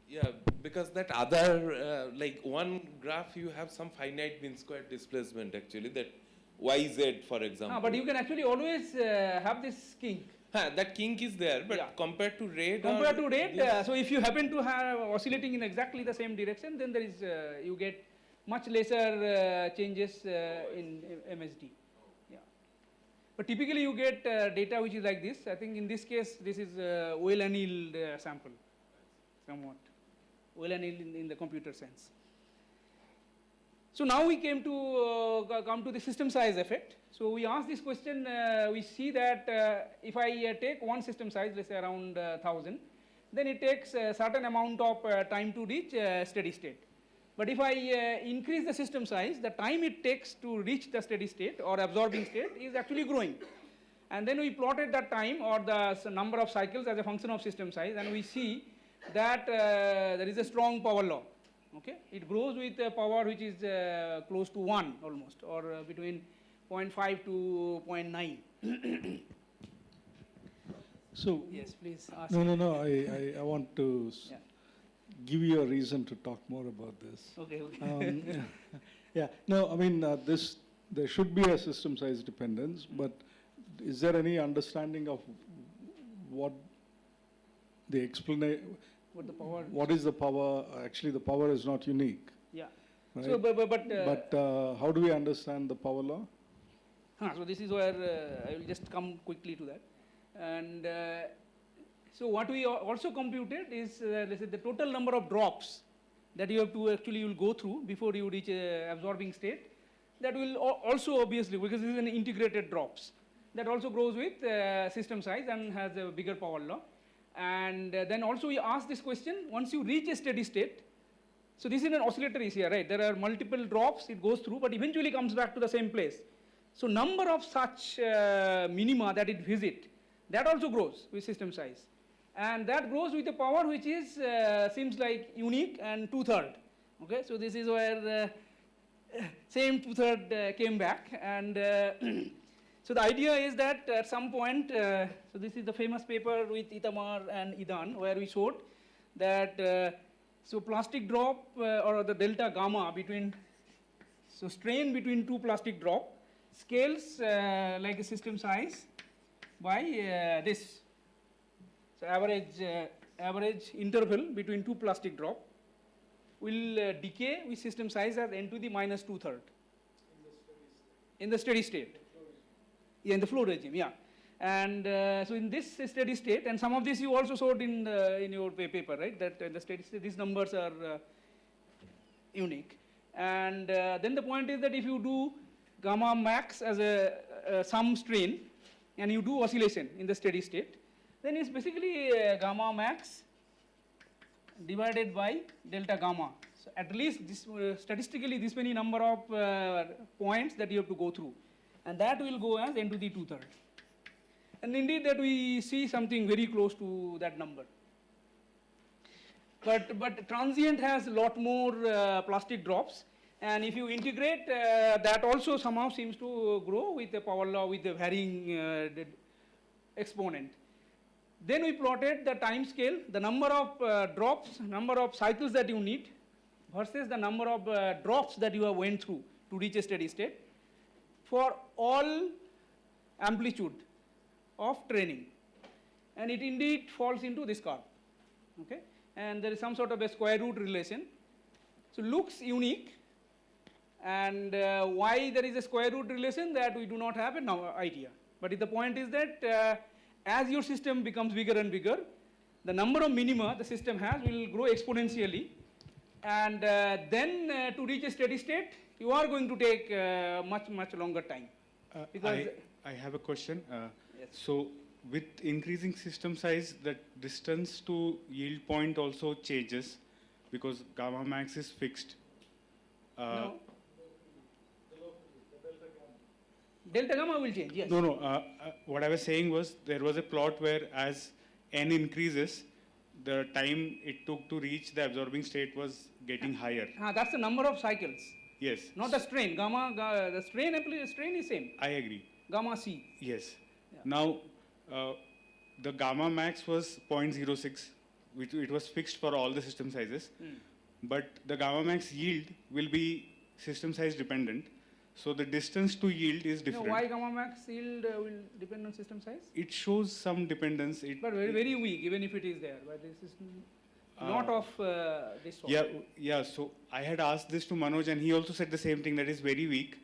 yeah. Because that other, like one graph, you have some finite mean square displacement actually, that YZ for example. But you can actually always have this kink. That kink is there, but compared to rate. So if you happen to have oscillating in exactly the same direction, then there is you get much lesser changes in MSD. Yeah. But typically you get data which is like this. I think in this case, this is well annealed sample, somewhat. Well annealed in the computer sense. So now we came to come to the system size effect. So we asked this question, we see that if I take one system size, let's say around 1000, then it takes a certain amount of time to reach steady state. But if I increase the system size, the time it takes to reach the steady state or absorbing state is actually growing. And then we plotted that time or the number of cycles as a function of system size, and we see that there is a strong power law. Okay, it grows with a power which is close to 1 almost, or between 0.5 to 0.9. So yes, please ask. No. I want to give you a reason to talk more about this. Okay. No, I mean there should be a system size dependence, but is there any understanding of what the explanation? What the power? What is the power? Actually, the power is not unique. Yeah. Right? So, but how do we understand the power law? So this is where I will just come quickly to that. And so what we also computed is let's say the total number of drops that you have to actually you will go through before you reach a absorbing state. That will also obviously, because this is an integrated drops, that also grows with system size and has a bigger power law. And then also we ask this question, once you reach a steady state, so this is an oscillatory here, right? There are multiple drops it goes through, but eventually comes back to the same place. So number of such minima that it visit, that also grows with system size. And that grows with a power which is, seems like unique and 2/3. Okay, so this is where same 2/3 came back. And So the idea is that at some point, so this is the famous paper with Itamar and Idan, where we showed that so plastic drop or the delta gamma between, so strain between two plastic drop scales like a system size by this. So average interval between two plastic drop will decay with system size as n to the minus 2/3 in the steady state. Yeah, in the flow regime, yeah. And so in this steady state, and some of this you also showed in your paper, right? That in the steady state, these numbers are unique. And then the point is that if you do gamma max as a some strain, and you do oscillation in the steady state, then it's basically gamma max divided by delta gamma. So at least this, statistically this many number of points that you have to go through. And that will go as n to the 2/3. And indeed that we see something very close to that number. But transient has a lot more plastic drops. And if you integrate, that also somehow seems to grow with the power law with the varying exponent. Then we plotted the time scale, the number of drops, number of cycles that you need versus the number of drops that you have went through to reach a steady state for all amplitude of training. And it indeed falls into this curve. Okay? And there is some sort of a square root relation. So looks unique. And why there is a square root relation, that we do not have an idea. But the point is that as your system becomes bigger and bigger, the number of minima the system has will grow exponentially. And then to reach a steady state, you are going to take much longer time. Because I have a question. Yes. So with increasing system size, the distance to yield point also changes because gamma max is fixed. No. Delta gamma will change, yes. No. What I was saying was there was a plot where as n increases, the time it took to reach the absorbing state was getting higher. That's the number of cycles. Yes. Not the strain. The strain is same. I agree. Gamma C. Yes. Yeah. Now, the gamma max was 0.06, which it was fixed for all the system sizes. But the gamma max yield will be system size dependent. So the distance to yield is different. No, why gamma max yield will depend on system size? It shows some dependence. But very weak, even if it is there. But this is not of this sort. Yeah. So I had asked this to Manoj, and he also said the same thing, that is very weak.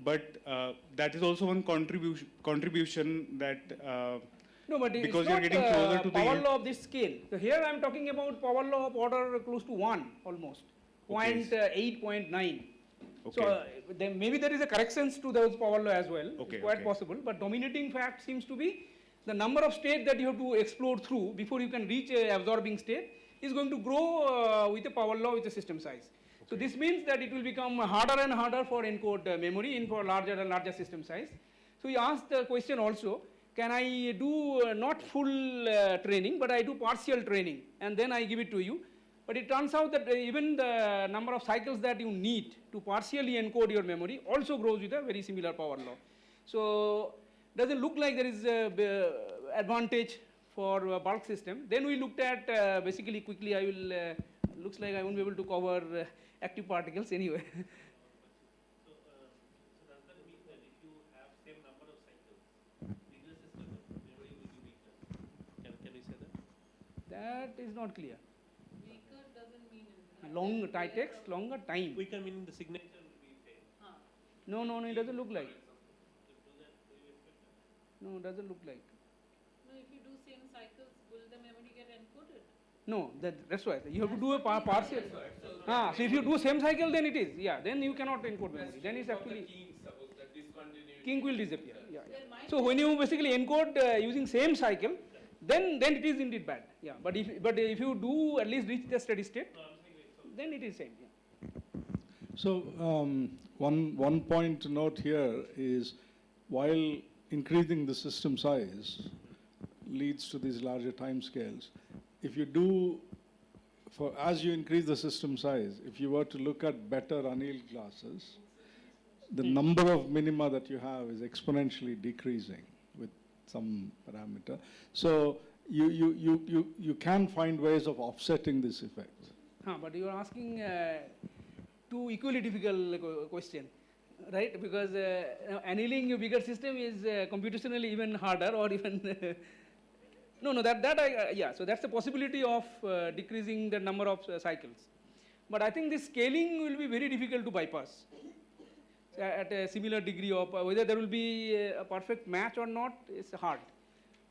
But that is also one contribution that no, but because it's you're not getting closer to the power yield. law of this scale. So here I am talking about power law of order close to 1 almost, Okay. 0.8, 0.9. Okay. So then maybe there is a corrections to those power law as well. Okay, It's quite okay. possible. But dominating fact seems to be the number of states that you have to explore through before you can reach a absorbing state is going to grow with the power law with the system size. So this means that it will become harder and harder for encode memory in for larger and larger system size. So we asked the question also, can I do not full training, but I do partial training, and then I give it to you. But it turns out that even the number of cycles that you need to partially encode your memory also grows with a very similar power law. So doesn't look like there is a advantage for a bulk system. Then we looked at basically quickly. I will looks like I won't be able to cover active particles anyway. So does that mean that if you have same number of cycles, bigger system memory will be weaker? Can we say that? That is not clear. Weaker doesn't mean Long text, longer time. Weaker meaning the signature will be fair. No, it doesn't look like. No, it doesn't look like. No, if you do same cycles, will the memory get encoded? No, that's why. You have to do a partial. So if you do same cycle, then it is. Yeah, then you cannot encode memory. Then it's actually kink will disappear. Yeah. So when you basically encode using same cycle, then it is indeed bad. Yeah. But if you do at least reach the steady state, then it is same. Yeah. So one point to note here is, while increasing the system size leads to these larger time scales, if you do, as you increase the system size, if you were to look at better annealed glasses, the number of minima that you have is exponentially decreasing with some parameter. So you can find ways of offsetting this effect. But you are asking two equally difficult question, right? Because annealing a bigger system is computationally even harder, or even yeah. So that's the possibility of decreasing the number of cycles. But I think this scaling will be very difficult to bypass at a similar degree of whether there will be a perfect match or not is hard.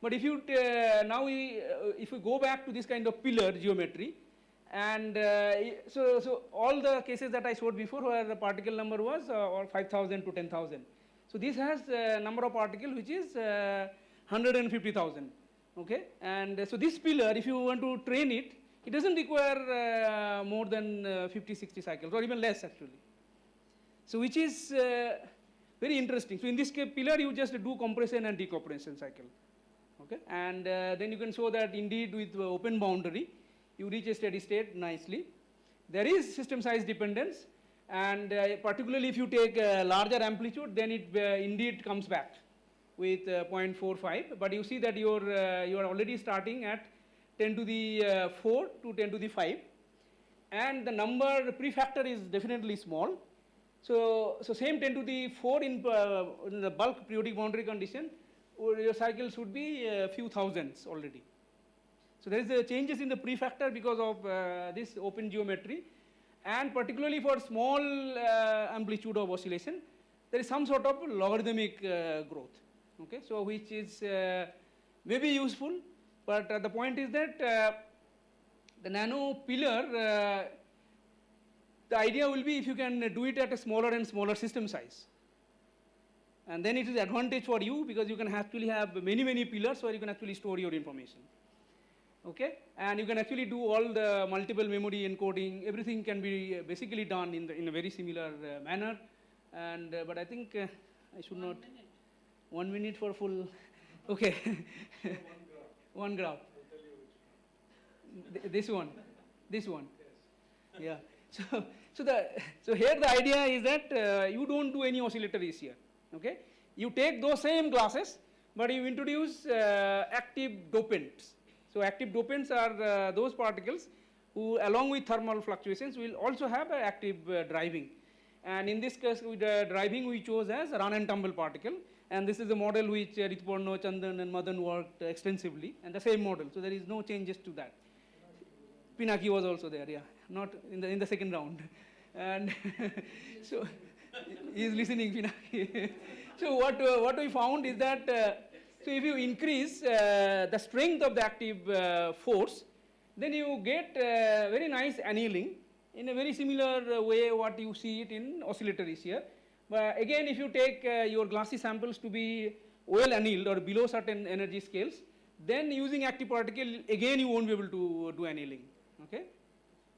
But if you if we go back to this kind of pillar geometry, and so all the cases that I showed before where the particle number was or 5,000 to 10,000. So this has a number of particles which is 150,000. Okay, and so this pillar, if you want to train it, it doesn't require more than 50, 60 cycles, or even less actually. So which is very interesting. So in this pillar, you just do compression and decompression cycle. Okay, and then you can show that indeed with open boundary, you reach a steady state nicely. There is system size dependence, and particularly if you take a larger amplitude, then it indeed comes back with 0.45. But you see that you are already starting at 10 to the 4 to 10 to the 5, and the number prefactor is definitely small. So same 10 to the 4 in the bulk periodic boundary condition, your cycle should be a few thousands already. So there is changes in the prefactor because of this open geometry, and particularly for small amplitude of oscillation, there is some sort of logarithmic growth. Okay, so which is maybe useful, but the point is that the nano pillar, the idea will be if you can do it at a smaller and smaller system size. And then it is advantage for you because you can actually have many pillars where you can actually store your information. Okay, and you can actually do all the multiple memory encoding. Everything can be basically done in a very similar manner. And but I think I should not. 1 minute for full. Okay. One graph. This one. This one. Yeah. So here the idea is that you don't do any oscillatories here. Okay. You take those same glasses, but you introduce active dopants. So active dopants are those particles who, along with thermal fluctuations, will also have active driving. And in this case, with the driving, we chose as run and tumble particle. And this is a model which Ritporno, Chandan, and Madan worked extensively, and the same model. So there is no changes to that. Pinaki was also there, yeah, not in the second round. And so he is listening, Pinaki. So what we found is that so if you increase the strength of the active force, then you get very nice annealing in a very similar way what you see it in oscillatories here. But again, if you take your glassy samples to be well annealed or below certain energy scales, then using active particle, again you won't be able to do annealing. Okay?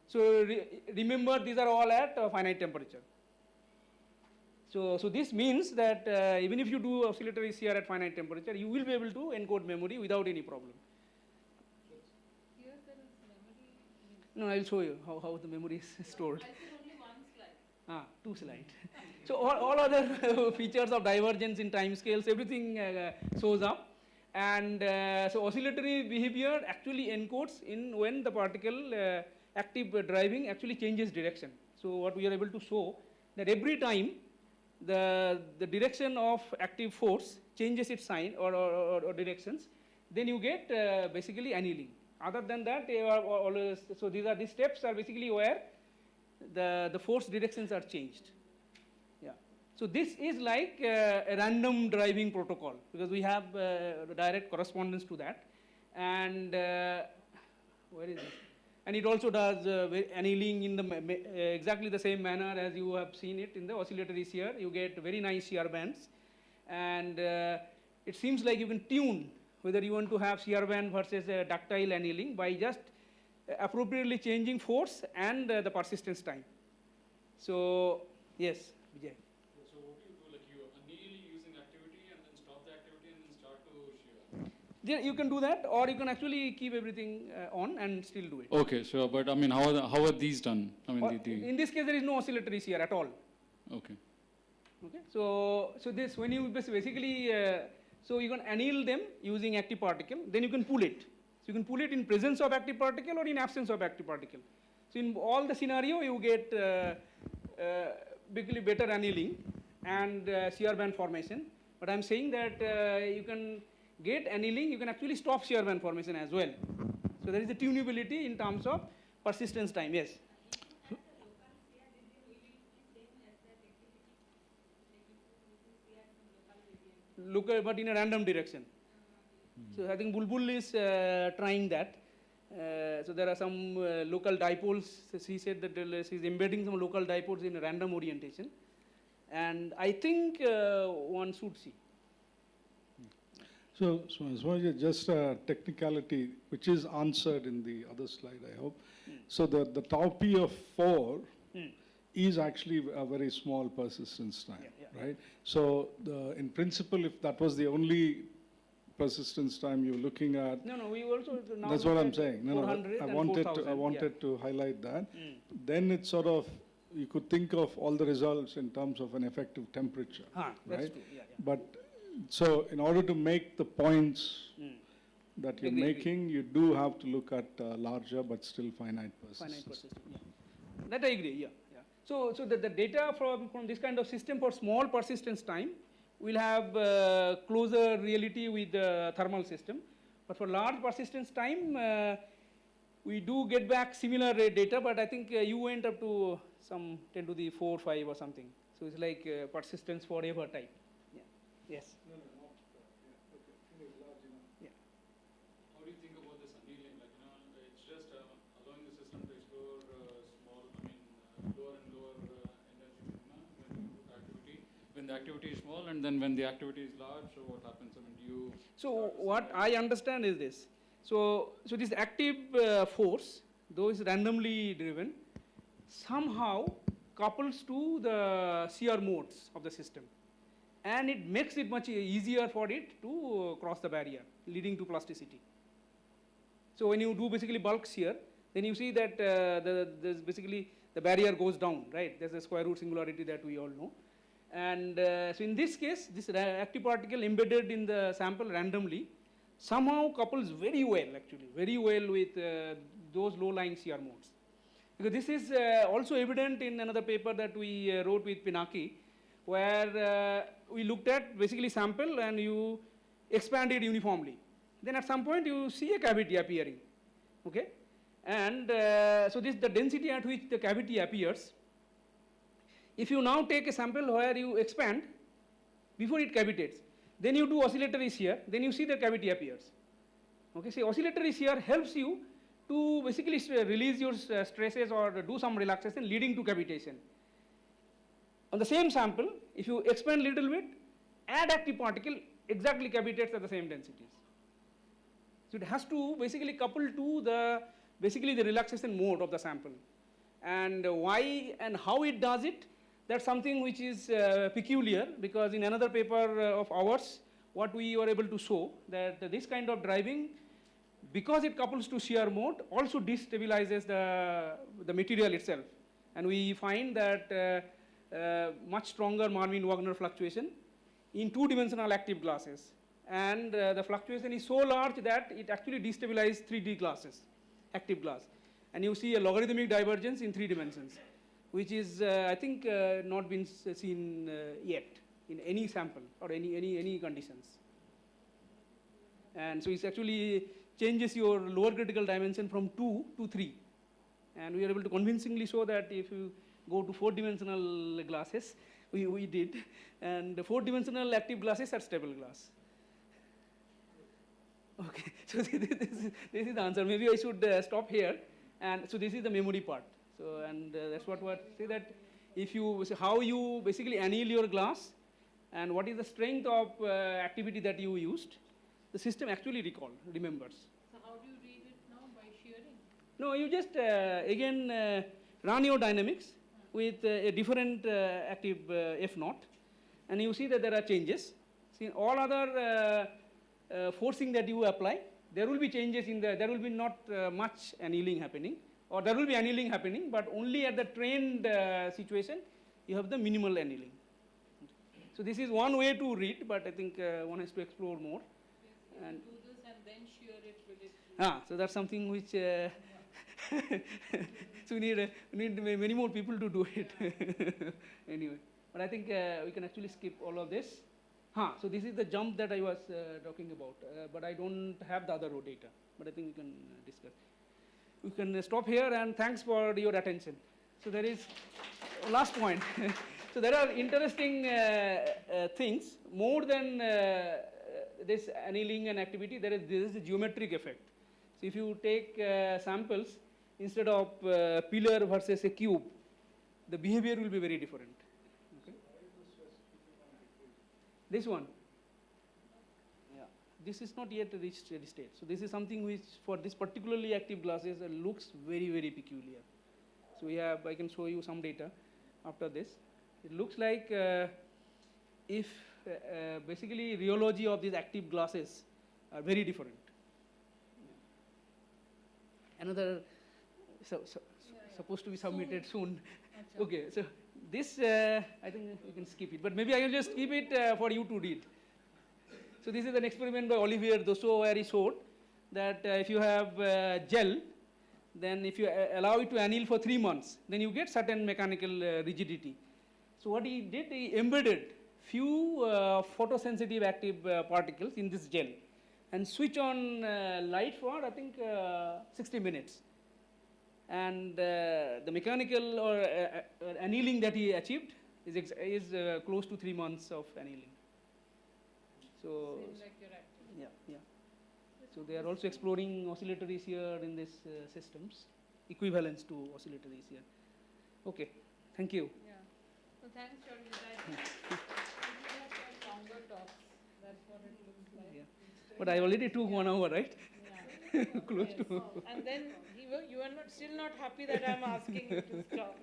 So remember, these are all at finite temperature. So this means that even if you do oscillatories here at finite temperature, you will be able to encode memory without any problem. Here there is memory. No, I'll show you how the memory is stored. I see only one slide. 2 slides. So all other features of divergence in time scales, everything shows up. And so oscillatory behavior actually encodes in when the particle active driving actually changes direction. So what we are able to show that every time the direction of active force changes its sign or directions, then you get basically annealing. Other than that, you are always, so these steps are basically where the force directions are changed. Yeah. So this is like a random driving protocol because we have direct correspondence to that. And where is it? And it also does annealing in the exactly the same manner as you have seen it in the oscillatories here. You get very nice shear bands, and it seems like you can tune whether you want to have shear band versus ductile annealing by just appropriately changing force and the persistence time. So yes, Vijay. So what do you do? Like you anneal using activity and then stop the activity and then start to shear? Yeah, you can do that, or you can actually keep everything on and still do it. Okay, sure. But I mean, how are these done? I mean, In this case, there is no oscillatories here at all. Okay. Okay, so this when you basically so you can anneal them using active particle, then you can pull it. So you can pull it in presence of active particle or in absence of active particle. So in all the scenario you get basically better annealing and shear band formation. But I'm saying that you can get annealing, you can actually stop shear band formation as well. So there is a tunability in terms of persistence time. Yes. Local, but in a random direction. So I think Bulbul is trying that. So there are some local dipoles. She said that she's embedding some local dipoles in a random orientation, and I think one should see. So as well as just a technicality, which is answered in the other slide, I hope. So the tau p of 4 is actually a very small persistence time, right? So in principle, if that was the only persistence time you're looking at, no, we also now that's what I'm saying. No, I wanted 4,000, to highlight that. Then it's sort of, you could think of all the results in terms of an effective temperature, that's right? true. But so in order to make the points that you're making, you do have to look at larger but still finite persistence. Finite persistence, that I agree, So the data from this kind of system for small persistence time will have closer reality with the thermal system. But for large persistence time, we do get back similar data, but I think you went up to some 10 to the 4, 5 or something. So it's like persistence forever type. Yes. How do you think about this annealing? Like, it's just allowing the system to explore small, lower and lower energy minima when you put activity. When the activity is small, and then when the activity is large, so what happens? Do you? So what I understand is this. So this active force, though is randomly driven, somehow couples to the shear modes of the system. And it makes it much easier for it to cross the barrier, leading to plasticity. So when you do basically bulk shear, then you see that there's basically the barrier goes down, right? There's a square root singularity that we all know. And so in this case, this active particle embedded in the sample randomly somehow couples very well, actually, very well with those low-lying shear modes. Because this is also evident in another paper that we wrote with Pinaki, where we looked at basically sample and you expand it uniformly. Then at some point you see a cavity appearing, okay? And so the density at which the cavity appears, if you now take a sample where you expand before it cavitates, then you do oscillatory shear, then you see the cavity appears. Okay, so oscillatory shear helps you to basically release your stresses or do some relaxation leading to cavitation. On the same sample, if you expand little bit, add active particle, exactly cavitates at the same densities. So it has to basically couple to the relaxation mode of the sample. And why and how it does it, that's something which is peculiar, because in another paper of ours, what we were able to show that this kind of driving, because it couples to shear mode, also destabilizes the material itself. And we find that much stronger Marvin-Wagner fluctuation in two-dimensional active glasses. And the fluctuation is so large that it actually destabilizes 3D glasses, active glass. And you see a logarithmic divergence in 3 dimensions, which is, I think, not been seen yet in any sample or any conditions. And so it actually changes your lower critical dimension from 2 to 3. And we are able to convincingly show that if you go to 4-dimensional glasses, we did, and the 4-dimensional active glasses are stable glass. Okay, so this is the answer. Maybe I should stop here. And so this is the memory part. So, and that's what say that if you, so how you basically anneal your glass and what is the strength of activity that you used, the system actually remembers. So how do you read it now? By shearing? No, you just again run your dynamics with a different active F0, and you see that there are changes. See, all other forcing that you apply, there will be changes in there will be not much annealing happening, or there will be annealing happening, but only at the trained situation, you have the minimal annealing. So this is one way to read, but I think one has to explore more. And do this and then shear it, will it? so that's something which, so we need many more people to do it. Anyway, but I think we can actually skip all of this. So this is the jump that I was talking about, but I don't have the other row data, but I think we can discuss. We can stop here, and thanks for your attention. So there is last point. So there are interesting things more than this annealing and activity. There is a geometric effect. So if you take samples instead of pillar versus a cube, the behavior will be very different. Okay. This one. Yeah. This is not yet reached steady state. So this is something which, for this particularly active glasses, looks very, very peculiar. So we have, I can show you some data after this. It looks like if basically rheology of these active glasses are very different. Another supposed to be submitted soon. Okay, so this I think you can skip it, but maybe I will just keep it for you to read. So this is an experiment by Olivier Dosso where he showed that if you have gel, then if you allow it to anneal for 3 months, then you get certain mechanical rigidity. So what he did, he embedded few photosensitive active particles in this gel and switch on light for, I think, 60 minutes. And the mechanical or annealing that he achieved is close to 3 months of annealing. So, yeah. So they are also exploring oscillatories here in these systems, equivalence to oscillatories here. Okay, thank you. Yeah. So thanks, Jordan. I think we have longer talks. That's what it looks like. Yeah. But I already took 1 hour, right? Yeah. Close Yes. to. And then you are still not happy that I'm asking you to stop.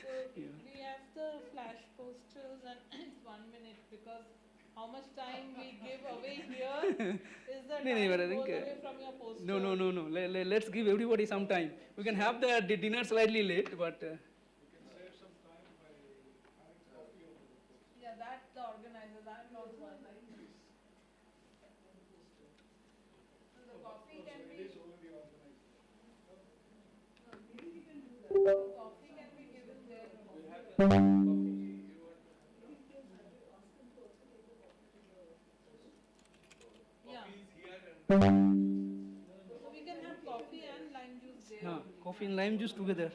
So we have the flash posters, and it's 1 minute because how much time we give away here is the time But I goes think, away from your poster. No. Let's give everybody some time. We can have the dinner slightly late, but. Yeah, that's the organizers. I'm not one. So the coffee can be. The coffee can be given there. So we can have coffee and lime juice there. Coffee and lime juice together.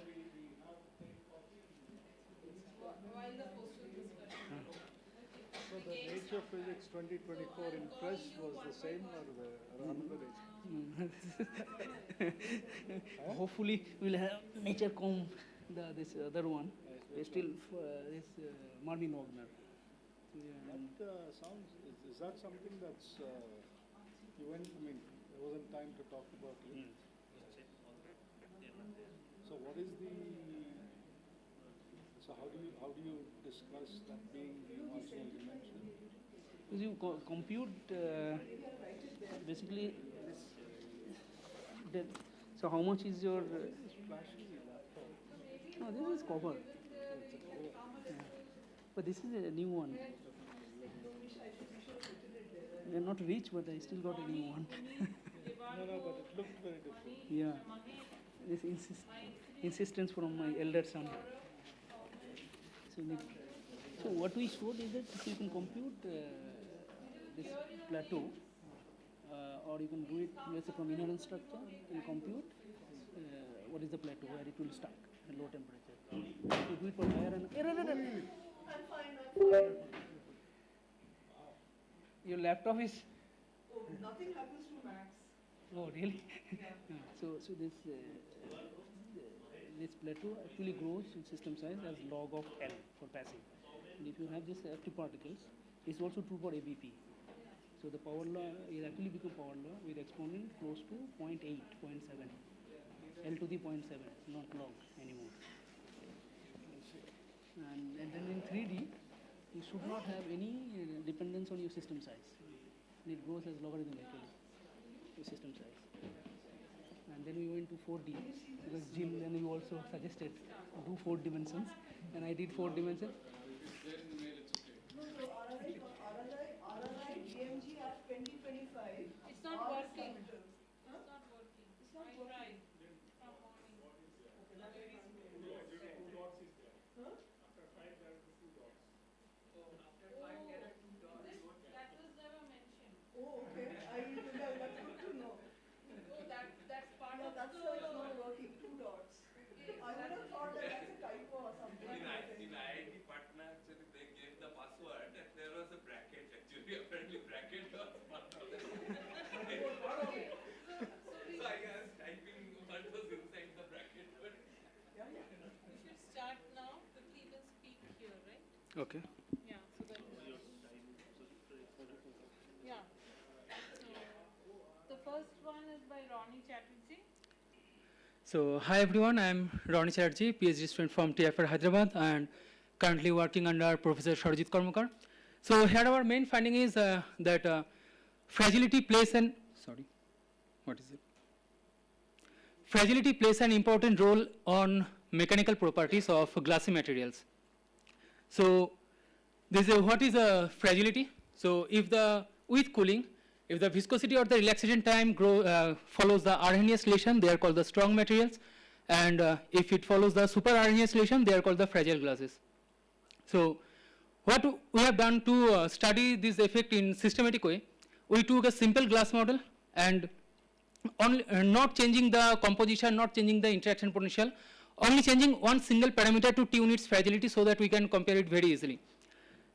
While the poster discussion. So the Nature Physics 2024 in press was the same or another Hopefully we'll have Nature.com, this other one. Still this Marvin Wagner. That sounds, is that something that's, you went, I mean, there wasn't time to talk about it. So what is the, so how do you discuss that being the marginal dimension? Because you compute basically, so how much is your, no, this is copper. Yeah. But this is a new one. They are not rich, but I still got a new one. No, but it looked very different. Yeah. This insistence from my elder son. So what we showed is that you can compute this plateau, or you can do it, let's say, from inherent structure, you can compute what is the plateau where it will stuck at low temperature. You do it for higher and... I'm fine. Your laptop is... Oh, nothing happens to Max. Oh, really? Yeah. So this this plateau actually grows in system size as log of L for passive. And if you have these active particles, it's also true for ABP. So the power law is actually become power law with exponent close to 0.8, 0.7. L to the 0.7, not log anymore. And then in 3D, you should not have any dependence on your system size. And it grows as logarithmically, your system size. And then we went to 4D, because Jim, then you also suggested do 4 dimensions, and I did 4 dimensions. No, so Huh? After 5 there are 2 dots. That was never mentioned. Oh, okay. That's good to know. No, that's part Yeah, of that's the. why it's not working. 2 dots. Okay, I would have thought that that's a typo or something. In IIT Patna, actually, they gave the password and there was a bracket. Actually, apparently, bracket was part of it. So I was typing what was inside the bracket. But Yeah, yeah. We should start now. Quickly, will speak here, right? Okay. Yeah. So that. Yeah. So the first one is by Ronnie Chatterjee. So, hi everyone, I am Ronnie Chatterjee, PhD student from TFR Hyderabad and currently working under Professor Sarojit Karmakar. So, here our main finding is that fragility plays an, Fragility plays an important role on mechanical properties of glassy materials. So, what is a fragility? So, with cooling, if the viscosity or the relaxation time follows the Arrhenius relation, they are called the strong materials. And if it follows the super Arrhenius relation, they are called the fragile glasses. So what we have done to study this effect in systematic way, we took a simple glass model and not changing the composition, not changing the interaction potential, only changing one single parameter to tune its fragility so that we can compare it very easily.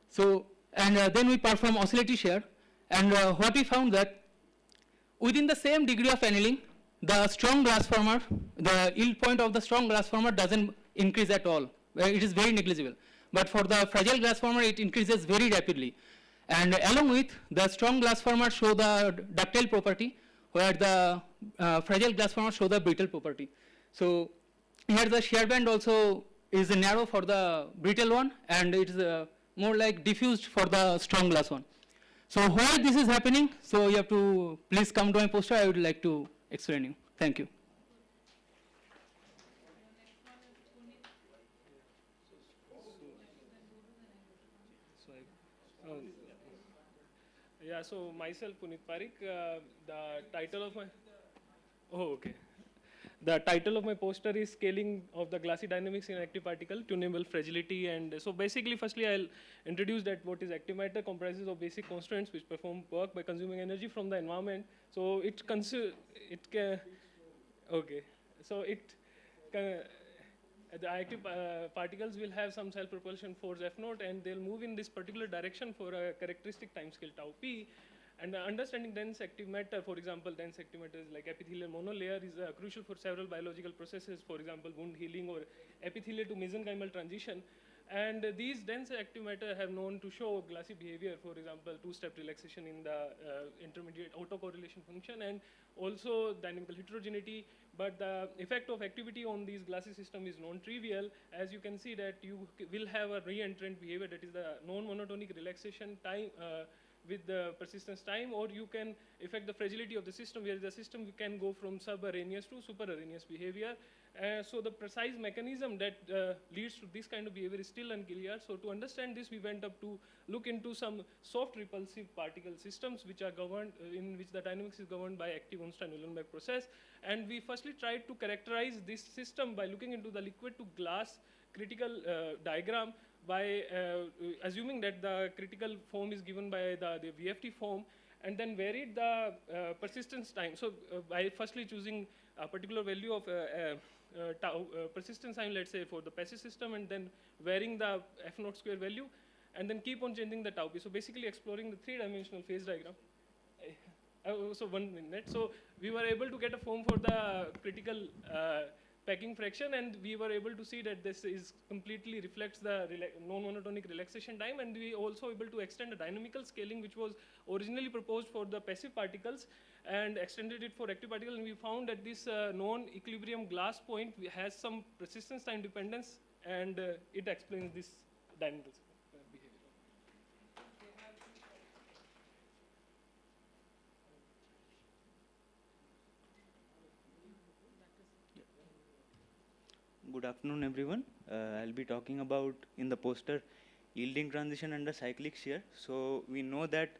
So, and then we perform oscillatory shear. And what we found that within the same degree of annealing, the strong glass former, the yield point of the strong glass former doesn't increase at all. It is very negligible. But for the fragile glass former, it increases very rapidly. And along with the strong glass former show the ductile property, where the fragile glass former show the brittle property. So here the shear band also is narrow for the brittle one, and it is more like diffused for the strong glass one. So why this is happening? So you have to please come to my poster. I would like to explain you. Thank you. Yeah, so myself, Punit Parik, the title of my... Oh, okay. The title of my poster is Scaling of the Glassy Dynamics in Active Particle, Tunable Fragility. And so basically, firstly, I'll introduce that what is active matter comprises of basic constraints which perform work by consuming energy from the environment. So the active particles will have some self-propulsion force F naught, and they'll move in this particular direction for a characteristic time scale tau p. And understanding dense active matter, for example, dense active matter is like epithelial monolayer is crucial for several biological processes, for example, wound healing or epithelial to mesenchymal transition. And these dense active matter have known to show glassy behavior, for example, two-step relaxation in the intermediate autocorrelation function, and also dynamical heterogeneity. But the effect of activity on these glassy system is non-trivial. As you can see that you will have a re-entrant behavior, that is the non-monotonic relaxation time with the persistence time, or you can affect the fragility of the system, where the system can go from sub-Arrhenius to super-Arrhenius behavior. So the precise mechanism that leads to this kind of behavior is still unclear. So to understand this, we went up to look into some soft repulsive particle systems which are governed, in which the dynamics is governed by active Ornstein-Uhlenbeck process. And we firstly tried to characterize this system by looking into the liquid to glass critical diagram, by assuming that the critical form is given by the VFT form, and then varied the persistence time. So by firstly choosing a particular value of tau, persistence time, let's say for the passive system, and then varying the F naught square value, and then keep on changing the tau p. So basically exploring the three-dimensional phase diagram. So 1 minute. So we were able to get a form for the critical packing fraction, and we were able to see that this is completely reflects the non-monotonic relaxation time, and we also able to extend a dynamical scaling which was originally proposed for the passive particles and extended it for active particles, and we found that this non-equilibrium glass point has some persistence time dependence, and it explains this dynamical behavior. Good afternoon, everyone. I'll be talking about, in the poster, yielding transition under cyclic shear. So we know that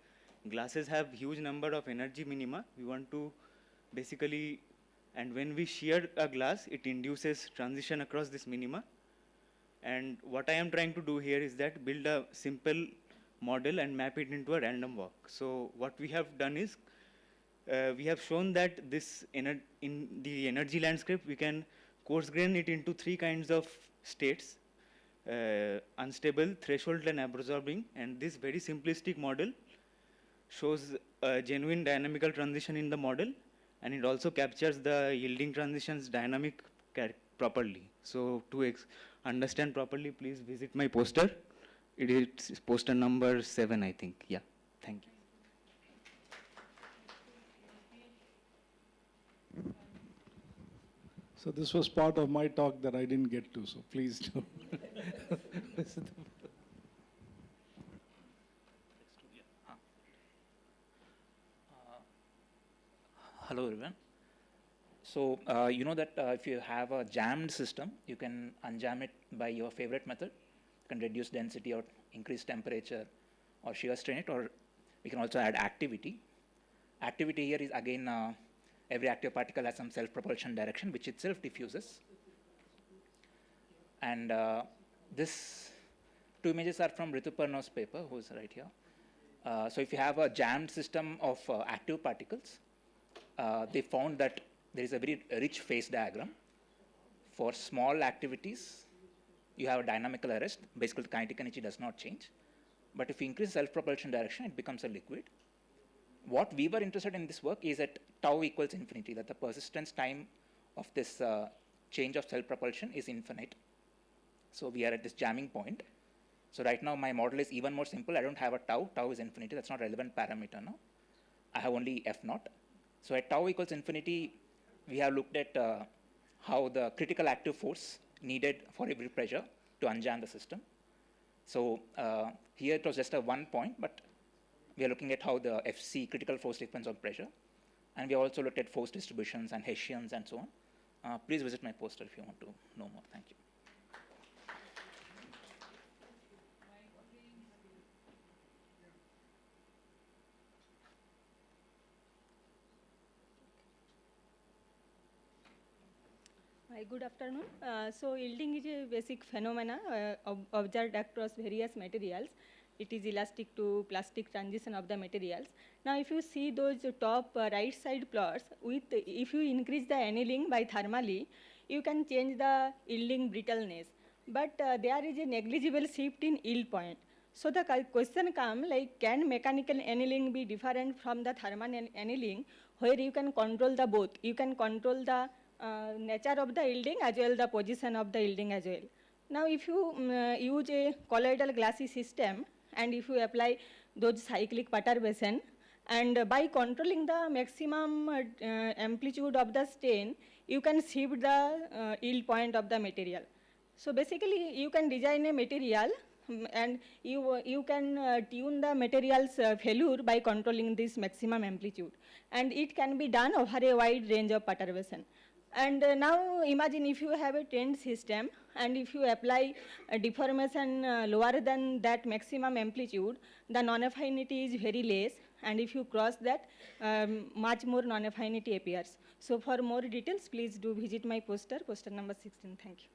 glasses have huge number of energy minima. We want to basically, and when we shear a glass, it induces transition across this minima. And what I am trying to do here is that build a simple model and map it into a random walk. So what we have done is we have shown that this in the energy landscape, we can coarse grain it into 3 kinds of states: unstable, threshold, and absorbing. And this very simplistic model shows a genuine dynamical transition in the model, and it also captures the yielding transitions dynamic properly. So to understand properly, please visit my poster. It is poster number 7, I think. Yeah, thank you. So this was part of my talk that I didn't get to, so please do. Hello everyone. So you know that if you have a jammed system, you can unjam it by your favorite method. You can reduce density or increase temperature or shear strain it, or we can also add activity. Activity here is again every active particle has some self-propulsion direction which itself diffuses. And this 2 images are from Ritu Parnov's paper, who's right here. So if you have a jammed system of active particles, they found that there is a very rich phase diagram. For small activities, you have a dynamical arrest. Basically, the kinetic energy does not change. But if you increase self-propulsion direction, it becomes a liquid. What we were interested in this work is at tau equals infinity, that the persistence time of this change of self-propulsion is infinite. So we are at this jamming point. So right now, my model is even more simple. I don't have a tau. Tau is infinity. That's not a relevant parameter now. I have only F naught. So at tau equals infinity, we have looked at how the critical active force needed for every pressure to unjam the system. So here it was just a 1 point, but we are looking at how the FC, critical force, depends on pressure. And we also looked at force distributions and Hessians and so on. Please visit my poster if you want to know more. Thank you. Hi, good afternoon. So yielding is a basic phenomena observed across various materials. It is elastic to plastic transition of the materials. Now, if you see those top right side plots, if you increase the annealing by thermally, you can change the yielding brittleness. But there is a negligible shift in yield point. So the question comes like, can mechanical annealing be different from the thermal annealing, where you can control the both? You can control the nature of the yielding as well the position of the yielding as well. Now, if you use a colloidal glassy system, and if you apply those cyclic perturbation, and by controlling the maximum amplitude of the strain, you can shift the yield point of the material. So basically, you can design a material and you can tune the material's failure by controlling this maximum amplitude. And it can be done over a wide range of perturbation. And now imagine if you have a trend system and if you apply a deformation lower than that maximum amplitude, the non-affinity is very less, and if you cross that, much more non-affinity appears. So for more details, please do visit my poster number 16. Thank you.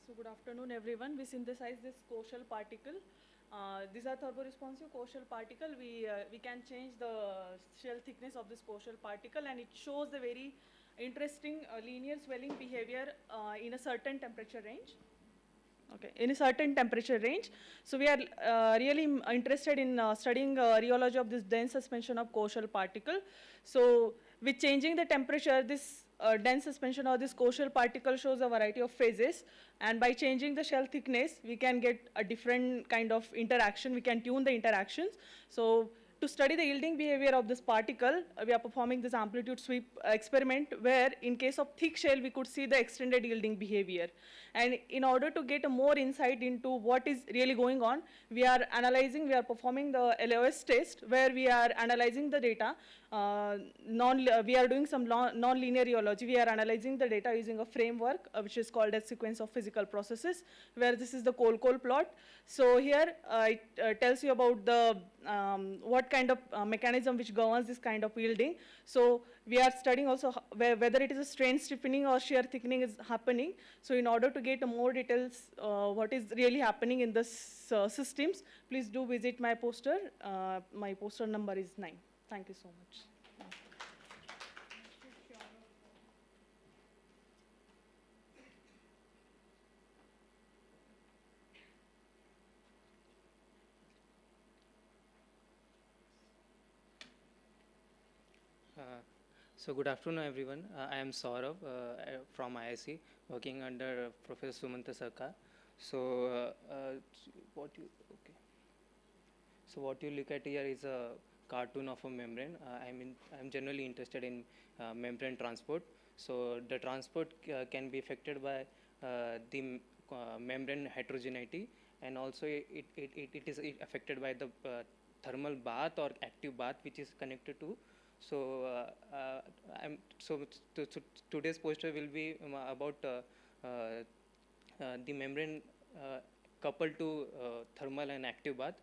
So good afternoon, everyone. We synthesize this Koshal particle. These are turbo-responsive Koshal particle. We can change the shell thickness of this Koshal particle, and it shows a very interesting linear swelling behavior in a certain temperature range. Okay, in a certain temperature range. So we are really interested in studying rheology of this dense suspension of Koshal particle. So with changing the temperature, this dense suspension or this Koshal particle shows a variety of phases, and by changing the shell thickness, we can get a different kind of interaction. We can tune the interactions. So to study the yielding behavior of this particle, we are performing this amplitude sweep experiment where in case of thick shell, we could see the extended yielding behavior. And in order to get a more insight into what is really going on, we are performing the LOS test where we are analyzing the data. We are doing some non-linear rheology. We are analyzing the data using a framework which is called as sequence of physical processes, where this is the Kolkol plot. So here it tells you about the what what kind of mechanism which governs this kind of yielding. So we are studying also whether it is a strain stiffening or shear thickening is happening. So in order to get more details, what is really happening in this systems, please do visit my poster. My poster number is 9. Thank you so much. So good afternoon, everyone. I am Saurav from IIC, working under Professor Sumanta Sarkar. So what you look at here is a cartoon of a membrane. I'm generally interested in membrane transport. So the transport can be affected by the membrane heterogeneity, and also it is affected by the thermal bath or active bath which is connected to. So, today's poster will be about the membrane coupled to thermal and active bath.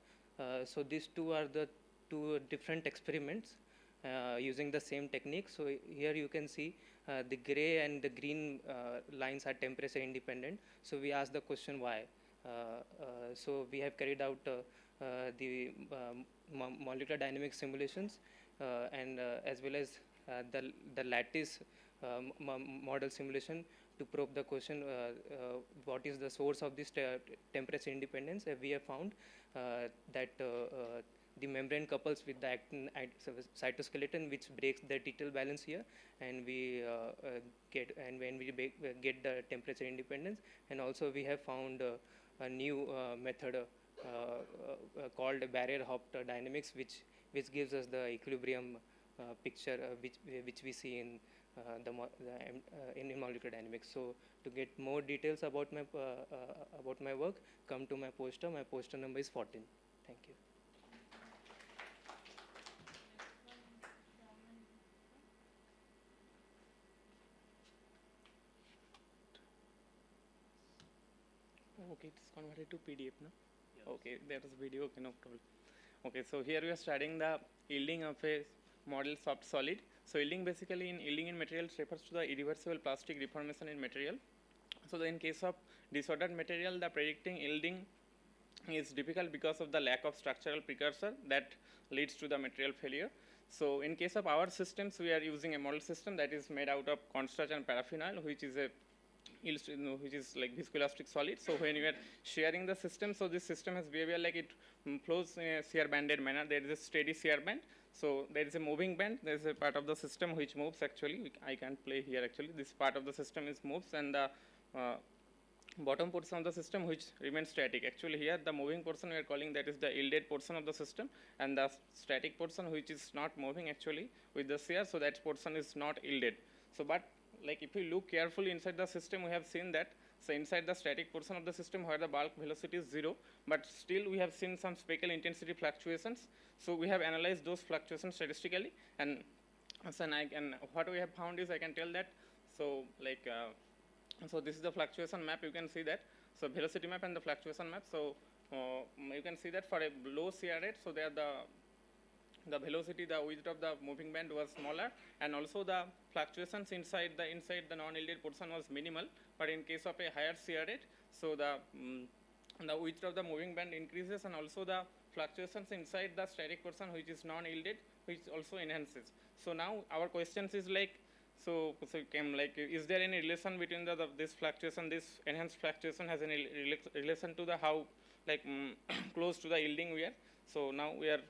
So these two are the two different experiments using the same technique. So here you can see the gray and the green lines are temperature independent. So we ask the question why. So we have carried out the molecular dynamic simulations and as well as the lattice model simulation to probe the question what is the source of this temperature independence. We have found that the membrane couples with the actin cytoskeleton, which breaks the Tittle balance here, and we when we get the temperature independence. And also we have found a new method called barrier hopped dynamics, which gives us the equilibrium picture which we see in in molecular dynamics. So to get more details about my work, come to my poster. My poster number is 14. Thank you. Okay, it's converted to PDF, no? Yes. Okay, there is video, okay, no problem. Okay, so here we are studying the yielding of a model soft solid. So yielding basically yielding in materials refers to the irreversible plastic deformation in material. So in case of disordered material, the predicting yielding is difficult because of the lack of structural precursor that leads to the material failure. So in case of our systems, we are using a model system that is made out of cornstarch and paraphenol, which is like viscoelastic solid. So when you are sharing the system, so this system has behavior like it flows in a shear banded manner. There is a steady shear band. So there is a moving band. There is a part of the system which moves actually. I can't play here actually. This part of the system is moves, and the bottom portion of the system which remains static. Actually here the moving portion we are calling that is the yielded portion of the system, and the static portion which is not moving actually with the shear, so that portion is not yielded. So but like if you look carefully inside the system, we have seen that so inside the static portion of the system where the bulk velocity is 0, but still we have seen some speckle intensity fluctuations. So we have analyzed those fluctuations statistically, and what we have found is I can tell that so like so this is the fluctuation map. You can see that so velocity map and the fluctuation map. So you can see that for a low shear rate, so there the velocity, the width of the moving band was smaller, and also the fluctuations inside the non-yielded portion was minimal. But in case of a higher shear rate, so the width of the moving band increases, and also the fluctuations inside the static portion which is non-yielded, which also enhances. So now our questions is like, so is there any relation between this fluctuation, this enhanced fluctuation has any relation to the how close to the yielding we are? So now we are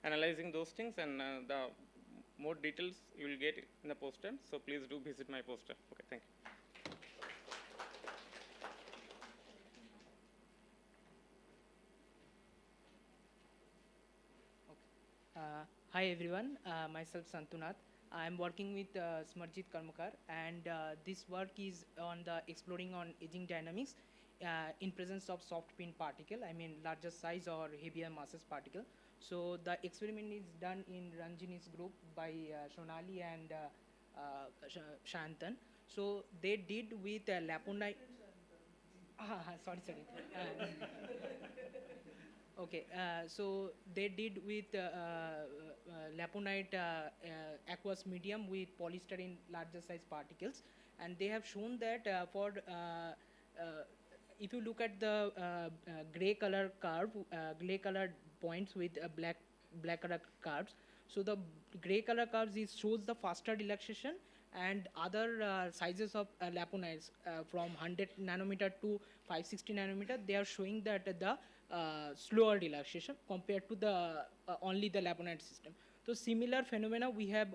analyzing those things, and the more details you will get in the poster. So please do visit my poster. Okay, thank you. Hi everyone, myself Santunath. I am working with Smarjit Karmakar, and this work is on the exploring on aging dynamics in presence of soft spin particle, I mean larger size or heavier masses particle. So the experiment is done in Ranjini's group by Sonali and Shantan. So they did with laponite. Sorry. Okay, so they did with lapunite aqueous medium with polystyrene larger size particles, and they have shown that if you look at the gray color curve, gray colored points with black color curves, so the gray color curves shows the faster relaxation, and other sizes of laponites from 100 nanometer to 560 nanometer, they are showing that the slower relaxation compared to the only the laponite system. So similar phenomena we have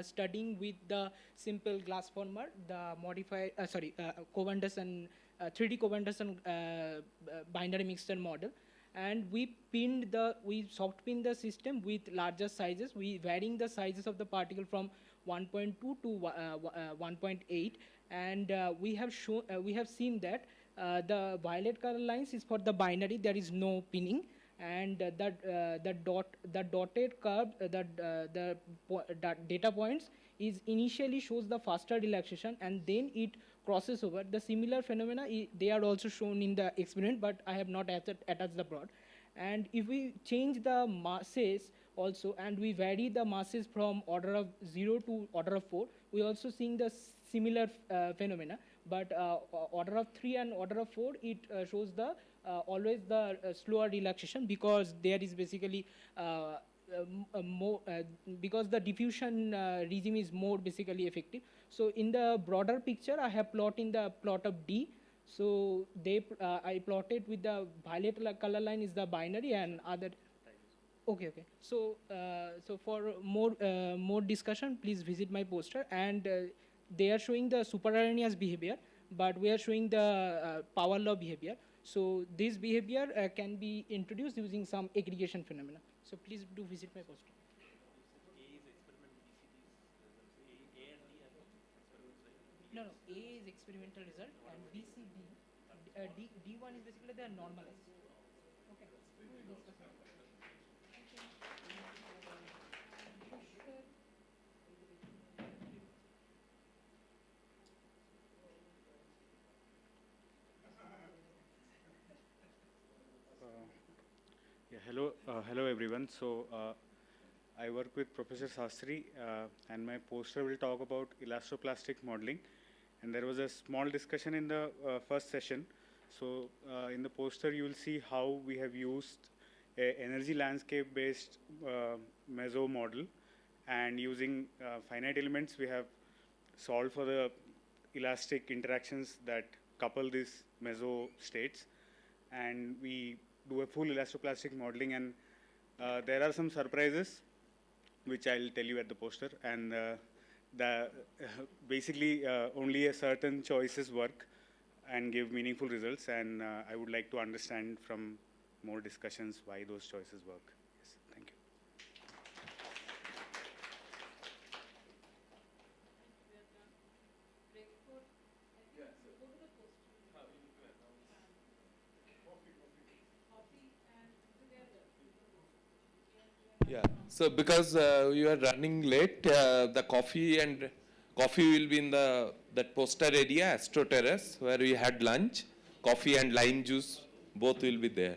studying with the simple glass former, the modified Covanders 3D Covanders binary mixture model, and we soft pinned the system with larger sizes. We varying the sizes of the particle from 1.2 to 1.8, and we have seen that the violet color lines is for the binary. There is no pinning, and the dotted curve, the data points is initially shows the faster relaxation, and then it crosses over. The similar phenomena they are also shown in the experiment, but I have not attached the plot. And if we change the masses also, and we vary the masses from order of 0 to order of 4, we also seeing the similar phenomena. But order of 3 and order of 4, it shows the always the slower relaxation, because there is basically more because the diffusion regime is more basically effective. So in the broader picture, I have plot in the plot of D. So I plotted with the violet color line is the binary, and other. Okay. So for more discussion, please visit my poster, and they are showing the supererroneous behavior, but we are showing the power law behavior. So this behavior can be introduced using some aggregation phenomena. So please do visit my poster. No, A is experimental result, and B, C, D. D1 is basically the normalized. Okay. Hello everyone. So I work with Professor Sastry, and my poster will talk about elastoplastic modeling. And there was a small discussion in the first session. So in the poster, you will see how we have used a energy landscape-based meso model, and using finite elements, we have solved for the elastic interactions that couple these meso states, and we do a full elastoplastic modeling, and there are some surprises which I'll tell you at the poster, and basically only a certain choices work and give meaningful results, and I would like to understand from more discussions why those choices work. Yes, thank you. Yeah. So because we are running late, the coffee will be in that poster area, Astro Terrace, where we had lunch. Coffee and lime juice, both will be there.